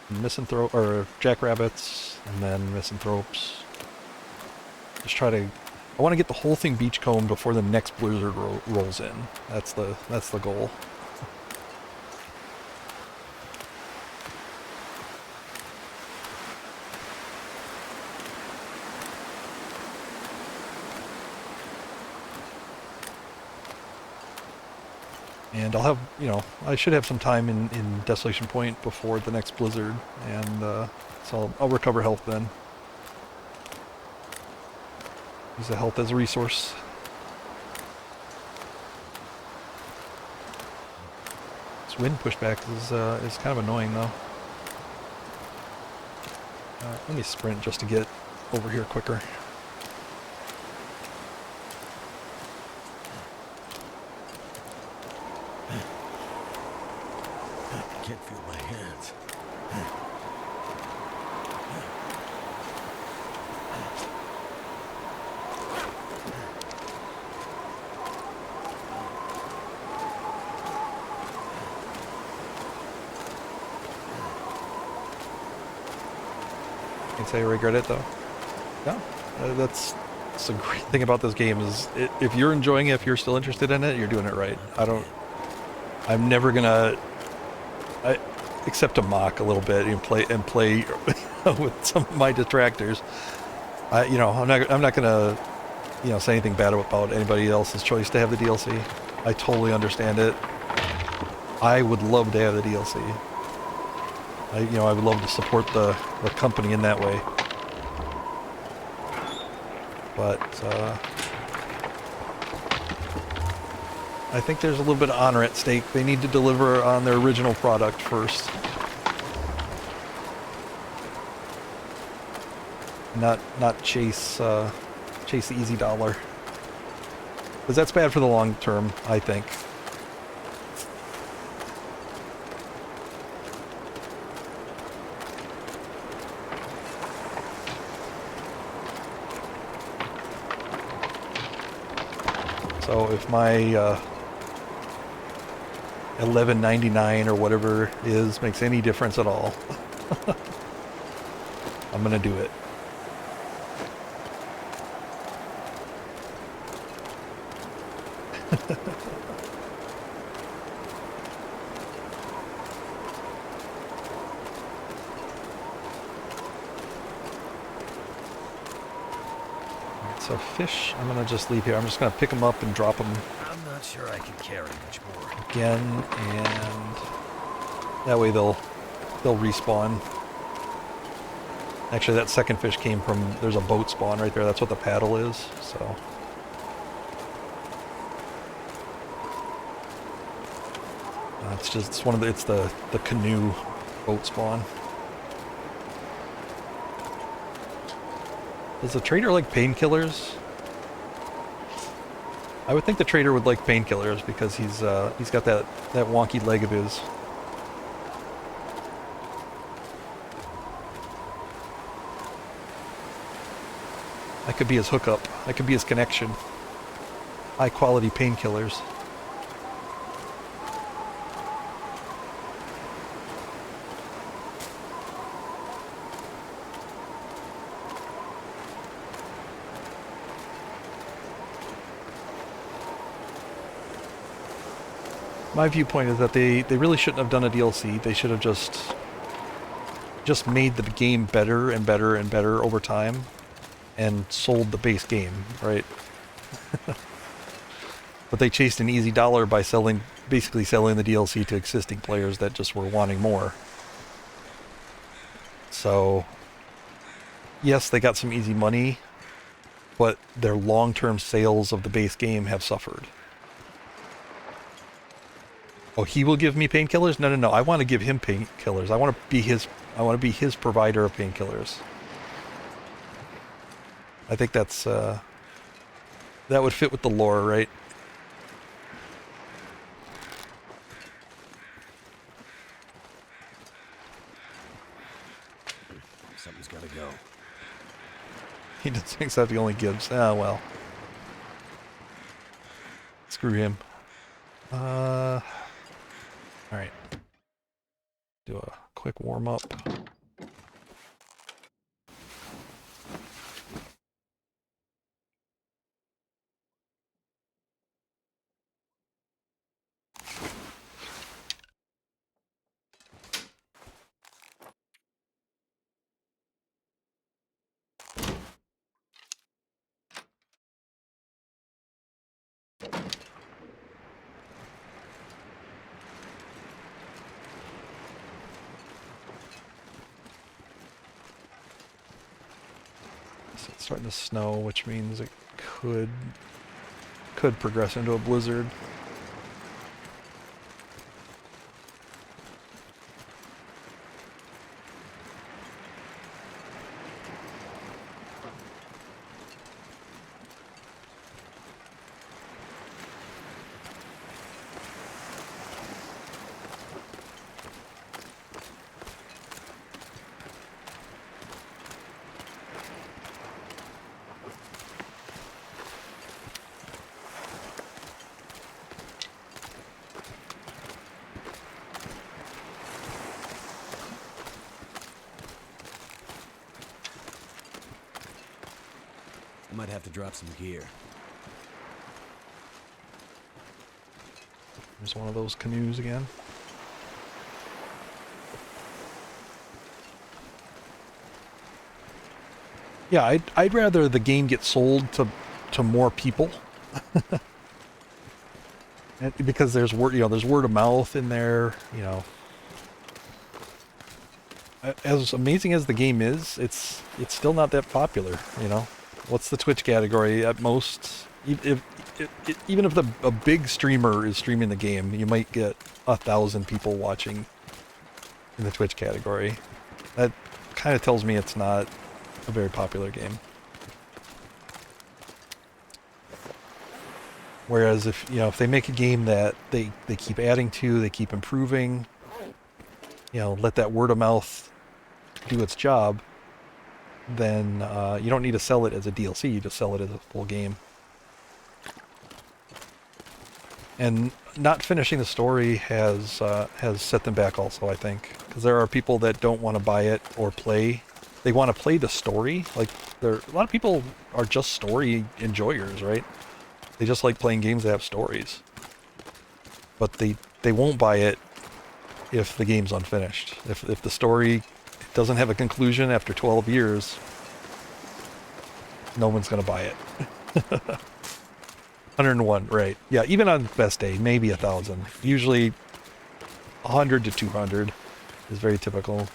misanthrope or jackrabbits, and then misanthropes. Just try to. I want to get the whole thing beachcombed before the next blizzard rolls in. That's the goal. And I'll have, you know, I should have some time in Desolation Point before the next blizzard, and so I'll recover health then. Use the health as a resource. This wind pushback is kind of annoying though. Let me sprint just to get over here quicker. I can't feel my hands. Can't say I regret it though. No, that's the great thing about this game is if you're enjoying it, if you're still interested in it, you're doing it right. I'm never gonna, except to mock a little bit and play with some of my detractors. You know, I'm not gonna, you know, say anything bad about anybody else's choice to have the DLC. I totally understand it. I would love to have the DLC. I would love to support the company in that way. But I think there's a little bit of honor at stake. They need to deliver on their original product first. Not chase the easy dollar. Because that's bad for the long term, I think. So if my $11.99 or whatever it is makes any difference at all, I'm gonna do it. So fish, I'm gonna just leave here. I'm just gonna pick them up and drop them I'm not sure I can carry much more. again, and that way they'll respawn. Actually, that second fish came from, there's a boat spawn right there. That's what the paddle is. So it's the canoe boat spawn. Does the trader like painkillers? I would think the trader would like painkillers because he's got that wonky leg of his. I could be his hookup. I could be his connection. High quality painkillers. My viewpoint is that they really shouldn't have done a DLC. They should have just made the game better and better and better over time and sold the base game, right? But they chased an easy dollar by basically selling the DLC to existing players that just were wanting more. So, yes, they got some easy money, but their long-term sales of the base game have suffered. Oh, he will give me painkillers? No. I want to give him painkillers. I want to be his provider of painkillers. I think that's that would fit with the lore, right? Something's gotta go. He just thinks that he only gives. Ah, well. Screw him. All right. Do a quick warm up. So it's starting to snow, which means it could progress into a blizzard. I might have to drop some gear. There's one of those canoes again. Yeah, I'd rather the game get sold to more people. Because there's there's word of mouth in there, As amazing as the game is, it's still not that popular, What's the Twitch category at most? Even if a big streamer is streaming the game, you might get 1,000 people watching in the Twitch category. That kind of tells me it's not a very popular game. Whereas if they make a game that they keep adding to, they keep improving, let that word of mouth do its job, then you don't need to sell it as a DLC, you just sell it as a full game. And not finishing the story has set them back also, I think. Because there are people that don't want to buy it or play. They want to play the story. Like, a lot of people are just story enjoyers, right? They just like playing games that have stories. But they won't buy it if the game's unfinished. If the story doesn't have a conclusion after 12 years, no one's going to buy it. 101, right. Yeah, even on best day, maybe 1,000. Usually 100 to 200 is very typical.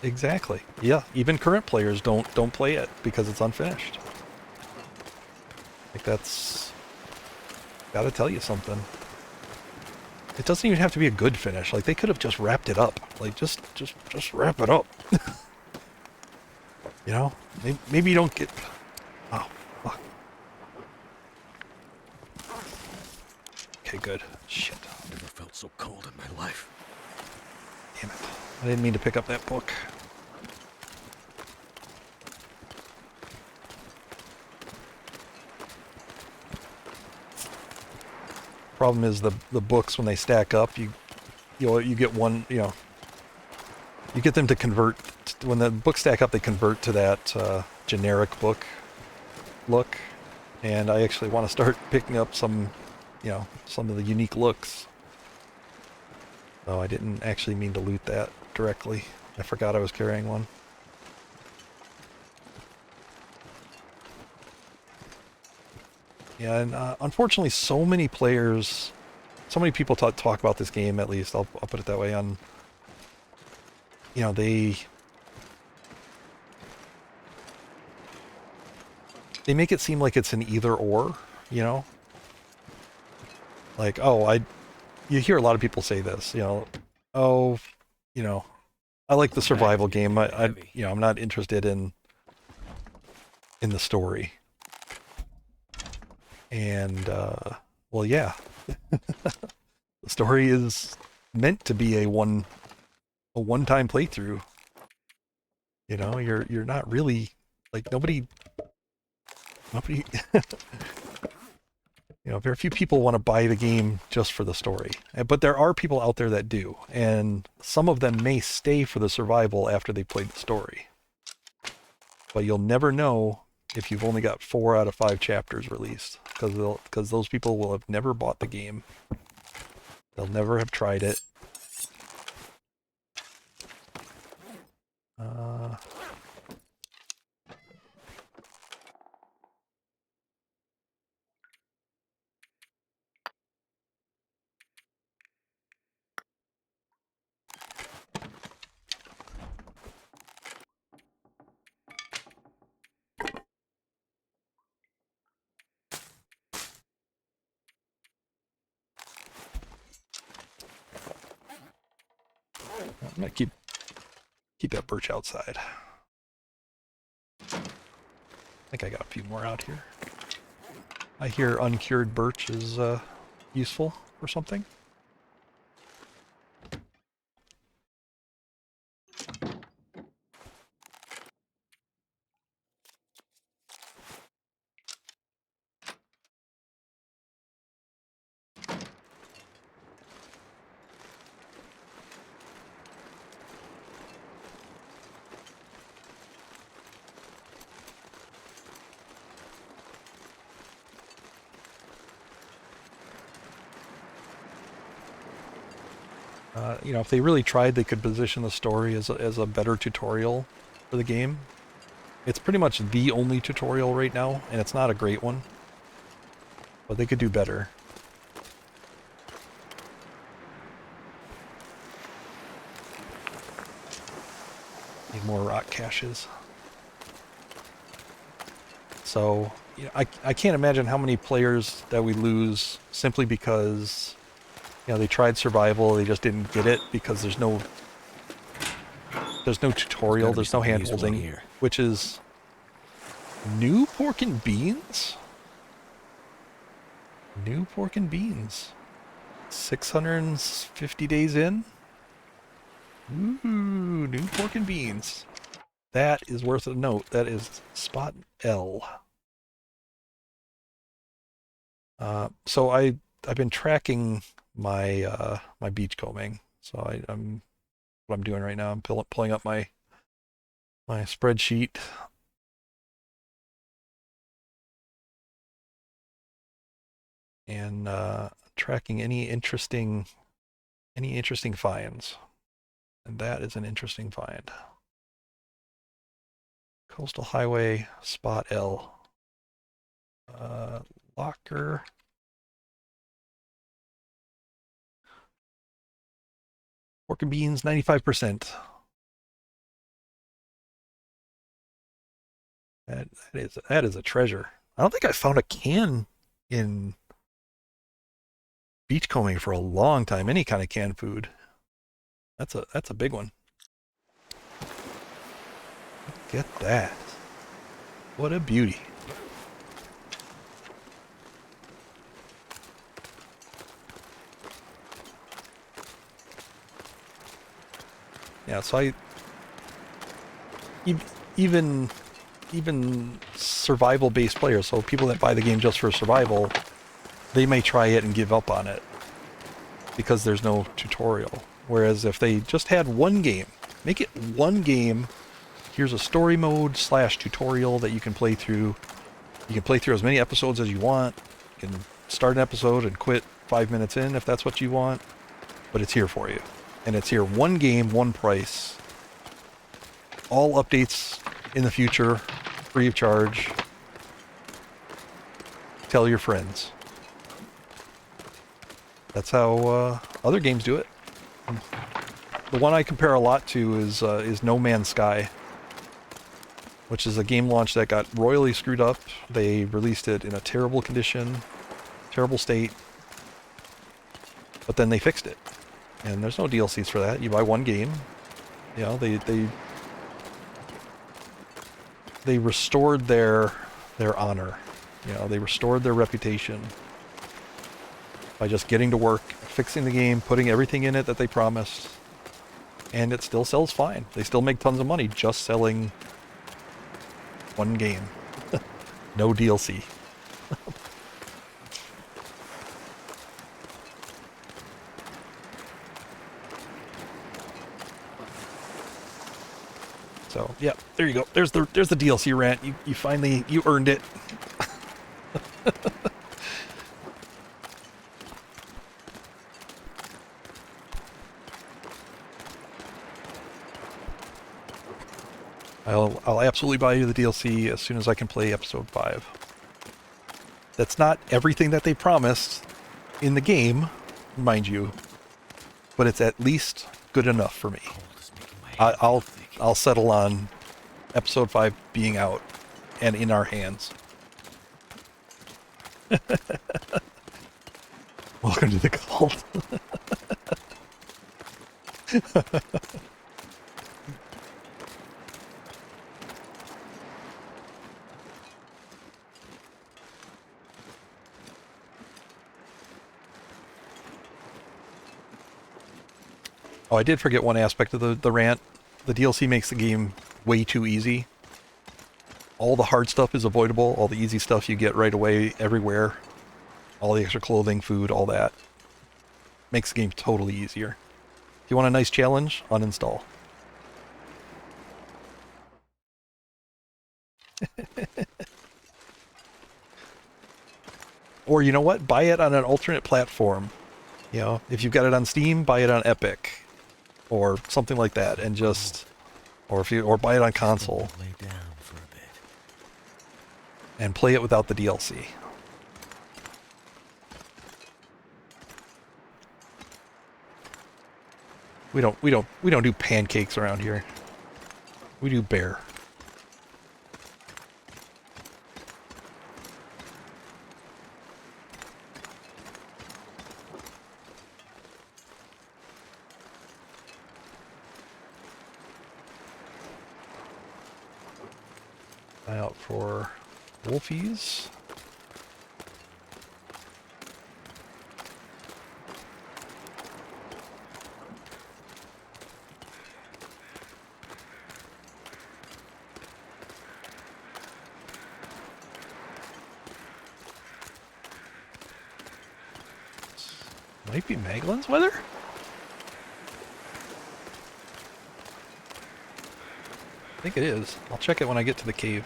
Exactly. Yeah, even current players don't play it because it's unfinished. Like, that's gotta tell you something. It doesn't even have to be a good finish. Like, they could have just wrapped it up. Like, just wrap it up. Maybe you don't get... Oh, fuck. Okay, good. Shit. Never felt so cold in my life. Damn it. I didn't mean to pick up that book. Problem is the books, when they stack up, you get one, you get them to convert. When the books stack up, they convert to that generic book look, and I actually want to start picking up some of the unique looks. So I didn't actually mean to loot that directly. I forgot I was carrying one. Yeah, and unfortunately, so many people talk about this game. At least I'll put it that way. They make it seem like it's an either or. Like, you hear a lot of people say this. Oh, I like the survival game. I'm not interested in the story. And, well, yeah. The story is meant to be a one a one-time playthrough. You know, you're not really like nobody. You know, very few people want to buy the game just for the story. But there are people out there that do, and some of them may stay for the survival after they played the story. But you'll never know if you've only got 4 out of 5 chapters released, because those people will have never bought the game. They'll never have tried it. I'm gonna keep that birch outside. I think I got a few more out here. I hear uncured birch is useful for something. You know, if they really tried, they could position the story as a better tutorial for the game. It's pretty much the only tutorial right now, and it's not a great one. But they could do better. Need more rock caches. So, you know, I can't imagine how many players that we lose simply because, you know, they tried survival, they just didn't get it because there's no tutorial, there's no hand-holding here, which is new pork and beans? New pork and beans. 650 days in? Ooh, new pork and beans. That is worth a note. That is spot L. So I've been tracking my my beach combing. So I'm what I'm doing right now. I'm pulling up my spreadsheet. And tracking any interesting finds. And that is an interesting find. Coastal Highway, spot L. Locker. Pork and beans, 95%. That is a treasure. I don't think I found a can in beachcombing for a long time. Any kind of canned food. That's a big one. Get that. What a beauty. Yeah, so even survival-based players, so people that buy the game just for survival, they may try it and give up on it because there's no tutorial. Whereas if they just had one game, make it one game, here's a story mode / tutorial that you can play through. You can play through as many episodes as you want. You can start an episode and quit 5 minutes in if that's what you want, but it's here for you. And it's here, one game, one price. All updates in the future, free of charge. Tell your friends. That's how other games do it. The one I compare a lot to is No Man's Sky, which is a game launch that got royally screwed up. They released it in a terrible condition, terrible state, but then they fixed it. And there's no DLCs for that. You buy one game. You know, they restored their honor. You know, they restored their reputation by just getting to work, fixing the game, putting everything in it that they promised, and it still sells fine. They still make tons of money just selling one game. No DLC. So yeah, there you go. There's the DLC rant. You finally earned it. I'll absolutely buy you the DLC as soon as I can play episode 5. That's not everything that they promised in the game, mind you, but it's at least good enough for me. I'll settle on episode 5 being out and in our hands. Welcome to the cult. Oh, I did forget one aspect of the rant. The DLC makes the game way too easy. All the hard stuff is avoidable. All the easy stuff you get right away, everywhere. All the extra clothing, food, all that. Makes the game totally easier. If you want a nice challenge, uninstall. Or you know what? Buy it on an alternate platform. You know, if you've got it on Steam, buy it on Epic. Or something like that, and just... Or buy it on console. Lay down for a bit. And play it without the DLC. We don't do pancakes around here. We do bear. Eye out for wolfies. Might be Maglin's weather? I think it is. I'll check it when I get to the cave.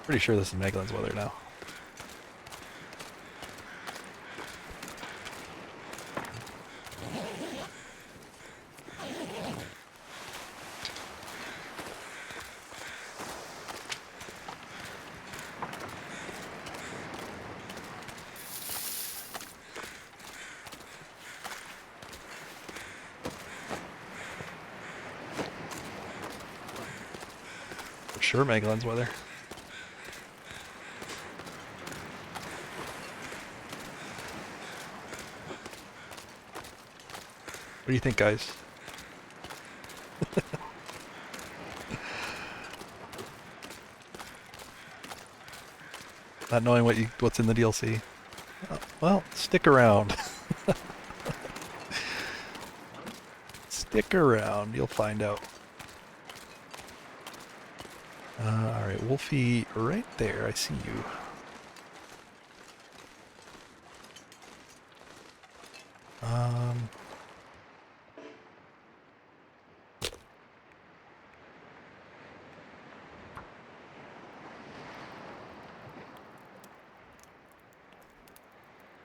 Pretty sure this is Maglin's weather now. For sure Maglin's weather. What do you think, guys? Not knowing what's in the DLC. Well, stick around. Stick around, you'll find out. Alright, Wolfie, right there, I see you.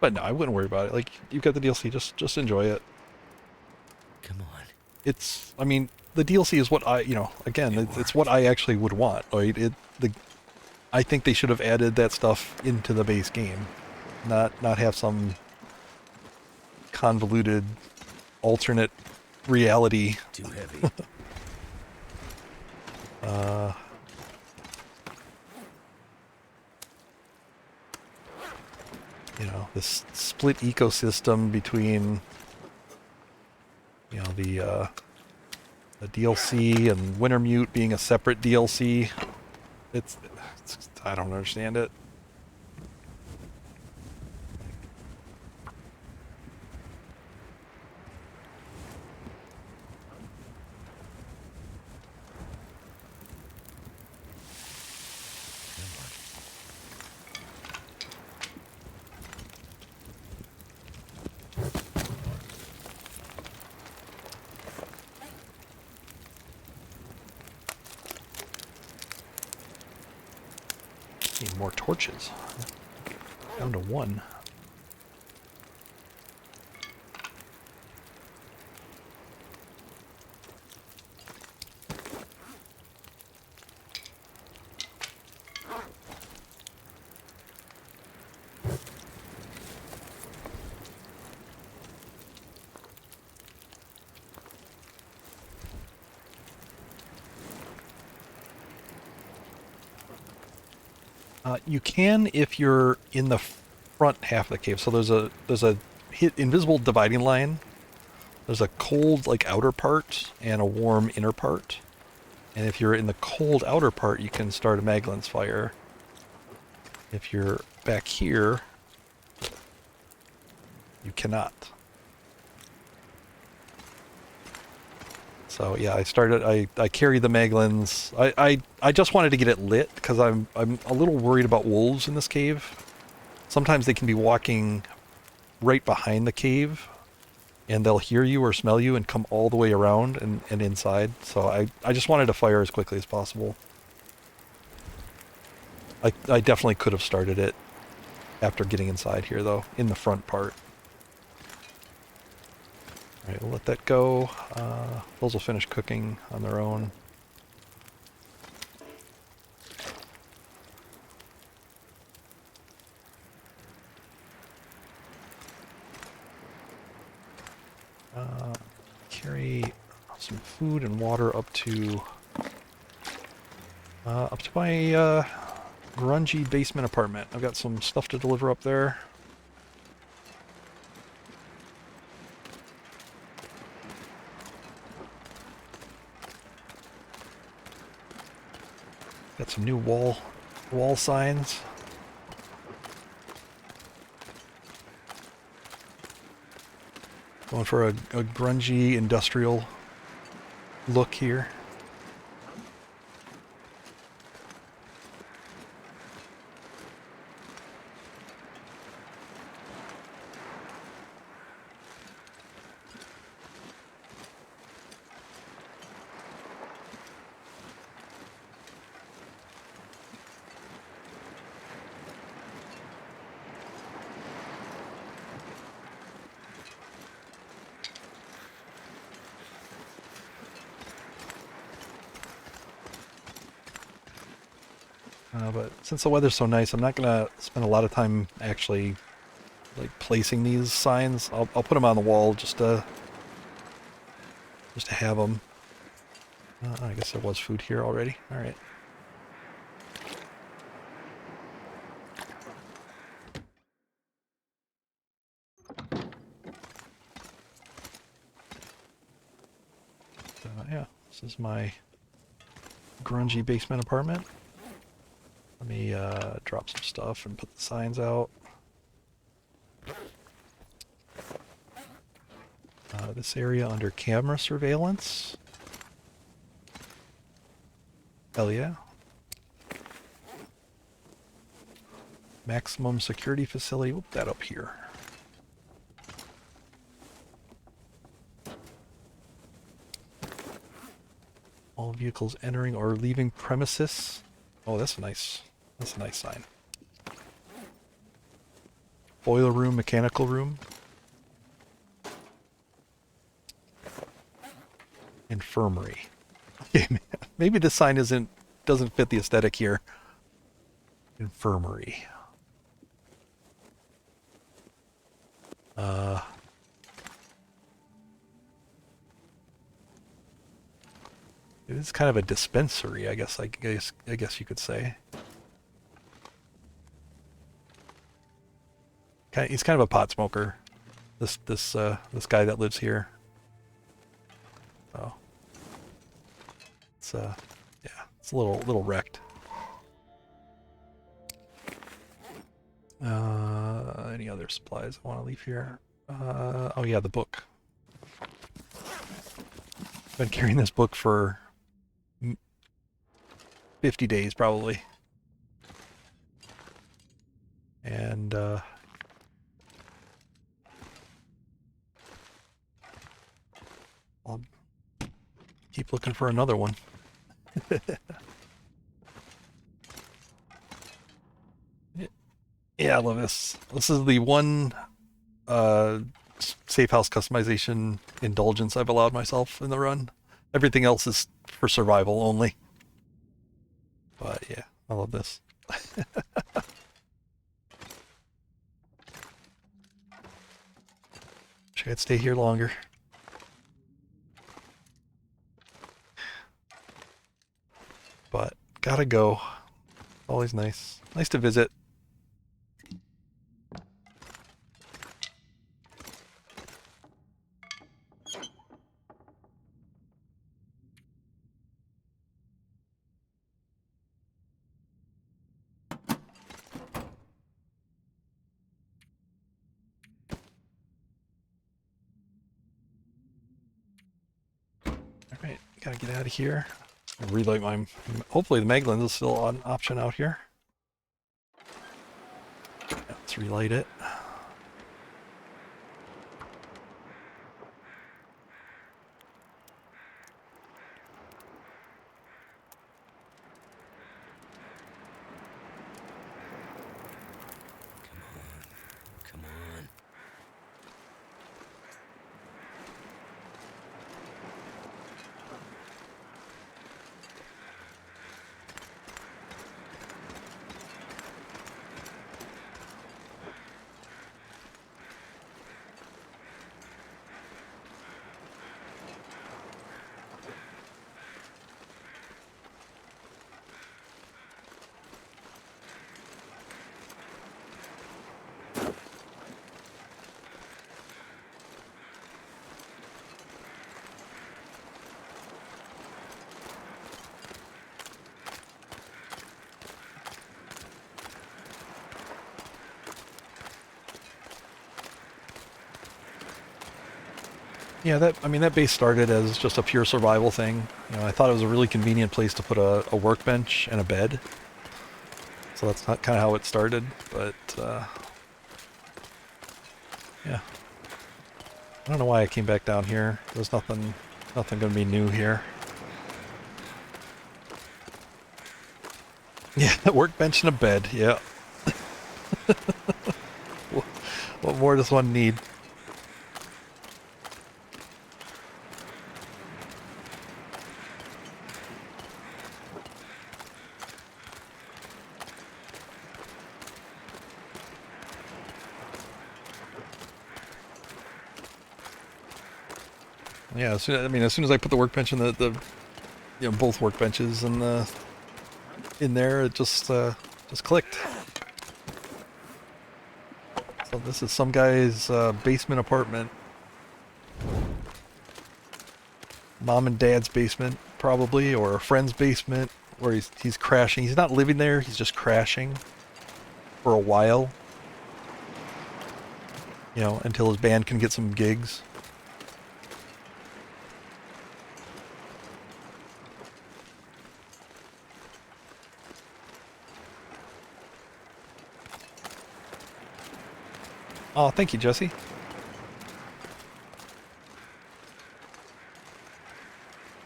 But no, I wouldn't worry about it. Like, you've got the DLC, just enjoy it. Come on. It's, I mean, the DLC is what I, again, it's what I actually would want. Right? I think they should have added that stuff into the base game, not have some convoluted alternate reality. Too heavy. This split ecosystem between, the DLC and Wintermute being a separate DLC. It's I don't understand it. more torches. Down to one. You can if you're in the front half of the cave. So there's a invisible dividing line. There's a cold like outer part and a warm inner part. And if you're in the cold outer part, you can start a Maglin's fire. If you're back here, you cannot. So yeah, I carried the Maglins. I just wanted to get it lit because I'm a little worried about wolves in this cave. Sometimes they can be walking right behind the cave and they'll hear you or smell you and come all the way around and inside. So I just wanted to fire as quickly as possible. I definitely could have started it after getting inside here though, in the front part. Alright, we'll let that go. Those will finish cooking on their own. Carry some food and water up to my grungy basement apartment. I've got some stuff to deliver up there. Got some new wall signs. Going for a grungy industrial look here. But since the weather's so nice, I'm not gonna spend a lot of time actually like placing these signs. I'll put them on the wall just to have them. I guess there was food here already. All right. Yeah, this is my grungy basement apartment. Let me drop some stuff and put the signs out. This area under camera surveillance. Hell yeah. Maximum security facility. Whoop that up here. All vehicles entering or leaving premises. Oh, that's a nice sign. Boiler room, mechanical room. Infirmary. Okay, maybe this sign doesn't fit the aesthetic here. Infirmary. It is kind of a dispensary, I guess you could say. He's kind of a pot smoker. This guy that lives here. So it's yeah, it's a little wrecked. Any other supplies I want to leave here? Oh yeah, the book. Been carrying this book for 50 days probably. And I'll keep looking for another one. Yeah, I love this. This is the one safe house customization indulgence I've allowed myself in the run. Everything else is for survival only. But yeah, I love this. Wish I could stay here longer. But gotta go. Always nice. Nice to visit. Alright, gotta get out of here. Relight my... Hopefully the Maglin is still an option out here. Let's relight it. Come on. Yeah, that base started as just a pure survival thing. You know, I thought it was a really convenient place to put a workbench and a bed. So that's not kind of how it started, but yeah. I don't know why I came back down here. There's nothing going to be new here. Yeah, a workbench and a bed. Yeah. What more does one need? Yeah, as soon as I put the workbench in the both workbenches and in there, it just clicked. So this is some guy's basement apartment, mom and dad's basement probably, or a friend's basement, where he's crashing. He's not living there; he's just crashing for a while, you know, until his band can get some gigs. Oh, thank you, Jesse.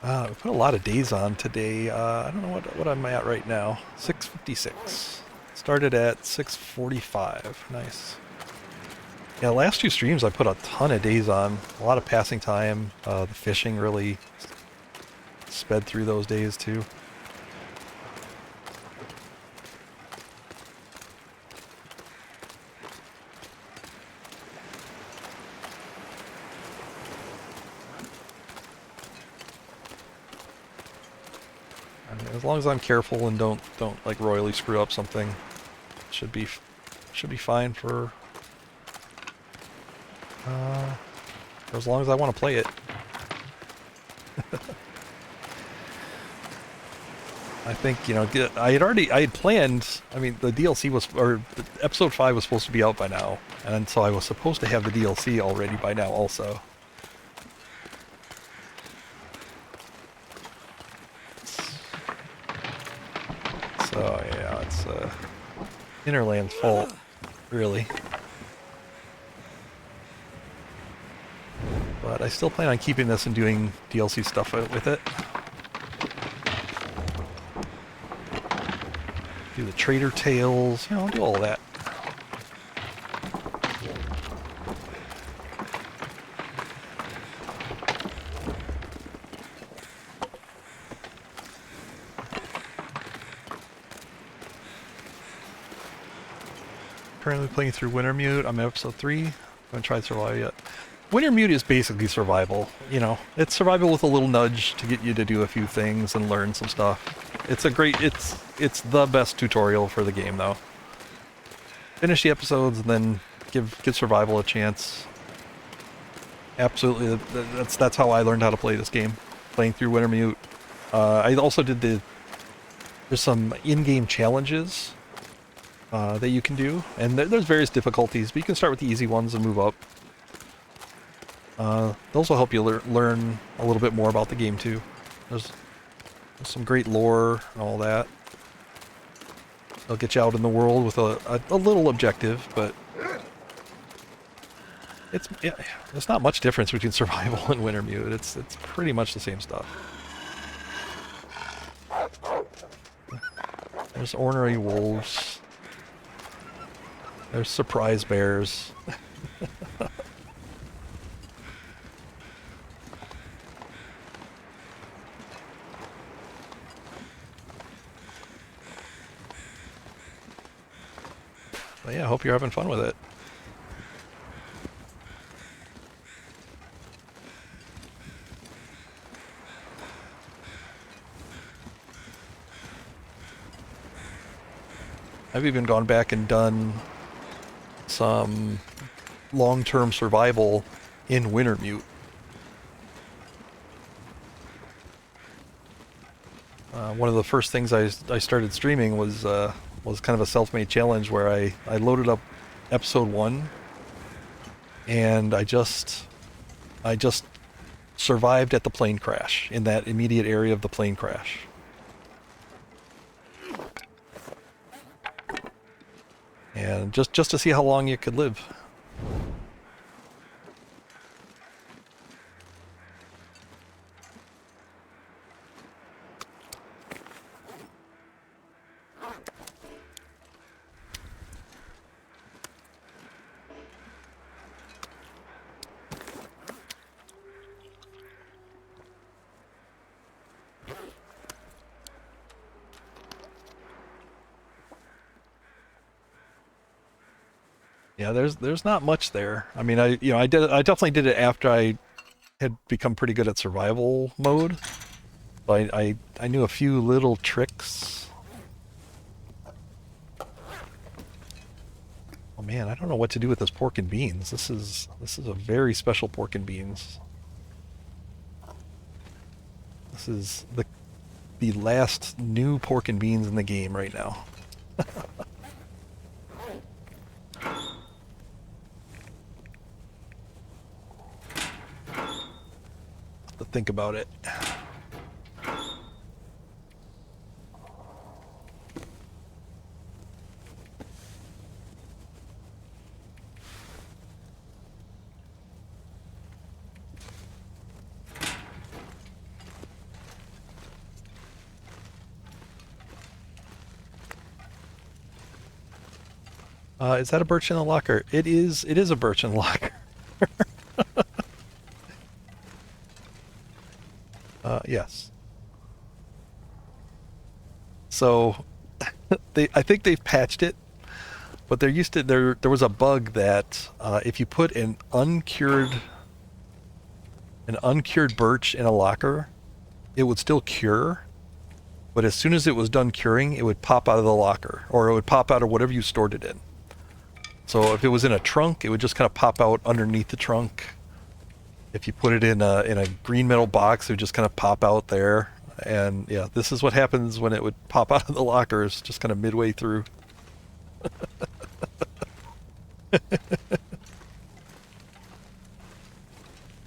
We put a lot of days on today. I don't know what I'm at right now. 6:56. Started at 6:45. Nice. Yeah, last two streams I put a ton of days on. A lot of passing time. The fishing really sped through those days too. As long as I'm careful and don't like royally screw up something, should be fine for as long as I want to play it. I think, you know, I had planned. I mean, the DLC episode 5 was supposed to be out by now, and so I was supposed to have the DLC already by now also. So yeah, it's Interland's fault, really. But I still plan on keeping this and doing DLC stuff with it. Do the trader tales, you know, do all that. currently playing through Wintermute. I'm at episode 3. I haven't tried survival yet. Wintermute is basically survival. You know, it's survival with a little nudge to get you to do a few things and learn some stuff. It's the best tutorial for the game, though. Finish the episodes and then give survival a chance. Absolutely, that's how I learned how to play this game, playing through Wintermute. I also did there's some in-game challenges that you can do, and there's various difficulties, but you can start with the easy ones and move up. Those will help you learn a little bit more about the game too. There's some great lore and all that. They'll get you out in the world with a little objective, but there's not much difference between survival and Wintermute. It's pretty much the same stuff. There's ornery wolves. There's surprise bears. But yeah, I hope you're having fun with it. I've even gone back and done some long-term survival in Wintermute. One of the first things I started streaming was kind of a self-made challenge where I loaded up episode 1 and I just survived at the plane crash, in that immediate area of the plane crash. And just to see how long you could live. Yeah, there's not much there. I mean, I definitely did it after I had become pretty good at survival mode. But I knew a few little tricks. Oh man, I don't know what to do with this pork and beans. This is a very special pork and beans. This is the last new pork and beans in the game right now. To think about it. Is that a birch in the locker? It is a birch in the locker. Yes. So, I think they've patched it, but there was a bug that if you put an uncured birch in a locker, it would still cure, but as soon as it was done curing, it would pop out of the locker, or it would pop out of whatever you stored it in. So if it was in a trunk, it would just kind of pop out underneath the trunk. If you put it in a green metal box, it would just kind of pop out there. And yeah, this is what happens when it would pop out of the lockers, just kind of midway through. I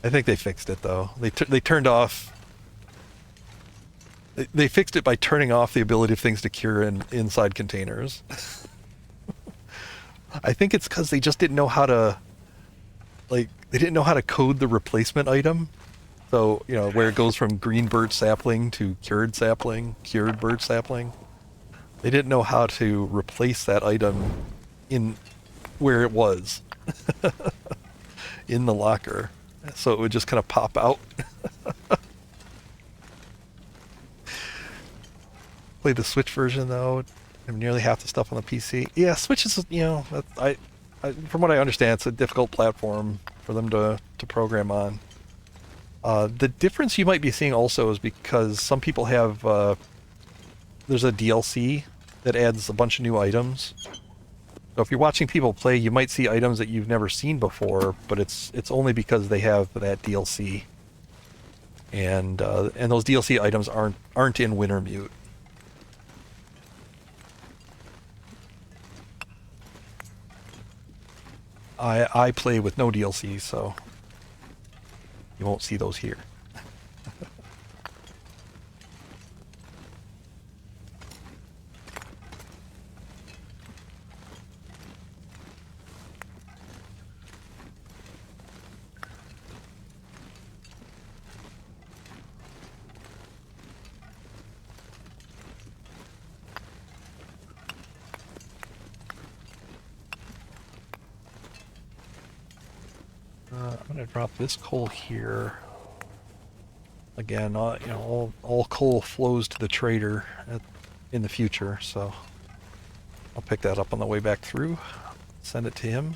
think they fixed it though. They turned off. They fixed it by turning off the ability of things to cure inside containers. I think it's because they just didn't know how to, they didn't know how to code the replacement item. So, you know, where it goes from green birch sapling to cured birch sapling. They didn't know how to replace that item in where it was in the locker. So it would just kind of pop out. Play the Switch version though. And nearly half the stuff on the PC. Yeah, Switch is, from what I understand, it's a difficult platform for them to program on. The difference you might be seeing also is because some people have, there's a DLC that adds a bunch of new items. So if you're watching people play, you might see items that you've never seen before, but it's only because they have that DLC. And those DLC items aren't in Wintermute. I play with no DLC, so you won't see those here. I'm gonna drop this coal here. Again, all coal flows to the trader in the future, so I'll pick that up on the way back through. Send it to him.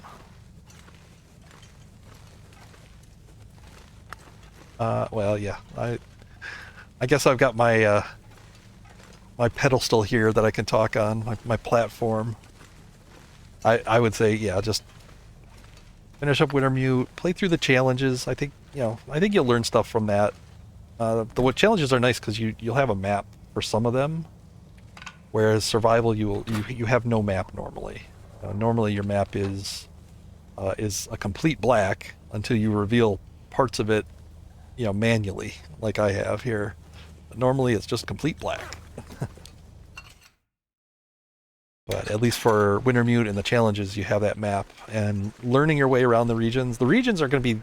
Well, yeah, I guess I've got my my pedestal here that I can talk on, my platform. I would say, yeah, just finish up Wintermute, play through the challenges. I think you'll learn stuff from that. The challenges are nice because you'll have a map for some of them, whereas survival you have no map normally. Normally your map is a complete black until you reveal parts of it, manually, like I have here. But normally it's just complete black. But at least for Wintermute and the challenges, you have that map. And learning your way around the regions are going to be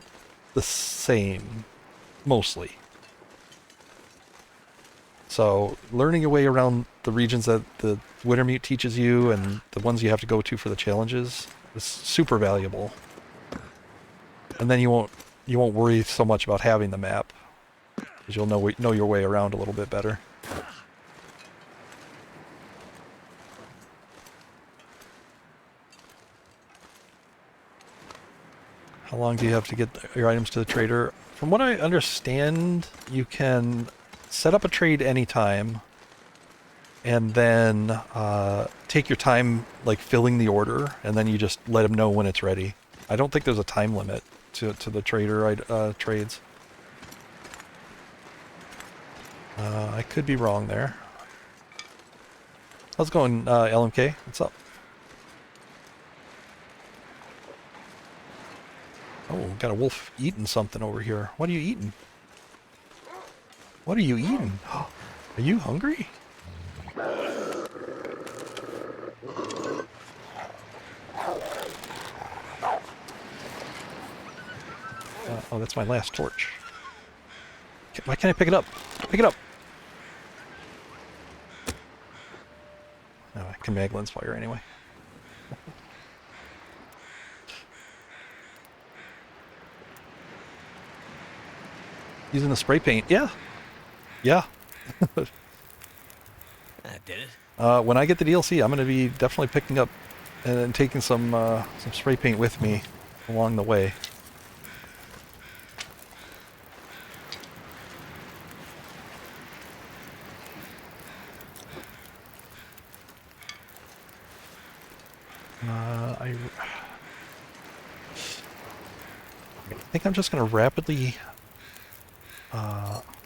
the same, mostly. So learning your way around the regions that the Wintermute teaches you and the ones you have to go to for the challenges is super valuable. And then you won't worry so much about having the map, because you'll know your way around a little bit better. How long do you have to get your items to the trader? From what I understand, you can set up a trade anytime and then take your time like filling the order, and then you just let him know when it's ready. I don't think there's a time limit to the trader trades. I could be wrong there. How's it going, LMK? What's up? Oh, got a wolf eating something over here. What are you eating? What are you eating? Are you hungry? Oh, that's my last torch. Why can't I pick it up? Pick it up! Oh, I can mag lens fire anyway. Using the spray paint, yeah. Yeah. That did it. When I get the DLC, I'm going to be definitely picking up and taking some spray paint with me along the way. I think I'm just going to rapidly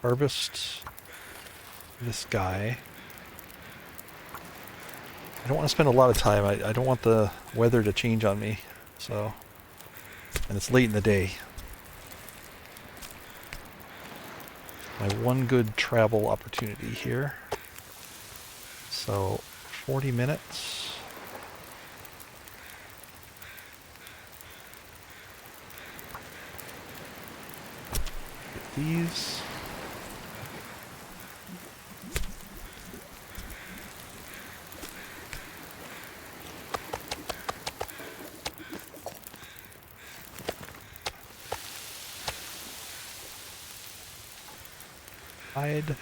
harvest this guy. I don't want to spend a lot of time. I don't want the weather to change on me. So, and it's late in the day. My one good travel opportunity here. So, 40 minutes. Get these. Hide.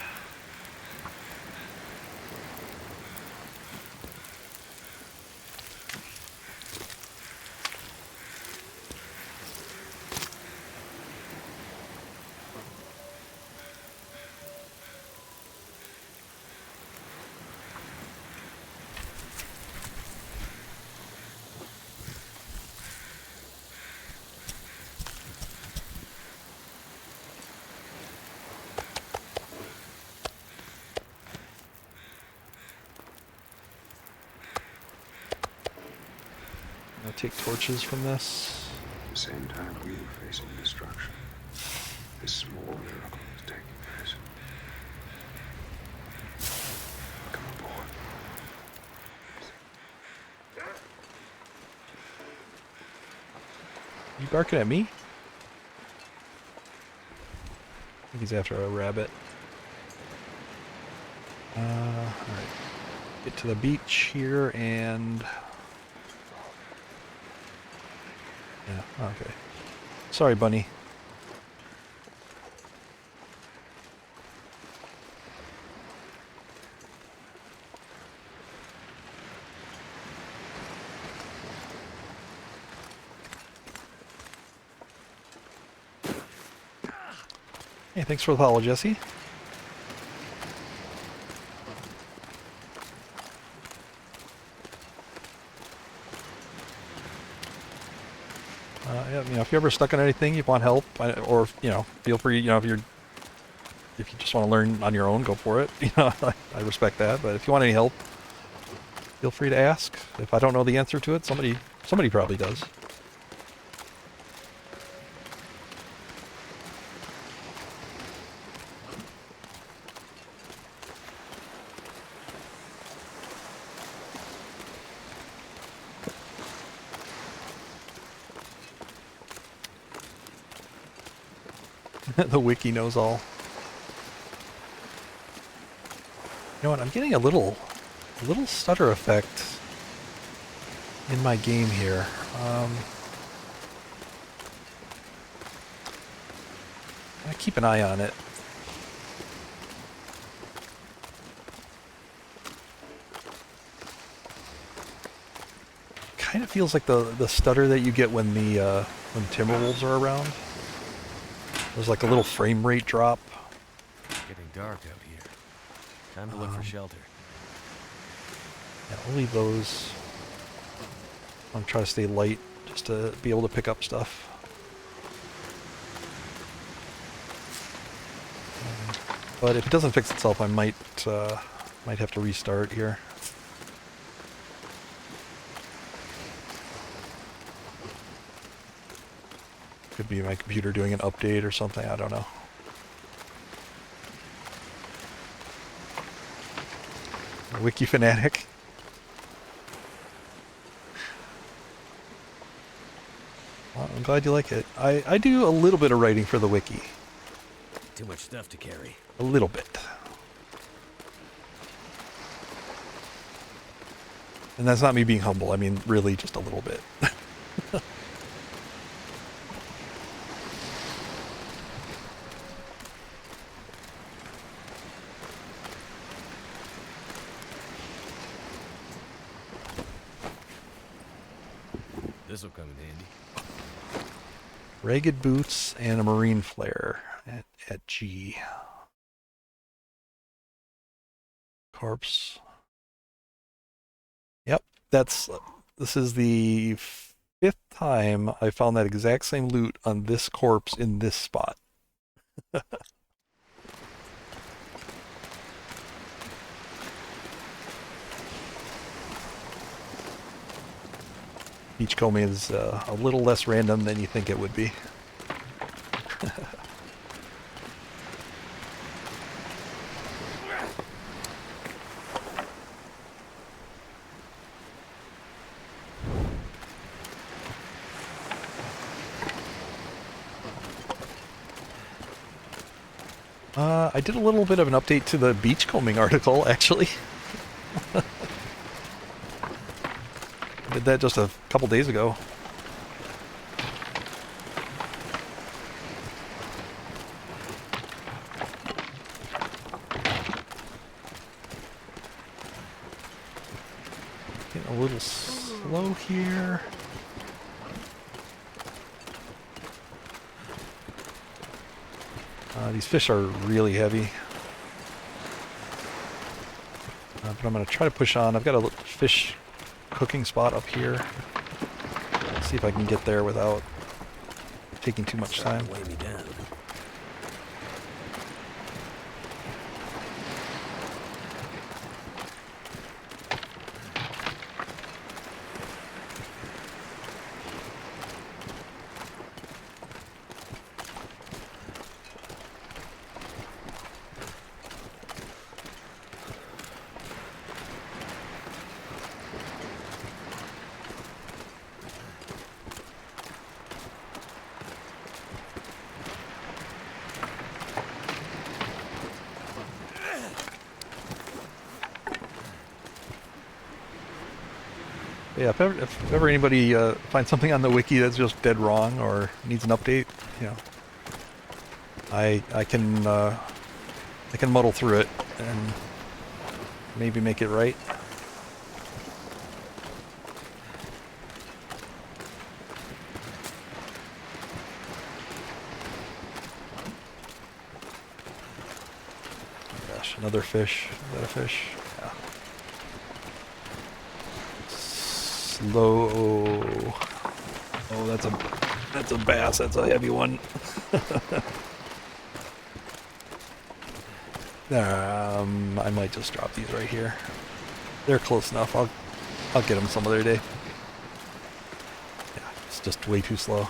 take torches from this. At the same time we were facing destruction, this small miracle was taking place. Come aboard. You barking at me? I think he's after a rabbit. Alright. Get to the beach here and... Yeah, okay. Sorry, bunny. Hey, thanks for the follow, Jesse. Yeah, you know, if you're ever stuck on anything, you want help, or you know, feel free. You know, if you just want to learn on your own, go for it. You know, I respect that. But if you want any help, feel free to ask. If I don't know the answer to it, somebody probably does. The wiki knows all. You know what? I'm getting a little stutter effect in my game here. I keep an eye on it. Kind of feels like the stutter that you get when the when Timberwolves are around. There's like a little frame rate drop. It's getting dark out here. Time to look for shelter. Yeah, I'll leave those. I'm trying to stay light just to be able to pick up stuff. But if it doesn't fix itself, I might have to restart here. Could be my computer doing an update or something, I don't know. A wiki fanatic. Well, I'm glad you like it. I do a little bit of writing for the wiki. Too much stuff to carry. A little bit. And that's not me being humble, I mean really just a little bit. This'll come in handy. Ragged boots and a marine flare at G. Corpse. Yep, this is the 5th time I found that exact same loot on this corpse in this spot. Beachcombing is a little less random than you think it would be. I did a little bit of an update to the beachcombing article, actually. Did that just a couple days ago. Getting a little slow here. These fish are really heavy. But I'm going to try to push on. I've got a fish cooking spot up here. See if I can get there without taking too much time. Weigh me down. Yeah, if ever anybody finds something on the wiki that's just dead wrong or needs an update, you know, I can muddle through it and maybe make it right. Oh gosh, another fish. Is that a fish? Yeah. Slow. Oh, that's a bass. That's a heavy one. I might just drop these right here. They're close enough. I'll get them some other day. Yeah, it's just way too slow.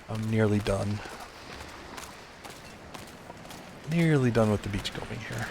I'm nearly done. Nearly done with the beachcombing here.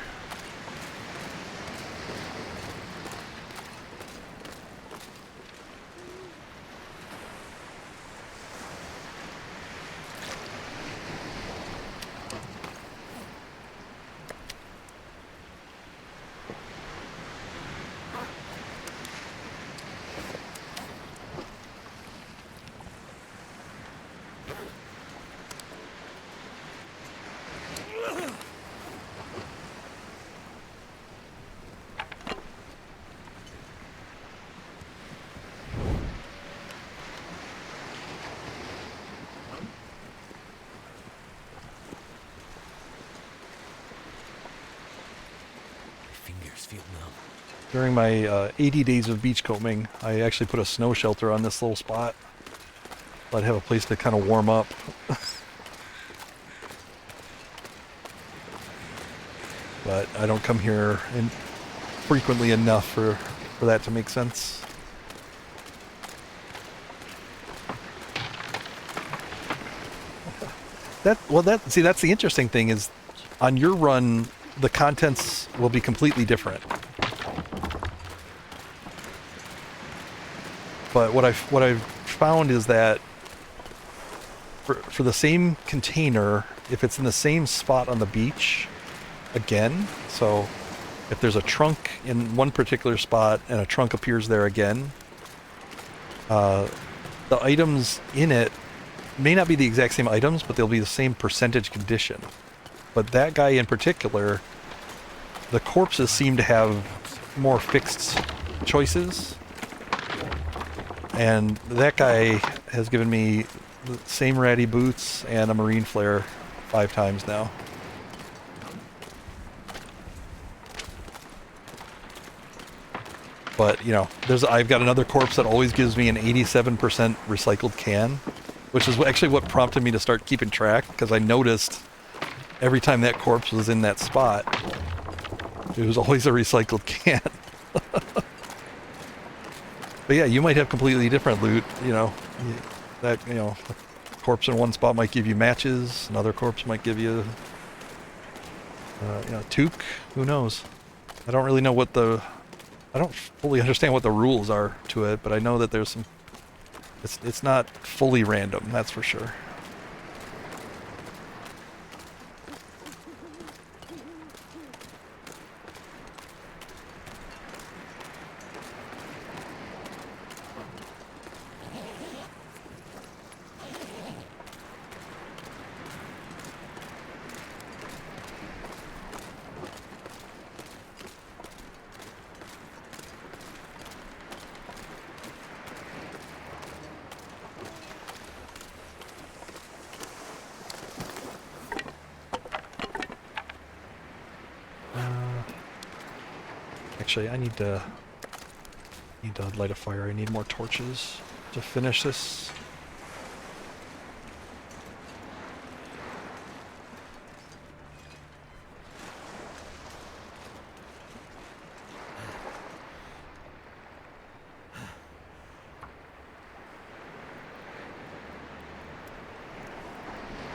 During my 80 days of beachcombing, I actually put a snow shelter on this little spot. So I'd have a place to kind of warm up. But I don't come here frequently enough for that to make sense. See, that's the interesting thing is, on your run, the contents will be completely different. But what I've found is that for the same container, if it's in the same spot on the beach, again, so if there's a trunk in one particular spot and a trunk appears there again, the items in it may not be the exact same items, but they'll be the same percentage condition. But that guy in particular, the corpses seem to have more fixed choices. And that guy has given me the same ratty boots and a marine flare 5 times now. But, you know, I've got another corpse that always gives me an 87% recycled can, which is actually what prompted me to start keeping track, because I noticed every time that corpse was in that spot, it was always a recycled can. But yeah, you might have completely different loot, you know. A corpse in one spot might give you matches, another corpse might give you, toque, who knows. I don't really know I don't fully understand what the rules are to it, but I know that there's some, it's not fully random, that's for sure. Actually, I need to light a fire. I need more torches to finish this.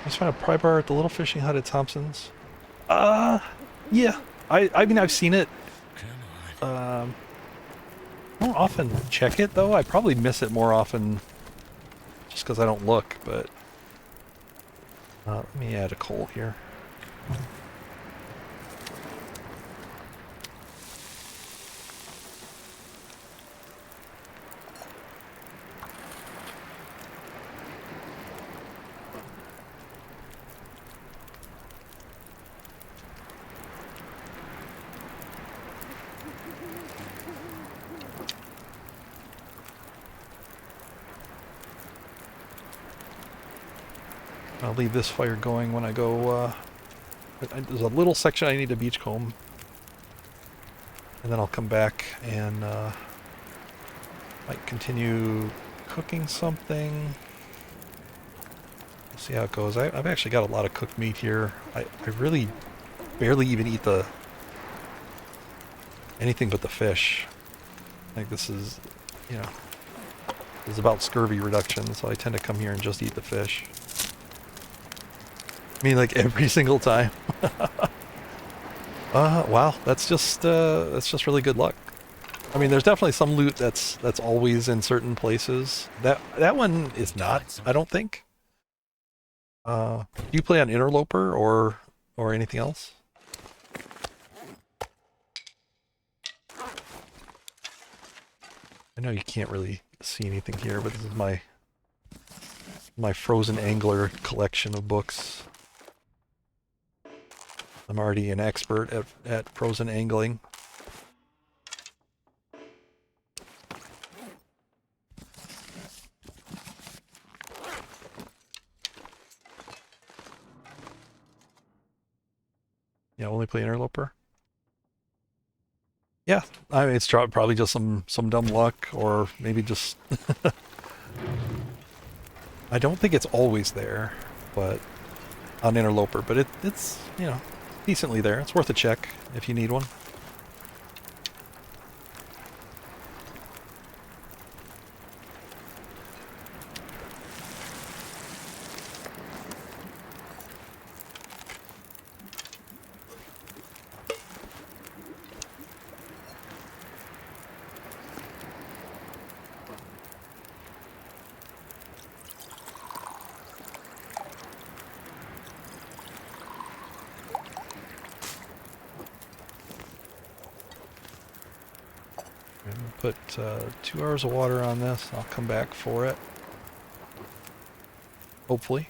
Let's find a pry bar at the little fishing hut at Thompson's. Yeah. I mean, I've seen it. I don't often check it, though. I probably miss it more often just because I don't look, but... let me add a coal here. I'll leave this fire going when I go, there's a little section I need to beachcomb. And then I'll come back and might continue cooking something. See how it goes. I've actually got a lot of cooked meat here. I really barely even eat anything but the fish. Like this is, you know, this is about scurvy reduction, so I tend to come here and just eat the fish. I mean, like every single time. Wow, that's just really good luck. I mean, there's definitely some loot that's always in certain places. That one is not, I don't think. Do you play on Interloper or anything else? I know you can't really see anything here, but this is my Frozen Angler collection of books. I'm already an expert at frozen angling. Yeah, only play Interloper? Yeah, I mean, it's probably just some dumb luck, or maybe just... I don't think it's always there, but on Interloper, but it's, you know, decently there. It's worth a check if you need one. Put 2 hours of water on this. I'll come back for it. Hopefully.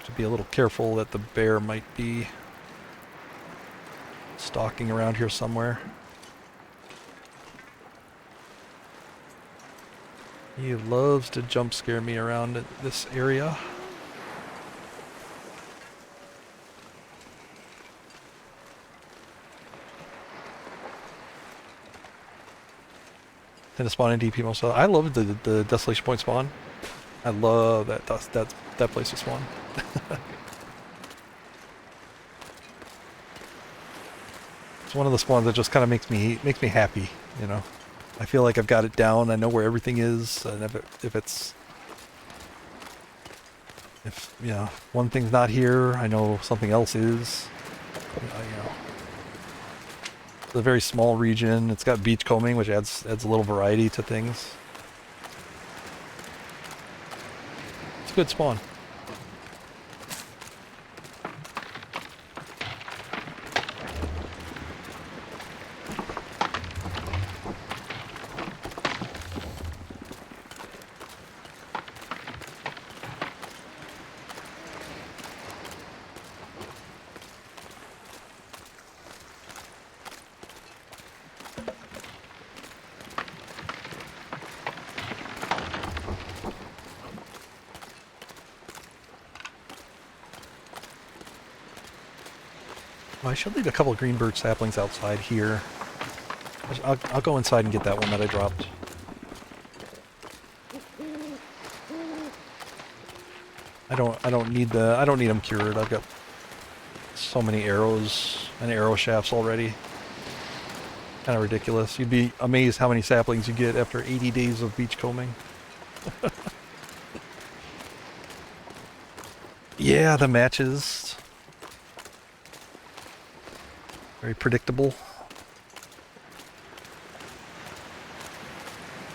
To be a little careful that the bear might be stalking around here somewhere. He loves to jump scare me around this area. Tend to spawn in DP most of the... I love the Desolation Point spawn. I love that place to spawn. It's one of the spawns that just kind of makes me happy, you know. I feel like I've got it down. I know where everything is, and if you know, one thing's not here, I know something else is. You know. It's a very small region. It's got beachcombing, which adds a little variety to things. It's a good spawn. Well, I should leave a couple of green birch saplings outside here. I'll go inside and get that one that I dropped. I don't need them cured. I've got so many arrows and arrow shafts already. Kind of ridiculous. You'd be amazed how many saplings you get after 80 days of beachcombing. Yeah, the matches. Very predictable.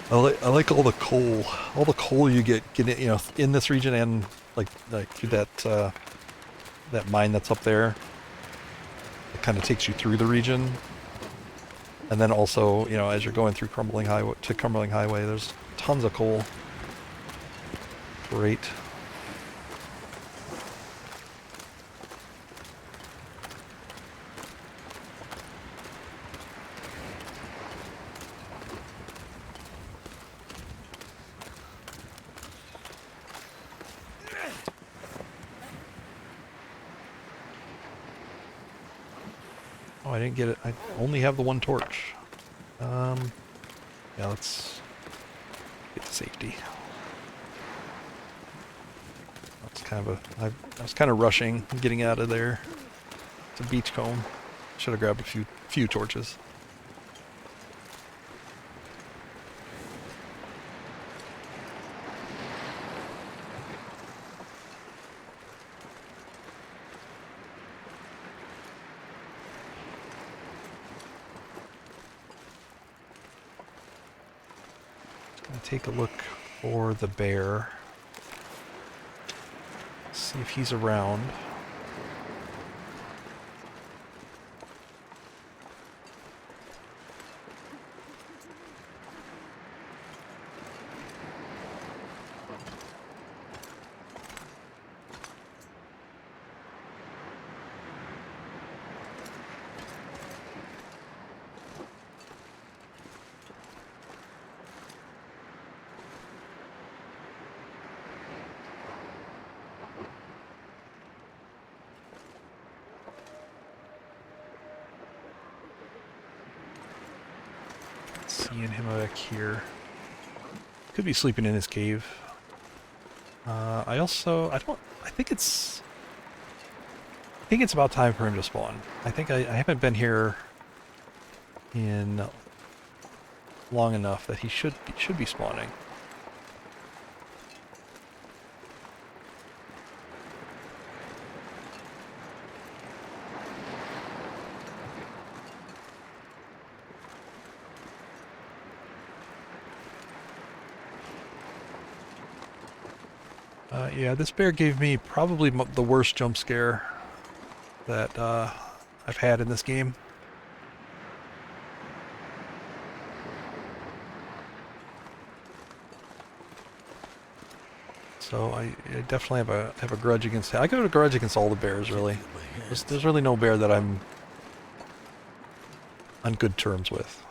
I like all the coal you get you know, in this region, and like that mine that's up there. It kind of takes you through the region, and then also, you know, as you're going through Crumbling Highway, there's tons of coal. Great. Oh, I didn't get it. I only have the one torch. Yeah, let's get to safety. That's kind of I was kind of rushing, getting out of there. It's a beachcomb. Should have grabbed a few torches. Take a look for the bear. See if he's around. Seeing him back here. Could be sleeping in his cave. I think it's about time for him to spawn. I think I haven't been here in long enough that he should be spawning. Yeah, this bear gave me probably the worst jump scare that I've had in this game. So I definitely have a grudge against it. I got a grudge against all the bears, really. There's really no bear that I'm on good terms with.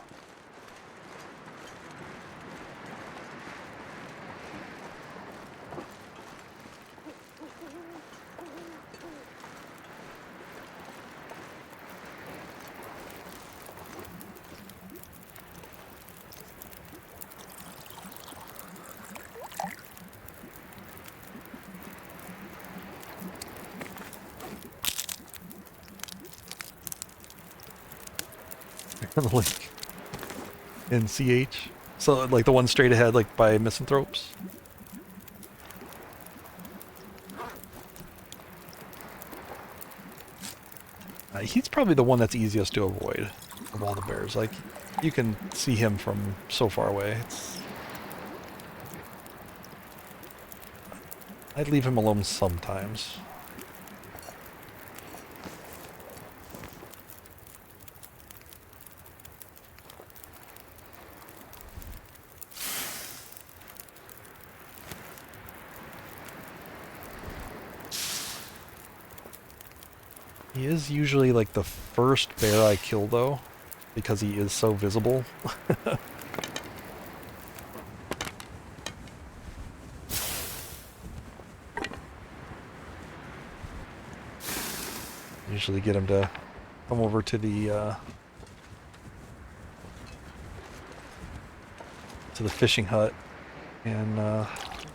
The link in CH. So, like the one straight ahead, like by Misanthropes. He's probably the one that's easiest to avoid of all the bears. Like, you can see him from so far away. I'd leave him alone sometimes. He is usually like the first bear I kill though, because he is so visible. Usually get him to come over to the fishing hut and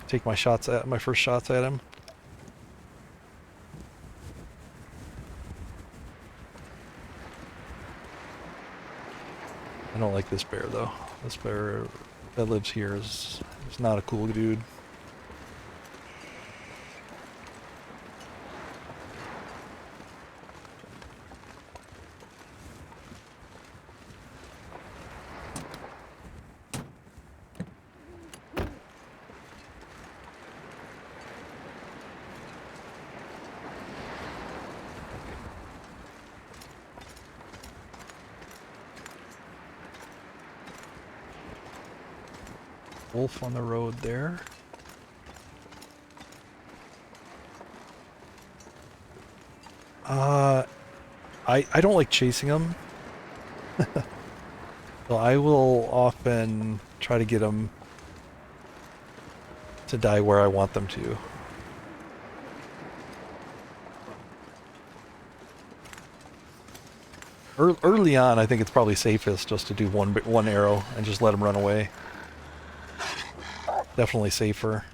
take my first shots at him. I don't like this bear though. This bear that lives here is not a cool dude. Wolf on the road there. I don't like chasing them. So I will often try to get them to die where I want them to. Early on, I think it's probably safest just to do one arrow and just let them run away. Definitely safer.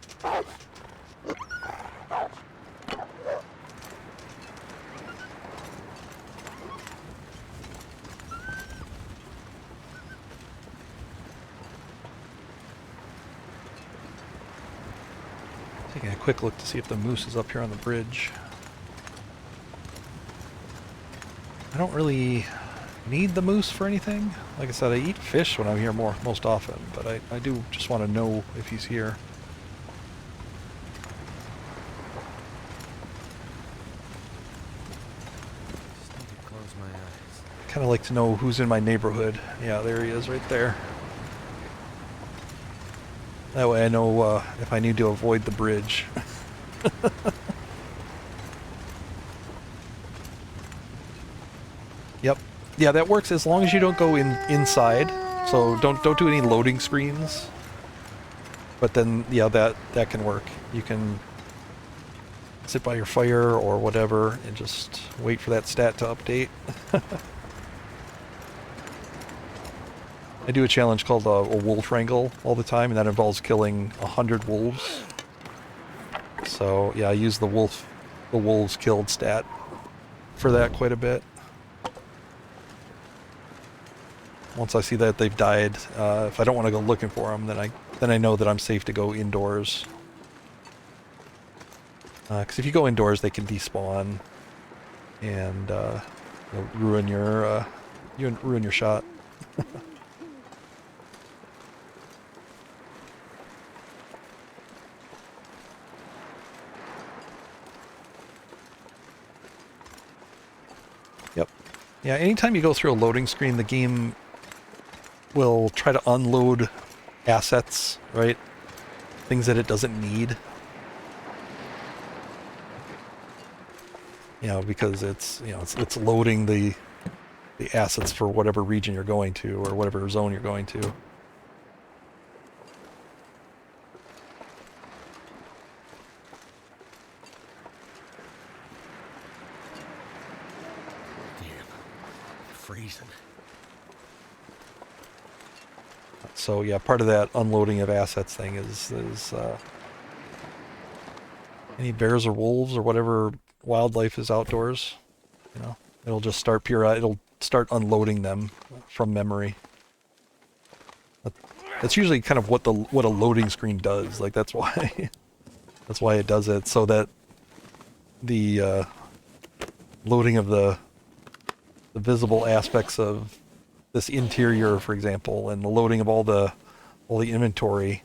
Taking a quick look to see if the moose is up here on the bridge. I don't really need the moose for anything. Like I said, I eat fish when I'm here most often, but I do just want to know if he's here. Just need to close my eyes. Kind of like to know who's in my neighborhood. Yeah, there he is right there. That way I know if I need to avoid the bridge. Yep. Yeah, that works as long as you don't go inside. So don't do any loading screens. But then yeah, that can work. You can sit by your fire or whatever and just wait for that stat to update. I do a challenge called a wolf wrangle all the time, and that involves killing 100 wolves. So yeah, I use the wolves killed stat for that quite a bit. Once I see that they've died, if I don't want to go looking for them, then I know that I'm safe to go indoors. Because if you go indoors, they can despawn and ruin your shot. Yep. Yeah. Anytime you go through a loading screen, the game will try to unload assets, right? Things that it doesn't need. You know, because it's loading the assets for whatever region you're going to or whatever zone you're going to. Damn. Freezing. So yeah, part of that unloading of assets thing is any bears or wolves or whatever wildlife is outdoors, you know, it'll just start it'll start unloading them from memory. That's usually kind of what a loading screen does. Like that's why that's why it does it, so that the loading of the visible aspects of this interior, for example, and the loading of all the inventory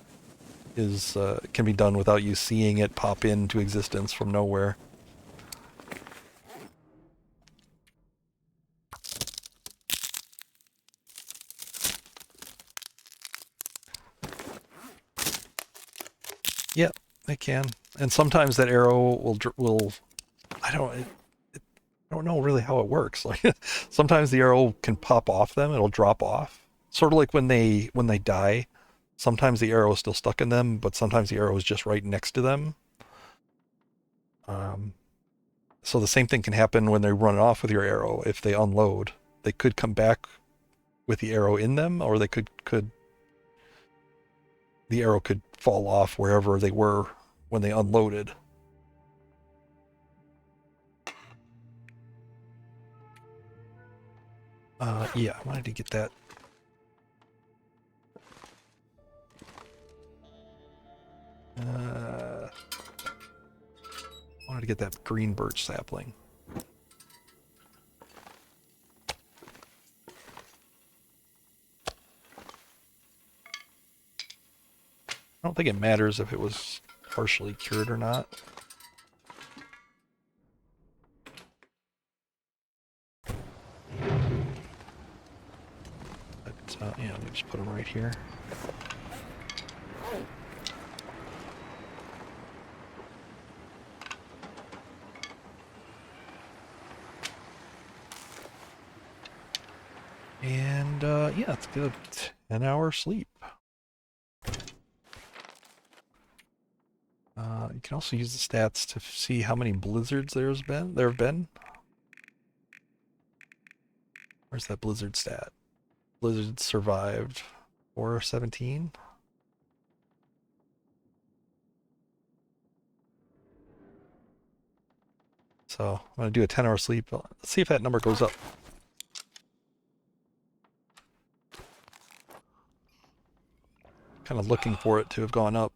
is can be done without you seeing it pop into existence from nowhere. Yeah, it can, and sometimes that arrow will I don't know really how it works. Like sometimes the arrow can pop off them; it'll drop off, sort of like when they die. Sometimes the arrow is still stuck in them, but sometimes the arrow is just right next to them. So the same thing can happen when they run off with your arrow. If they unload, they could come back with the arrow in them, or they could the arrow could fall off wherever they were when they unloaded. Yeah, I wanted to get that. I wanted to get that green birch sapling. I don't think it matters if it was partially cured or not. But yeah, let me just put them right here. And yeah, let's get a 10-hour sleep. You can also use the stats to see how many blizzards there have been. Where's that blizzard stat? Blizzard survived 417. So I'm gonna do a 10-hour sleep. Let's see if that number goes up. Kind of looking for it to have gone up.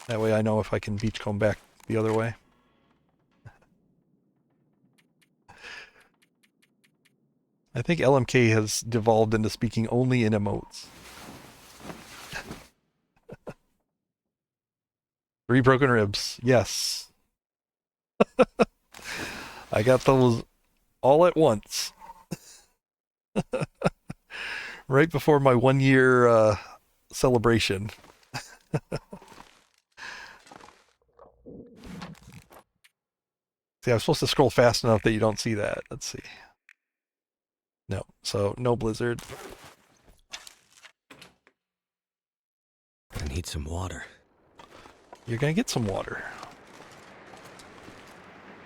That way I know if I can beachcomb back the other way. I think LMK has devolved into speaking only in emotes. 3 broken ribs. Yes. I got those all at once. Right before my 1-year celebration. See, I'm supposed to scroll fast enough that you don't see that. Let's see. No, so no blizzard. I need some water. You're gonna get some water.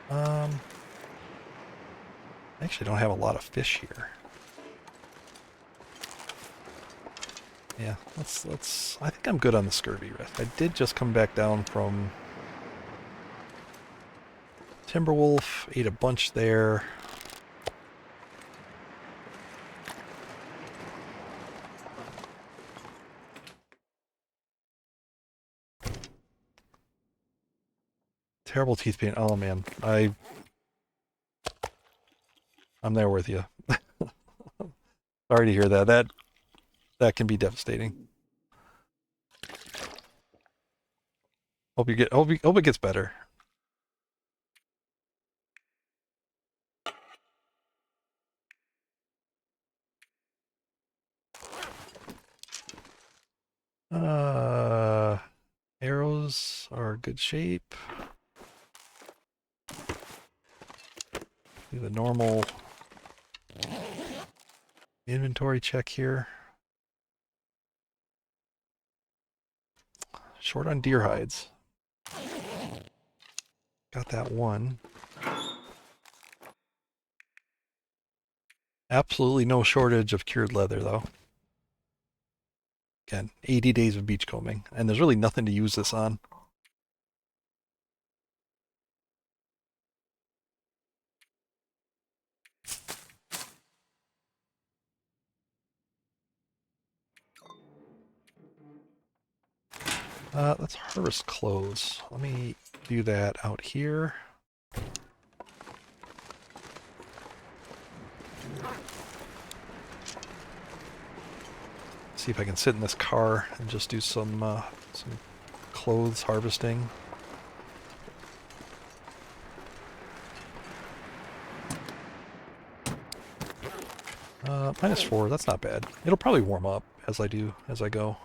I actually don't have a lot of fish here. Yeah, let's. I think I'm good on the scurvy rift. I did just come back down from Timberwolf, ate a bunch there. Terrible teeth pain. Oh man, I'm there with you. Sorry to hear that. That can be devastating. Hope it gets better. Arrows are good shape. Do the normal inventory check here. Short on deer hides. Got that one. Absolutely no shortage of cured leather though. Again, 80 days of beachcombing, and there's really nothing to use this on. Let's harvest clothes. Let me do that out here. See if I can sit in this car and just do some clothes harvesting. -4, that's not bad. It'll probably warm up as I go.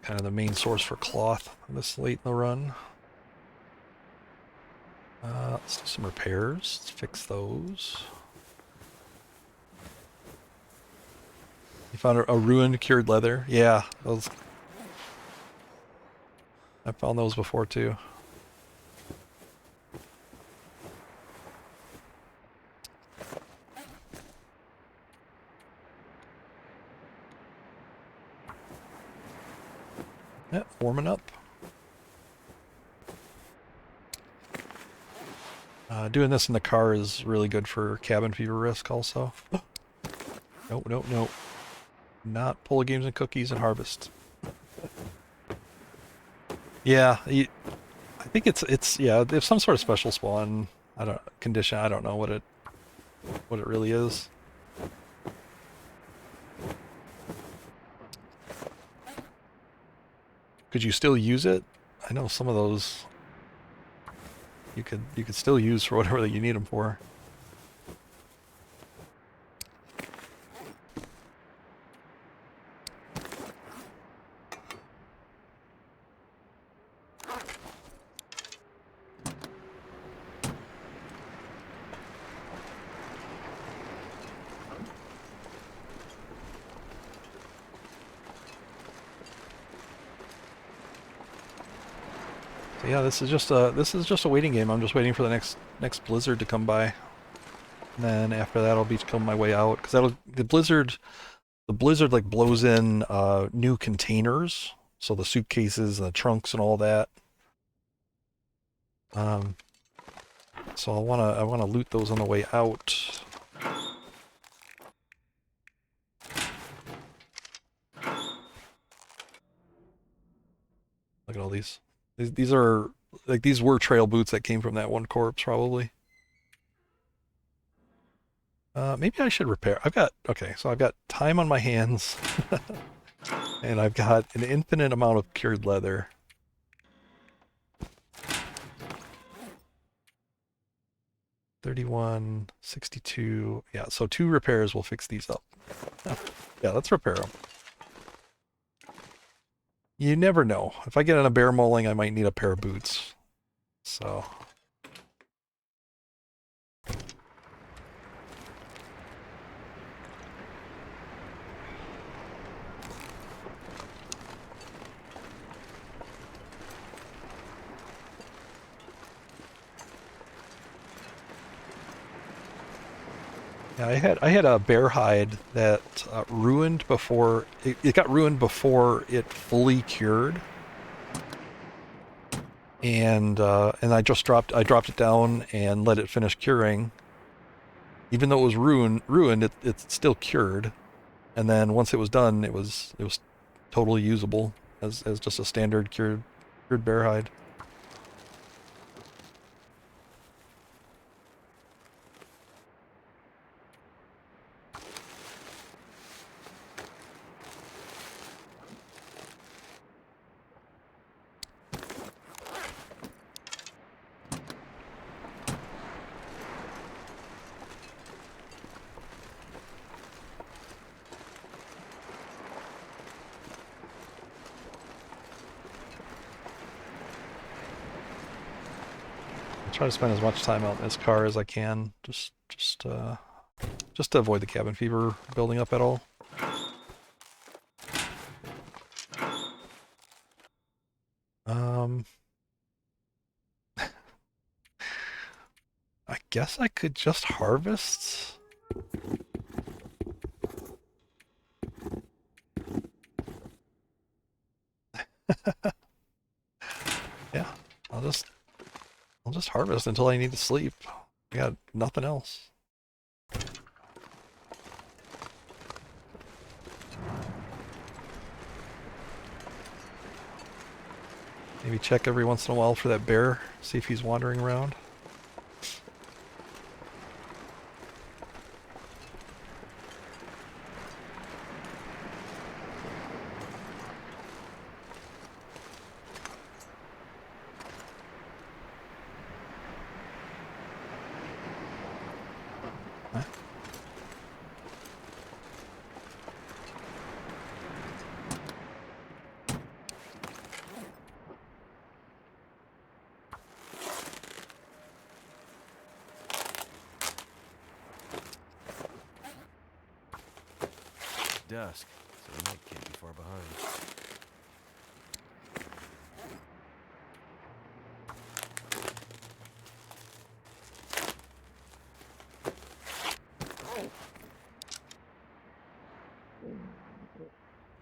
Kind of the main source for cloth this late in the run. Let's do some repairs. Let's fix those. You found a ruined cured leather? Yeah, those. I found those before too. Yeah, warming up. Doing this in the car is really good for cabin fever risk also. Nope. Not pull games and cookies and harvest. Yeah, I think it's yeah, there's some sort of special spawn condition. I don't know what it really is. Could you still use it? I know some of those you could still use for whatever you need them for. So yeah, this is just a waiting game. I'm just waiting for the next blizzard to come by. And then after that, I'll be coming my way out because the blizzard like blows in new containers, so the suitcases and the trunks and all that. So I wanna loot those on the way out. Look at all these. These are like these were trail boots that came from that one corpse probably. Maybe I should repair. So I've got time on my hands, and I've got an infinite amount of cured leather. $31, $62. Yeah, so 2 repairs will fix these up. Yeah, let's repair them. You never know. If I get in a bear mauling, I might need a pair of boots. So. Yeah, I had a bear hide that ruined before it got ruined before it fully cured, and I dropped it down and let it finish curing. Even though it was ruined, it's still cured, and then once it was done, it was totally usable as just a standard cured bear hide. Try to spend as much time out in this car as I can, just to avoid the cabin fever building up at all. I guess I could just harvest. Yeah, I'll just harvest until I need to sleep. I got nothing else. Maybe check every once in a while for that bear, see if he's wandering around. Huh? Dusk, so the night can't be far behind.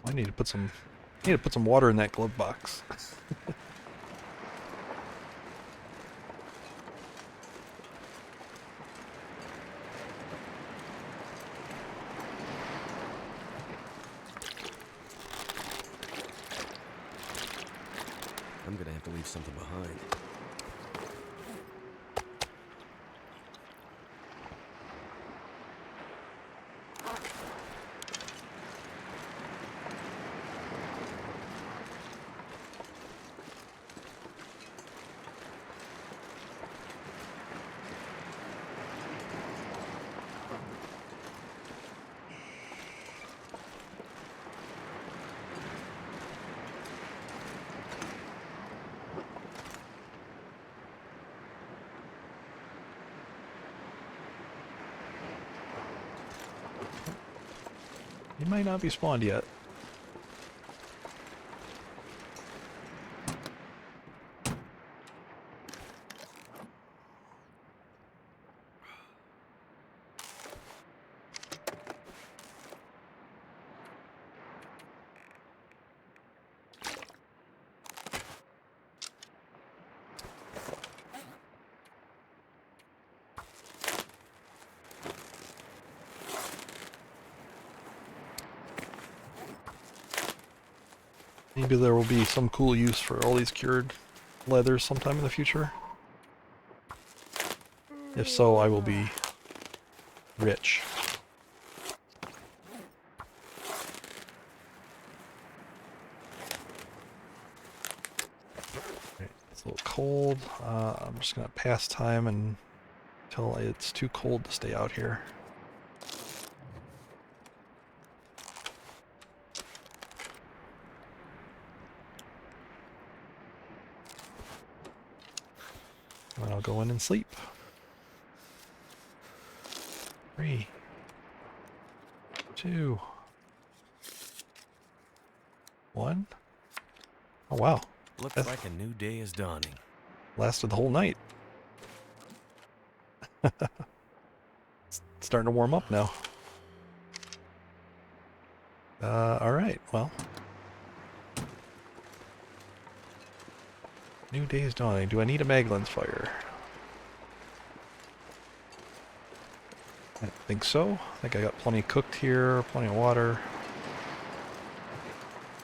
I need to put some water in that glove box. I'm gonna have to leave something behind. He might not be spawned yet. Maybe there will be some cool use for all these cured leathers sometime in the future. If so, I will be rich. Right, it's a little cold. I'm just gonna pass time until it's too cold to stay out here. And I'll go in and sleep. 3, 2, 1. Oh wow. Looks That's like a new day is dawning. lasted the whole night. It's starting to warm up now. Alright, well. New day is dawning. Do I need a Maglin's fire? I think so. I think I got plenty cooked here, plenty of water.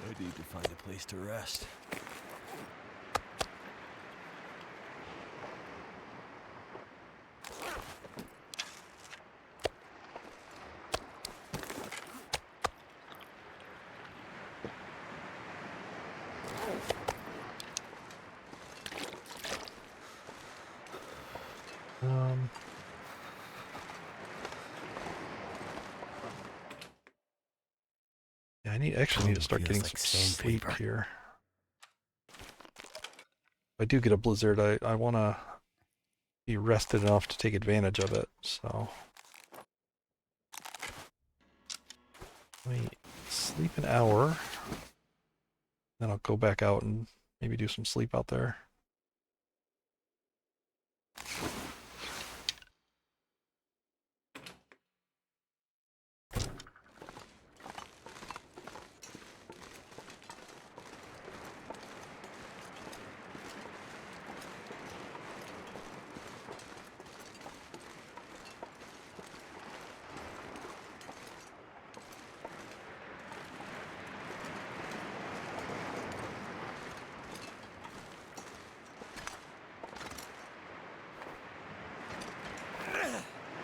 I need to find a place to rest. Yeah, I actually need to start Feels getting like some sleep sandpaper. here. If I do get a blizzard, I want to be rested enough to take advantage of it, so. Let me sleep an hour. Then I'll go back out and maybe do some sleep out there.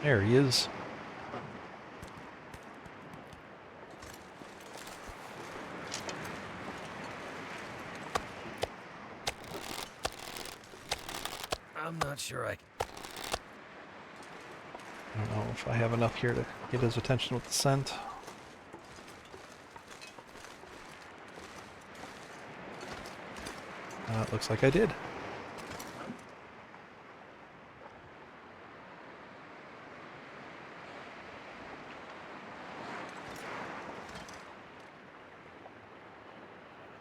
There he is. I'm not sure I... I don't know if I have enough here to get his attention with the scent. It looks like I did.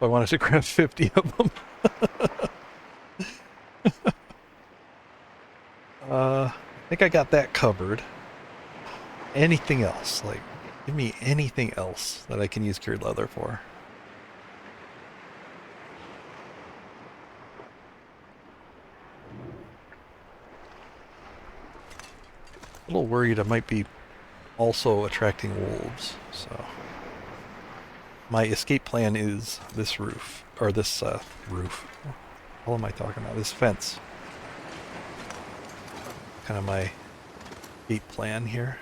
I wanted to grab 50 of them. I think I got that covered. Anything else? Like, give me anything else that I can use cured leather for. A little worried I might be also attracting wolves, so... My escape plan is this roof, or this roof. What am I talking about? This fence. Kind of my escape plan here.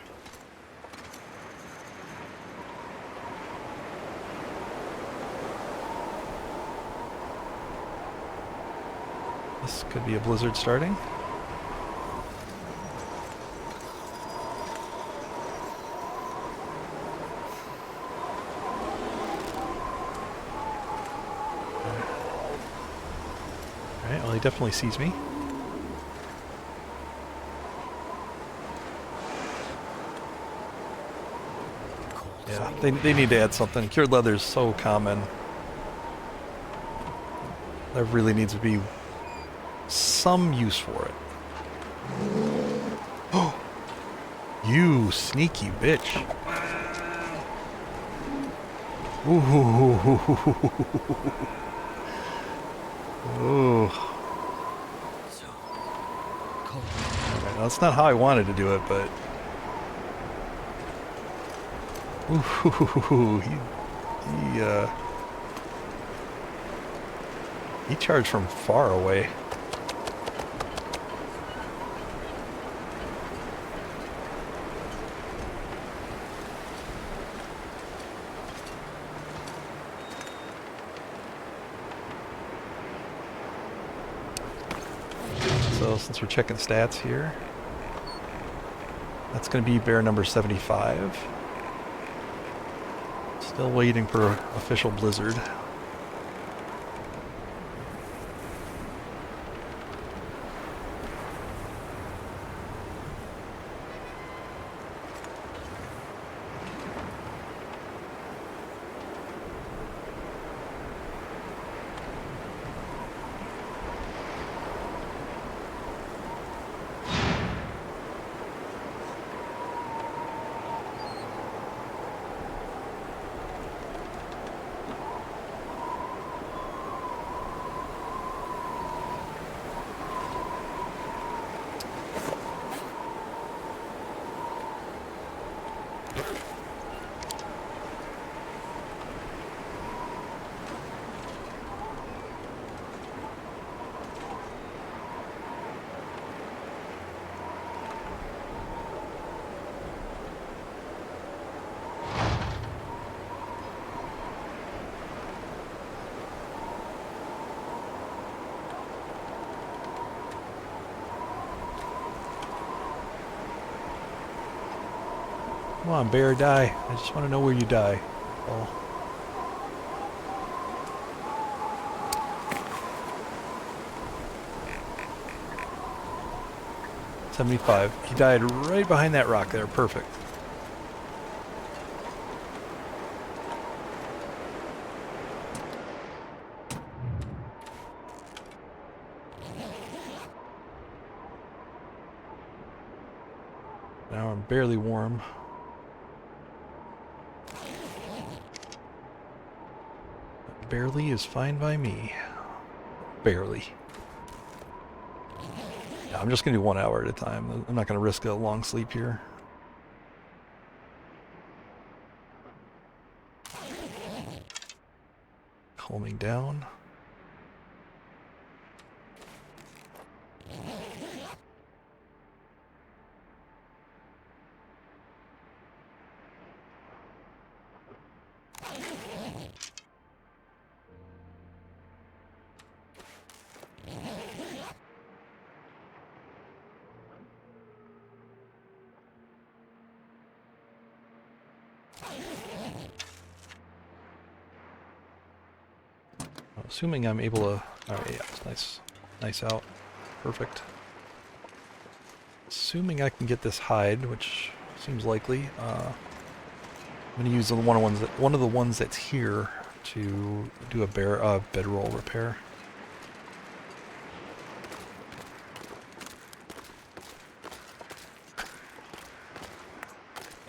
This could be a blizzard starting. Alright, well he definitely sees me. Yeah, they need to add something. Cured leather is so common. There really needs to be some use for it. Oh, you sneaky bitch. Ooh. Oh. So cold. Right, now, that's not how I wanted to do it, but... Ooh, He charged from far away. So since we're checking stats here, that's going to be bear number 75. Still waiting for official blizzard. Come on, bear, die. I just want to know where you die. Oh. $75. He died right behind that rock there. Perfect. Now I'm barely warm. Barely is fine by me. Barely. Yeah, I'm just going to do 1 hour at a time. I'm not going to risk a long sleep here. Calming down. Assuming I'm able to... Alright, yeah, it's nice out. Perfect. Assuming I can get this hide, which seems likely, I'm going to use one of the ones that's here to do a bedroll repair.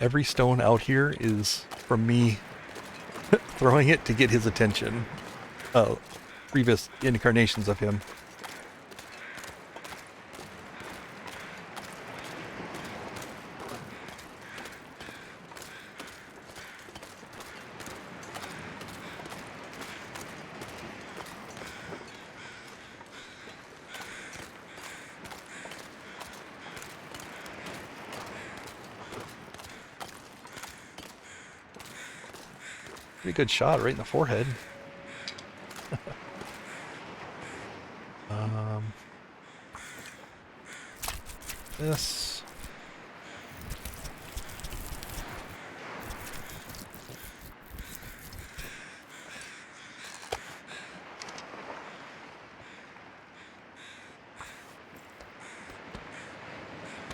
Every stone out here is from me throwing it to get his attention. Previous incarnations of him. Pretty good shot right in the forehead. This.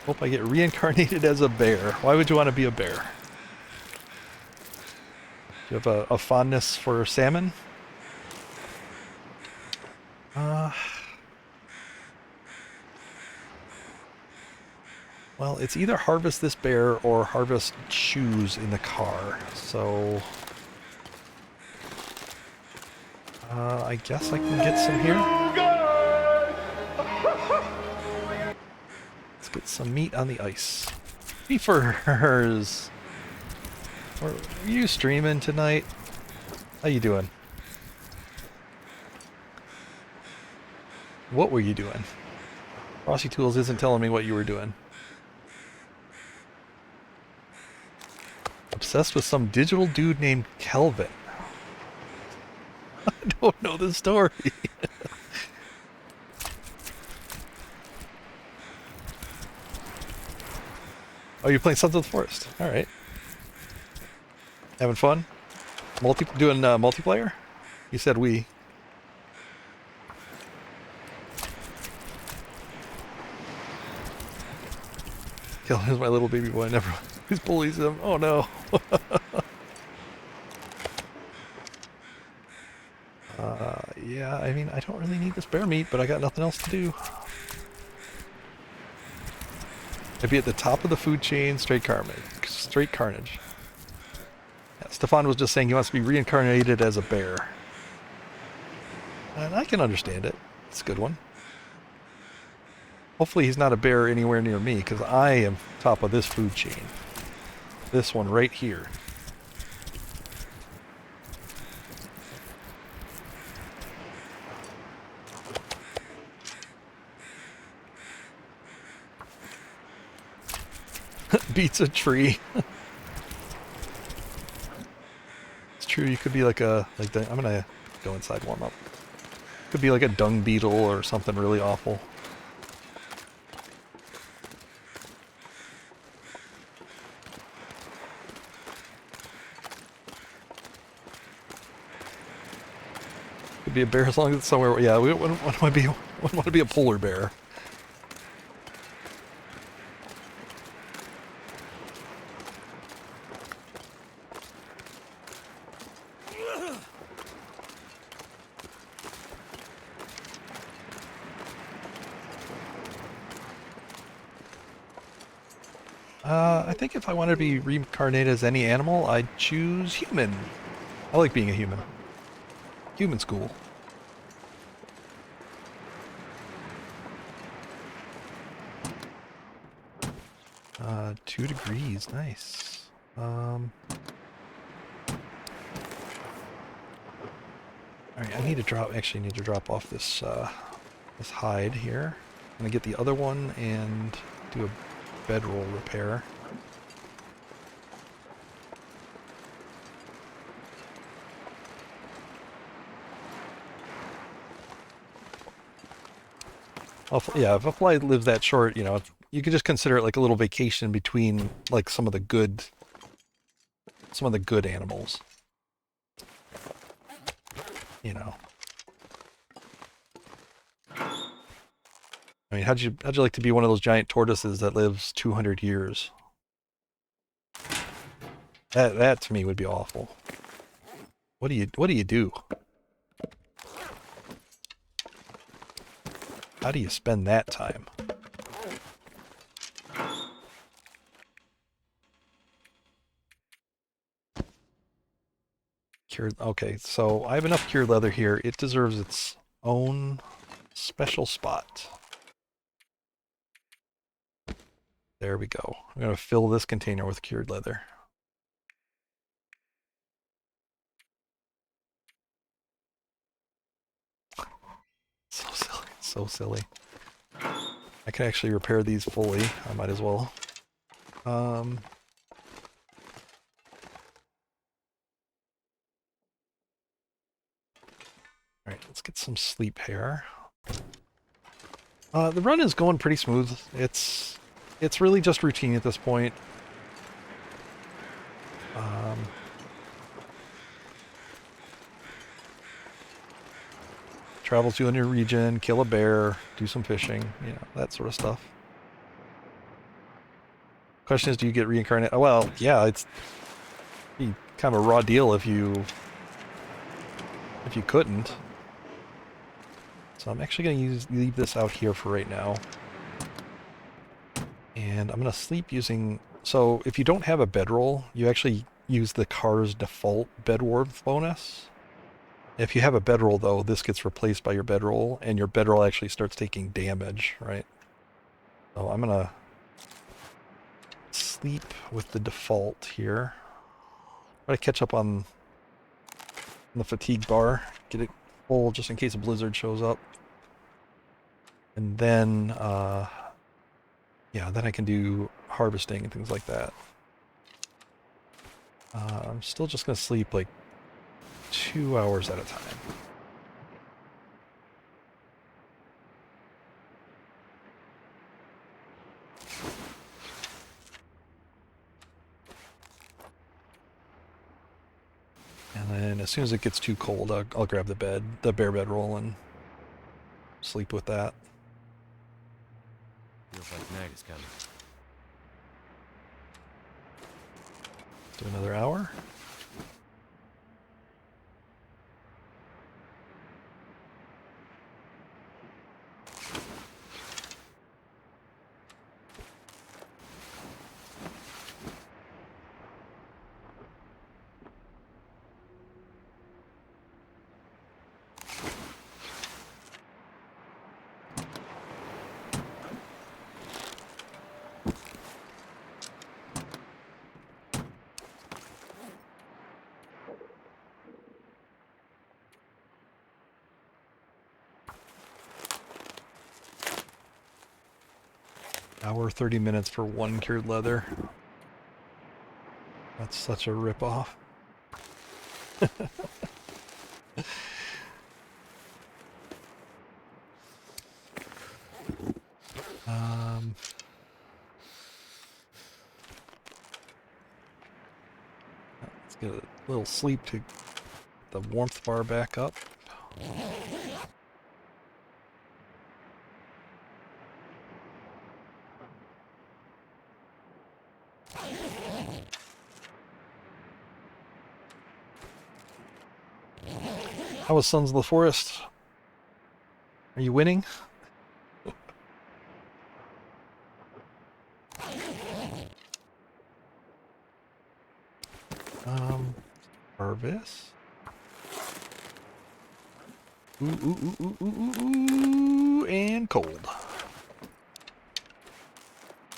Hope I get reincarnated as a bear. Why would you want to be a bear? Do you have a fondness for salmon? Well, it's either harvest this bear or harvest shoes in the car, so... I guess I can get some here. Let's get some meat on the ice. Beefers! Are you streaming tonight? How you doing? What were you doing? Frosty Tools isn't telling me what you were doing. Obsessed with some digital dude named Kelvin. I don't know the story. Oh, you're playing Sons of the Forest. All right. Having fun? Doing multiplayer? You said we. Kelvin's my little baby boy. Never. Who bullies him? Oh no. Yeah, I mean, I don't really need this bear meat, but I got nothing else to do. I'd be at the top of the food chain, straight carnage. Straight carnage. Yeah, Stefan was just saying he wants to be reincarnated as a bear. And I can understand it. It's a good one. Hopefully he's not a bear anywhere near me, because I am top of this food chain. This one right here. Beats a tree. It's true, you could be like I'm gonna go inside, warm up. Could be like a dung beetle or something really awful. Could be a bear as long as it's somewhere. Yeah, we wouldn't want to be a polar bear. I think if I wanted to be reincarnated as any animal, I'd choose human. I like being a human. Human school. 2 degrees, nice. Alright, I need to drop off this this hide here. I'm gonna get the other one and do a bedroll repair. Yeah, if a flight lives that short, you know, you could just consider it like a little vacation between like some of the good animals. You know. I mean, how'd you like to be one of those giant tortoises that lives 200 years? That to me would be awful. What do you do? How do you spend that time? Cured. Okay, so I have enough cured leather here. It deserves its own special spot. There we go. I'm going to fill this container with cured leather. So silly. So silly. I can actually repair these fully. I might as well. Alright, let's get some sleep here. The run is going pretty smooth. It's really just routine at this point. Travel to a new region, kill a bear, do some fishing, you know, that sort of stuff. Question is, do you get reincarnated? Oh, well, yeah, it's be kind of a raw deal if you couldn't. So I'm actually going to leave this out here for right now. And I'm going to sleep using... So if you don't have a bedroll, you actually use the car's default bed warmth bonus. If you have a bedroll, though, this gets replaced by your bedroll, and your bedroll actually starts taking damage, right? So I'm going to sleep with the default here. Try to catch up on the fatigue bar. Get it full just in case a blizzard shows up. And then, yeah, then I can do harvesting and things like that. I'm still just going to sleep like 2 hours at a time. And then as soon as it gets too cold, I'll grab the bare bedroll, and sleep with that. Feels like night is coming. Do another hour. Hour 30 minutes for 1 cured leather. That's such a ripoff. Let's get a little sleep to get the warmth bar back up. How was Sons of the Forest? Are you winning? Harvest. Ooh, and cold.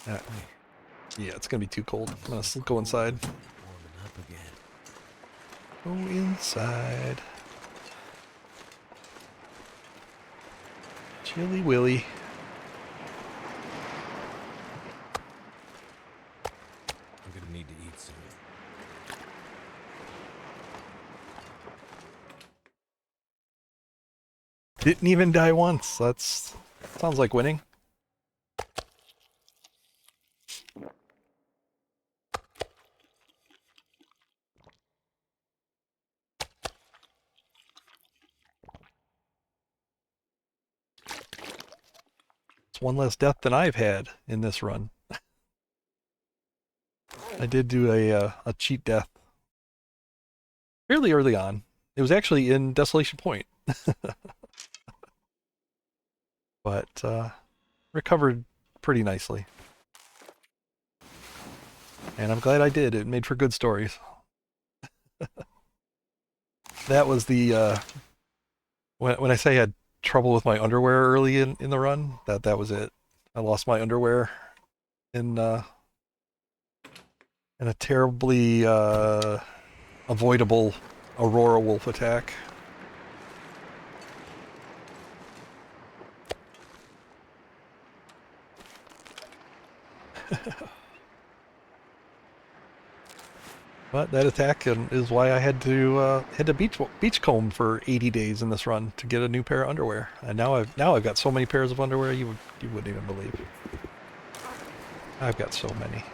Yeah, it's gonna be too cold. I'm gonna go inside. Warming up again. Go inside. Chilly Willy. I'm gonna need to eat soon. Didn't even die once. That's sounds like winning. It's one less death than I've had in this run. I did do a cheat death fairly early on. It was actually in Desolation Point. But recovered pretty nicely. And I'm glad I did. It made for good stories. That was the when I say I had trouble with my underwear early in the run, that was it. I lost my underwear in a terribly avoidable Aurora Wolf attack. But that attack is why I had to beachcomb for 80 days in this run to get a new pair of underwear. And now I've got so many pairs of underwear you wouldn't even believe. I've got so many.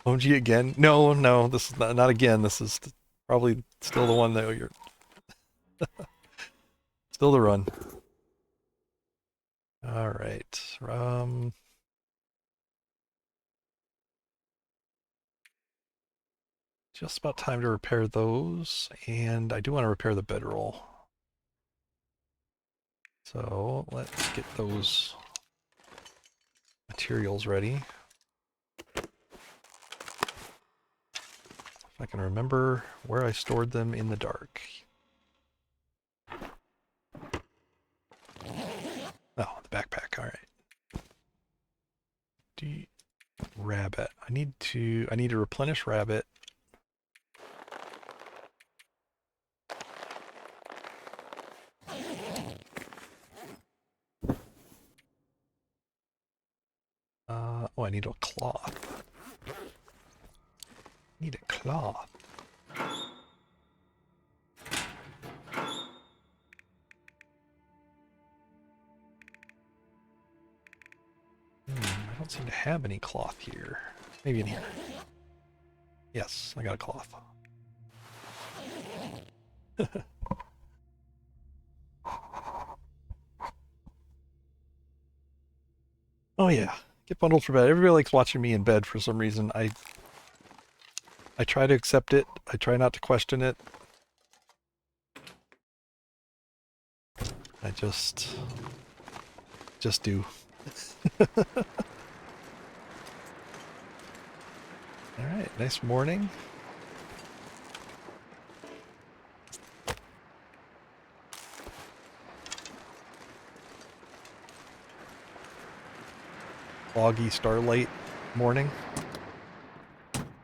OG again? No, this is not again. This is probably still the one that you're still the run. All right. Just about time to repair those, and I do want to repair the bedroll. So let's get those materials ready. If I can remember where I stored them in the dark. Oh, the backpack. All right. Rabbit. I need to replenish rabbit. I need a cloth. Need a cloth. I don't seem to have any cloth here. Maybe in here. Yes, I got a cloth. Oh yeah, get bundled for bed. Everybody likes watching me in bed for some reason. I try to accept it. I try not to question it. I just do. All right, nice morning. Foggy starlight morning.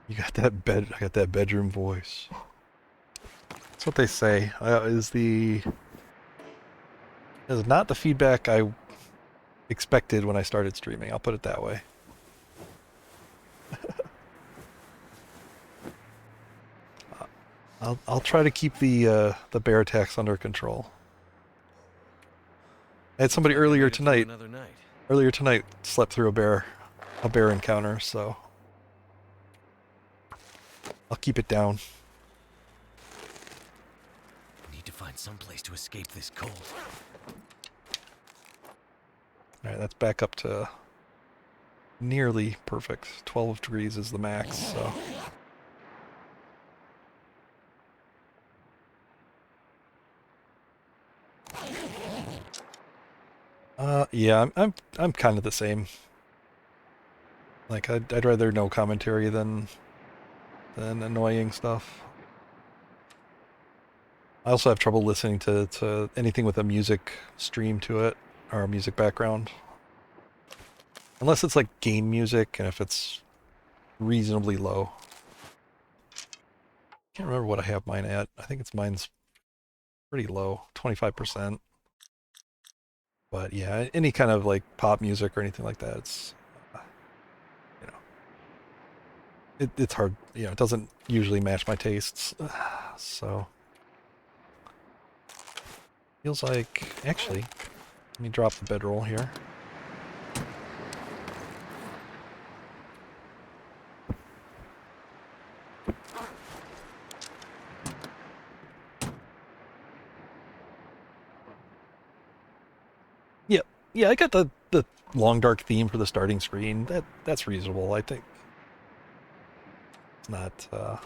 You got that bed. I got that bedroom voice. That's what they say. Is not the feedback I expected when I started streaming. I'll put it that way. I'll try to keep the bear attacks under control. I had somebody earlier tonight. Earlier tonight, slept through a bear encounter. So I'll keep it down. I need to find some place to escape this cold. All right, that's back up to nearly perfect. 12 degrees is the max. So. Yeah, I'm kind of the same. Like I'd rather no commentary than annoying stuff. I also have trouble listening to anything with a music stream to it or a music background. Unless it's like game music and if it's reasonably low. Can't remember what I have mine at. I think mine's pretty low, 25%. But yeah, any kind of like pop music or anything like that, it's you know, it's hard. You know, it doesn't usually match my tastes. So feels like actually, let me drop the bedroll here. Yeah, I got the long dark theme for the starting screen. That's reasonable, I think. It's not too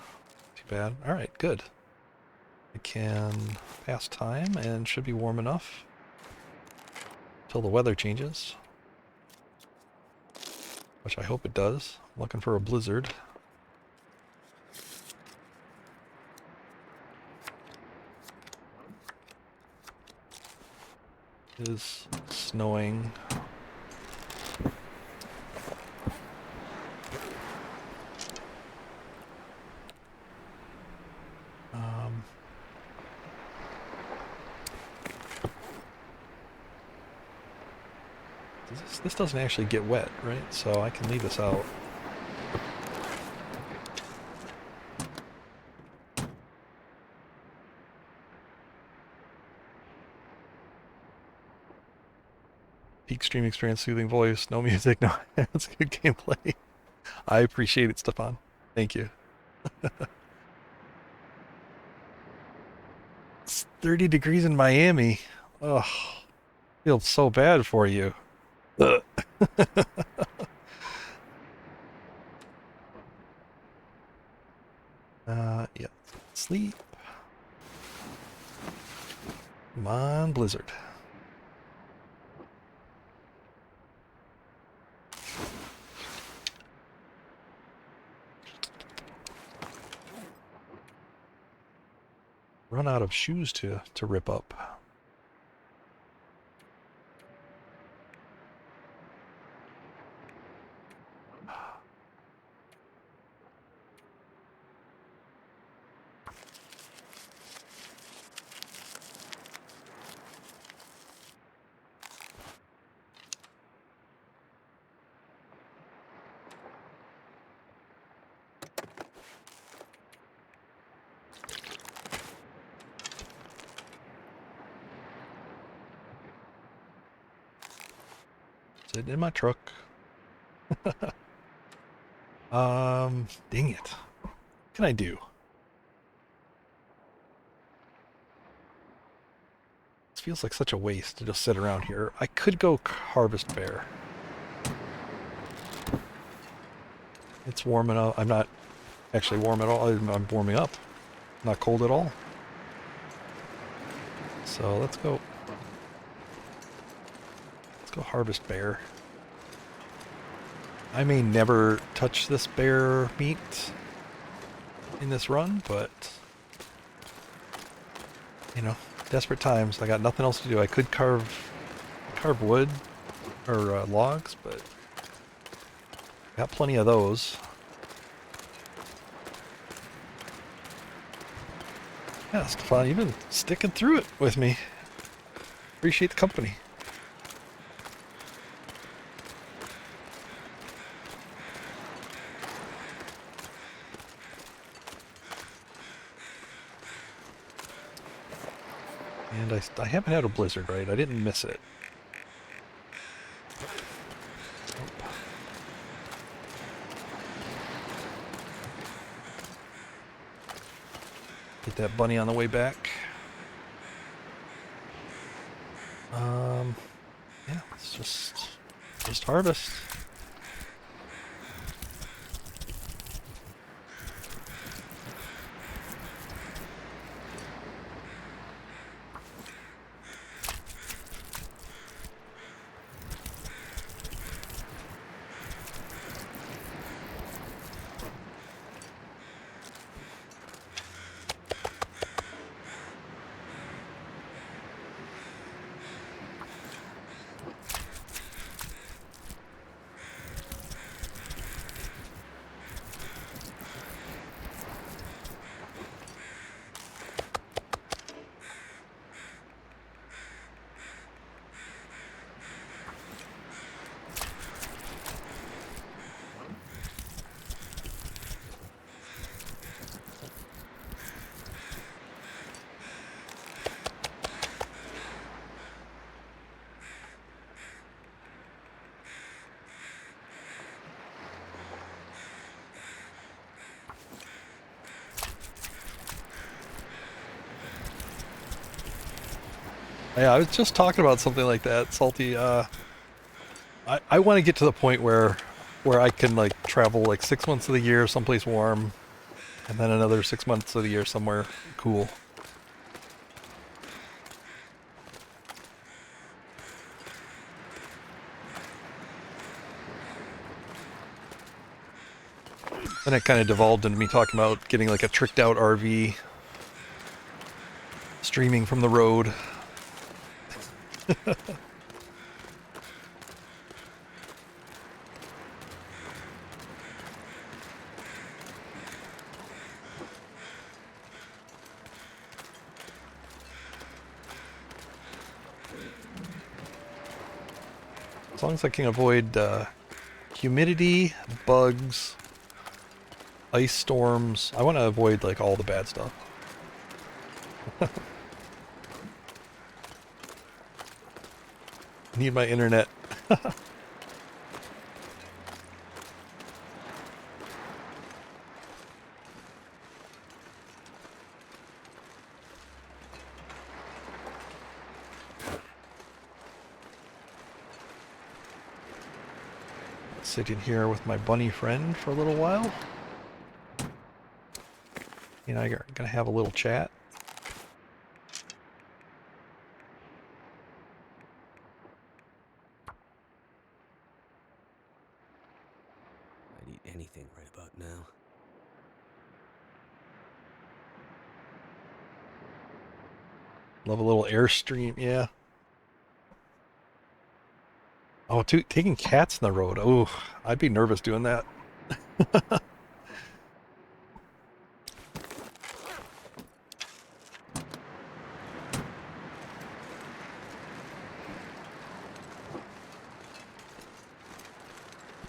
bad. All right, good. I can pass time and should be warm enough till the weather changes, which I hope it does. I'm looking for a blizzard. It is snowing. This doesn't actually get wet, right? So I can leave this out. Peak stream experience, soothing voice, no music, no. That's good gameplay. I appreciate it, Stefan. Thank you. It's 30 degrees in Miami. Ugh. Feel so bad for you. Yeah. Sleep. Come on, blizzard. Run out of shoes to rip up. Sitting in my truck. Dang it. What can I do? This feels like such a waste to just sit around here. I could go harvest bear. It's warm enough. I'm not actually warm at all. I'm warming up. Not cold at all. So let's go. Let's go harvest bear. I may never touch this bear meat in this run, but you know, desperate times. I got nothing else to do. I could carve wood or logs, but got plenty of those. Yeah, Stefan, you've been sticking through it with me. Appreciate the company. And I haven't had a blizzard, right? I didn't miss it. Nope. Get that bunny on the way back. Yeah, it's just harvest. Yeah, I was just talking about something like that, Salty. I want to get to the point where I can like travel like 6 months of the year someplace warm, and then another 6 months of the year somewhere cool. Then it kind of devolved into me talking about getting like a tricked out RV, streaming from the road. As long as I can avoid humidity, bugs, ice storms. I want to avoid like all the bad stuff. Need my internet. Sitting here with my bunny friend for a little while. You know, I'm gonna have a little chat. I'd eat anything right about now. Love a little Airstream, yeah. Oh, taking cats in the road. Oh, I'd be nervous doing that.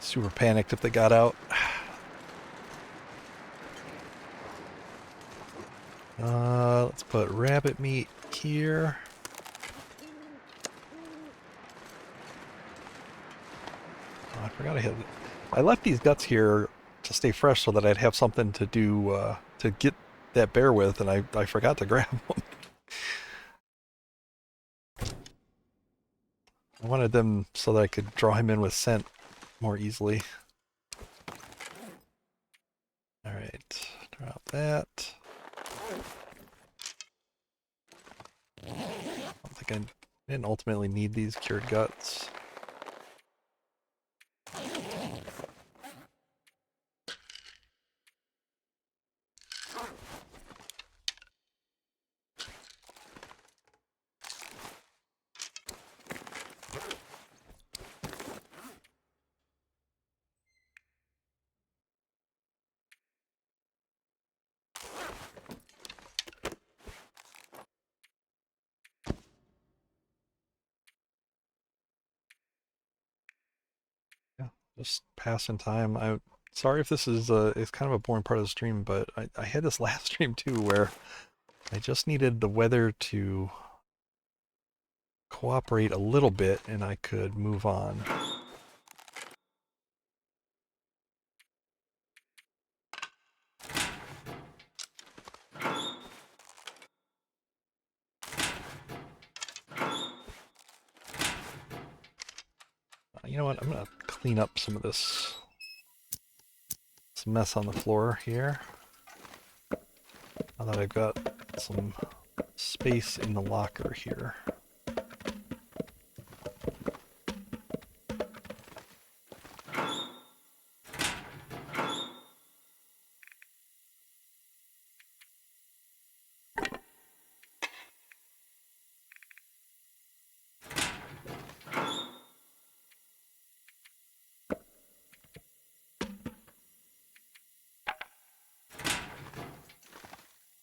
Super panicked if they got out. Let's put rabbit meat here. I forgot I had. I left these guts here to stay fresh so that I'd have something to do to get that bear with, and I forgot to grab them. I wanted them so that I could draw him in with scent more easily. Alright, drop that. I don't think I didn't ultimately need these cured guts. Yeah, just passing time. I'm sorry if this is it's kind of a boring part of the stream, but I had this last stream too where I just needed the weather to cooperate a little bit and I could move on. You know what? I'm gonna clean up some of this mess on the floor here. Now that I've got some space in the locker here.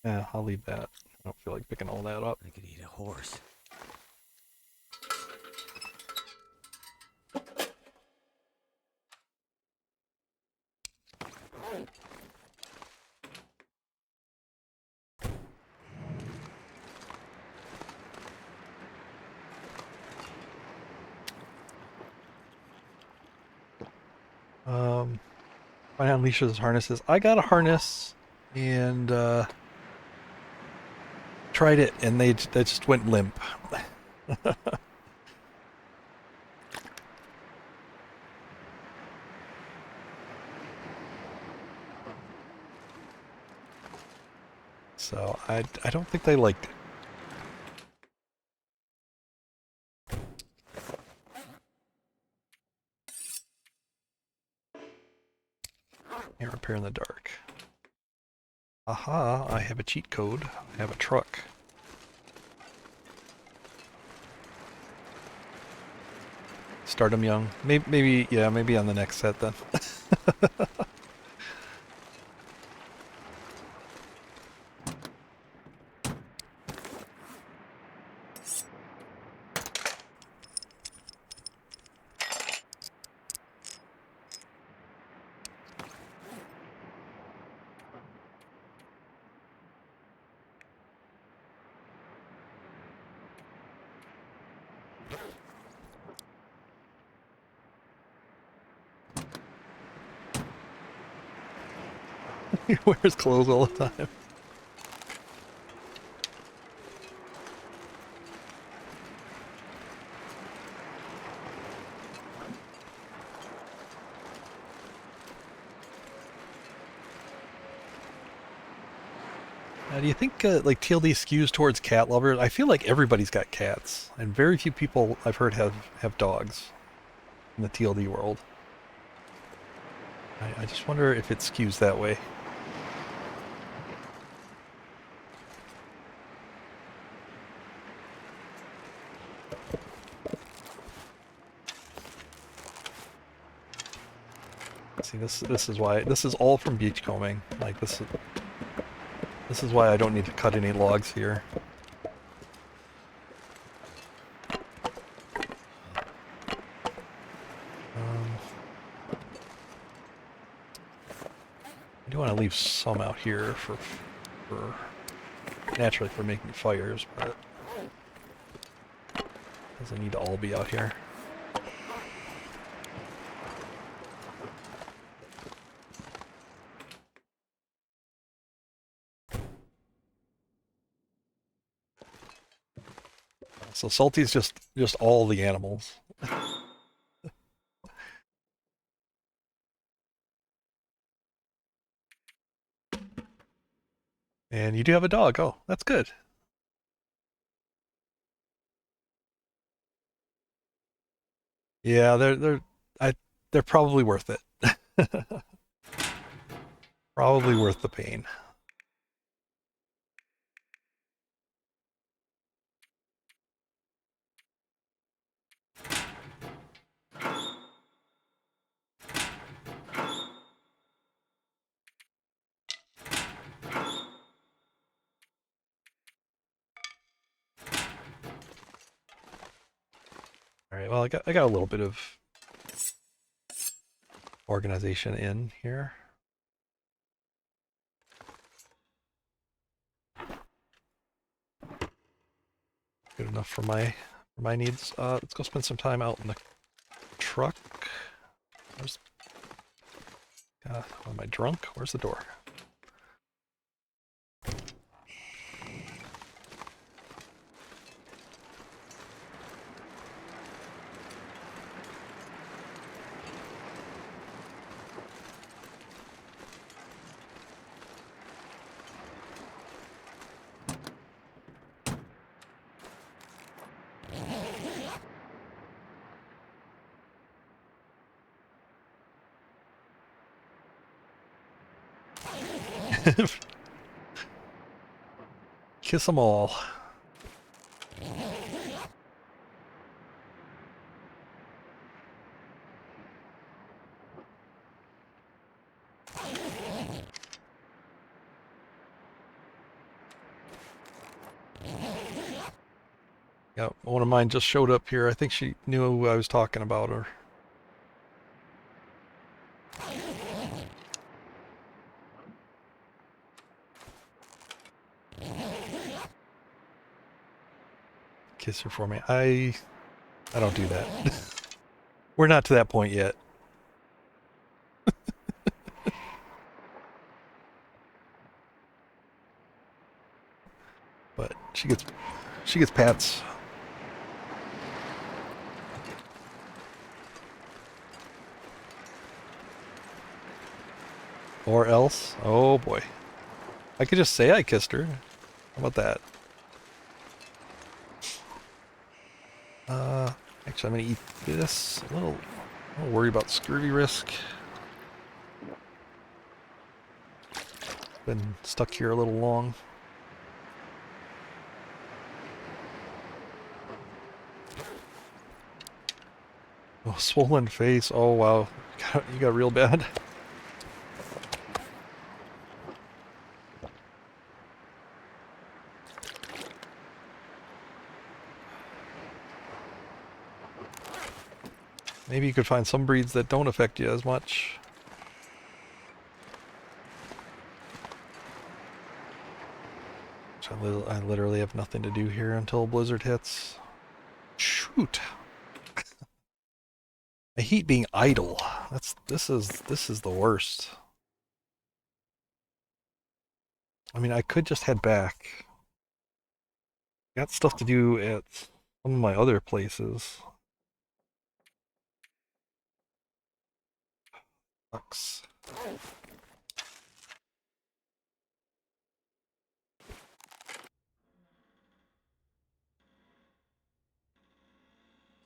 Yeah, I'll leave that. I don't feel like picking all that up. I could eat a horse. Find out Leisha's harnesses. I got a harness and tried it and they just went limp. So I don't think they liked it. Can't repair in the dark. Aha, I have a cheat code. I have a truck. Start them young. Maybe, yeah, maybe on the next set then. He wears clothes all the time. Do you think like TLD skews towards cat lovers? I feel like everybody's got cats, and very few people I've heard have dogs in the TLD world. I just wonder if it skews that way. See, this is why this is all from beachcombing. Like this is why I don't need to cut any logs here. I do want to leave some out here for naturally for making fires, but it doesn't need to all be out here. So Salty's just all the animals. And you do have a dog. Oh, that's good. Yeah, they're probably worth it. Probably worth the pain. All right. Well, I got a little bit of organization in here. Good enough for my needs. Let's go spend some time out in the truck. Where's am I drunk? Where's the door? Kiss them all. Yeah, one of mine just showed up here. I think she knew who I was talking about her. Kiss her for me. I don't do that. We're not to that point yet. But she gets pats. Or else, oh boy. I could just say I kissed her. How about that? Actually, I'm gonna eat this. A little worried about scurvy risk. Been stuck here a little long. Oh, swollen face. Oh wow, you got real bad. Maybe you could find some breeds that don't affect you as much. I literally have nothing to do here until Blizzard hits. Shoot. I hate being idle. This is the worst. I mean, I could just head back. Got stuff to do at some of my other places. Sucks.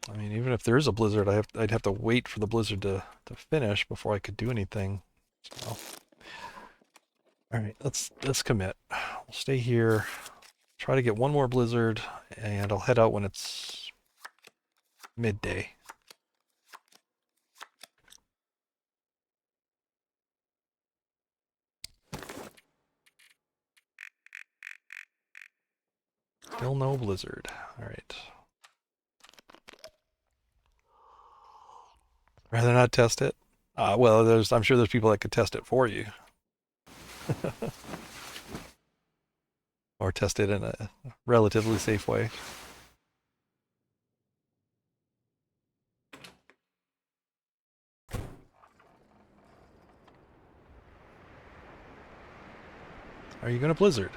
I mean, even if there is a blizzard, I'd have to wait for the blizzard to finish before I could do anything. So, all right, let's commit. We'll stay here. Try to get one more blizzard, and I'll head out when it's midday. Still no blizzard. All right. Rather not test it? Well, I'm sure there's people that could test it for you. Or test it in a relatively safe way. Are you going to blizzard?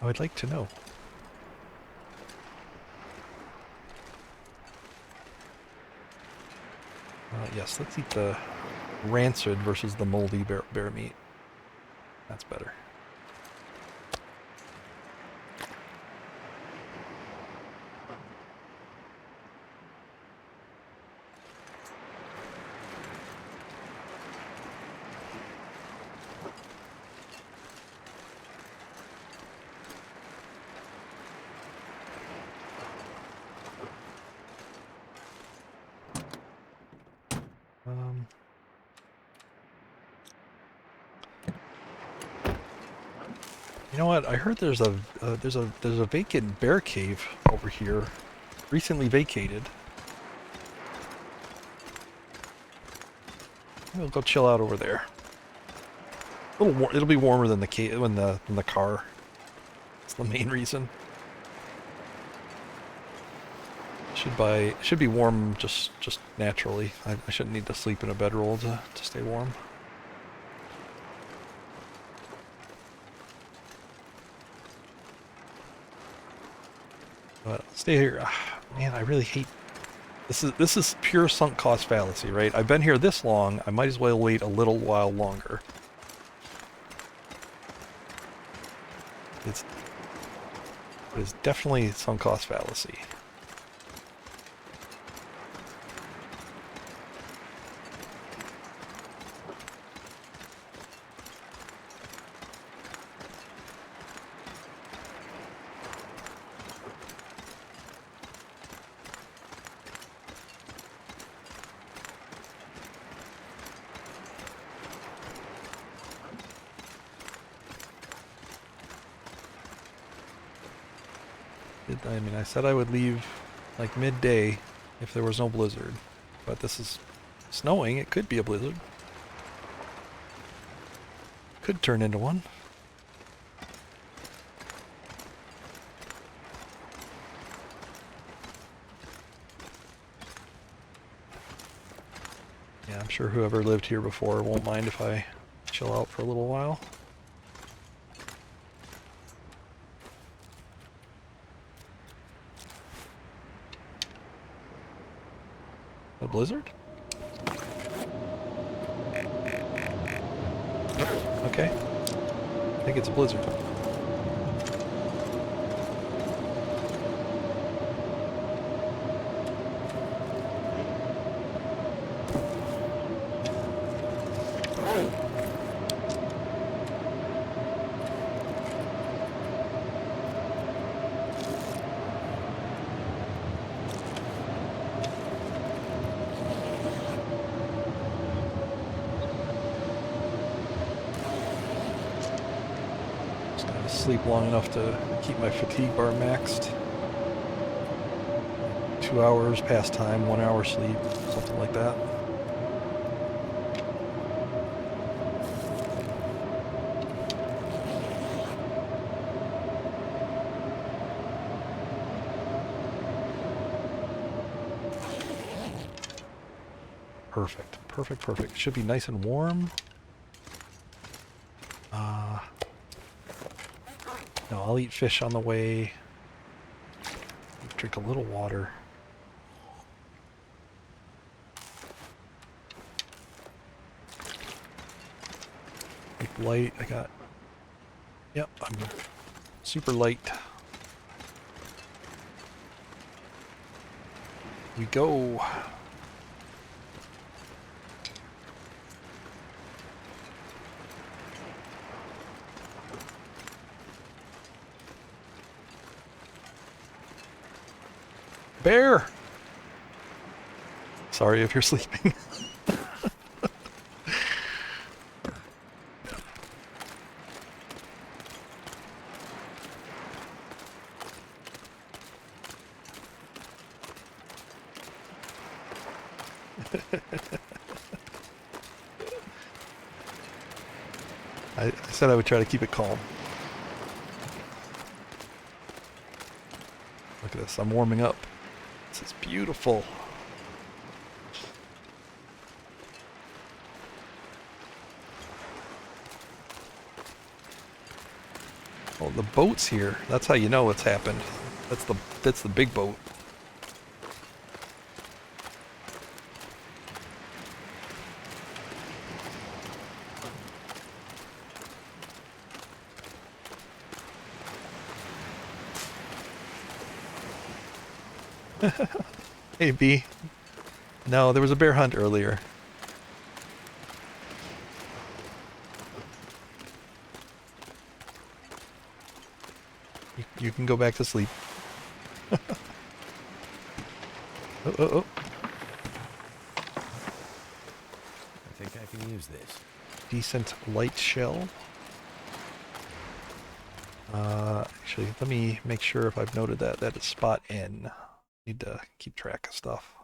I would like to know. Yes, let's eat the rancid versus the moldy bear meat. That's better. You know what? I heard there's a vacant bear cave over here, recently vacated. We'll go chill out over there. A little it'll be warmer than the cave when the car. That's the main reason. Should be warm just naturally. I shouldn't need to sleep in a bedroll to stay warm. But stay here. Man, I really hate this is pure sunk cost fallacy, right? I've been here this long, I might as well wait a little while longer. It's definitely sunk cost fallacy. I mean, I said I would leave like midday if there was no blizzard, but this is snowing. It could be a blizzard. Could turn into one. Yeah, I'm sure whoever lived here before won't mind if I chill out for a little while. A blizzard? Oh, okay. I think it's a blizzard. Sleep long enough to keep my fatigue bar maxed. 2 hours past time, 1 hour sleep, something like that. Perfect, perfect, perfect. Should be nice and warm. No, I'll eat fish on the way. Drink a little water. Keep light. I got... Yep, I'm super light. We go. Bear! Sorry if you're sleeping. I said I would try to keep it calm. Look at this, I'm warming up. This is beautiful. Oh, the boat's here. That's how you know what's happened. That's the big boat. Hey, B. No, there was a bear hunt earlier. You can go back to sleep. Oh, oh, oh. I think I can use this. Decent light shell. Actually, let me make sure if I've noted that. That is spot N. Need to keep track of stuff.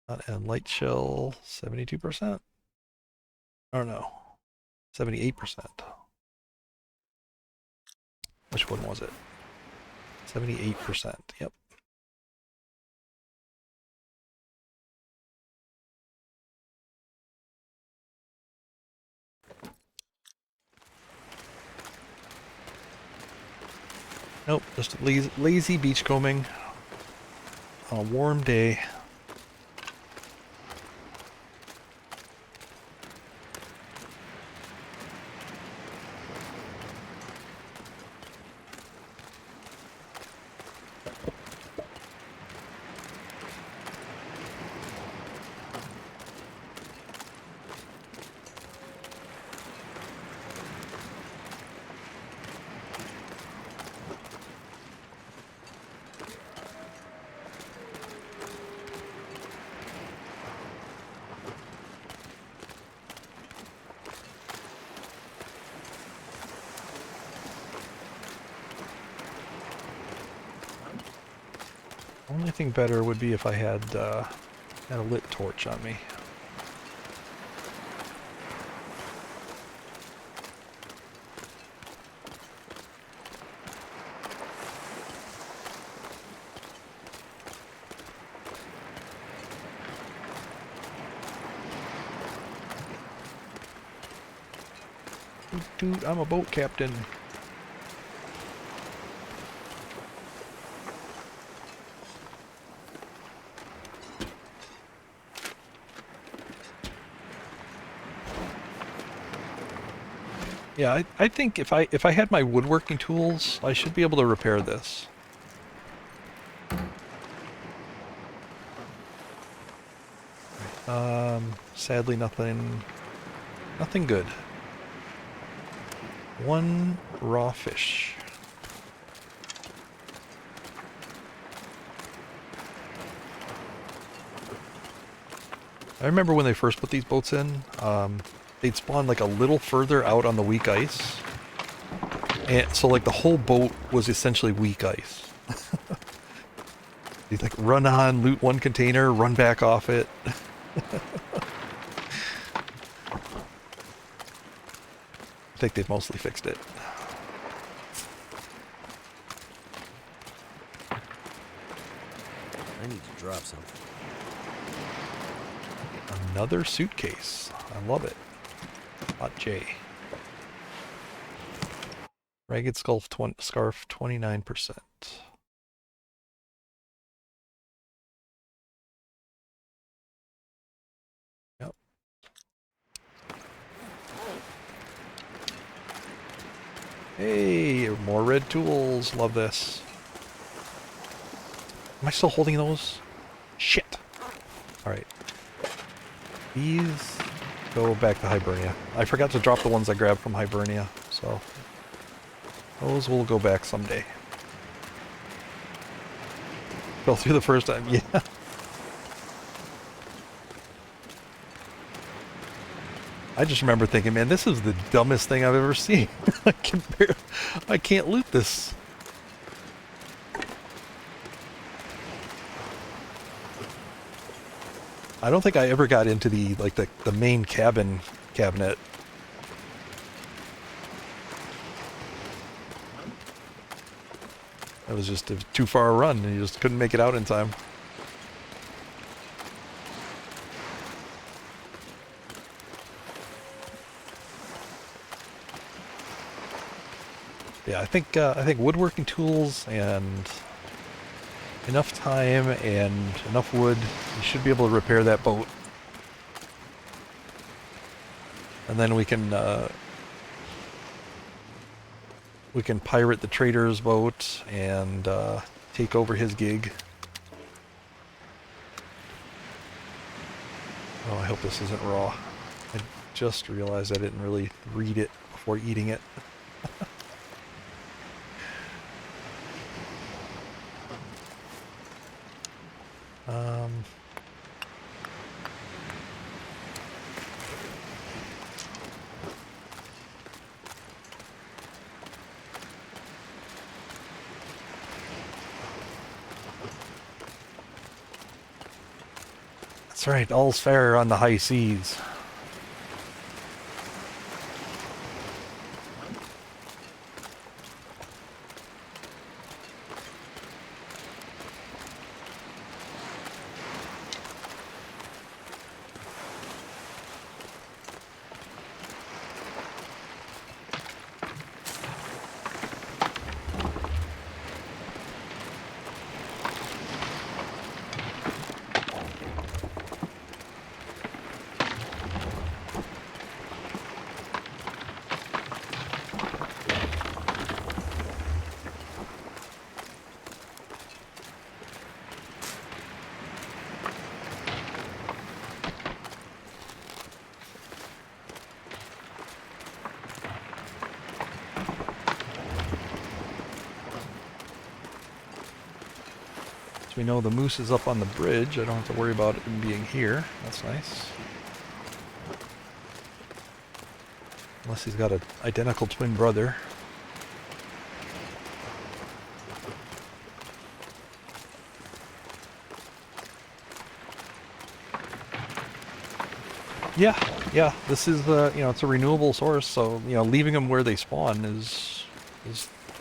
Spot N light shell, 72%. Oh no, 78%. Which one was it? 78%. Yep. Nope, just lazy beachcombing on a warm day. Only thing better would be if I had a lit torch on me. Dude, I'm a boat captain. Yeah, I think if I had my woodworking tools, I should be able to repair this. Sadly nothing good. One raw fish. I remember when they first put these boats in, they'd spawn like a little further out on the weak ice. And so like the whole boat was essentially weak ice. You'd like run on, loot one container, run back off it. I think they've mostly fixed it. I need to drop something. Another suitcase. I love it. Hot J. Ragged scarf 29%. Yep. Hey, more red tools. Love this. Am I still holding those? Shit. Alright. These go back to Hibernia. I forgot to drop the ones I grabbed from Hibernia, so those will go back someday. Fell through the first time, yeah. I just remember thinking, man, this is the dumbest thing I've ever seen. I can't loot this. I don't think I ever got into the main cabin cabinet. That was just too far a run, and you just couldn't make it out in time. Yeah, I think woodworking tools and enough time and enough wood, you should be able to repair that boat. And then we can we can pirate the trader's boat and take over his gig. Oh, I hope this isn't raw. I just realized I didn't really read it before eating it. That's right, all's fair on the high seas. We know the moose is up on the bridge. I don't have to worry about it being here. That's nice. Unless he's got an identical twin brother. Yeah. This is the, it's a renewable source, so leaving them where they spawn is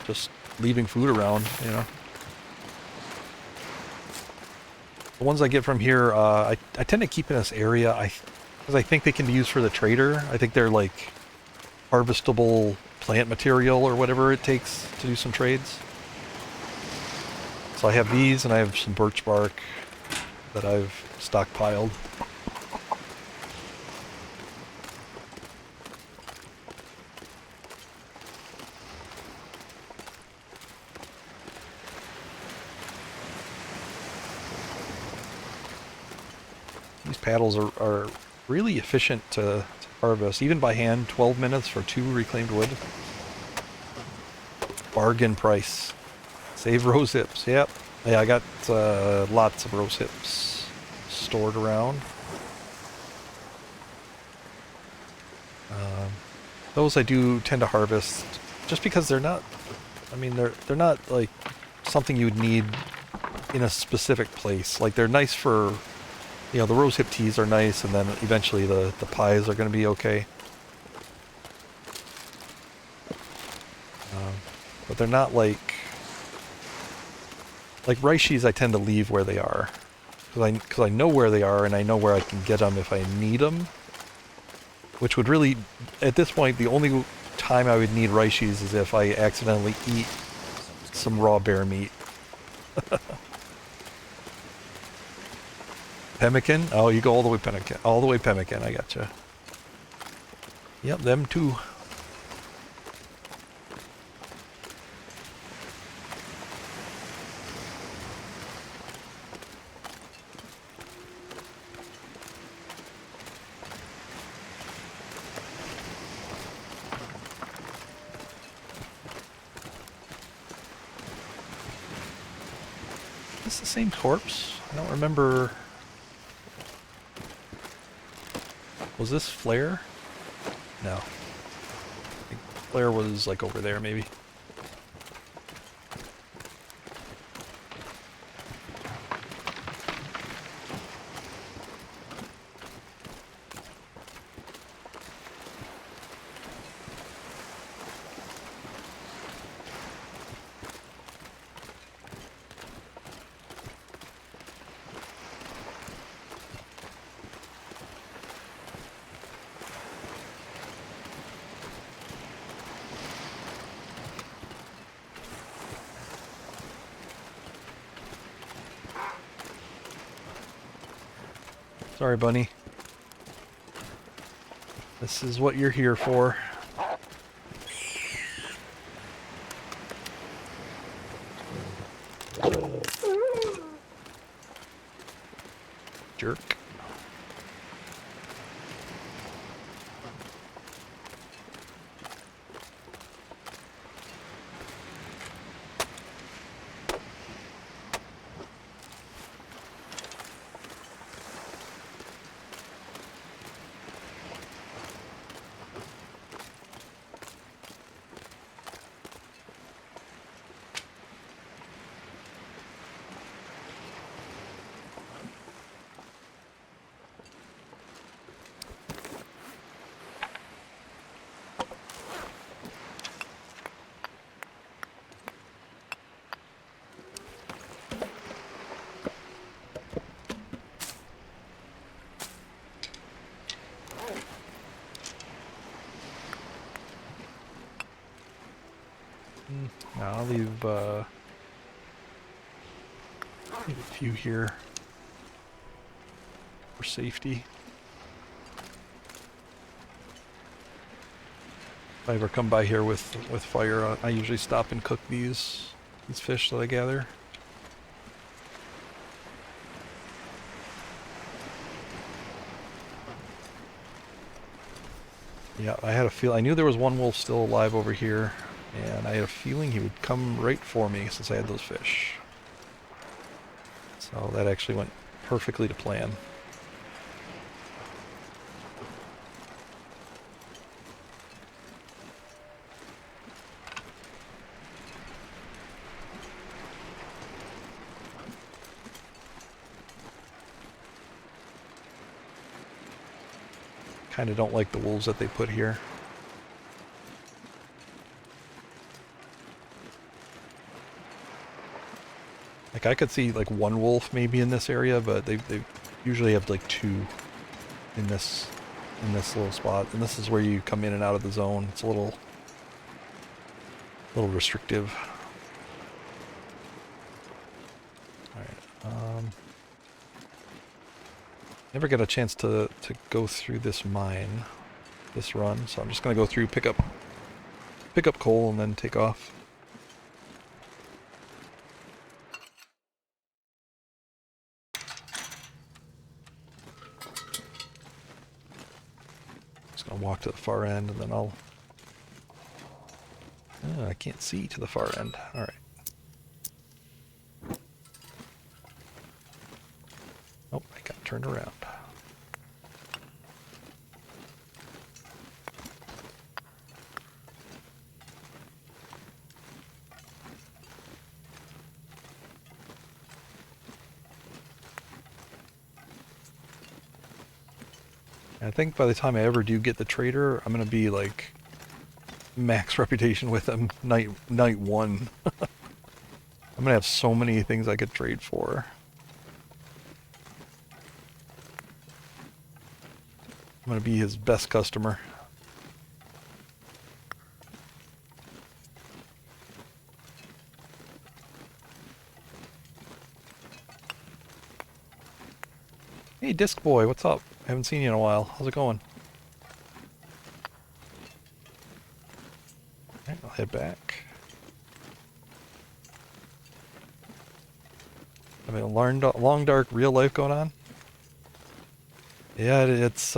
just leaving food around. The ones I get from here, I tend to keep in this area because I think they can be used for the trader. I think they're like harvestable plant material or whatever it takes to do some trades. So I have these and I have some birch bark that I've stockpiled. These paddles are really efficient to harvest, even by hand. 12 minutes for 2 reclaimed wood. Bargain price. Save rose hips. Yep. Yeah, I got lots of rose hips stored around. Those I do tend to harvest just because they're not. I mean, they're not like something you would need in a specific place. Like they're nice for. The rose hip teas are nice, and then eventually the pies are going to be okay. But they're not like reishi. I tend to leave where they are because I know where they are and I know where I can get them if I need them. Which would really, at this point, the only time I would need reishi is if I accidentally eat some raw bear meat. Pemmican? Oh, you go all the way pemmican. All the way pemmican, I gotcha. Yep, them too. Is this the same corpse? I don't remember. Was this Flare? No. I think Flare was like over there maybe. Sorry, bunny. This is what you're here for. No, I'll leave a few here for safety. If I ever come by here with fire, I usually stop and cook these fish that I gather. Yeah, I had a feel. I knew there was one wolf still alive over here, and I had a feeling he would come right for me since I had those fish. So that actually went perfectly to plan. Kind of don't like the wolves that they put here. Like I could see like one wolf maybe in this area, but they usually have like two in this little spot. And this is where you come in and out of the zone. It's a little restrictive. Alright. Never get a chance to go through this mine, this run, so I'm just gonna go through, pick up coal, and then take off. Just gonna walk to the far end, and then I'll. Oh, I can't see to the far end. All right. Oh, I got turned around. I think by the time I ever do get the trader, I'm gonna be like max reputation with him night one. I'm gonna have so many things I could trade for. I'm gonna be his best customer. Hey, Disc Boy, what's up? I haven't seen you in a while. How's it going? Alright, I'll head back. I mean, long dark real life going on. Yeah, it's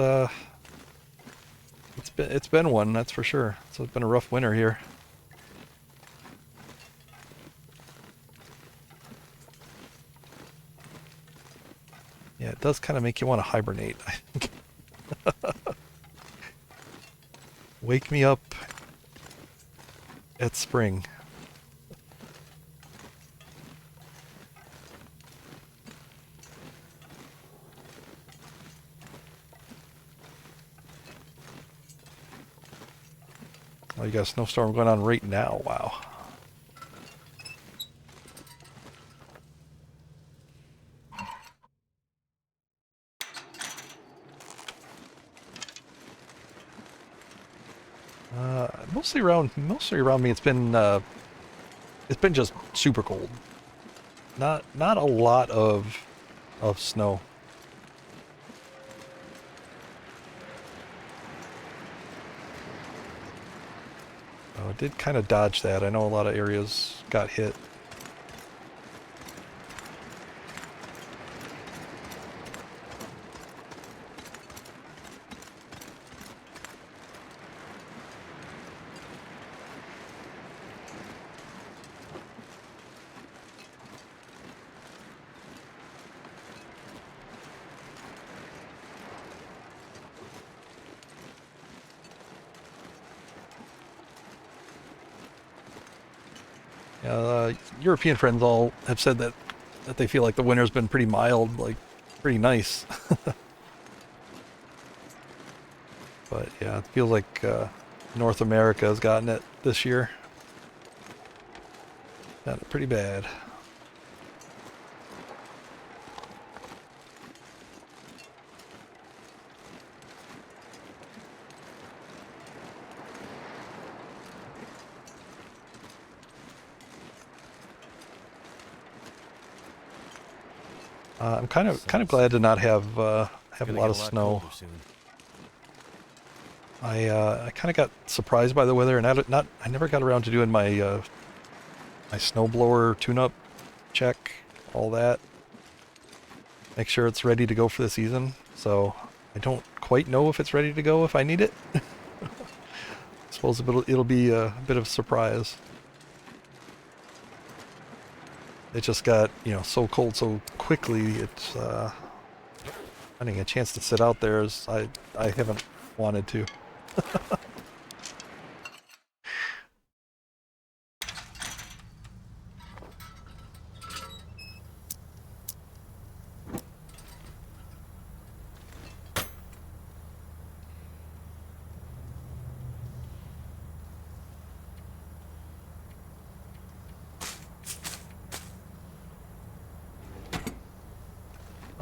been one, that's for sure. So it's been a rough winter here. Yeah, it does kind of make you want to hibernate, I think. Wake me up at spring. Oh, you got a snowstorm going on right now. Wow. Mostly around me. It's been just super cold. Not a lot of snow. Oh, it did kind of dodge that. I know a lot of areas got hit. European friends all have said that they feel like the winter's been pretty mild, like pretty nice. But yeah, it feels like North America has gotten it this year. Got it pretty bad. I'm kind of glad to not have have a Gonna lot get of snow. colder soon. I kind of got surprised by the weather, and I never got around to doing my my snowblower tune-up check, all that. Make sure it's ready to go for the season. So I don't quite know if it's ready to go if I need it. Suppose it'll be a bit of a surprise. It just got, you know, so cold so quickly. It's finding a chance to sit out there is I haven't wanted to.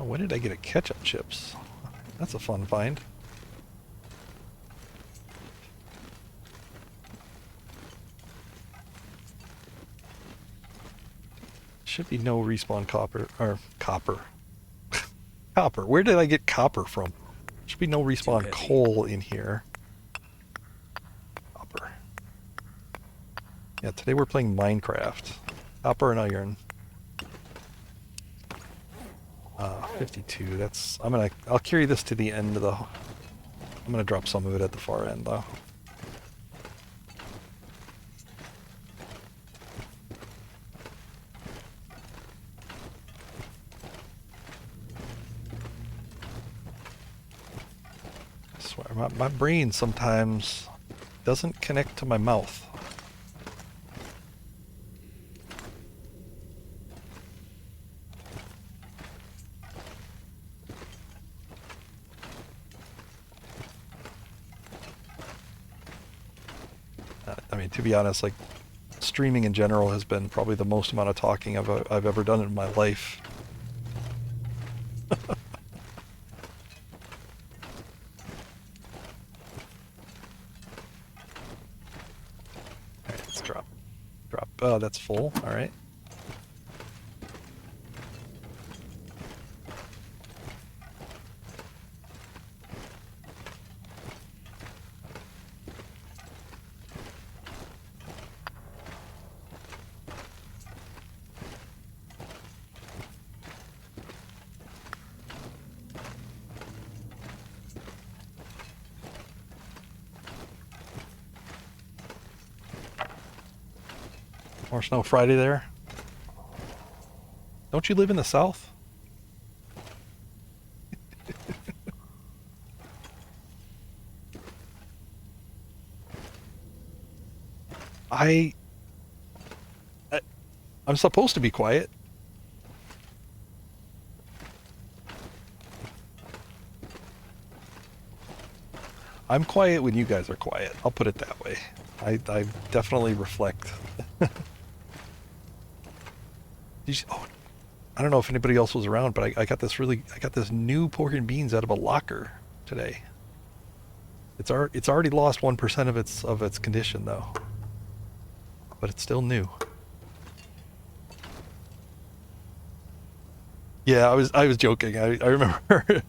Oh, when did I get a ketchup chips? That's a fun find. Should be no respawn copper, or copper. Copper. Where did I get copper from? Should be no respawn heavy. coal in here. Copper. Yeah, today we're playing Minecraft. Copper and iron. 52. That's. I'll carry this to the end of the. I'm gonna drop some of it at the far end though. I swear, my brain sometimes doesn't connect to my mouth. I mean, to be honest, like, streaming in general has been probably the most amount of talking I've ever done in my life. Alright, let's drop. Oh, that's full. Alright. More Snow Friday there. Don't you live in the south? I I'm supposed to be quiet. I'm quiet when you guys are quiet. I'll put it that way. I definitely reflect. Oh, I don't know if anybody else was around, but I got this new pork and beans out of a locker today. It's already lost 1% of its condition though, but it's still new. Yeah, I was joking. I remember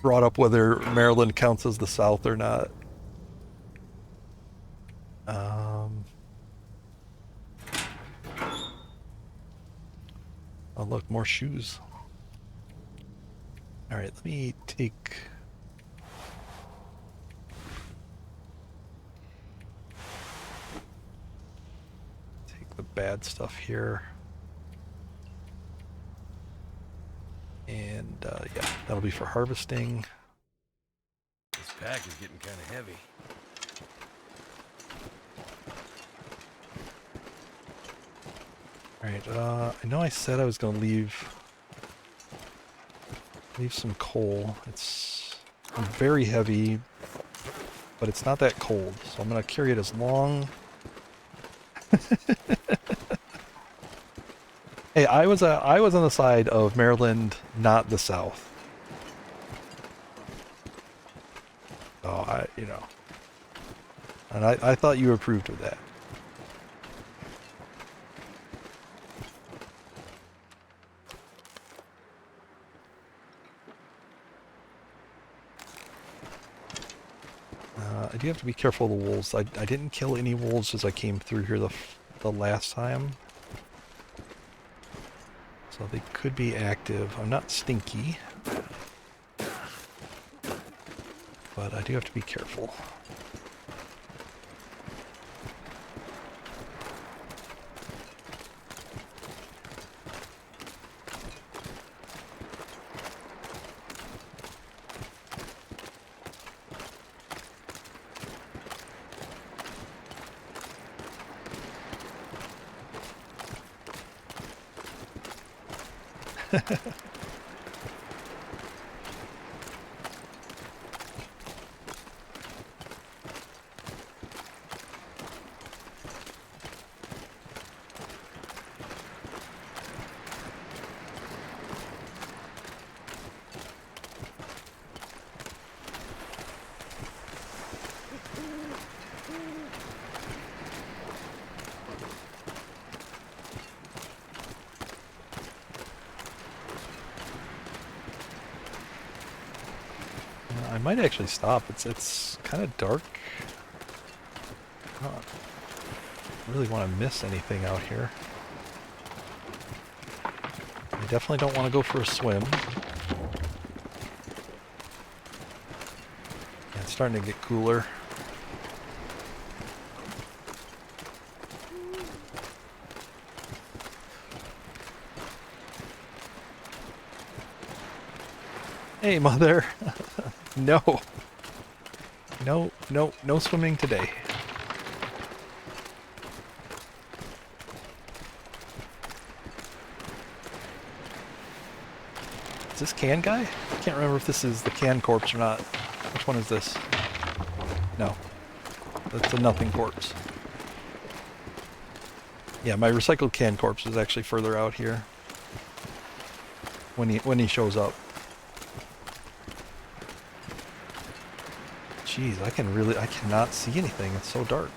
brought up whether Maryland counts as the South or not. Oh look, more shoes. All right, let me take the bad stuff here. And yeah, that'll be for harvesting. This pack is getting kind of heavy. Alright, I know I said I was going to leave some coal. It's very heavy, but it's not that cold, so I'm going to carry it as long. Hey, I was on the side of Maryland, not the South. Oh, you know. And I thought you approved of that. I do have to be careful of the wolves. I didn't kill any wolves as I came through here the last time. So they could be active. I'm not stinky. But I do have to be careful. I might actually stop. It's kind of dark. I don't really want to miss anything out here. I definitely don't want to go for a swim. Yeah, it's starting to get cooler. Hey, mother. No. No swimming today. Is this Can guy? I can't remember if this is the Can corpse or not. Which one is this? No. That's a Nothing corpse. Yeah, my recycled Can corpse is actually further out here. When he shows up. Jeez, I cannot see anything. It's so dark.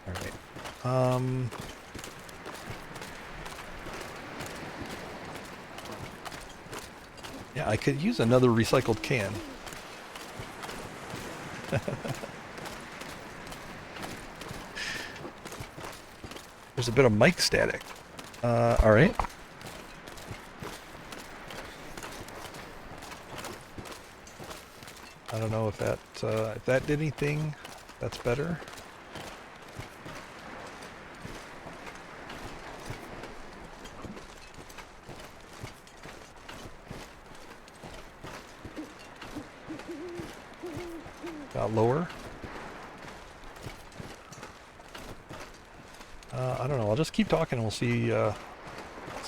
Alright. Yeah, I could use another recycled can. There's a bit of mic static. Alright. I don't know if that did anything. That's better. Got lower. I don't know. I'll just keep talking and we'll see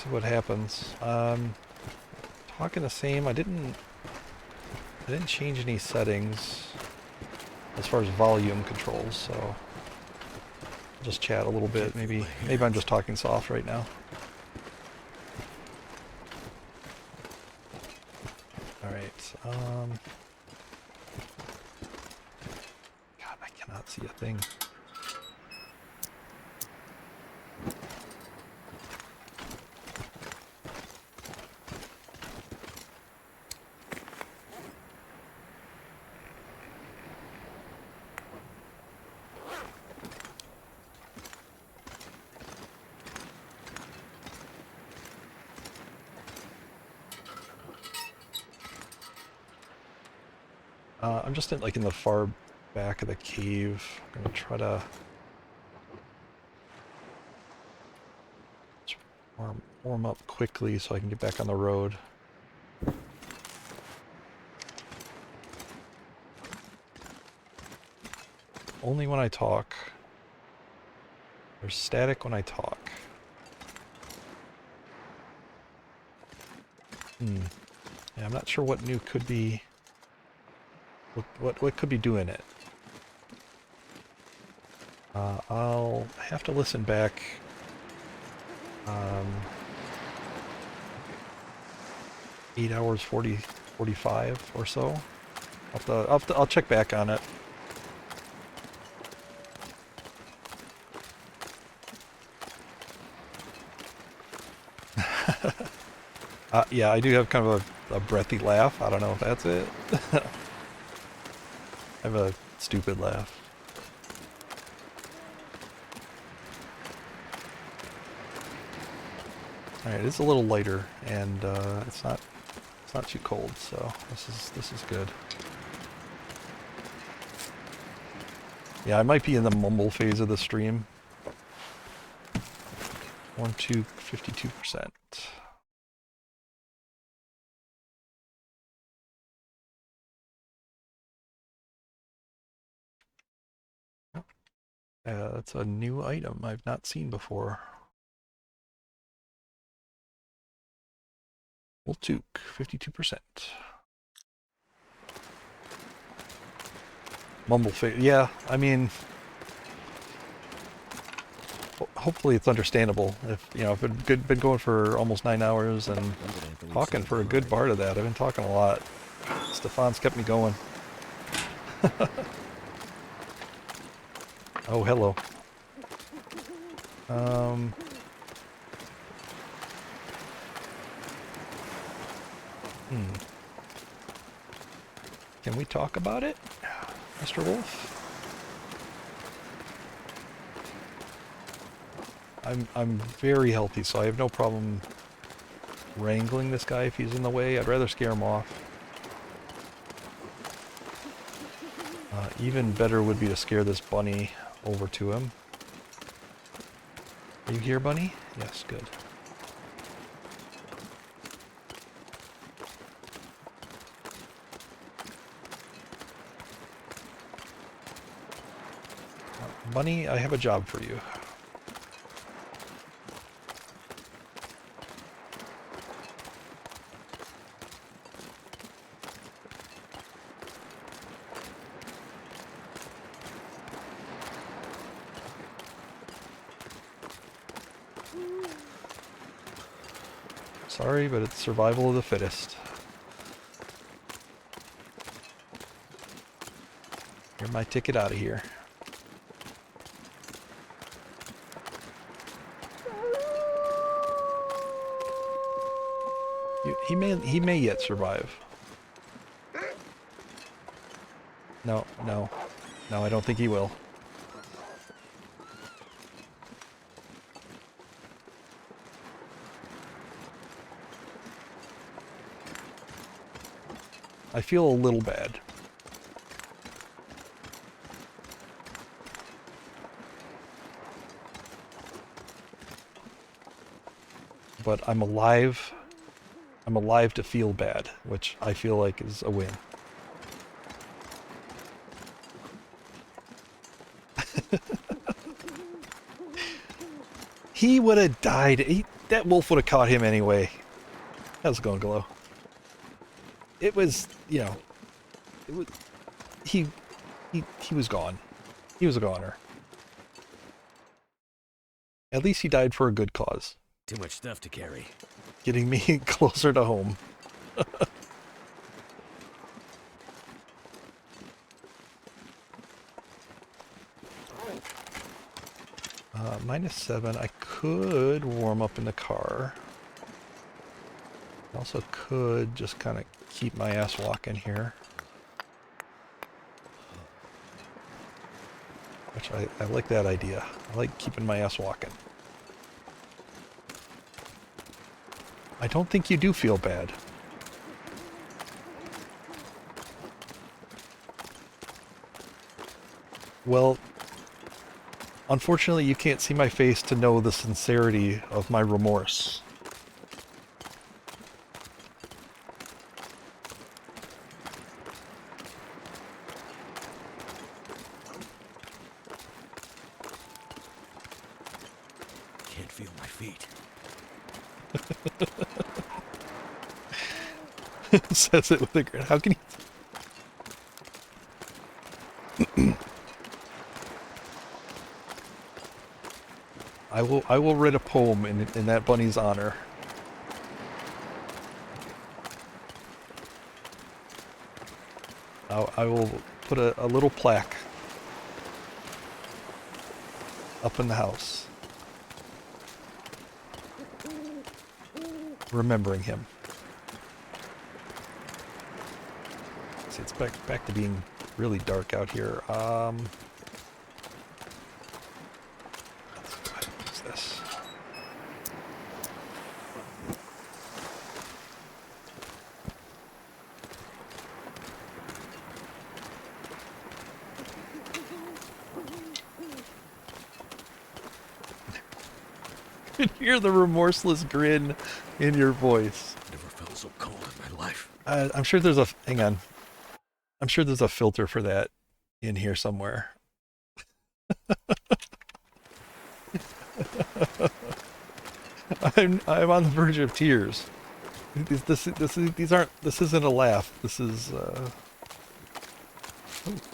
what happens. Talking the same. I didn't change any settings as far as volume controls, so I'll just chat a little bit. Maybe I'm just talking soft right now. Alright, God, I cannot see a thing. I'm just in the far back of the cave. I'm gonna try to warm up quickly so I can get back on the road. Only when I talk. There's static when I talk. Yeah, I'm not sure what new could be. What could be doing it? I'll have to listen back. 8 hours 45 or so. I'll check back on it. Yeah, I do have kind of a breathy laugh. I don't know if that's it. I have a stupid laugh. All right, it's a little lighter, and it's not too cold, so this is good. Yeah, I might be in the mumble phase of the stream. 52%. That's a new item I've not seen before. Woltuk, 52%. Mumble phase, yeah, I mean, hopefully it's understandable. If you know, if I've been going for almost 9 hours and talking for a good part of that. I've been talking a lot. Stefan's kept me going. Oh, hello. Can we talk about it, Mr. Wolf? I'm very healthy, so I have no problem wrangling this guy if he's in the way. I'd rather scare him off. Even better would be to scare this bunny over to him. Are you here, bunny? Yes, good. Bunny, I have a job for you. Sorry, but it's survival of the fittest. You're my ticket out of here. He may yet survive. No, I don't think he will. I feel a little bad. But I'm alive. I'm alive to feel bad, which I feel like is a win. He would have died. That wolf would have caught him anyway. How's it going, Glow? It was, you know, it was, he was gone. He was a goner. At least he died for a good cause. Too much stuff to carry. Getting me closer to home. -7. I could warm up in the car. I also could just kind of keep my ass walking here. Which I like that idea. I like keeping my ass walking. I don't think you do feel bad. Well, unfortunately you can't see my face to know the sincerity of my remorse. Can't feel my feet. Says it with a grin. How can you? I will write a poem in that bunny's honor. I will put a little plaque up in the house, remembering him. See, it's back to being really dark out here. Let's go ahead and use this. I can hear the remorseless grin in your voice. Never felt so cold in my life. I'm sure there's a... Hang on. I'm sure there's a filter for that in here somewhere. I'm on the verge of tears. This isn't a laugh. This is ooh,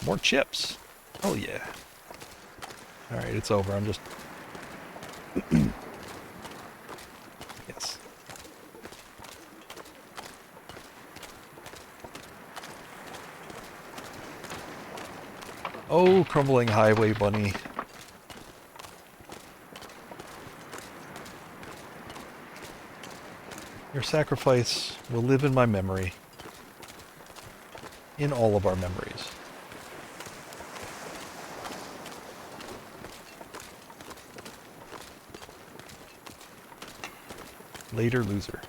more chips. Oh yeah. All right, it's over. I'm just yes. Oh, crumbling highway bunny. Your sacrifice will live in my memory. In all of our memories. Later, loser.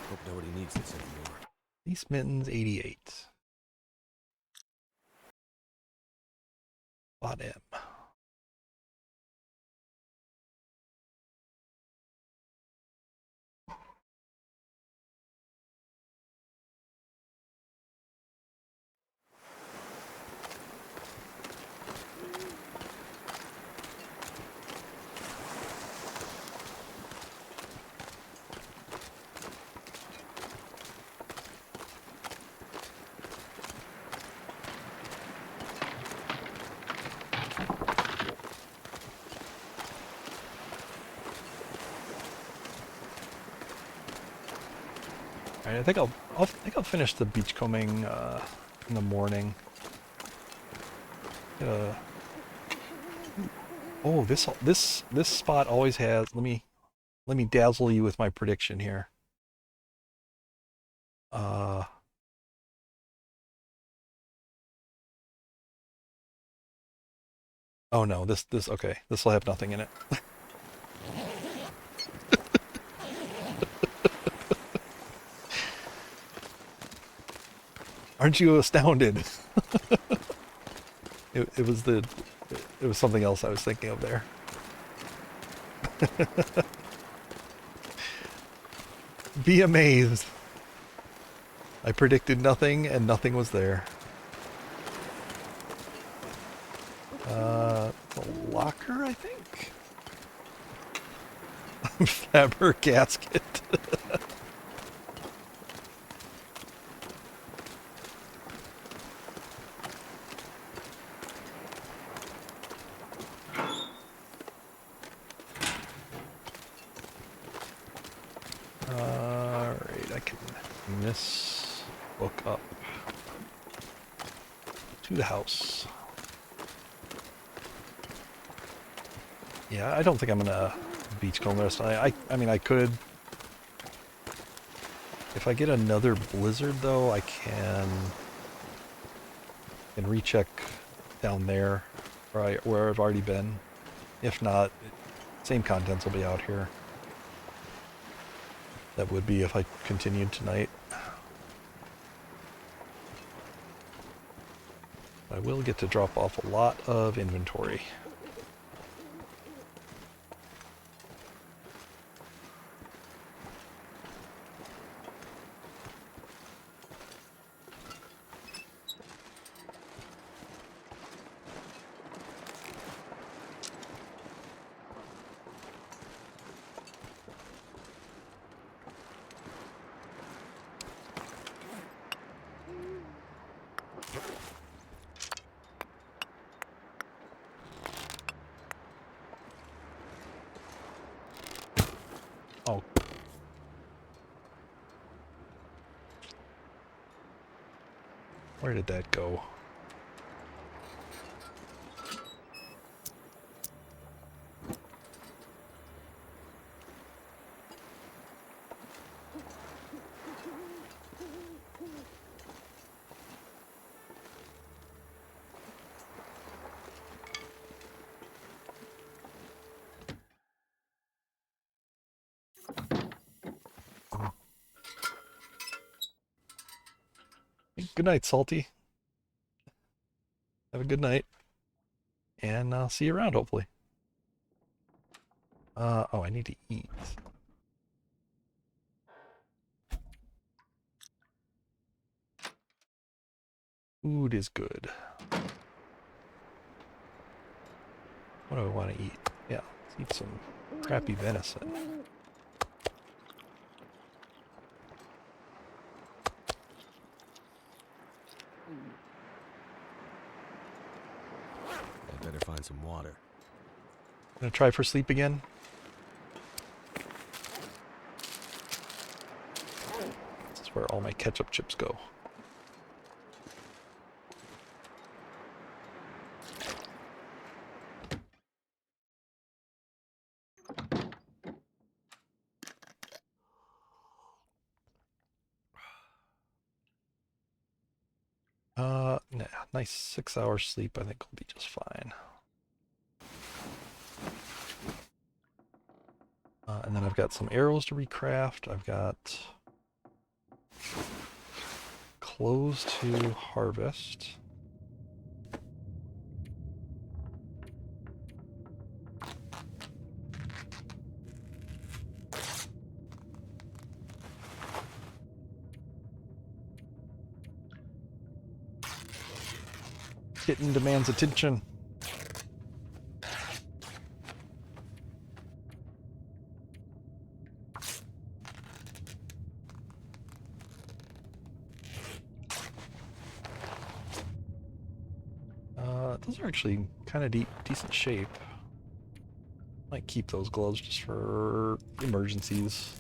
Hope nobody needs this anymore. East Mittens 88. Spot M. Alright, I think I'll finish the beachcombing in the morning. Oh, this spot always has. Let me dazzle you with my prediction here. Oh no, this okay. This will have nothing in it. Aren't you astounded? It was something else I was thinking of there. Be amazed. I predicted nothing and nothing was there. The locker, I think? Faber gasket. Alright, I can bring this book up to the house. Yeah, I don't think I'm gonna beachcomb the rest of the night. I mean, I could. If I get another blizzard, though, I can recheck down there where I've already been. If not, same contents will be out here. That would be if I continued tonight. I will get to drop off a lot of inventory. Oh. Where did that go? Good night, Salty. Have a good night. And I'll see you around, hopefully. Oh, I need to eat. Food is good. What do I want to eat? Yeah, let's eat some crappy venison. I better find some water. Gonna try for sleep again. This is where all my ketchup chips go. Nah, nice 6 hours sleep. I think will be just fine. And then I've got some arrows to recraft. I've got clothes to harvest. Kitten demands attention. Those are actually kind of decent shape. Might keep those gloves just for emergencies.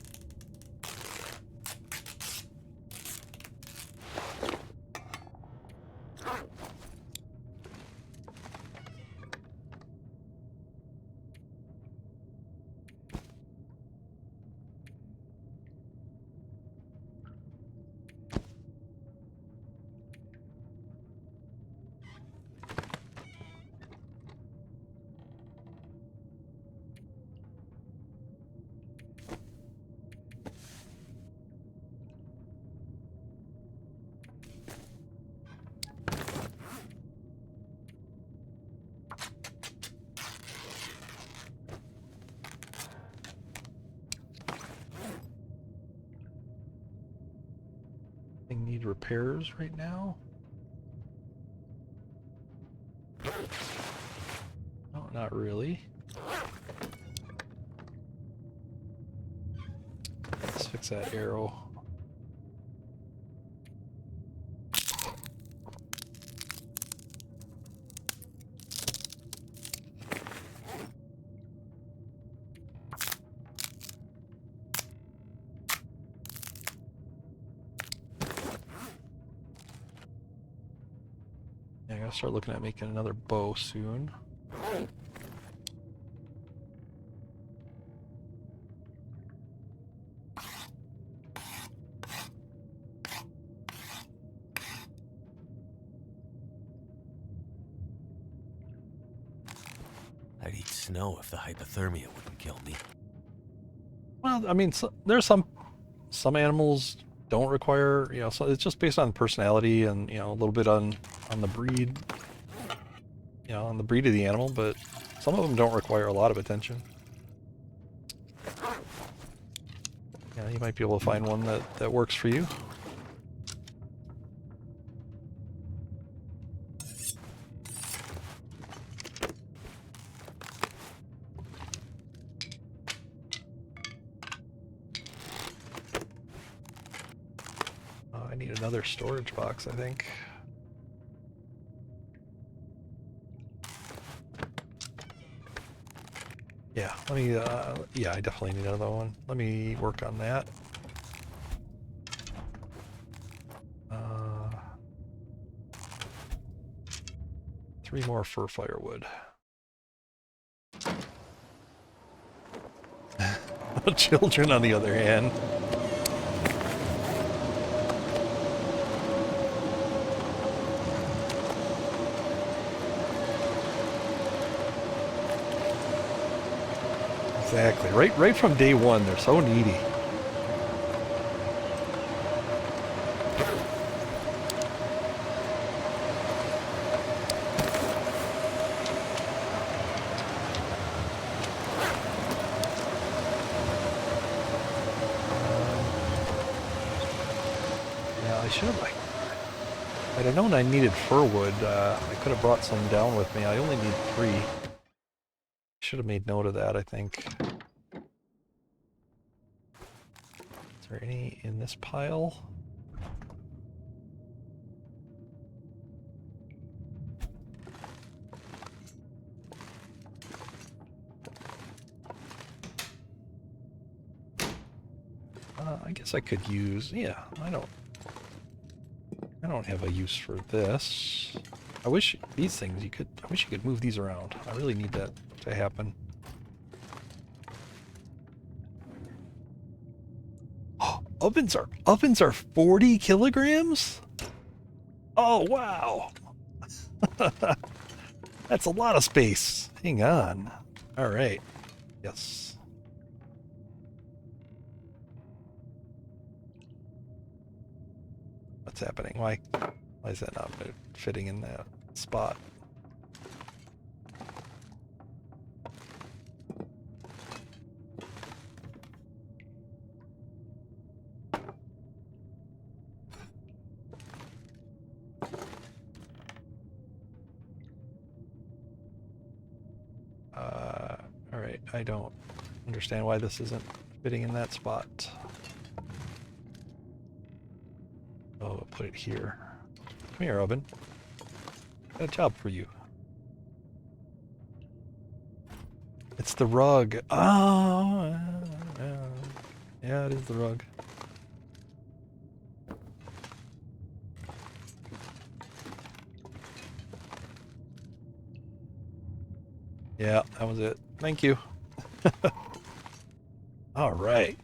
Need repairs right now? No, not really. Let's fix that arrow. I gotta start looking at making another bow soon. I'd eat snow if the hypothermia wouldn't kill me. Well, I mean, there's some animals don't require, so it's just based on personality and, a little bit on the breed, on the breed of the animal, but some of them don't require a lot of attention. Yeah, you might be able to find one that works for you. I need another storage box, I think. Yeah, let me, yeah, I definitely need another one. Let me work on that. 3 more for firewood. Children, on the other hand. Exactly. Right from day one, they're so needy. Yeah, I should have. I'd have known I needed fir wood. I could have brought some down with me. I only need 3. Should have made note of that, I think. Is there any in this pile? I guess I could use, yeah, I don't have a use for this. I wish these things I wish you could move these around. I really need that to happen. Ovens are 40 kilograms? Oh wow. That's a lot of space. Hang on. All right. Yes. What's happening? Why is that not fitting in that spot? All right. I don't understand why this isn't fitting in that spot. Oh, I'll put it here. Come here, oven. Got a job for you. It's the rug. Oh, yeah, it is the rug. Yeah, that was it. Thank you. All right.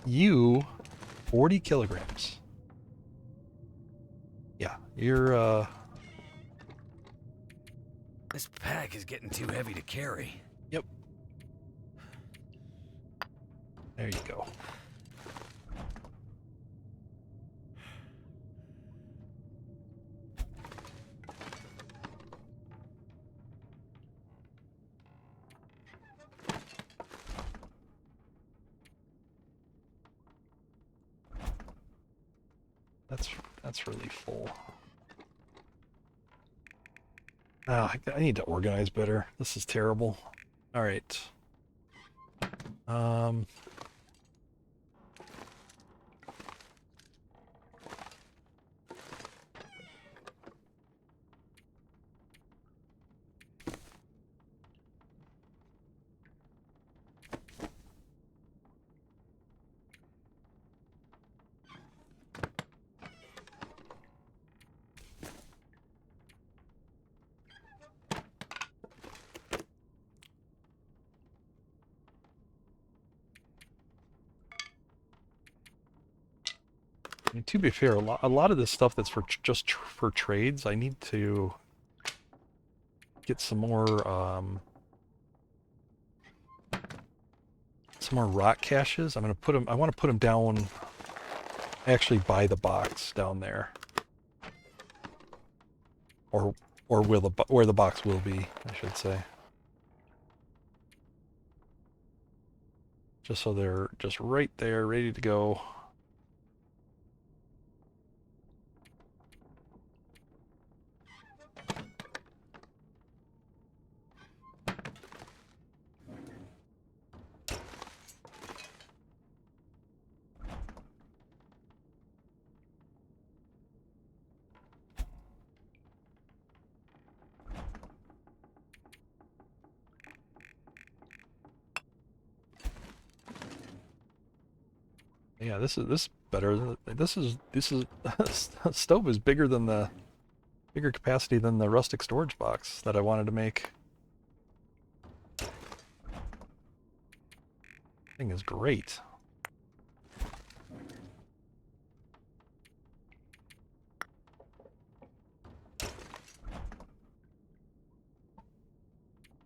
You, 40 kilograms. Yeah, you're, This pack is getting too heavy to carry. Yep. There you go. That's really full. Ah, I need to organize better. This is terrible. All right. I mean, to be fair, a lot of this stuff that's for just for trades, I need to get some more rock caches. I'm gonna put them. I want to put them down. Actually, by the box down there, or where the box will be, I should say. Just so they're just right there, ready to go. Yeah, this is better. This is stove is bigger capacity than the rustic storage box that I wanted to make. Thing is great.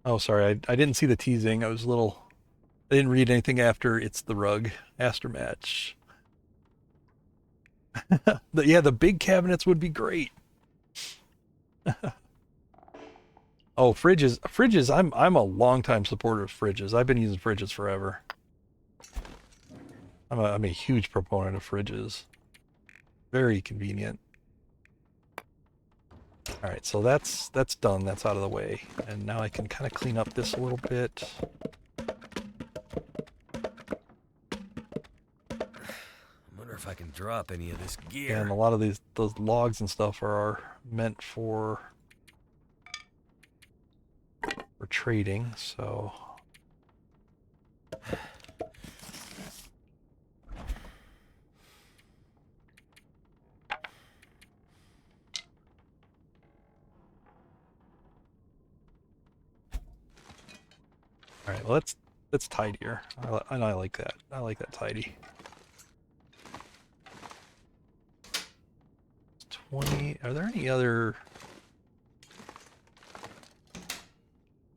Oh, sorry, I didn't see the teasing. I was a little. I didn't read anything after it's the rug. Astermatch. Yeah, the big cabinets would be great. Oh, fridges. I'm a longtime supporter of fridges. I've been using fridges forever. I'm a huge proponent of fridges. Very convenient. All right, so that's done. That's out of the way. And now I can kind of clean up this a little bit. I wonder if I can drop any of this gear. And a lot of those logs and stuff are meant for trading, so all right, well that's tidier. I like that. I like that tidy. 20. Are there any other?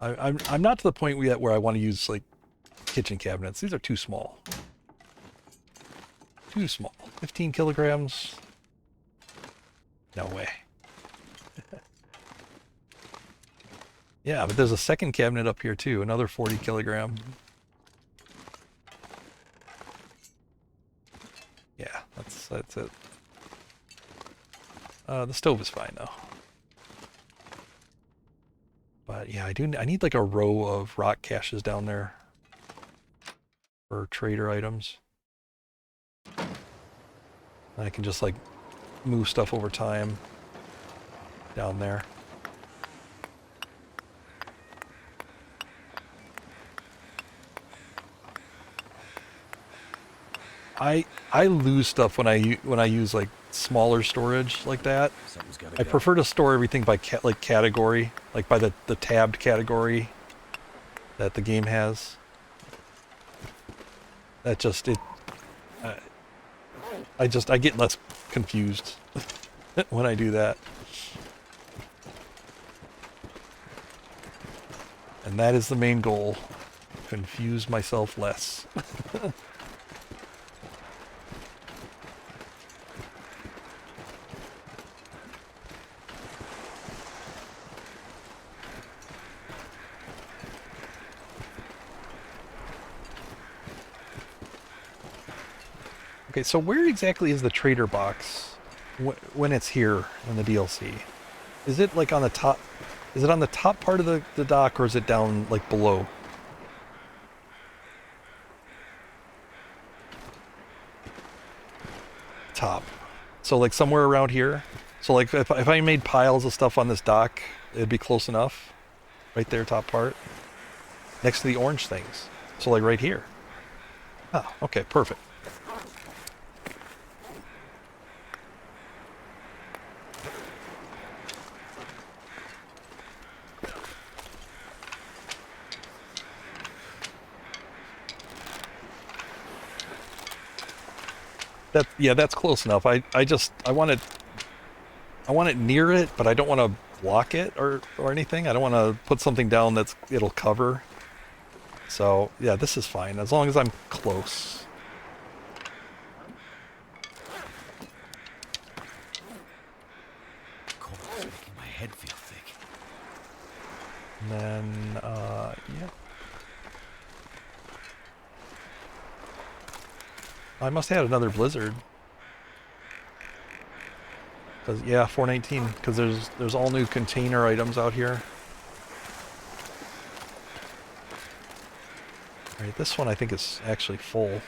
I'm not to the point yet where I want to use like kitchen cabinets. These are too small. Too small. 15 kilograms. No way. Yeah, but there's a second cabinet up here too. Another 40 kilogram. Yeah, that's it. The stove is fine though. But yeah, I need like a row of rock caches down there for trader items. I can just like move stuff over time down there. I lose stuff when I use like smaller storage like that. I prefer to store everything by like category, like by the tabbed category that the game has. That just I get less confused when I do that. And that is the main goal. Confuse myself less. Okay, so where exactly is the trader box when it's here in the DLC? Is it like on the top? Is it on the top part of the dock, or is it down like below? Top. So like somewhere around here? So like if I made piles of stuff on this dock, it'd be close enough? Right there, top part? Next to the orange things. So like right here. Oh, okay, perfect. That's close enough. I want it near it, but I don't want to block it or anything. I don't want to put something down it'll cover. So yeah, this is fine as long as I'm close. Cold's making my head feel thick. And then yeah. I must have had another blizzard. Cause yeah, 419. Because there's all new container items out here. All right, this one I think is actually full.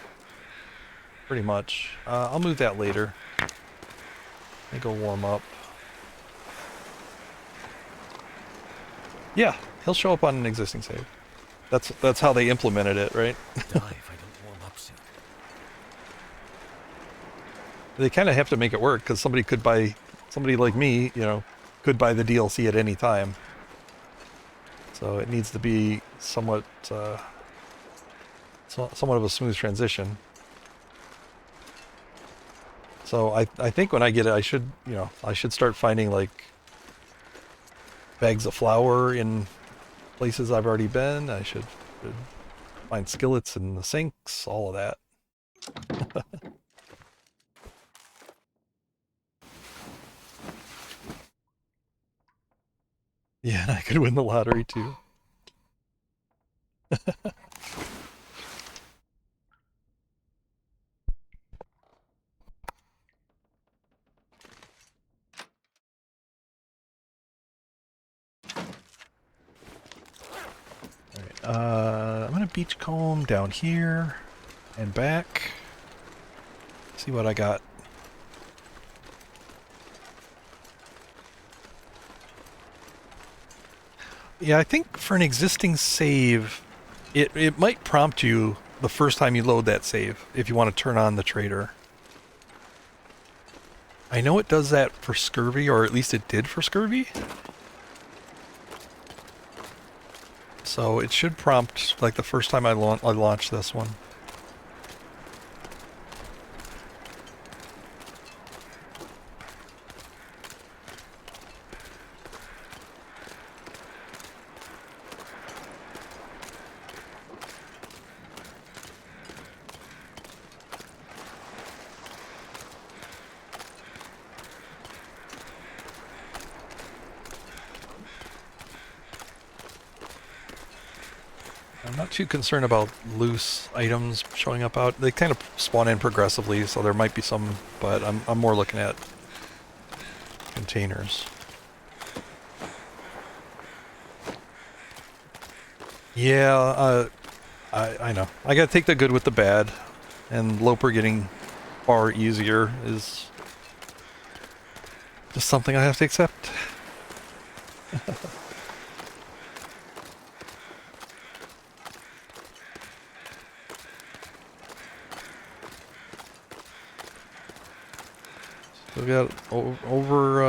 Pretty much. I'll move that later. Let me go warm up. Yeah, he'll show up on an existing save. That's how they implemented it, right? Die if I don't warm up soon. They kind of have to make it work because somebody like me, could buy the DLC at any time. So it needs to be somewhat of a smooth transition. So I think when I get it, I should start finding like bags of flour in places I've already been. I should find skillets in the sinks, all of that. Yeah, and I could win the lottery too. I'm gonna beachcomb down here and back. See what I got. Yeah, I think for an existing save, it might prompt you the first time you load that save if you want to turn on the trader. I know it does that for scurvy, or at least it did for scurvy. So it should prompt like the first time I launch this one. I'm not too concerned about loose items showing up out. They kind of spawn in progressively, so there might be some, but I'm more looking at containers. Yeah, I know. I gotta take the good with the bad, and Loper getting far easier is just something I have to accept. We got over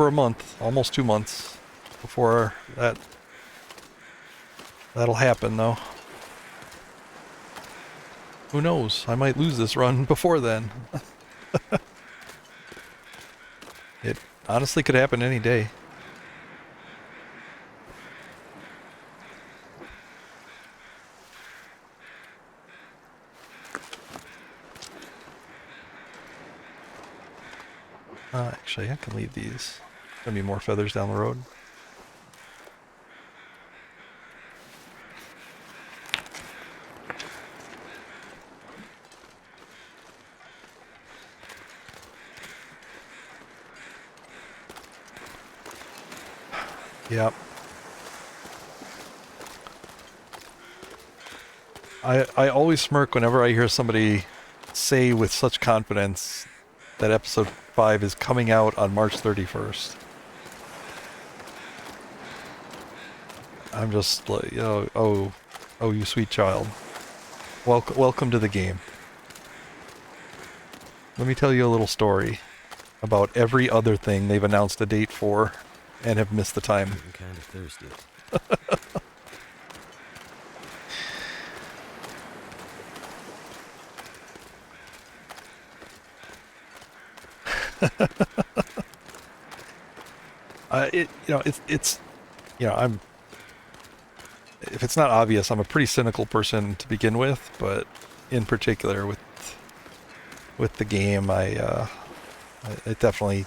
a month, almost 2 months before that'll happen, though. Who knows? I might lose this run before then. It honestly could happen any day. Actually, I can leave these. Gonna be more feathers down the road. Yep. I always smirk whenever I hear somebody say with such confidence that episode 5 is coming out on March 31st. I'm just like, oh, you sweet child. Welcome to the game. Let me tell you a little story about every other thing they've announced a date for and have missed the time. I'm kind of thirsty. It's if it's not obvious, I'm a pretty cynical person to begin with, but in particular with the game, it definitely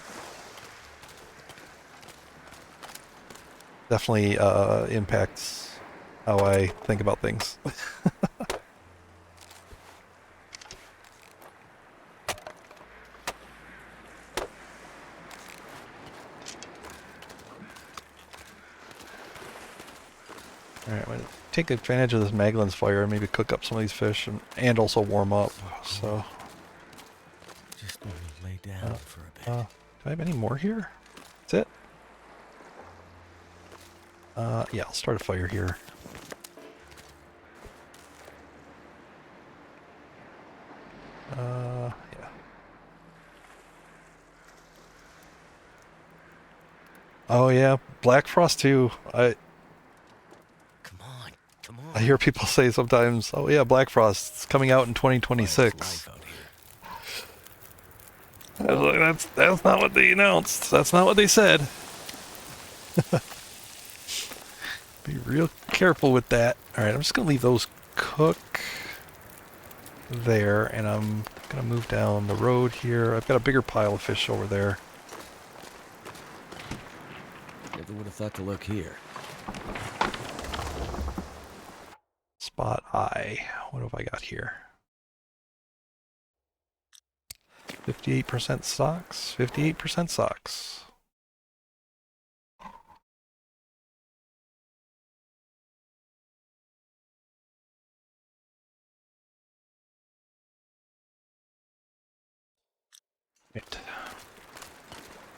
impacts how I think about things. Alright, I'm gonna take advantage of this Maglin's fire and maybe cook up some of these fish and also warm up, so... Just want to lay down for a bit. Do I have any more here? That's it? Yeah, I'll start a fire here. Yeah. Oh yeah, Black Frost 2. Come on. I hear people say sometimes, oh yeah, Black Frost, it's coming out in 2026. I was like, that's not what they announced. That's not what they said. Be real careful with that. Alright, I'm just going to leave those cook there, and I'm going to move down the road here. I've got a bigger pile of fish over there. Never would have thought to look here. Spot I. What have I got here? 58% socks? 58% socks. Right.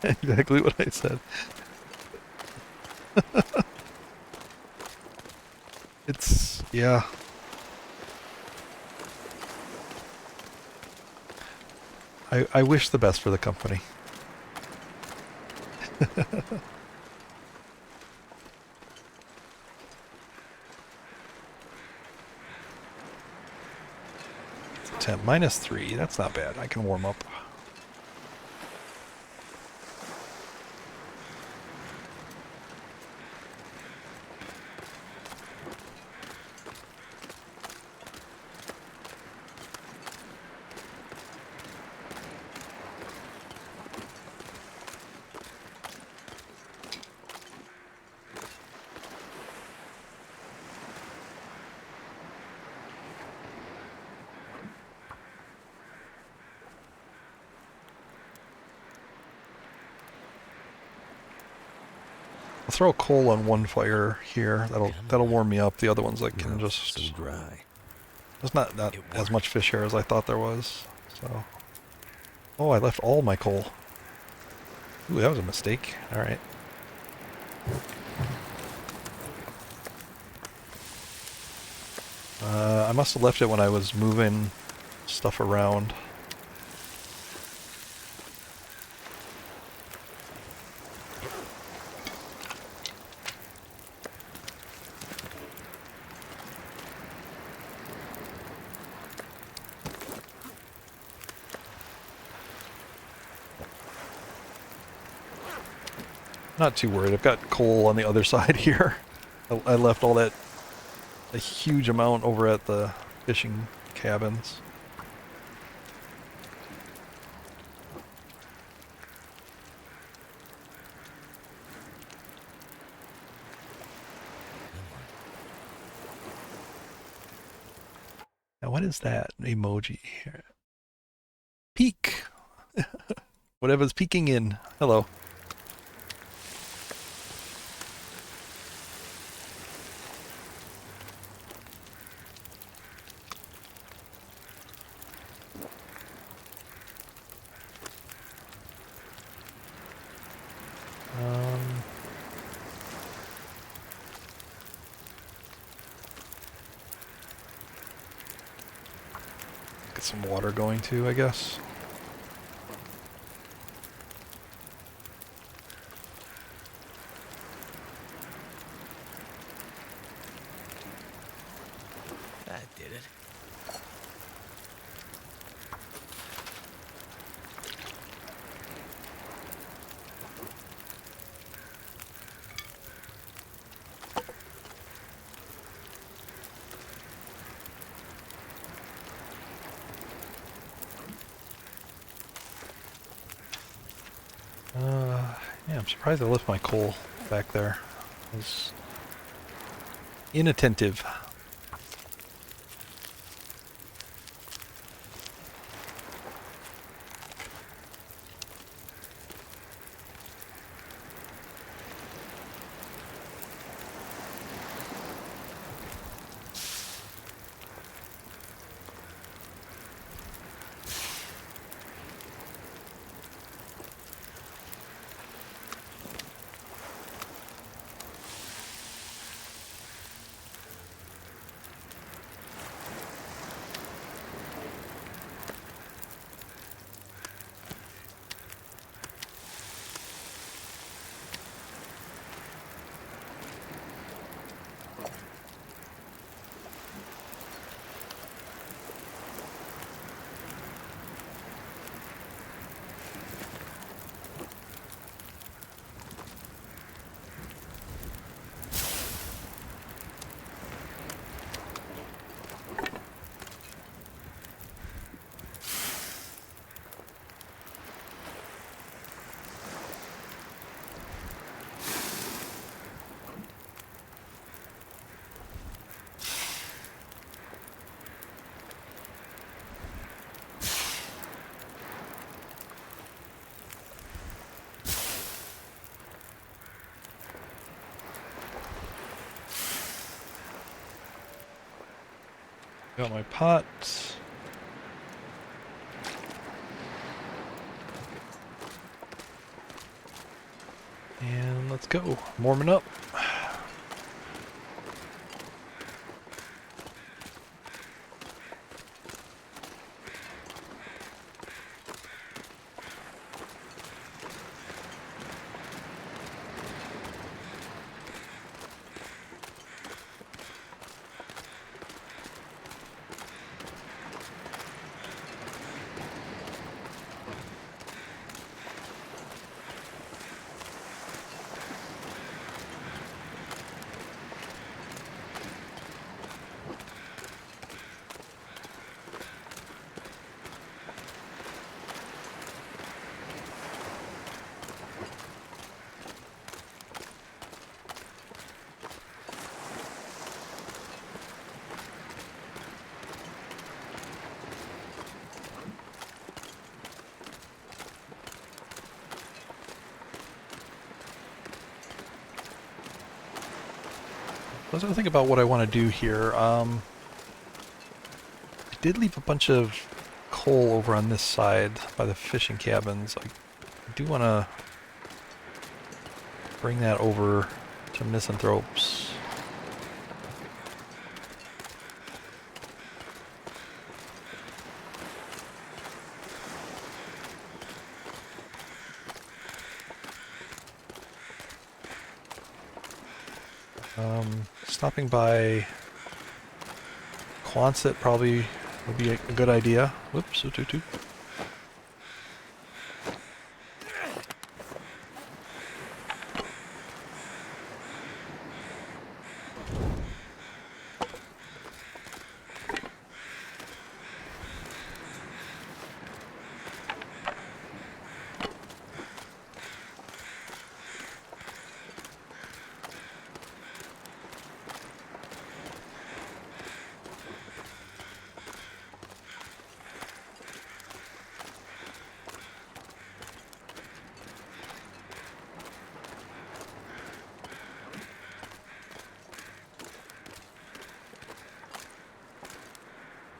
Exactly what I said. It's, yeah. I wish the best for the company. Temp -3, that's not bad. I can warm up. I'll throw coal on one fire here. That'll warm me up. The other ones I can Mouth's just. so dry. There's not It as much fish here as I thought there was. So. Oh, I left all my coal. Ooh, that was a mistake. All right. I must have left it when I was moving stuff around. Not too worried. I've got coal on the other side here. I left all that, a huge amount over at the fishing cabins. Now what is that emoji here? Peek! Whatever's peeking in. Hello. Get some water going too, I guess. That did it. Yeah, I'm surprised I left my coal back there. I was inattentive. Got my pot. And let's go. Warming up. Let's think about what I want to do here. I did leave a bunch of coal over on this side by the fishing cabins. I do want to bring that over to Misanthropes. Stopping by Quonset probably would be a good idea. Whoops, oot, oot, oot.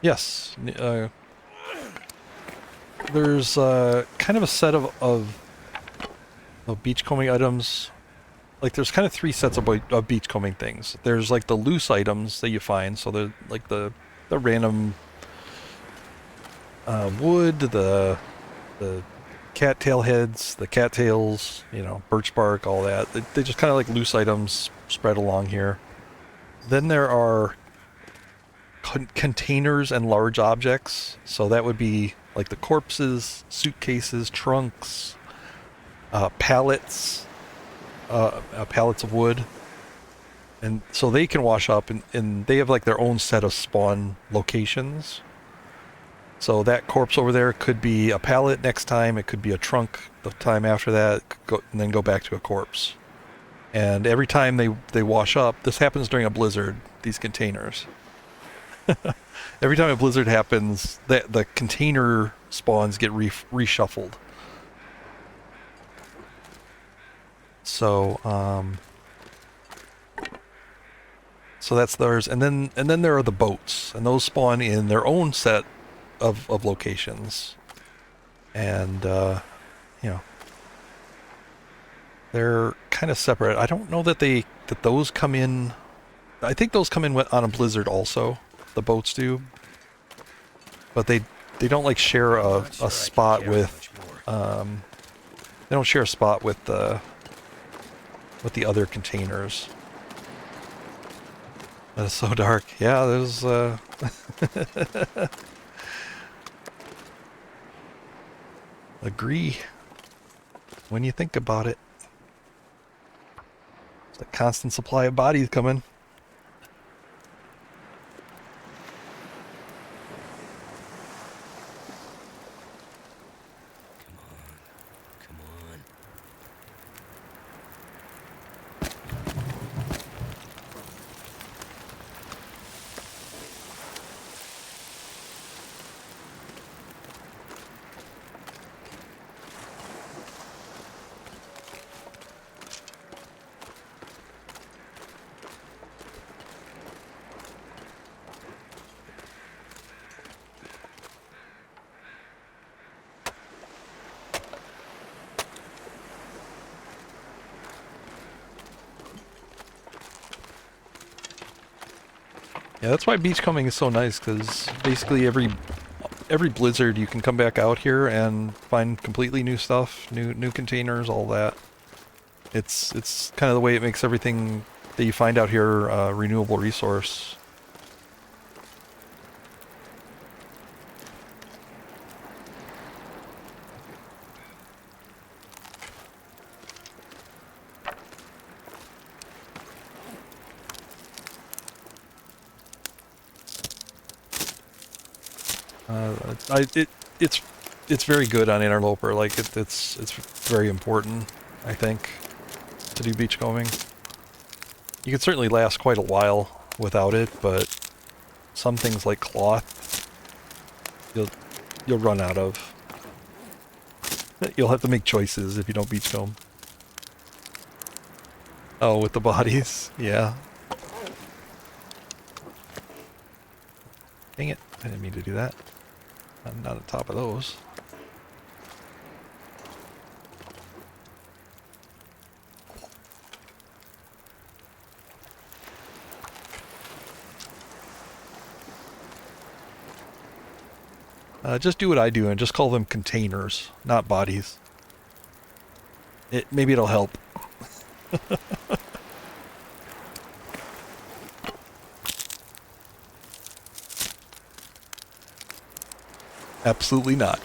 Yes, there's kind of a set of beachcombing items. Like there's kind of three sets of beachcombing things. There's like the loose items that you find, so they're like the random wood, the cattail heads, the cattails, you know, birch bark, all that. They just kind of like loose items spread along here. Then there are containers and large objects, so that would be like the corpses, suitcases, trunks, pallets, pallets of wood, and so they can wash up, and they have like their own set of spawn locations. So that corpse over there could be a pallet next time, it could be a trunk the time after that, and then go back to a corpse. And every time they wash up, this happens during a blizzard, these containers. Every time a blizzard happens, the container spawns get reshuffled. So, so that's theirs, and then there are the boats, and those spawn in their own set of locations, and you know, they're kind of separate. I don't know that those come in. I think those come in on a blizzard also. The boats do, but they don't like share a spot with. They don't share a spot with the other containers. That is so dark. Yeah, there's agree when you think about it. There's a constant supply of bodies coming. Yeah, that's why beachcombing is so nice, because basically every blizzard you can come back out here and find completely new stuff, new containers, all that. It's kind of the way it makes everything that you find out here a renewable resource. It's very good on Interloper. Like it's very important, I think, to do beachcombing. You can certainly last quite a while without it, but some things like cloth, you'll run out of. You'll have to make choices if you don't beachcomb. Oh, with the bodies, yeah. Dang it! I didn't mean to do that. I'm not on top of those. Just do what I do and just call them containers, not bodies. Maybe it'll help. Absolutely not.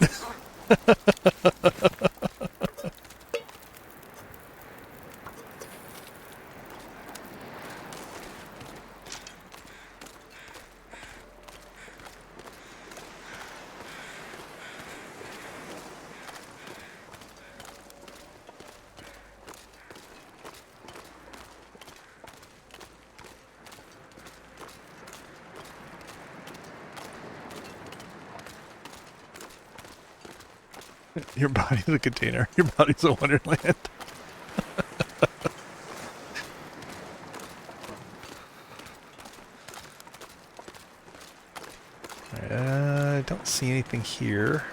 Your body's a container. Your body's a wonderland. I don't see anything here.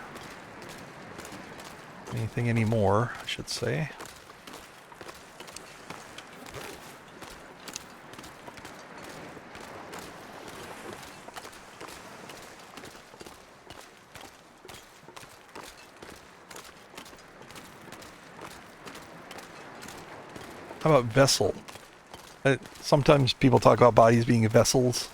Anything anymore, I should say. How about vessel? Sometimes people talk about bodies being vessels.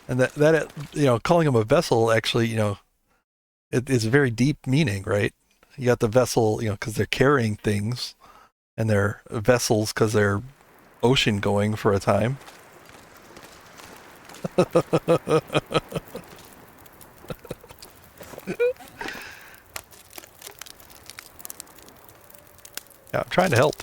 And that you know, calling them a vessel actually, you know, it's a very deep meaning, right? You got the vessel, you know, because they're carrying things, and they're vessels because they're ocean going for a time. Yeah, I'm trying to help.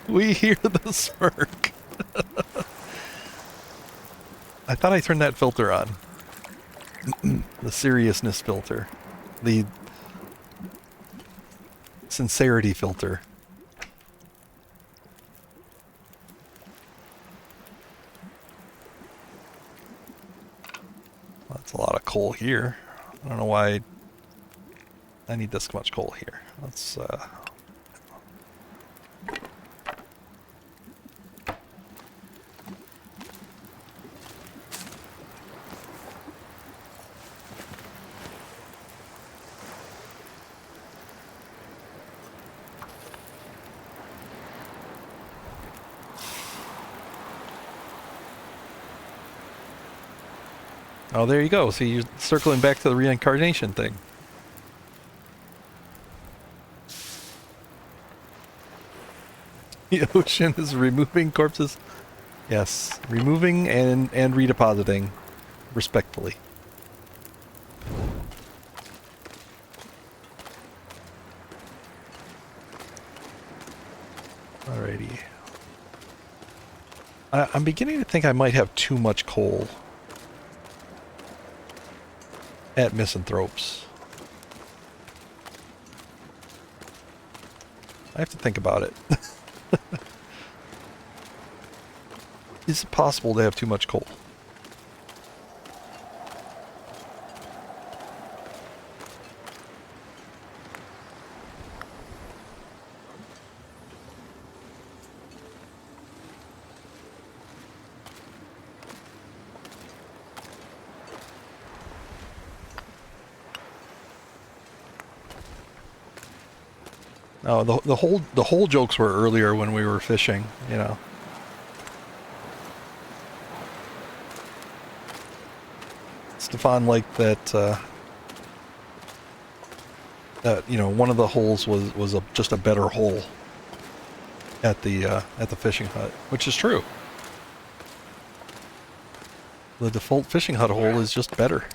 We hear the smirk. I thought I turned that filter on. The seriousness filter. The sincerity filter. Well, that's a lot of coal here. I don't know why I need this much coal here. Let's oh, there you go. See, you're circling back to the reincarnation thing. The ocean is removing corpses. Yes, removing and redepositing, respectfully. Alrighty. I'm beginning to think I might have too much coal. at misanthropes. I have to think about it. Is it possible to have too much coal? No, the whole jokes were earlier when we were fishing, you know. Stefan liked that that, you know, one of the holes was just a better hole at the fishing hut, which is true. The default fishing hut hole is just better.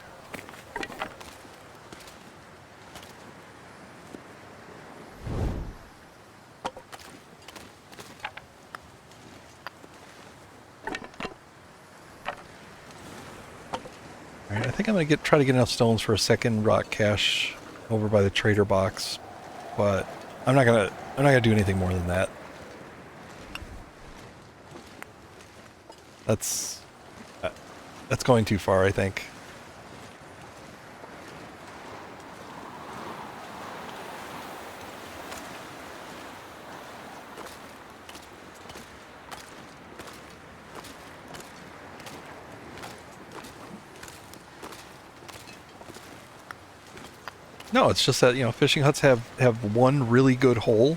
Alright, I think I'm gonna try to get enough stones for a second rock cache over by the trader box, but I'm not gonna do anything more than that. That's going too far, I think. No, it's just that, you know, fishing huts have one really good hole.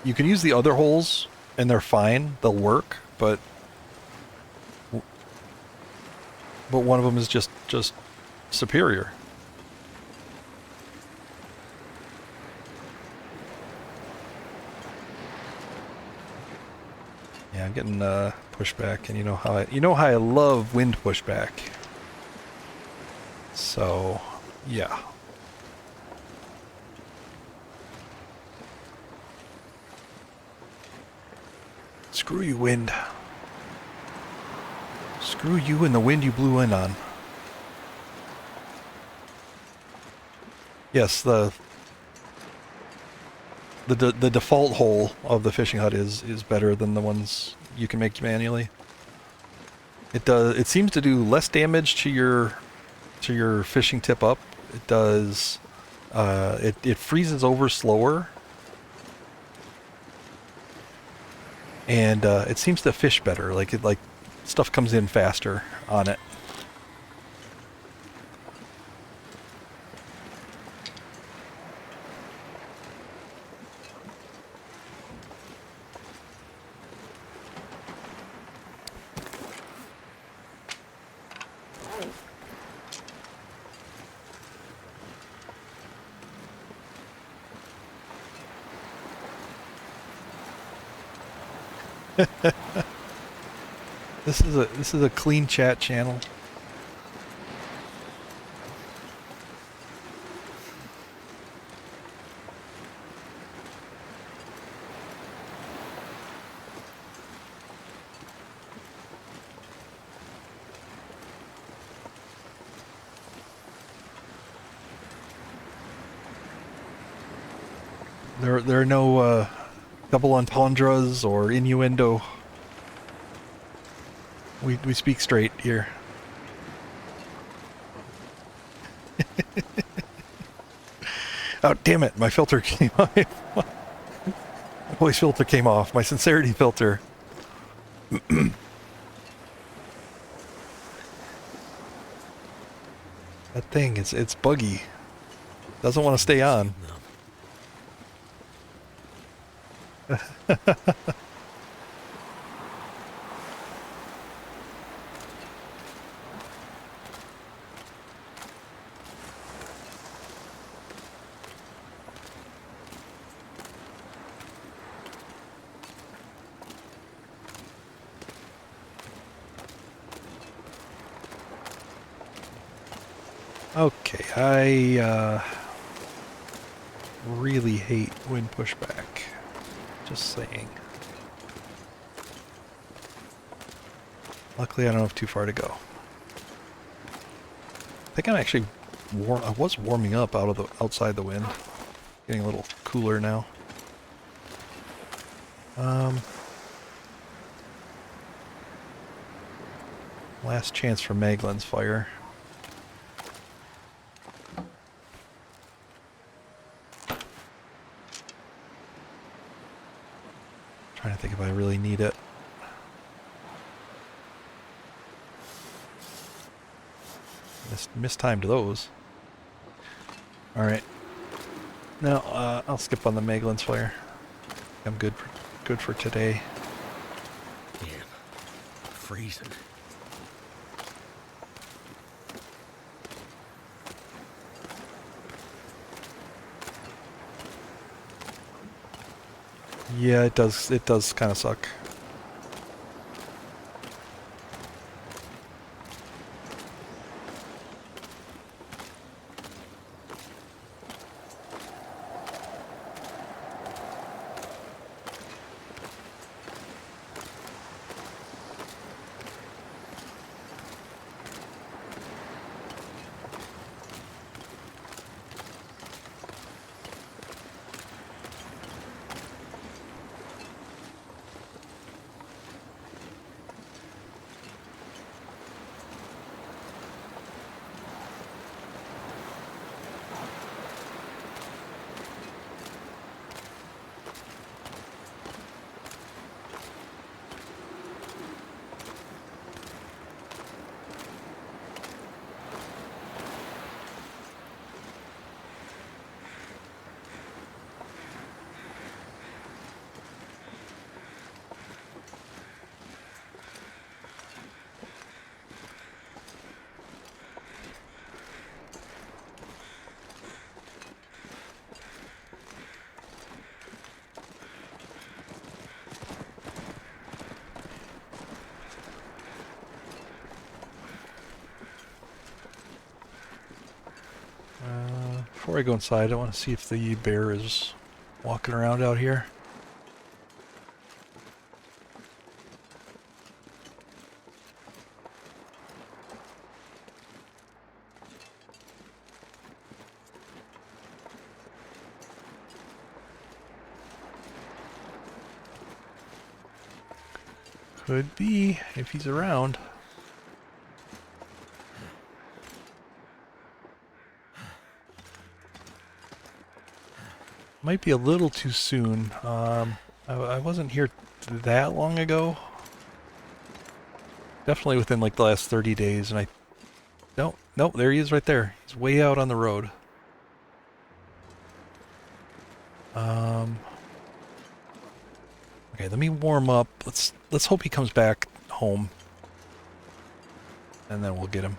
You can use the other holes and they're fine, they'll work, but one of them is just superior. Yeah, I'm getting pushback, and you know how I love wind pushback. So, yeah. Screw you, wind. Screw you and the wind you blew in on. Yes, the default hole of the fishing hut is better than the ones you can make manually. It seems to do less damage to your fishing tip up. It does it freezes over slower. And it seems to fish better. Like stuff comes in faster on it. This is a clean chat channel. There are no double entendres or innuendo. We speak straight here. Oh, damn it, my filter came off. My voice filter came off. My sincerity filter. That thing, it's buggy. Doesn't want to stay on. Okay, I really hate wind pushback. Just saying. Luckily, I don't have too far to go. I think I'm actually I was warming up outside the wind. Getting a little cooler now. Last chance for Maglin's fire. Trying to think if I really need it. Mistimed those. Alright. No, I'll skip on the Maglin's fire. I'm good for today. Damn. Freezing. Yeah, it does kind of suck. Before I go inside, I want to see if the bear is walking around out here. Could be, if he's around. Might be a little too soon. I wasn't here that long ago. Definitely within like the last 30 days, and nope, there he is right there. He's way out on the road. Okay, let me warm up. Let's hope he comes back home. And then we'll get him.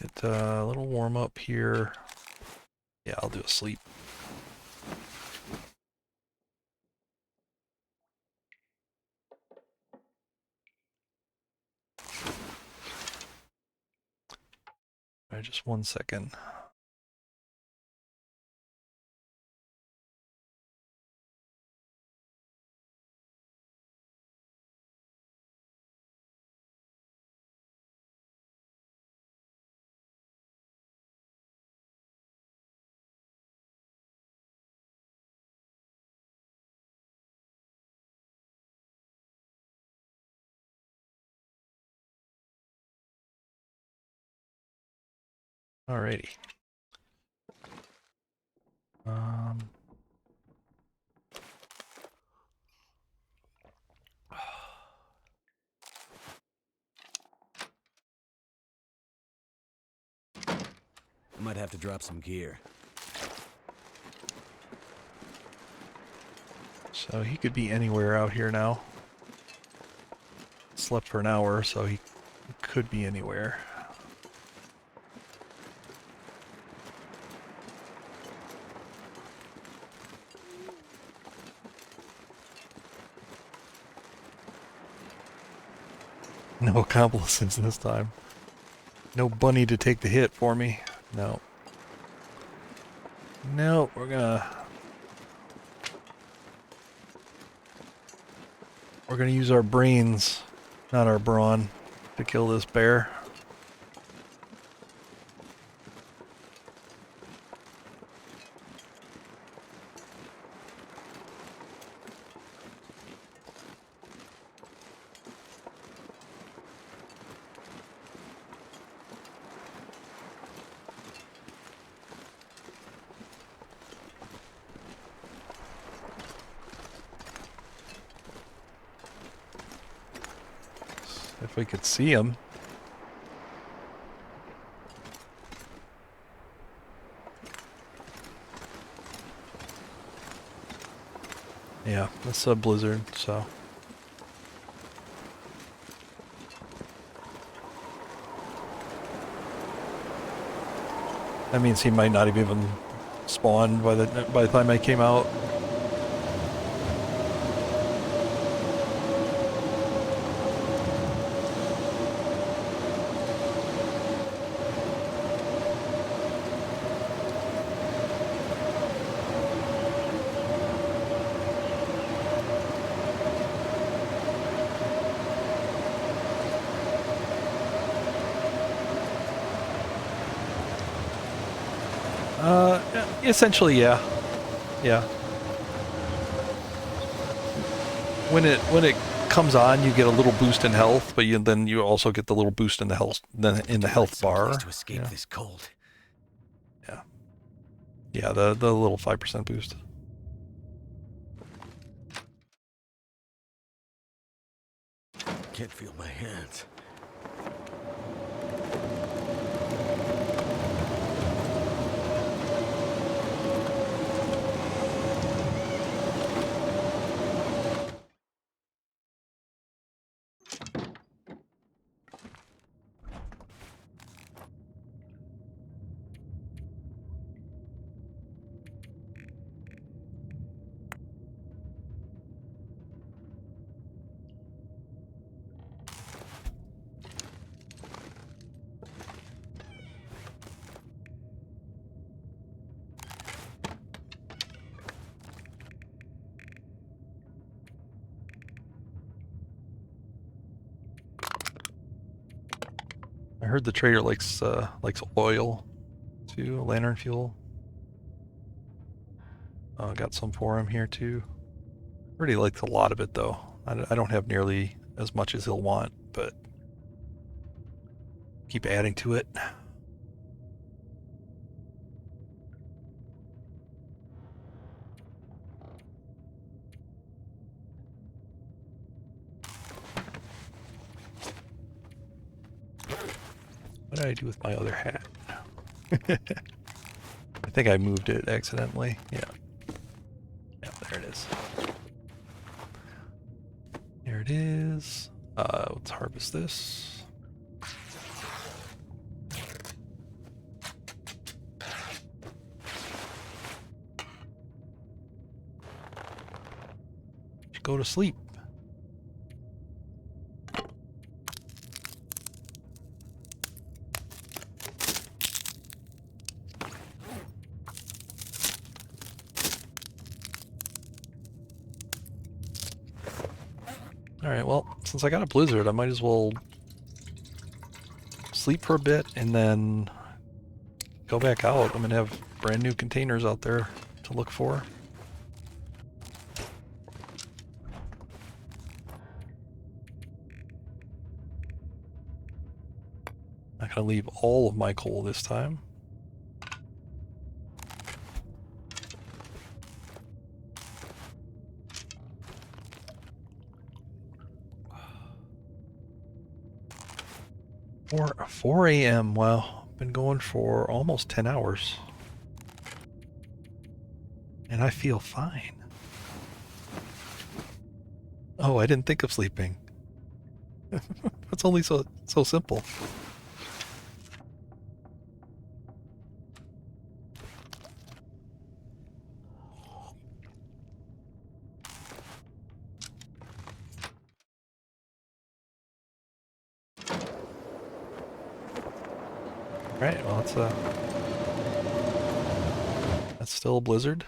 Get a little warm up here. Yeah, I'll do a sleep. Alright, just 1 second. Alrighty. I might have to drop some gear. So he could be anywhere out here now. Slept for an hour, so he could be anywhere. No accomplices this time. No bunny to take the hit for me. No. No, we're gonna use our brains, not our brawn. to kill this bear. If we could see him. Yeah, that's a blizzard, so. That means he might not have even spawned by the time I came out. Essentially, yeah. Yeah. When it comes on, you get a little boost in health, but then you also get the little boost in the health health bar. To escape this cold. Yeah. Yeah, the little 5% boost. Can't feel my hands. I heard the trader likes oil too, lantern fuel. Got some for him here too. Already liked a lot of it though. I don't have nearly as much as he'll want, but keep adding to it. What did I do with my other hat? I think I moved it accidentally. Yeah. Yeah, there it is. There it is. Let's harvest this. Go to sleep. Alright, well, since I got a blizzard, I might as well sleep for a bit and then go back out. I'm gonna have brand new containers out there to look for. Not gonna leave all of my coal this time. Or 4 a.m. Wow, been going for almost 10 hours. And I feel fine. Oh, I didn't think of sleeping. It's only so simple. Right, well, that's still a blizzard.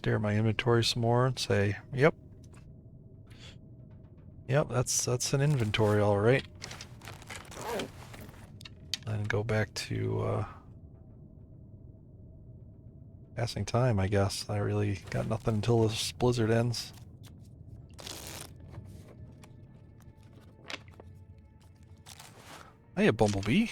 stare at my inventory some more and say, yep. Yep, that's an inventory, all right. And go back to passing time, I guess. I really got nothing until this blizzard ends. Hey, Bumblebee.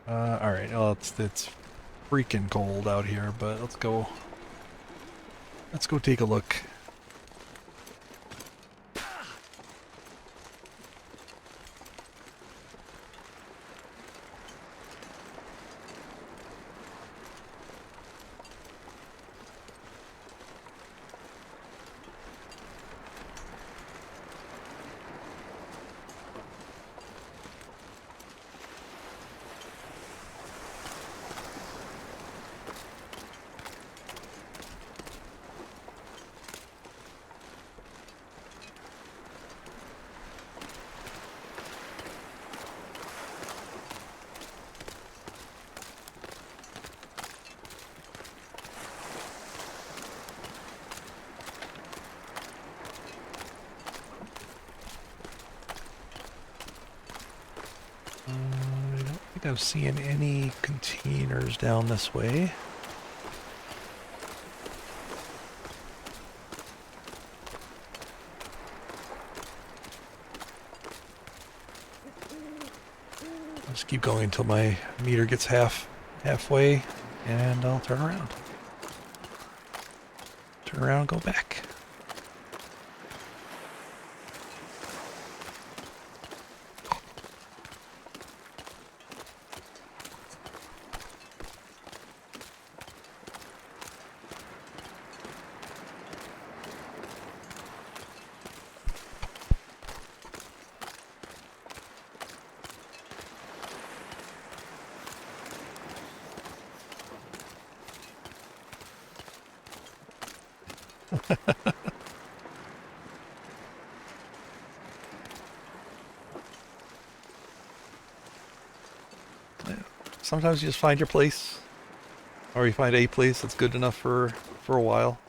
Alright, well, it's freaking cold out here, but let's go take a look. I don't think I'm seeing any containers down this way. I'll just keep going until my meter gets halfway, and I'll turn around. Turn around and go back. Sometimes you just find your place, or you find a place that's good enough for a while.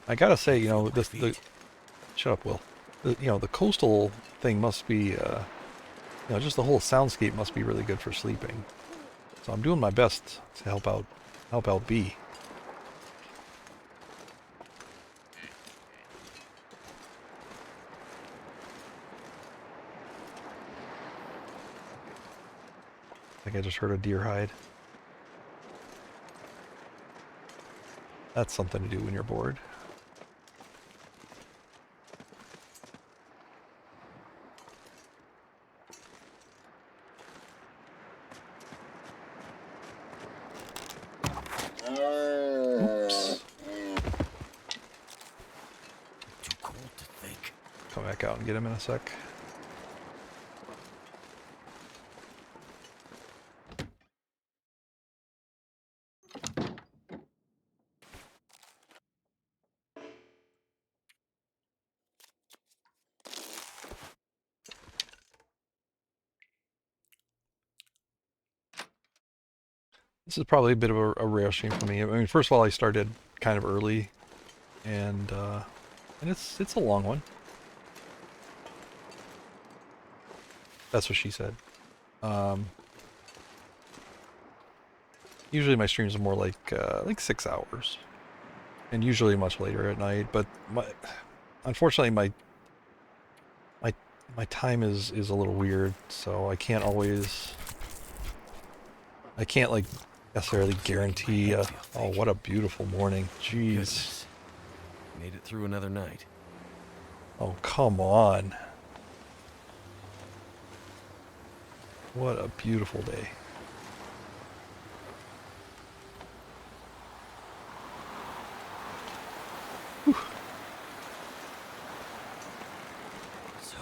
I gotta say, you know, shut up, Will. The coastal thing must be, just the whole soundscape must be really good for sleeping. So I'm doing my best to help out B. I think I just heard a deer hide. That's something to do when you're bored. Oops. Too cold to think. Come back out and get him in a sec. This is probably a bit of a rare stream for me. I mean, first of all, I started kind of early, and it's a long one. That's what she said. Usually my streams are more like 6 hours, and usually much later at night. But unfortunately, my time is a little weird, so I can't like necessarily guarantee. Oh, what a beautiful morning! Jeez. Goodness. Made it through another night. Oh, come on. What a beautiful day. So,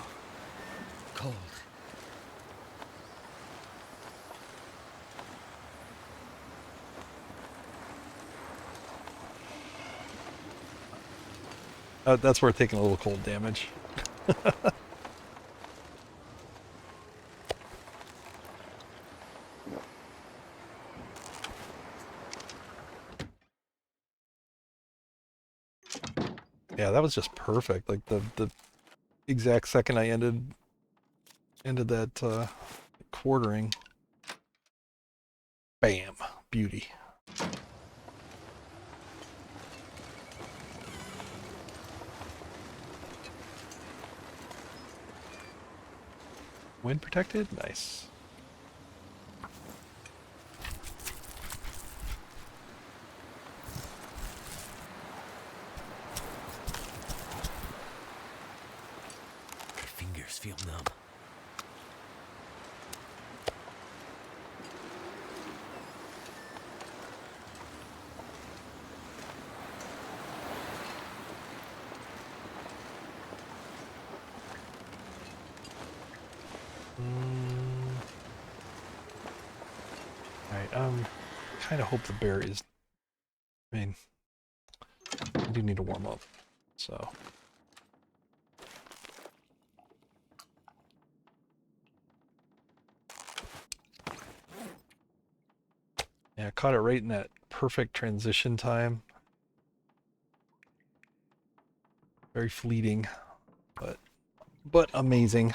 That's worth taking a little cold damage. Yeah, that was just perfect. Like the exact second I ended that quartering. Bam. Beauty. Wind protected? Nice. My fingers feel numb. Alright, kind of hope the bear is... I mean, I do need to warm up, so... Yeah, I caught it right in that perfect transition time. Very fleeting, but amazing.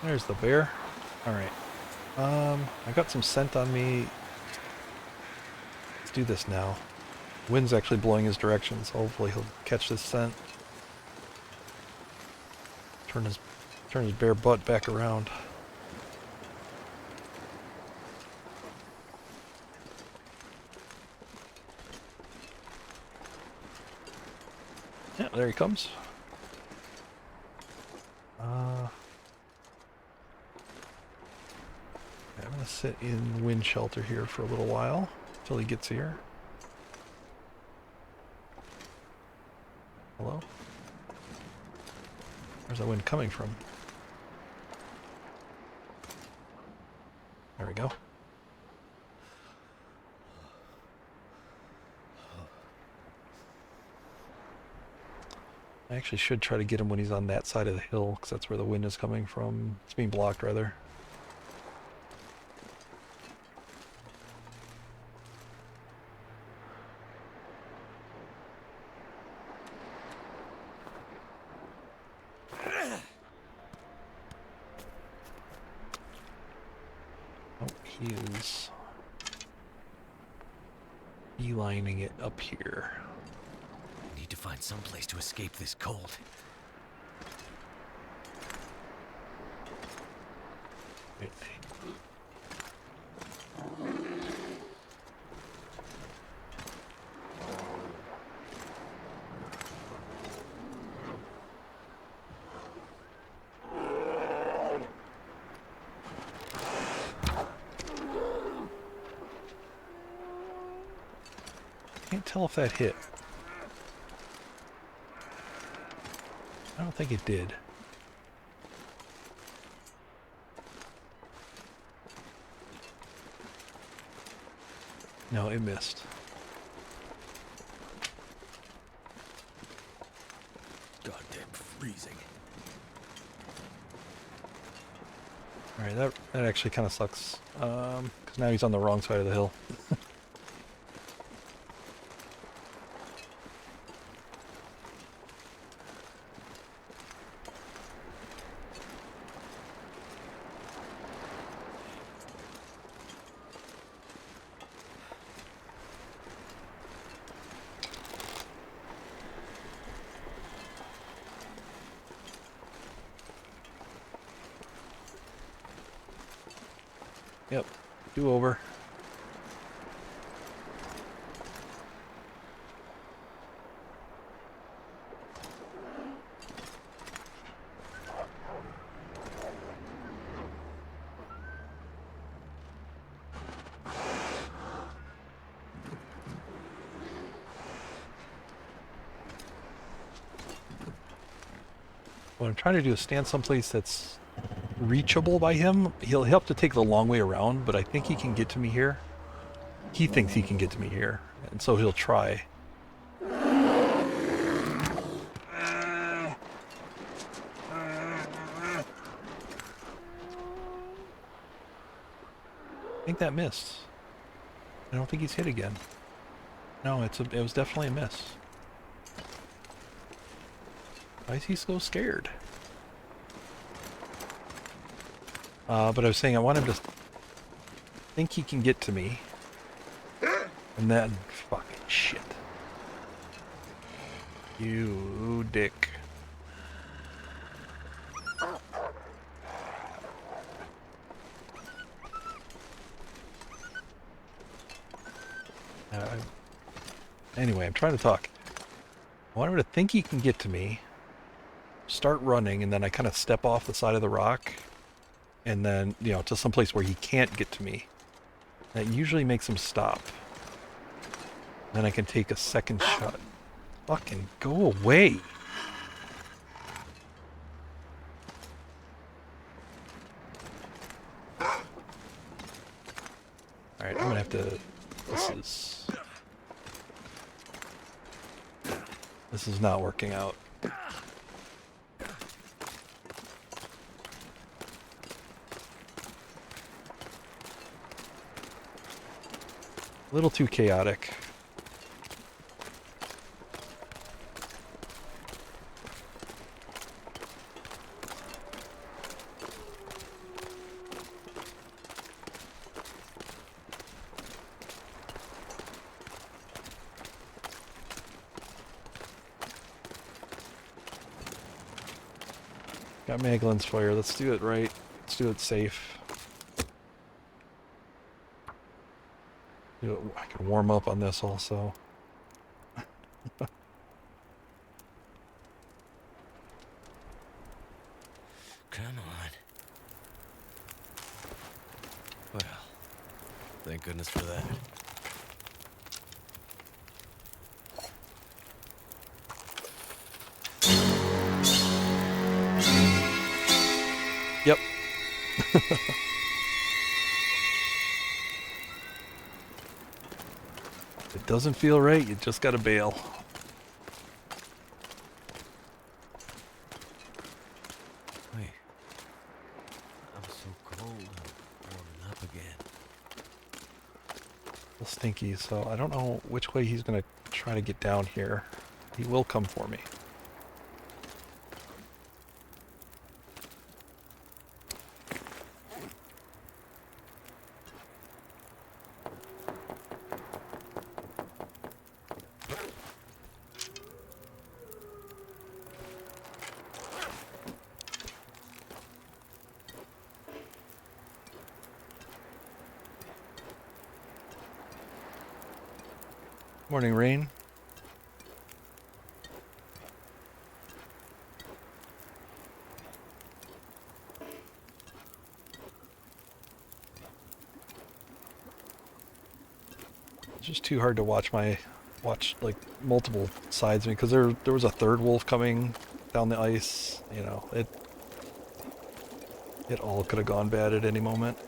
There's the bear. Alright. I got some scent on me. Let's do this now. Wind's actually blowing his direction, so hopefully he'll catch this scent. Turn his bare butt back around. Yeah, there he comes. I'm gonna sit in wind shelter here for a little while until he gets here. Hello? Where's that wind coming from? There we go. I actually should try to get him when he's on that side of the hill, because that's where the wind is coming from. It's being blocked, rather. Oh, he is beelining it up here. Need to find some place to escape this cold. Wait. Can't tell if that hit. I don't think it did. No, it missed. Goddamn freezing. Alright, that actually kind of sucks. Because now he's on the wrong side of the hill. Yep, do over. What I'm trying to do is stand someplace that's reachable by him. He'll have to take the long way around, but I think he can get to me here. He thinks he can get to me here, and so he'll try. I think that missed. I don't think he's hit again. No, it was definitely a miss. Why is he so scared? But I was saying I want him to think he can get to me. And then, fucking shit. You dick. Anyway, I'm trying to talk. I want him to think he can get to me, start running, and then I kind of step off the side of the rock, and then, you know, to some place where he can't get to me. That usually makes him stop. Then I can take a second shot. Fucking go away. Alright, I'm gonna have to... This is not working out. A little too chaotic. Got Maglin's fire. Let's do it right. Let's do it safe. I can warm up on this also. Come on. Well, thank goodness for that. Yep. It doesn't feel right, you just gotta bail. Wait. I'm so cold. I'm warming up again. A little stinky, so I don't know which way he's gonna try to get down here. He will come for me. Morning, Rain. It's just too hard to watch like multiple sides of me because there was a third wolf coming down the ice. You know, it all could have gone bad at any moment.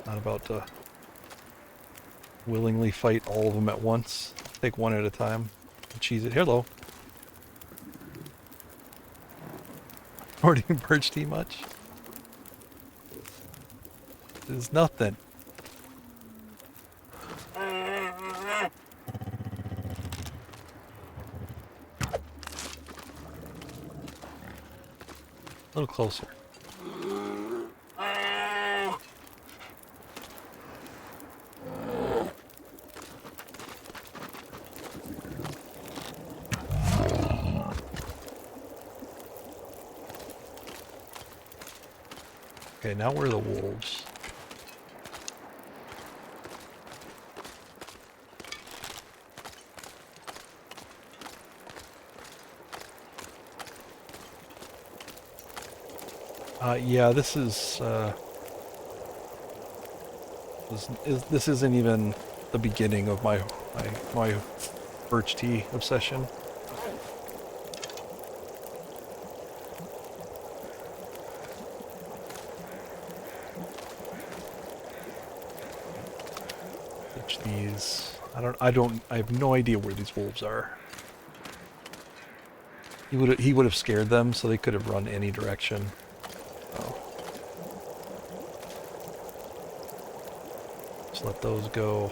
Not about to willingly fight all of them at once. Take one at a time. Cheese it. Hello. Morning, birch tea much? There's nothing. A little closer. Okay, now we're the wolves. Yeah, this is This isn't even the beginning of my birch tea obsession. Ditch these. I have no idea where these wolves are. He would have scared them, so they could have run any direction. Oh. Just let those go.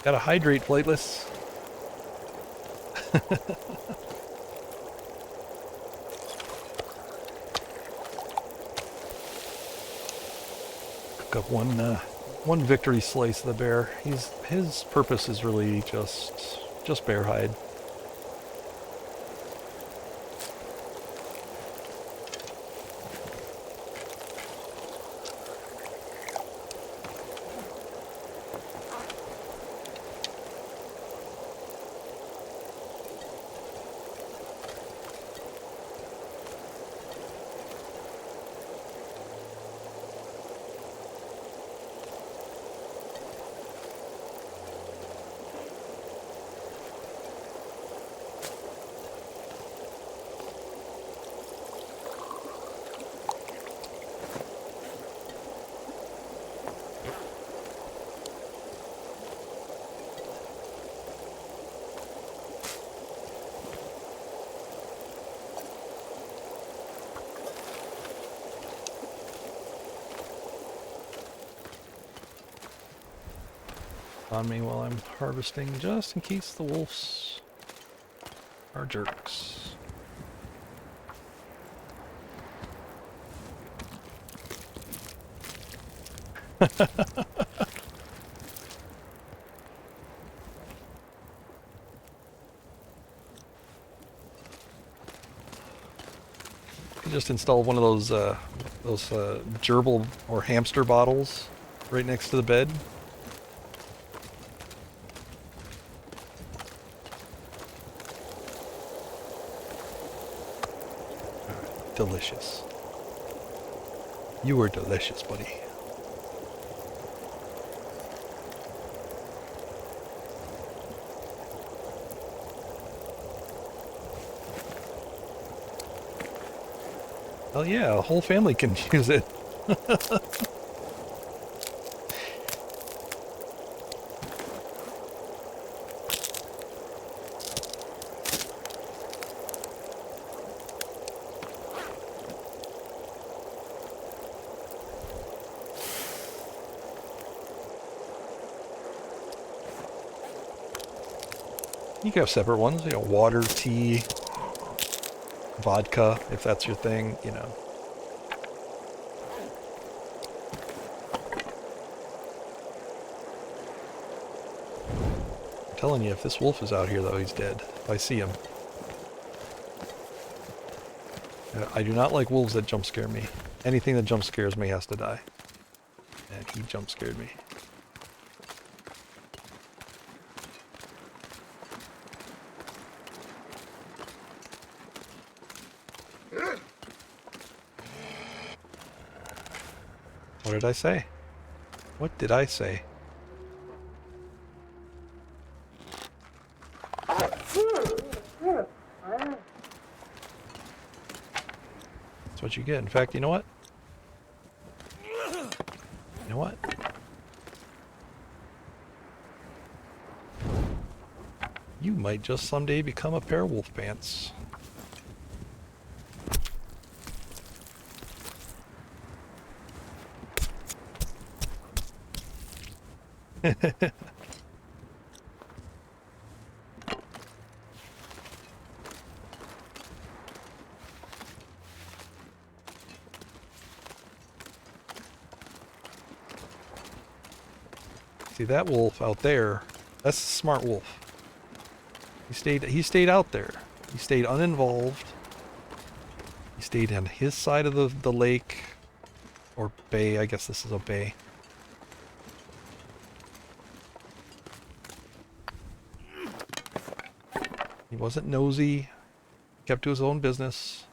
Gotta hydrate, plateless. Cook up one victory slice of the bear. His purpose is really just bear hide. On me while I'm harvesting, just in case the wolves are jerks. Just install one of those gerbil or hamster bottles right next to the bed. Delicious. You were delicious, buddy. Well, yeah, a whole family can use it. You can have separate ones, you know, water, tea, vodka, if that's your thing, you know. I'm telling you, if this wolf is out here, though, he's dead. If I see him. I do not like wolves that jump scare me. Anything that jump scares me has to die. And he jump scared me. What did I say? What did I say? That's what you get. In fact, you know what? You know what? You might just someday become a pair of wolf pants. See that wolf out there? That's a smart wolf. He stayed out there. He stayed uninvolved. He stayed on his side of the lake. Or bay, I guess this is a bay. He wasn't nosy. Kept to his own business.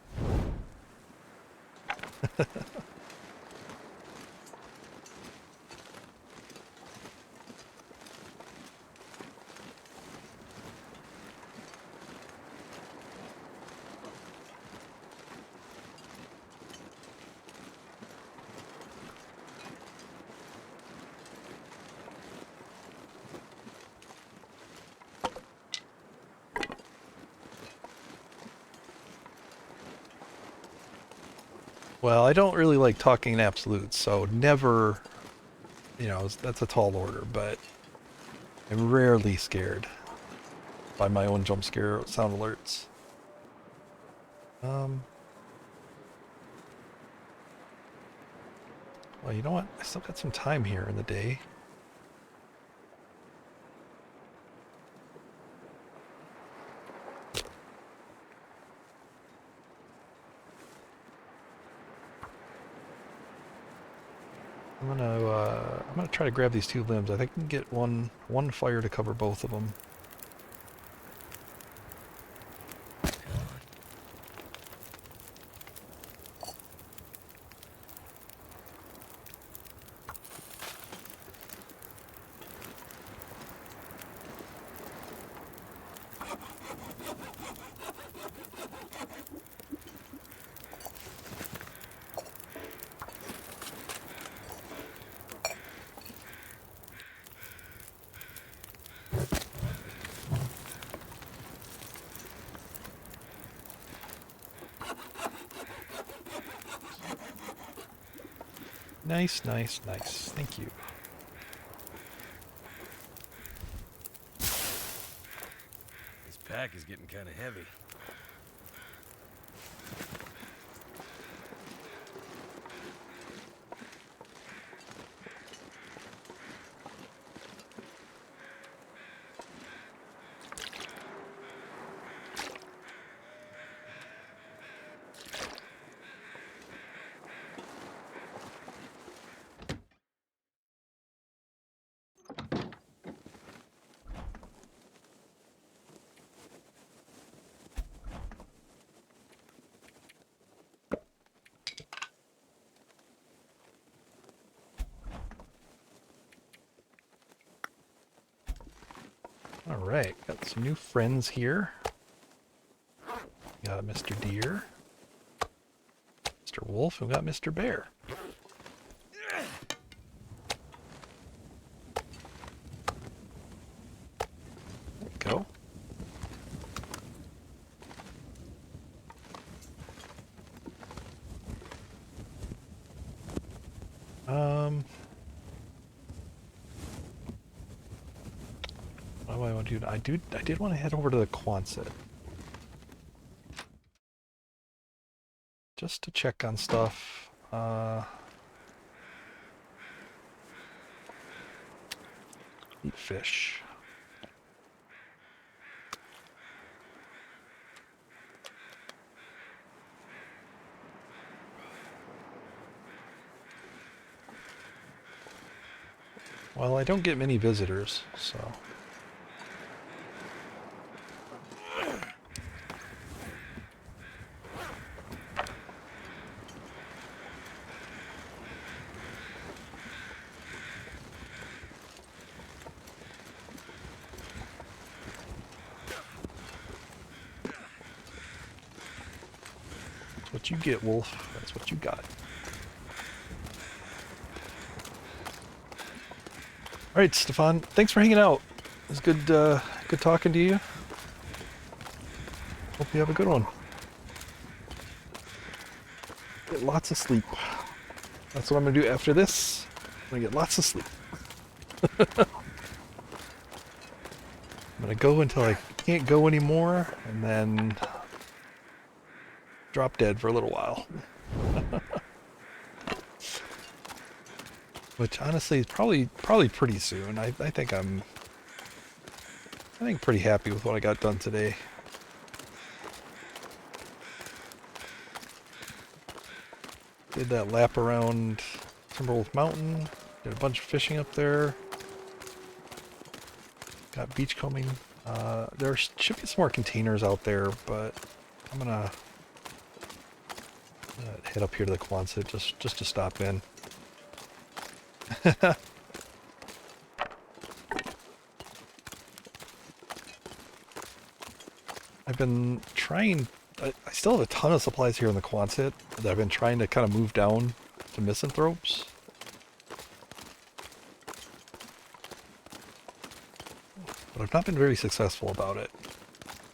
Well, I don't really like talking in absolutes, so never, you know, that's a tall order, but I'm rarely scared by my own jump scare sound alerts. Well, you know what? I still got some time here in the day. I'm gonna try to grab these two limbs. I think I can get one fire to cover both of them. Nice, nice, nice. Thank you. This pack is getting kind of heavy. Alright, got some new friends here. Got Mr. Deer, Mr. Wolf, and we got Mr. Bear. There we go. What do I want to do? I did want to head over to the Quonset. Just to check on stuff. Eat fish. Well, I don't get many visitors, so... That's what you get, Wolf. That's what you got. Alright, Stefan, thanks for hanging out. It was good, good talking to you. Hope you have a good one. Get lots of sleep. That's what I'm gonna do after this. I'm gonna get lots of sleep. I'm gonna go until I can't go anymore, and then drop dead for a little while. which honestly is probably pretty soon. I think I'm pretty happy with what I got done today. Did that lap around Timberwolf Mountain. Did a bunch of fishing up there. Got beachcombing. There should be some more containers out there, but I'm gonna head up here to the Quonset just to stop in. I've been trying. I still have a ton of supplies here in the Quonset that I've been trying to kind of move down to Misanthropes. But I've not been very successful about it.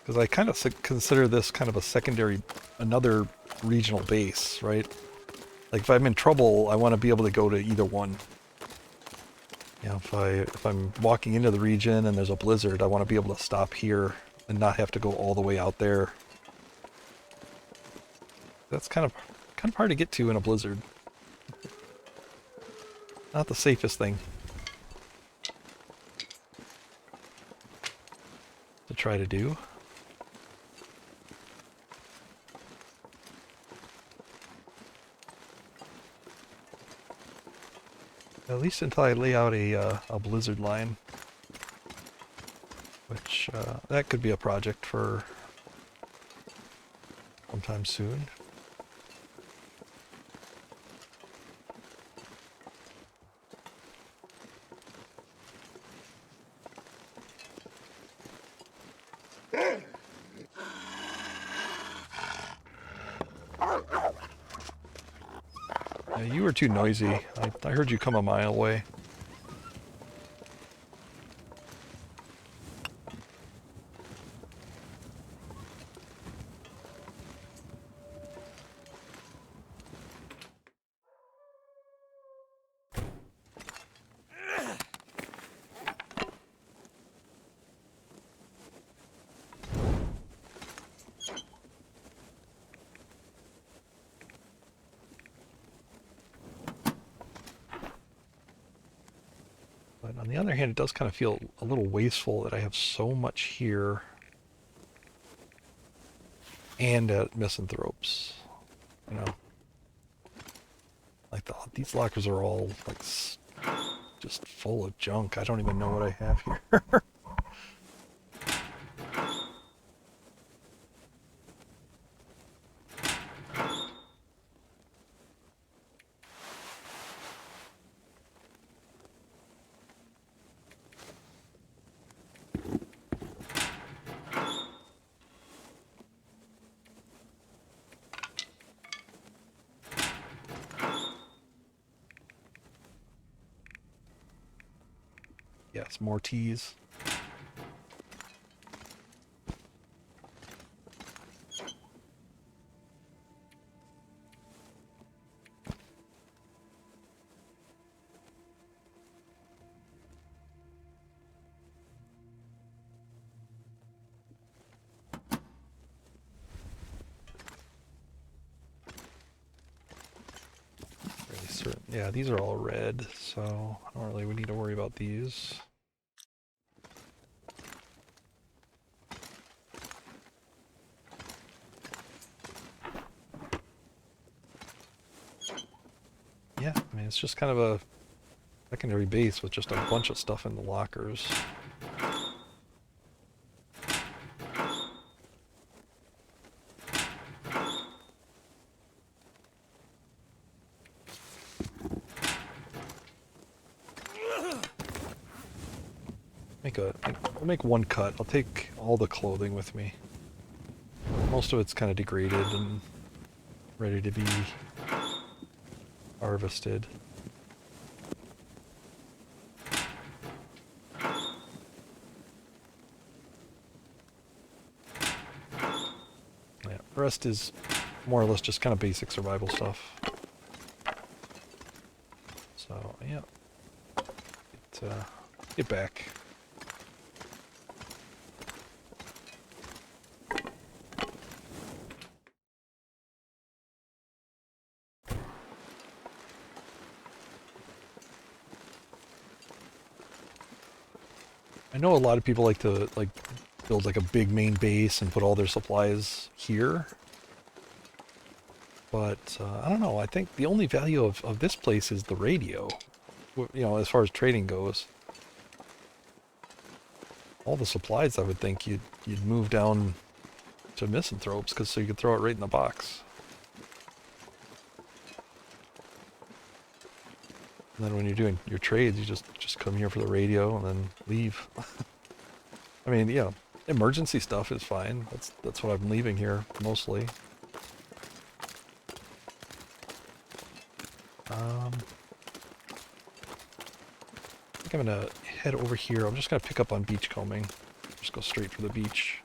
Because I kind of consider this kind of a secondary, another regional base, right? Like if I'm in trouble, I want to be able to go to either one. You know, if I'm walking into the region and there's a blizzard, I want to be able to stop here and not have to go all the way out there. That's kind of hard to get to in a blizzard. Not the safest thing to try to do. At least until I lay out a blizzard line. Which, that could be a project for sometime soon. Yeah, you were too noisy. I heard you come a mile away. But on the other hand, it does kind of feel a little wasteful that I have so much here and at Misanthropes. You know, like these lockers are all like just full of junk. I don't even know what I have here. Yes, more teas. Yeah, these are all red, so I don't really need to worry about these. Yeah, I mean, it's just kind of a secondary base with just a bunch of stuff in the lockers. I'll make one cut. I'll take all the clothing with me. Most of it's kind of degraded and ready to be harvested. Yeah, the rest is more or less just kind of basic survival stuff. So, yeah. Get back. I know a lot of people like to build like a big main base and put all their supplies here. But I don't know. I think the only value of this place is the radio. You know, as far as trading goes. All the supplies, I would think you'd move down to Misanthropes, because so you could throw it right in the box. And then when you're doing your trades, you just come here for the radio and then leave. I mean, yeah, emergency stuff is fine. That's what I'm leaving here mostly. I think I'm gonna head over here. I'm just gonna pick up on beachcombing. Just go straight for the beach.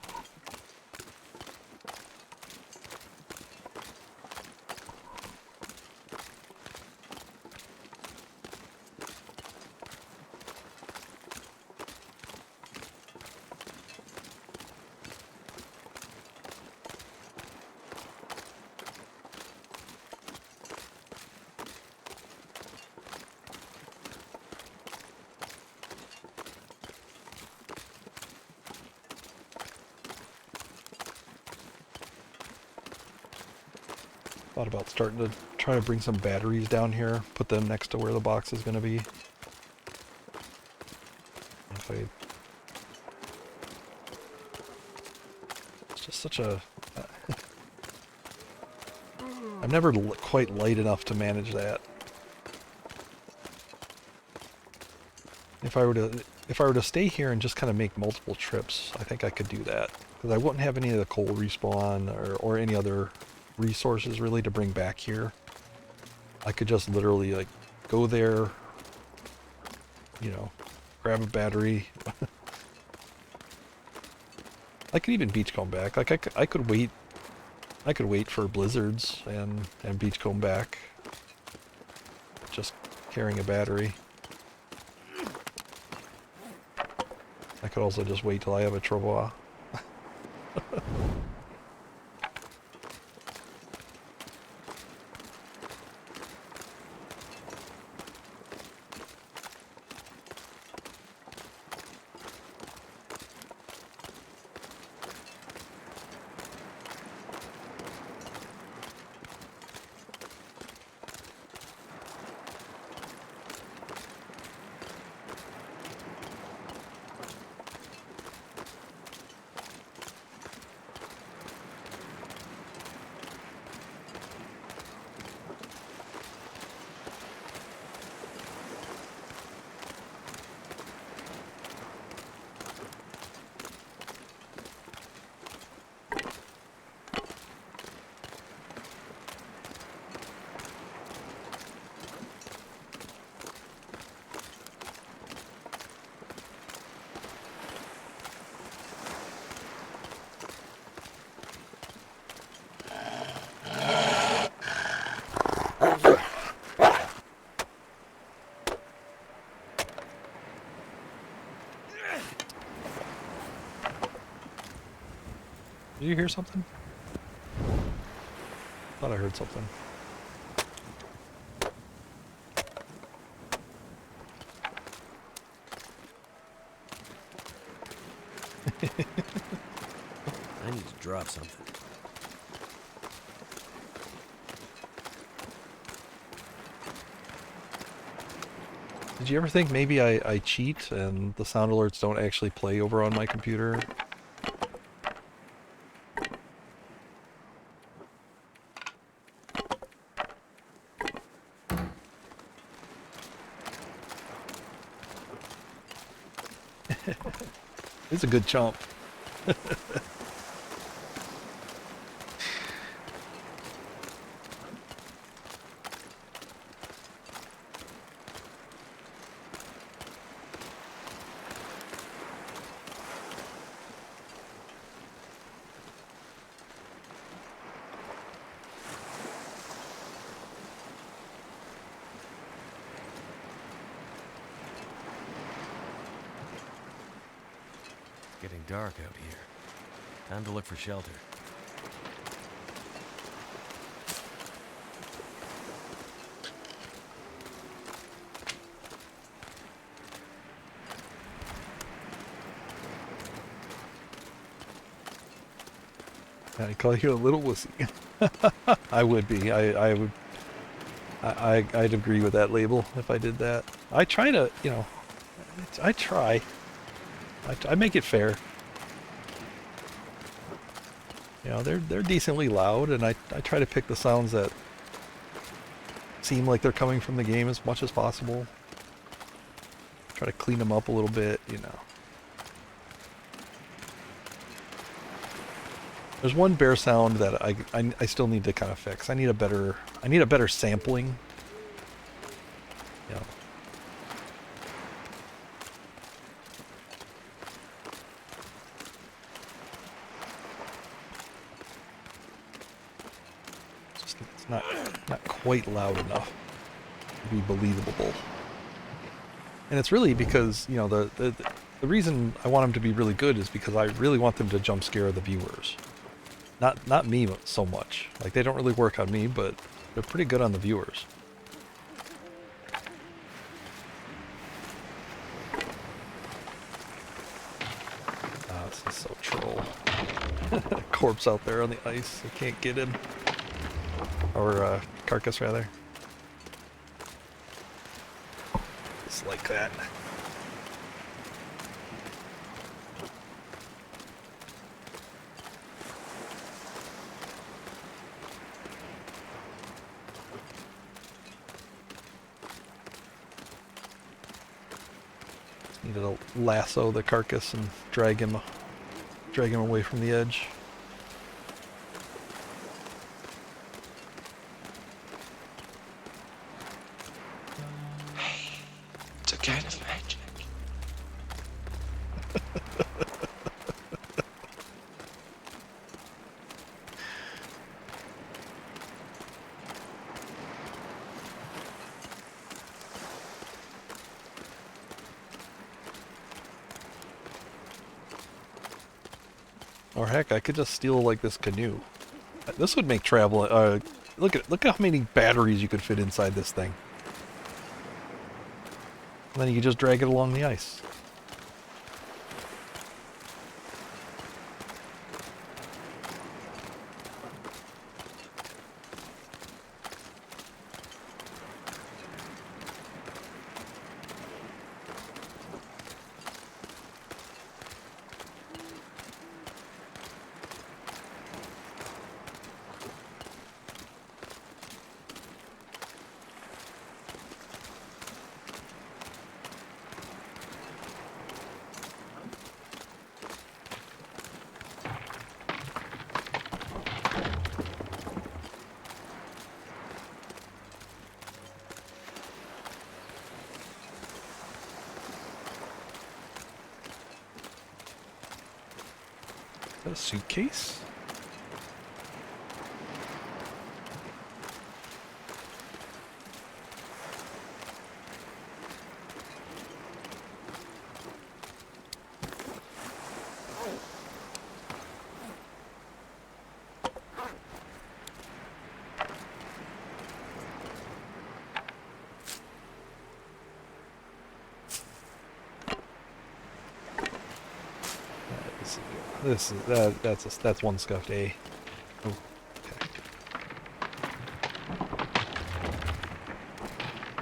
Thought about starting to try to bring some batteries down here, put them next to where the box is going to be. If I... It's just such a... I'm never quite light enough to manage that. If I were to stay here and just kind of make multiple trips, I think I could do that. Because I wouldn't have any of the coal respawn or any other resources really to bring back here. I could just literally like go there, you know, grab a battery. I could even beachcomb back. Like I could wait for blizzards and beachcomb back. Just carrying a battery. I could also just wait till I have a travois. Did you hear something? Thought I heard something. I need to drop something. Did you ever think maybe I cheat and the sound alerts don't actually play over on my computer? It's a good chomp. Getting dark out here. Time to look for shelter. I call you a little wussy. I would be. I would. I'd agree with that label if I did that. I try to, you know, I try. I make it fair. You know, they're decently loud, and I try to pick the sounds that seem like they're coming from the game as much as possible. Try to clean them up a little bit, you know. There's one bear sound that I still need to kind of fix. I need a better sampling. You know. It's not quite loud enough to be believable. And it's really because, you know, the reason I want them to be really good is because I really want them to jump scare the viewers. Not me so much. Like, they don't really work on me, but they're pretty good on the viewers. Ah, this is so troll. Corpse out there on the ice. I can't get him. Or, carcass, rather. Just like that. Need to lasso the carcass and drag him away from the edge. It's a kind of magic. Or heck, I could just steal like this canoe. This would make travel. Look at how many batteries you could fit inside this thing. And then you could just drag it along the ice. Is that a suitcase? That's one scuffed A. Oh, okay.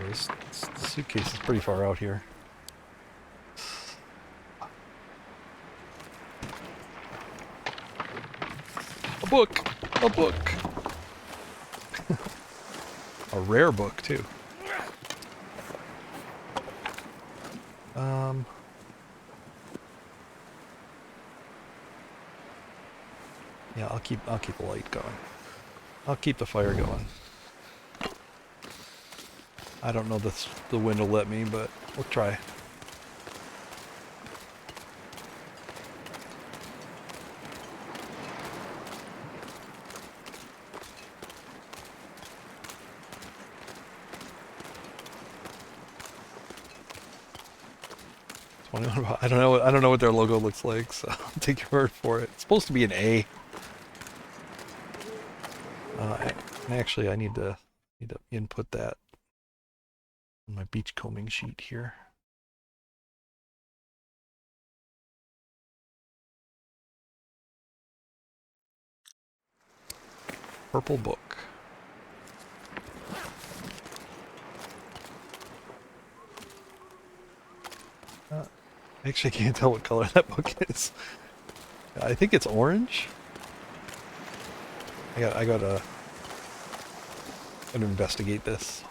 This suitcase is pretty far out here. A book! A book! A rare book, too. Yeah, I'll keep the light going. I'll keep the fire going. I don't know if the wind will let me, but we'll try. I don't know what their logo looks like, so I'll take your word for it. It's supposed to be an A. Actually, I need to input that on my beachcombing sheet here. Purple book. Actually, I can't tell what color that book is. I think it's orange. I gotta investigate this.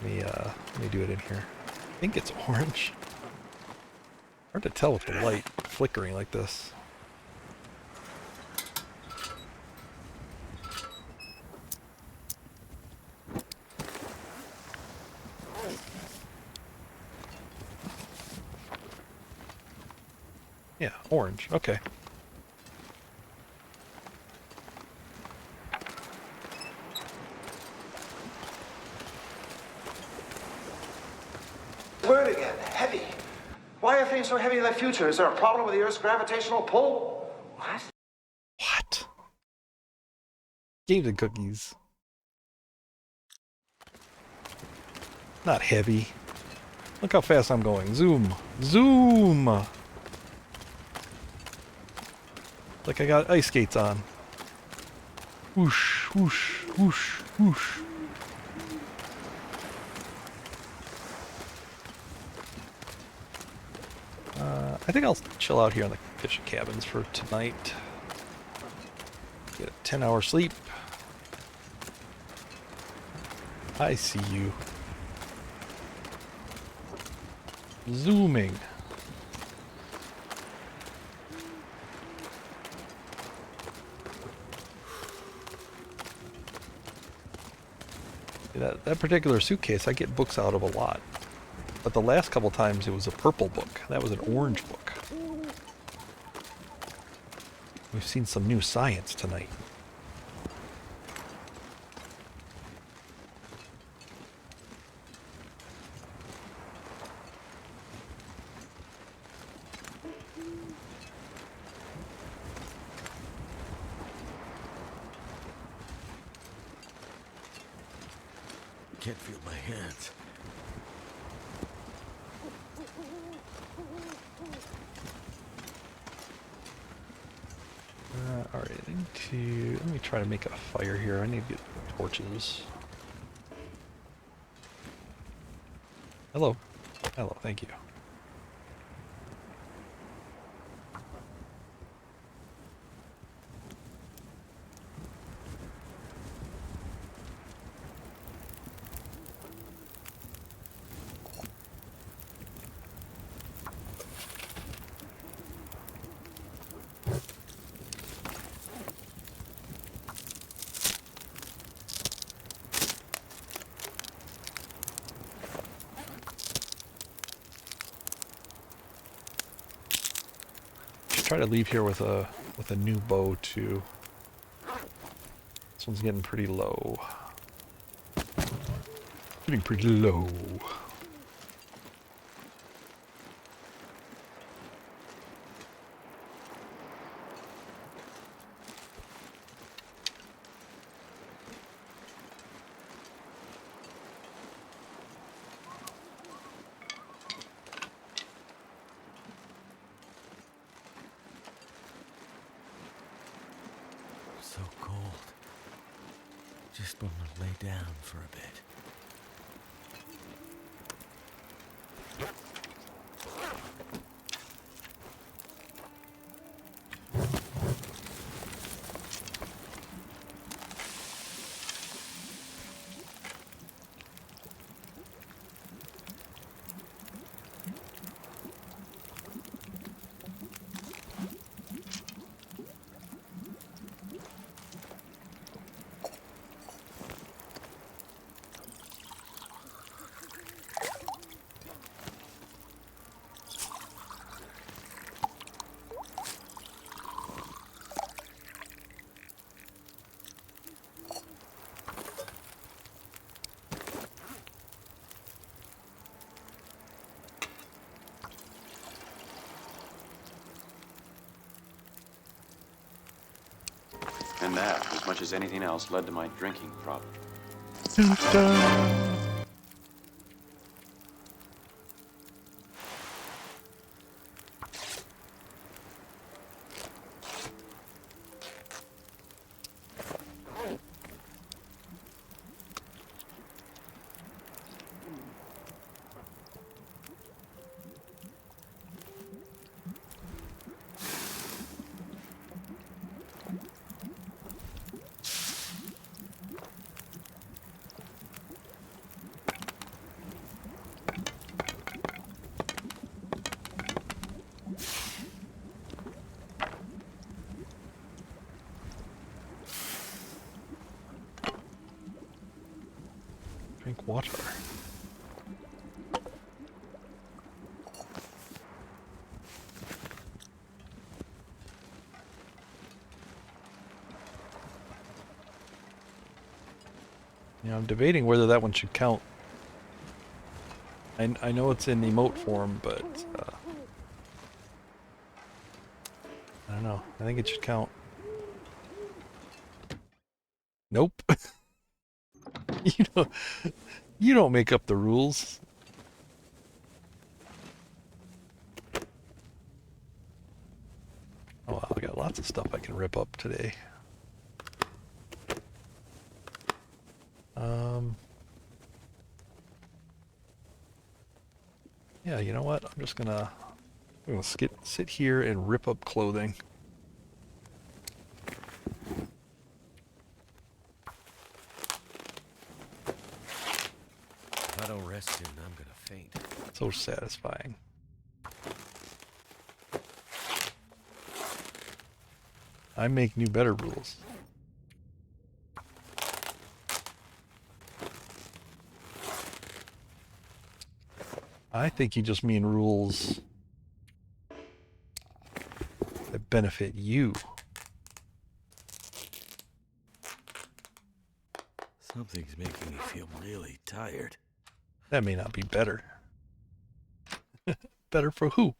Let me do it in here. I think it's orange. Hard to tell with the light flickering like this. Yeah, orange. Okay. Word again, heavy. Why are things so heavy in the future? Is there a problem with the Earth's gravitational pull? What? What? Games and cookies. Not heavy. Look how fast I'm going. Zoom. Zoom! Like I got ice skates on. Whoosh, whoosh, whoosh, whoosh. I think I'll chill out here in the fishing cabins for tonight. Get a 10-hour sleep. I see you. Zooming. That particular suitcase I get books out of a lot. But the last couple times it was a purple book. That was an orange book. We've seen some new science tonight. Can't feel my hands. Alright, let me try to make a fire here. I need to get torches. Hello. Hello, thank you. Try to leave here with a new bow too. This one's getting pretty low. Getting pretty low. So cold. Just want to lay down for a bit. And that, as much as anything else, led to my drinking problem. Drink water. Yeah, I'm debating whether that one should count. I know it's in emote form, but I don't know. I think it should count. Nope. you know, you don't make up the rules. Oh, wow, I got lots of stuff I can rip up today. Yeah, you know what? I'm gonna sit here and rip up clothing. If I don't rest soon, I'm gonna faint. So satisfying. I make new, better rules. I think you just mean rules that benefit you. Something's making me feel really tired. That may not be better. Better for who?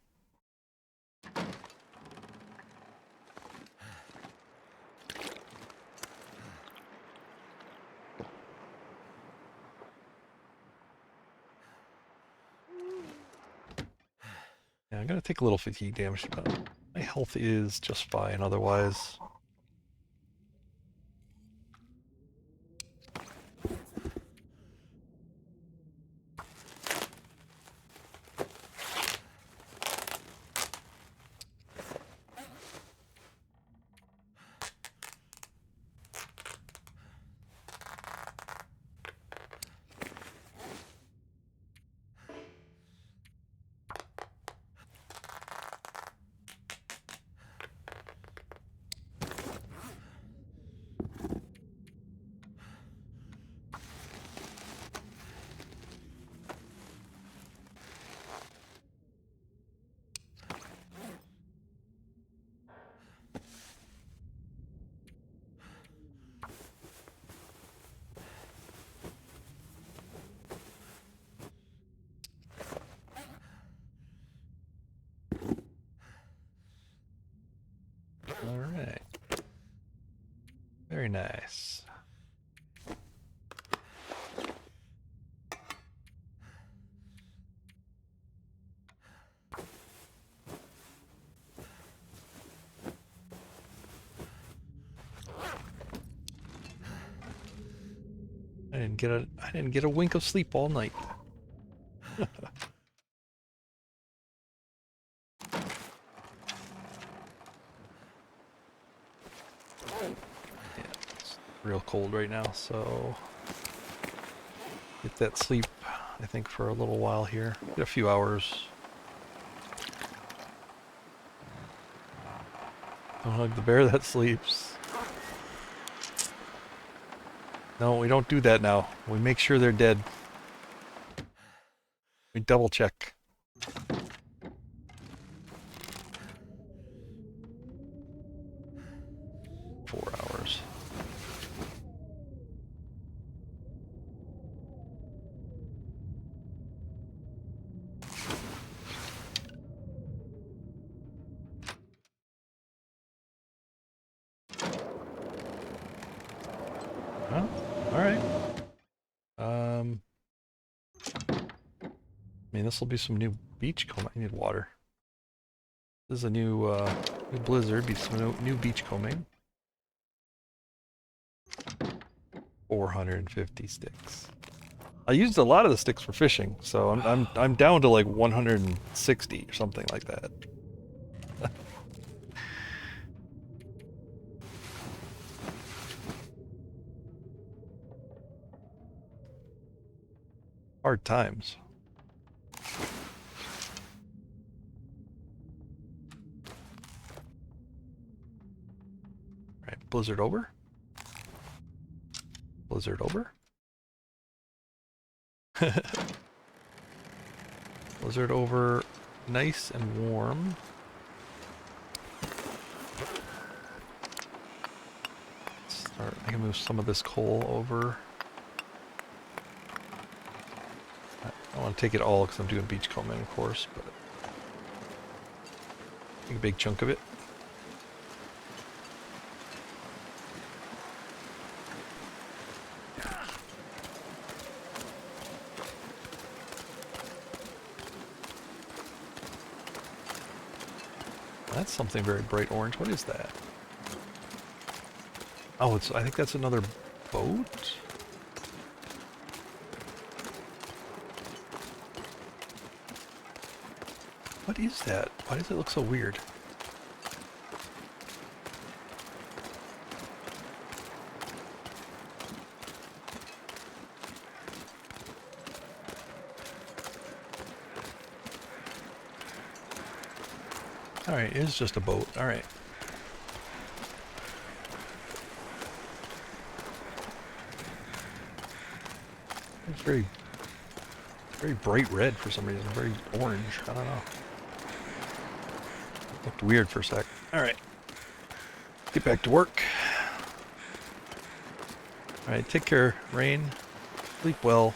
Yeah, I'm gonna take a little fatigue damage, but my health is just fine otherwise. Alright. Very nice. I didn't get a wink of sleep all night. Yeah, it's real cold right now, so get that sleep, I think, for a little while here. Get a few hours. Don't hug the bear that sleeps. No, we don't do that now. We make sure they're dead. We double check. $4. Well, alright. I mean, this will be some new beach combing. I need water. This is a new blizzard. Be some new beach combing. 450 sticks. I used a lot of the sticks for fishing, so I'm down to like 160 or something like that. Hard times. Right, blizzard over. Blizzard over. Blizzard over, nice and warm. Start. I can move some of this coal over. I don't want to take it all because I'm doing beachcombing, of course, but take a big chunk of it. That's something very bright orange. What is that? Oh, it's. I think that's another boat. What is that? Why does it look so weird? Alright, it is just a boat. Alright. It's very bright red for some reason. Very orange. I don't know. Looked weird for a sec. Alright. Get back to work. Alright, take care, Rain. Sleep well.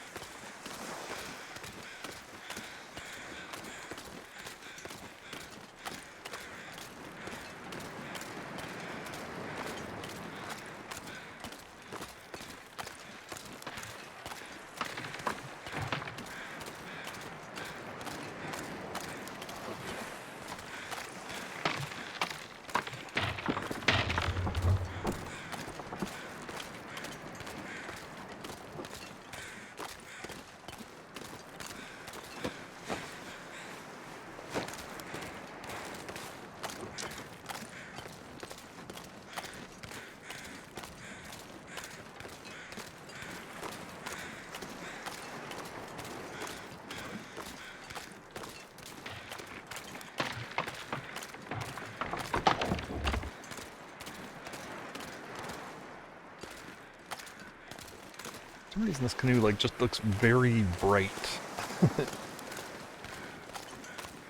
For some reason this canoe like just looks very bright.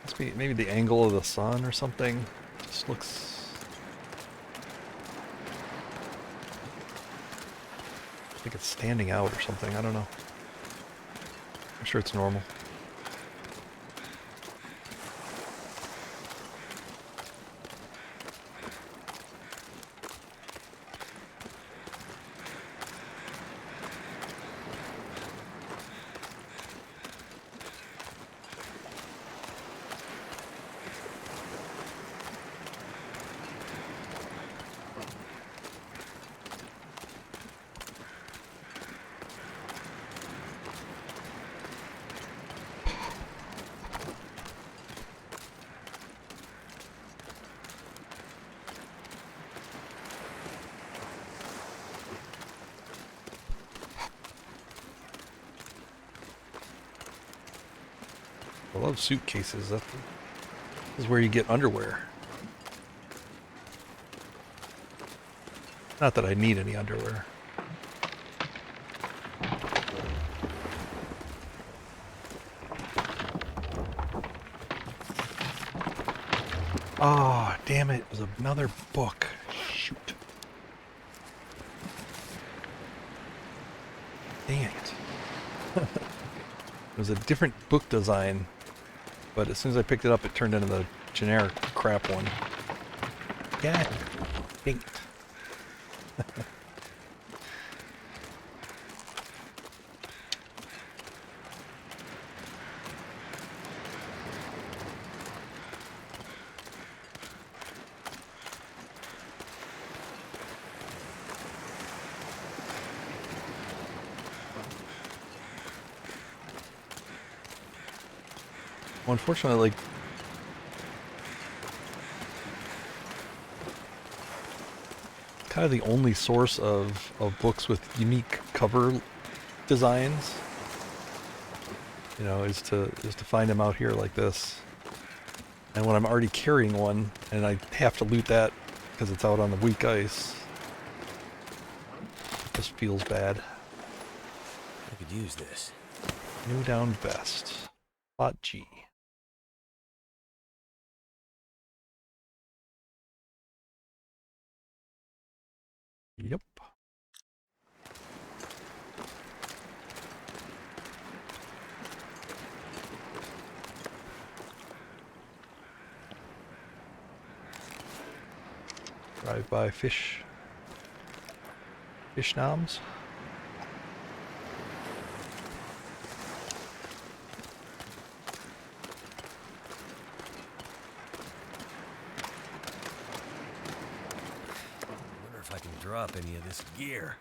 Must be maybe the angle of the sun or something. Just looks like it's standing out or something. I don't know. I'm sure it's normal. I love suitcases. That is where you get underwear. Not that I need any underwear. Oh, damn it. It was another book. Shoot. Dang it. It was a different book design, but as soon as I picked it up, it turned into the generic crap one. God dang it. Well, unfortunately, like, kind of the only source of books with unique cover designs, you know, is to find them out here like this. And when I'm already carrying one and I have to loot that because it's out on the weak ice, it just feels bad. I could use this. New down vest. Plot G. Yep. Drive by fish noms. I wonder if I can drop any of this gear.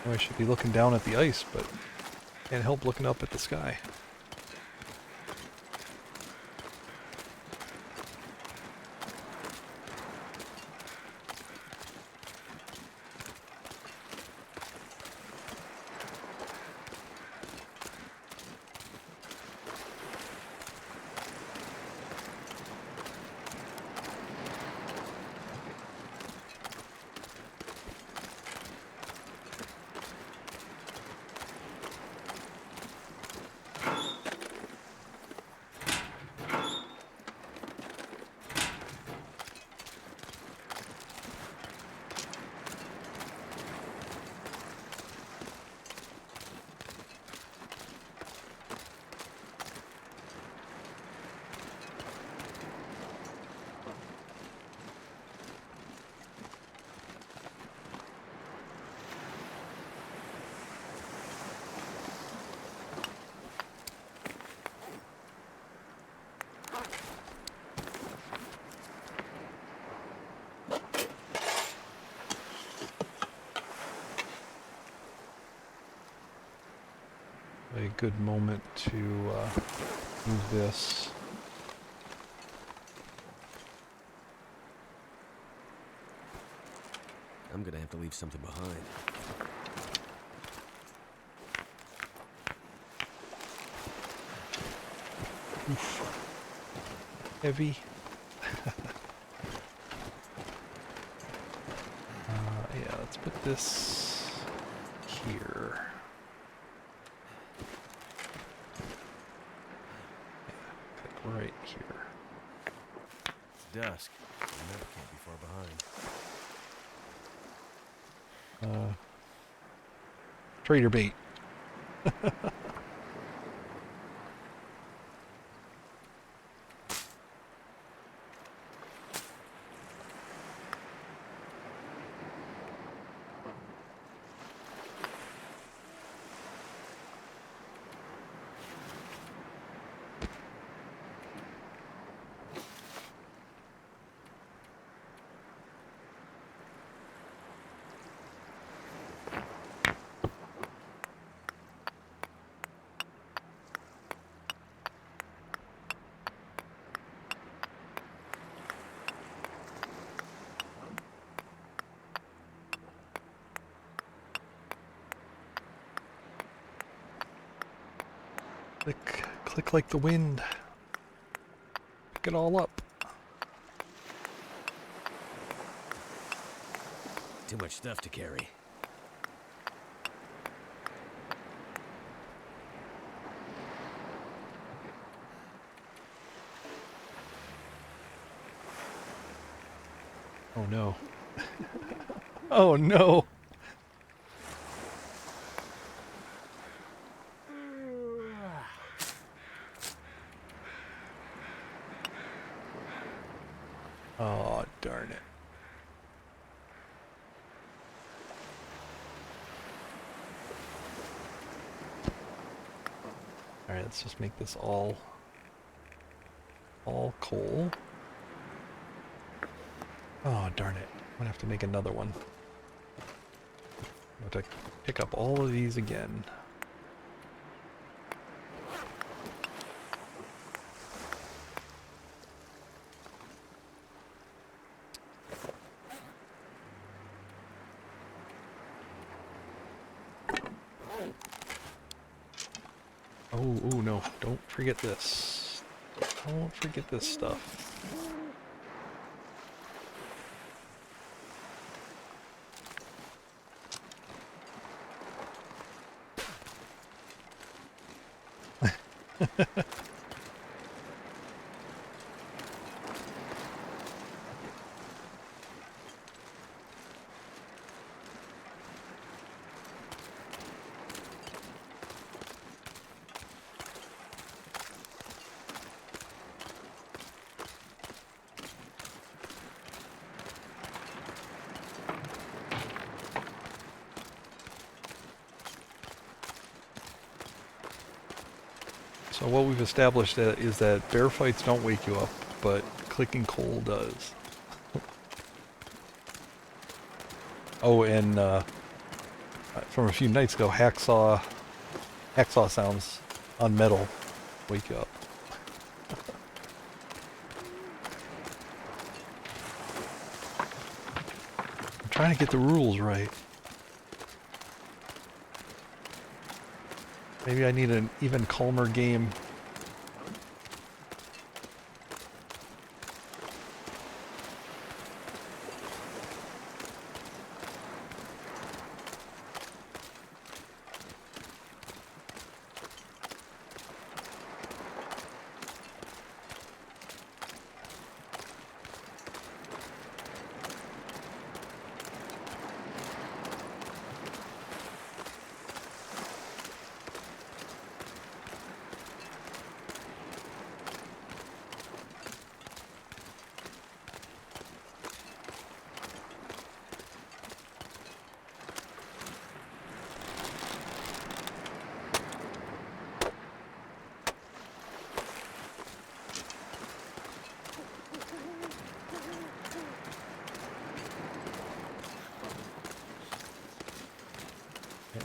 I should be looking down at the ice, but can't help looking up at the sky. A good moment to move this. I'm gonna have to leave something behind. Oof. Heavy. Yeah, let's put this here. Yeah, right here. It's dusk. I never can't be far behind. Trader bait. Click, click like the wind. Pick it all up. Too much stuff to carry. Oh no. Oh no. Oh, darn it. Alright, let's just make this all coal. Oh, darn it. I'm gonna have to make another one. I'm gonna have to pick up all of these again. Oh, no. Don't forget this. Don't forget this stuff. So what we've established is that bear fights don't wake you up, but clicking coal does. Oh, and from a few nights ago, hacksaw sounds on metal wake you up. I'm trying to get the rules right. Maybe I need an even calmer game.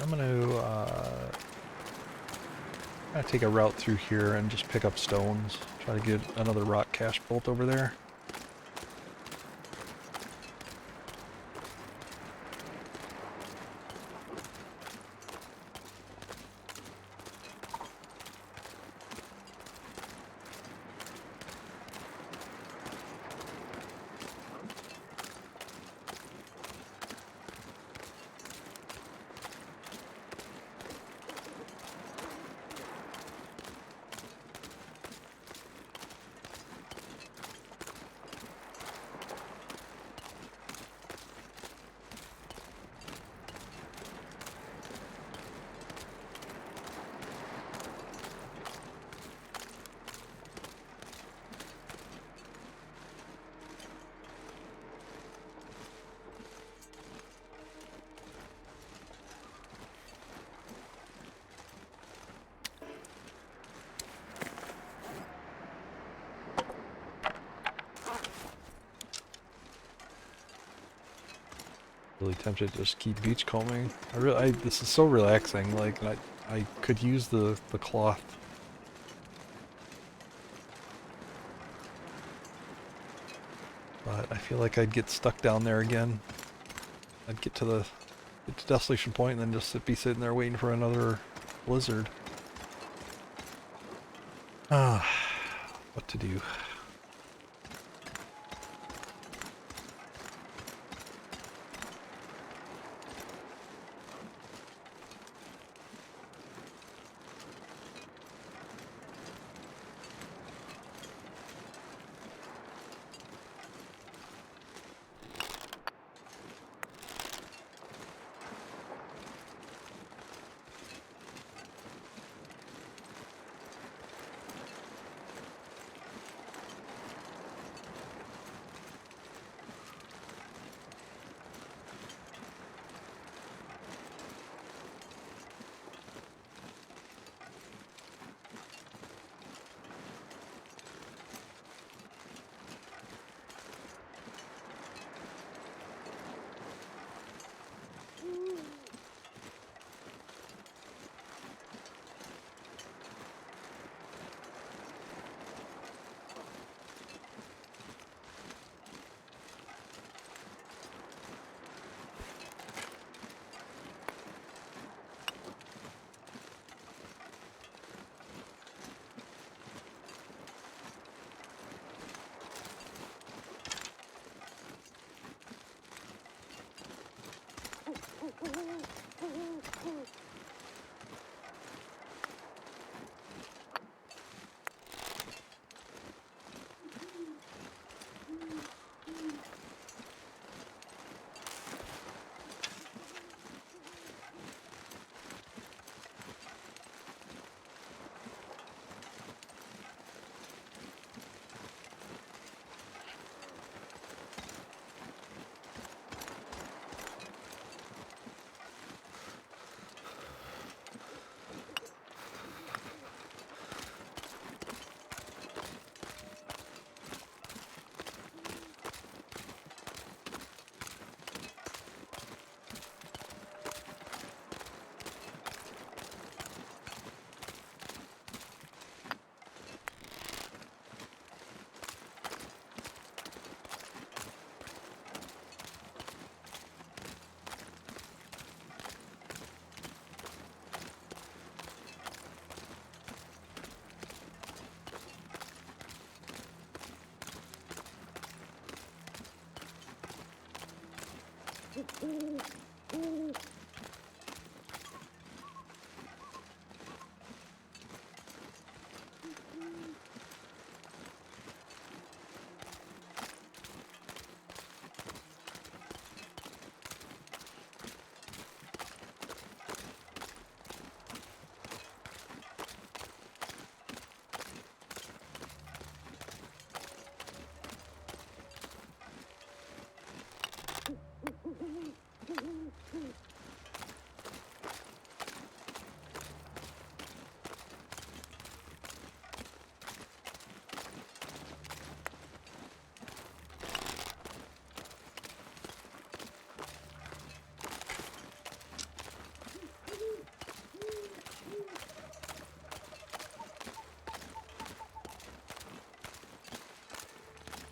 I'm gonna take a route through here and just pick up stones. Try to get another rock cache bolt over there. Really tempted to just keep beachcombing. This is so relaxing. Like, I could use the cloth. But I feel like I'd get stuck down there again. I'd get to Desolation Point and then just be sitting there waiting for another blizzard. Ah, what to do?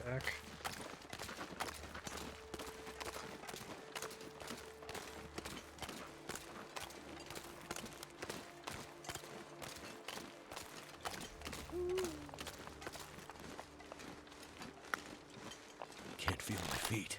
Back. Can't feel my feet.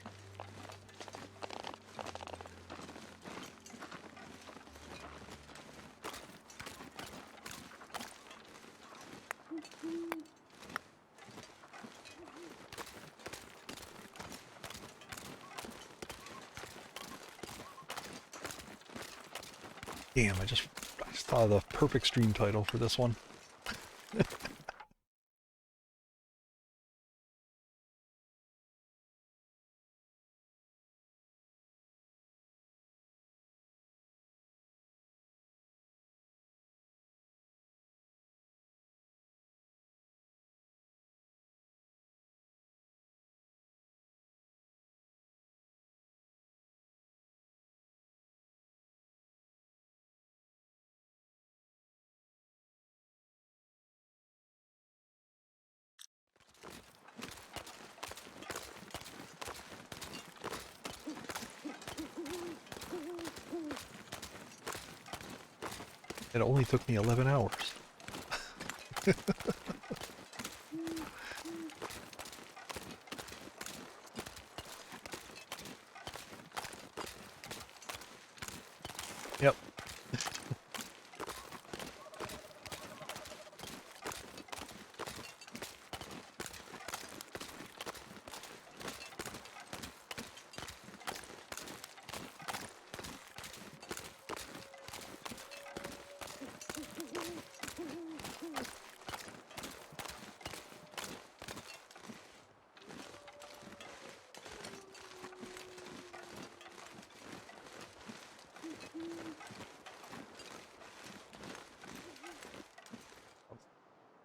Damn, I just thought of the perfect stream title for this one. It only took me 11 hours. Yep.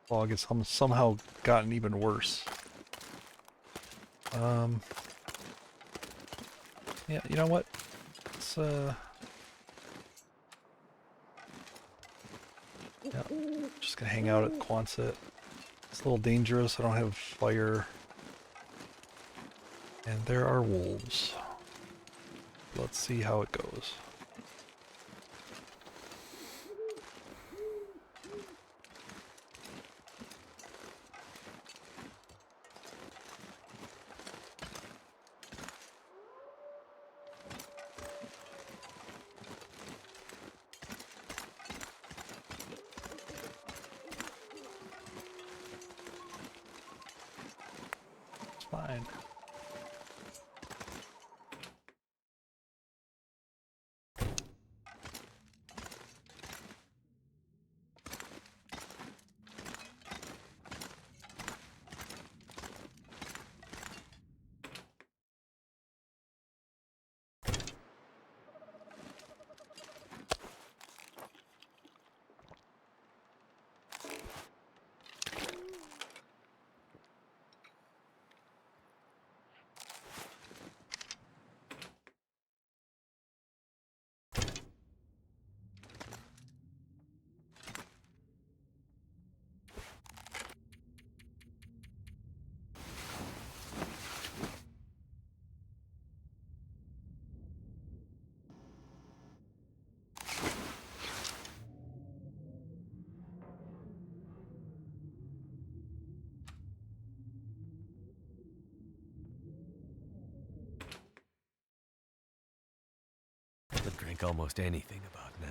Fog has somehow gotten even worse. Yeah, you know what? It's yeah, just gonna hang out at Quonset. It's a little dangerous. I don't have fire. And there are wolves. Let's see how it goes. It's fine. I'd drink almost anything about now.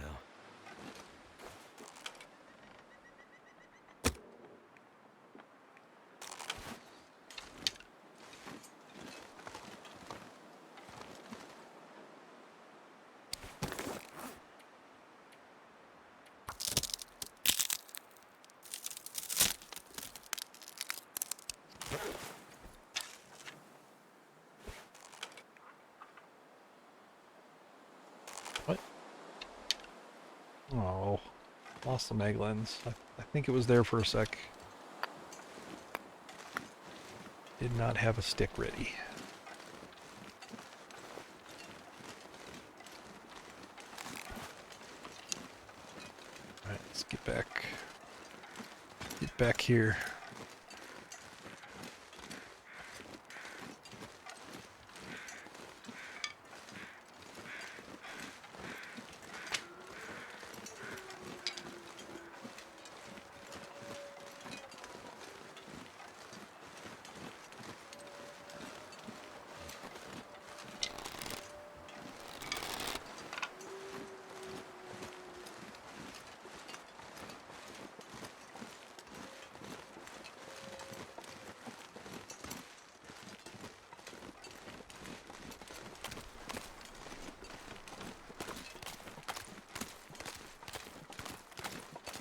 What? Oh, lost the mag lens. I think it was there for a sec. Did not have a stick ready. Alright, let's get back. Get back here.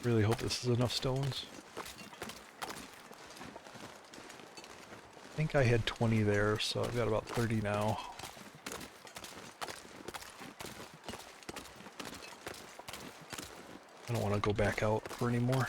Really hope this is enough stones. I think I had 20 there, so I've got about 30 now. I don't want to go back out for any more.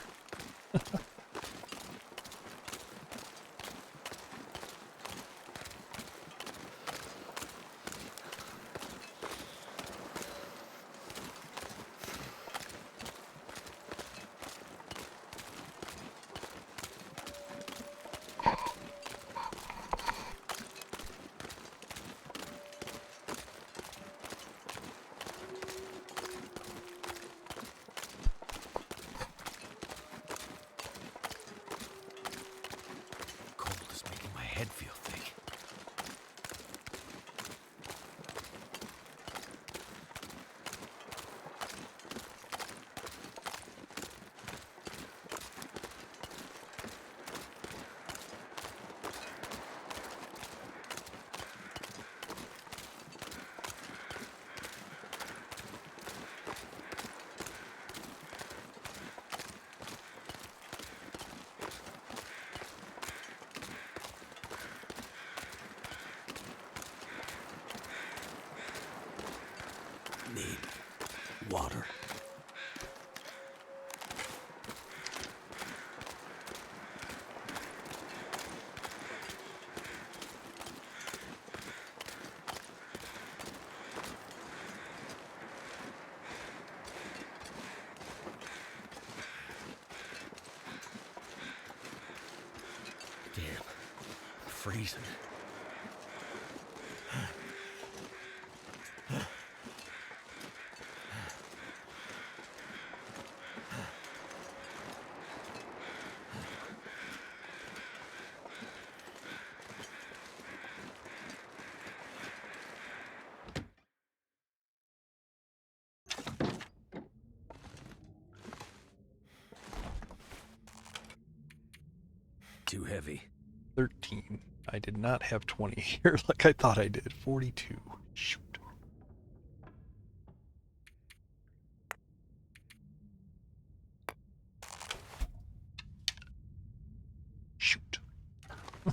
water. Damn, I'm freezing. Too heavy. 13. I did not have 20 here like I thought I did. 42. Shoot. Shoot. I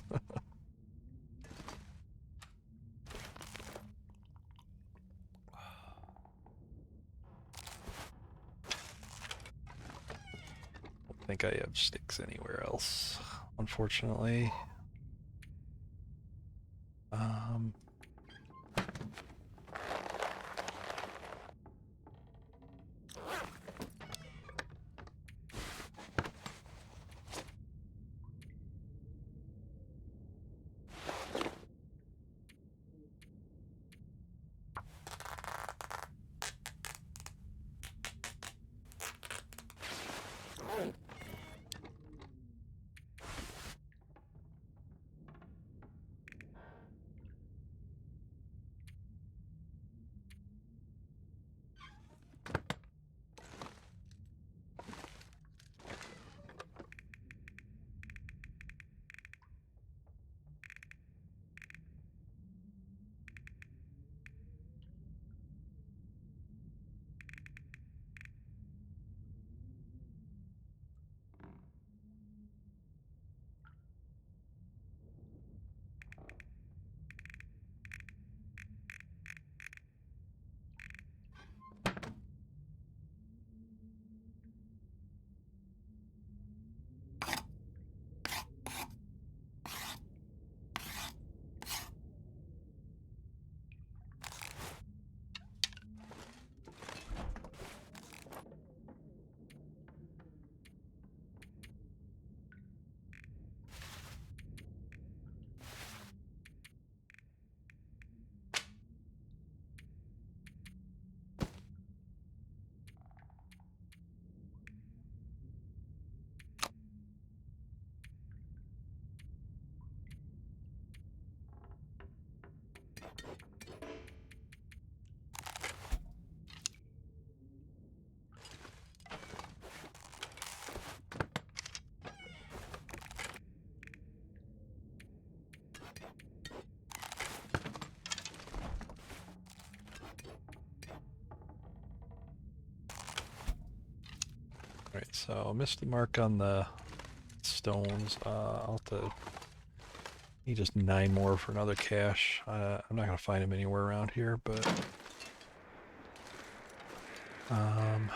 don't think I have sticks anywhere else, unfortunately. Um, Alright, so missed the mark on the stones. I'll have to need just 9 more for another cache. I'm not gonna find them anywhere around here, but um, I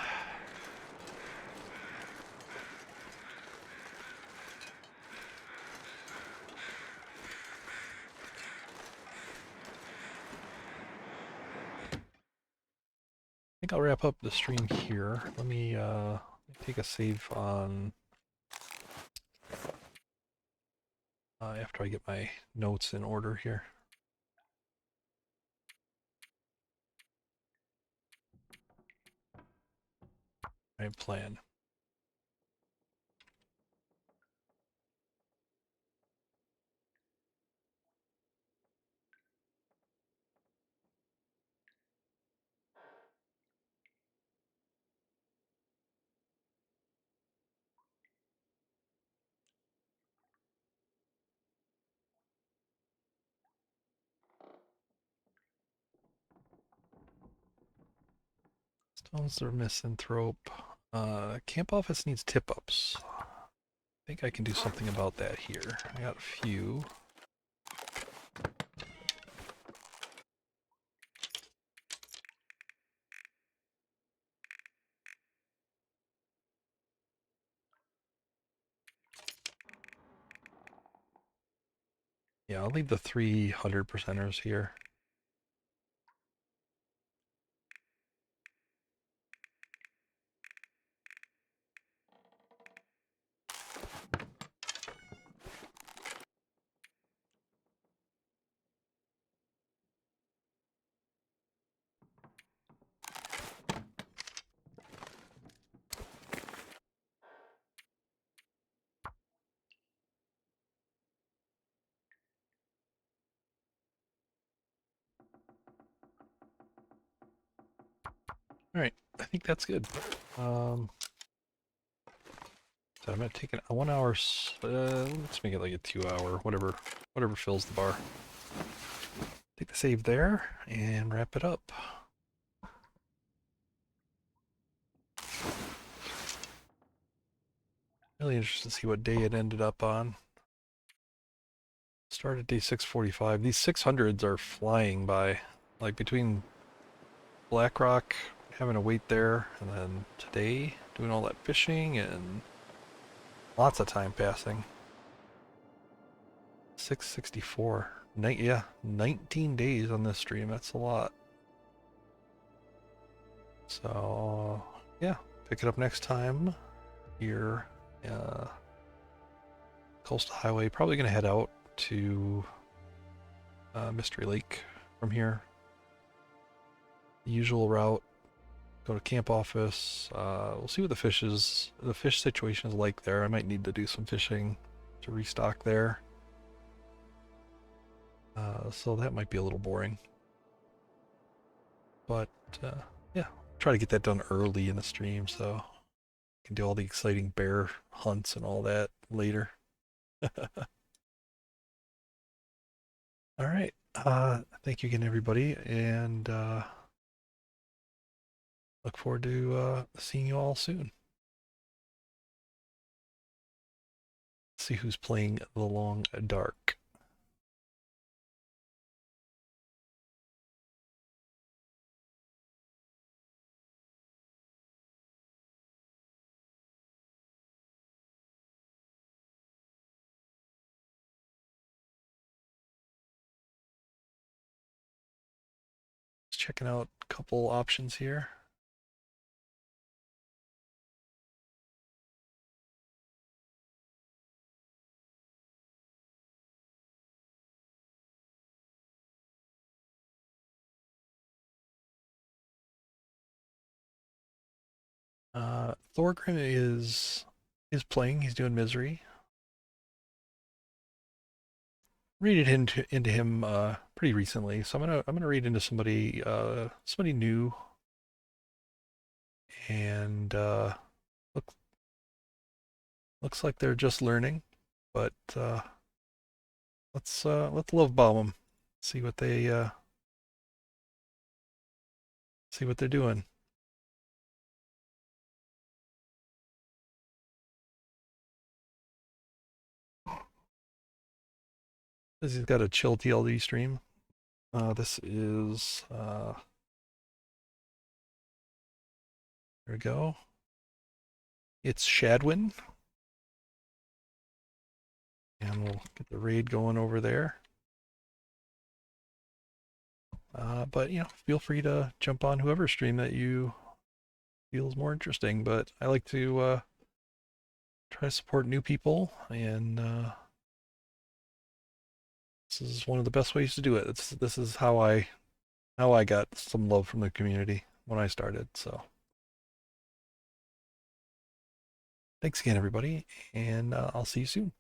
think I'll wrap up the stream here. Let me take a save on after I get my notes in order here. My plan. Stones are misanthrope. Camp office needs tip-ups. I think I can do something about that here. I got a few. Yeah, I'll leave the 300%ers here. All right, I think that's good. So I'm gonna take a 1 hour. Let's make it like a 2 hour, whatever fills the bar. Take the save there and wrap it up. Really interested to see what day it ended up on. Started day 645. These 600s are flying by. Like between BlackRock having to wait there and then today doing all that fishing and lots of time passing. 664. Yeah, 19 days on this stream. That's a lot. So, yeah, pick it up next time here. Coastal Highway. Probably going to head out to Mystery Lake from here. The usual route. Go to camp office. We'll see what the fish situation is like there. I might need to do some fishing to restock there. So that might be a little boring. But yeah, try to get that done early in the stream so I can do all the exciting bear hunts and all that later. All right. Thank you again, everybody, and look forward to seeing you all soon. Let's see who's playing The Long Dark. Just checking out a couple options here. Thorgrim is playing. He's doing Misery. Read into him pretty recently, so I'm gonna read into somebody new, and looks like they're just learning, but let's love bomb them, see what they're doing. This has got a chill TLD stream. This is there we go. It's Shadwin, and we'll get the raid going over there. But feel free to jump on whoever stream that you feels more interesting. But I like to try to support new people, and this is one of the best ways to do it. This is how I got some love from the community when I started. So thanks again, everybody, and I'll see you soon.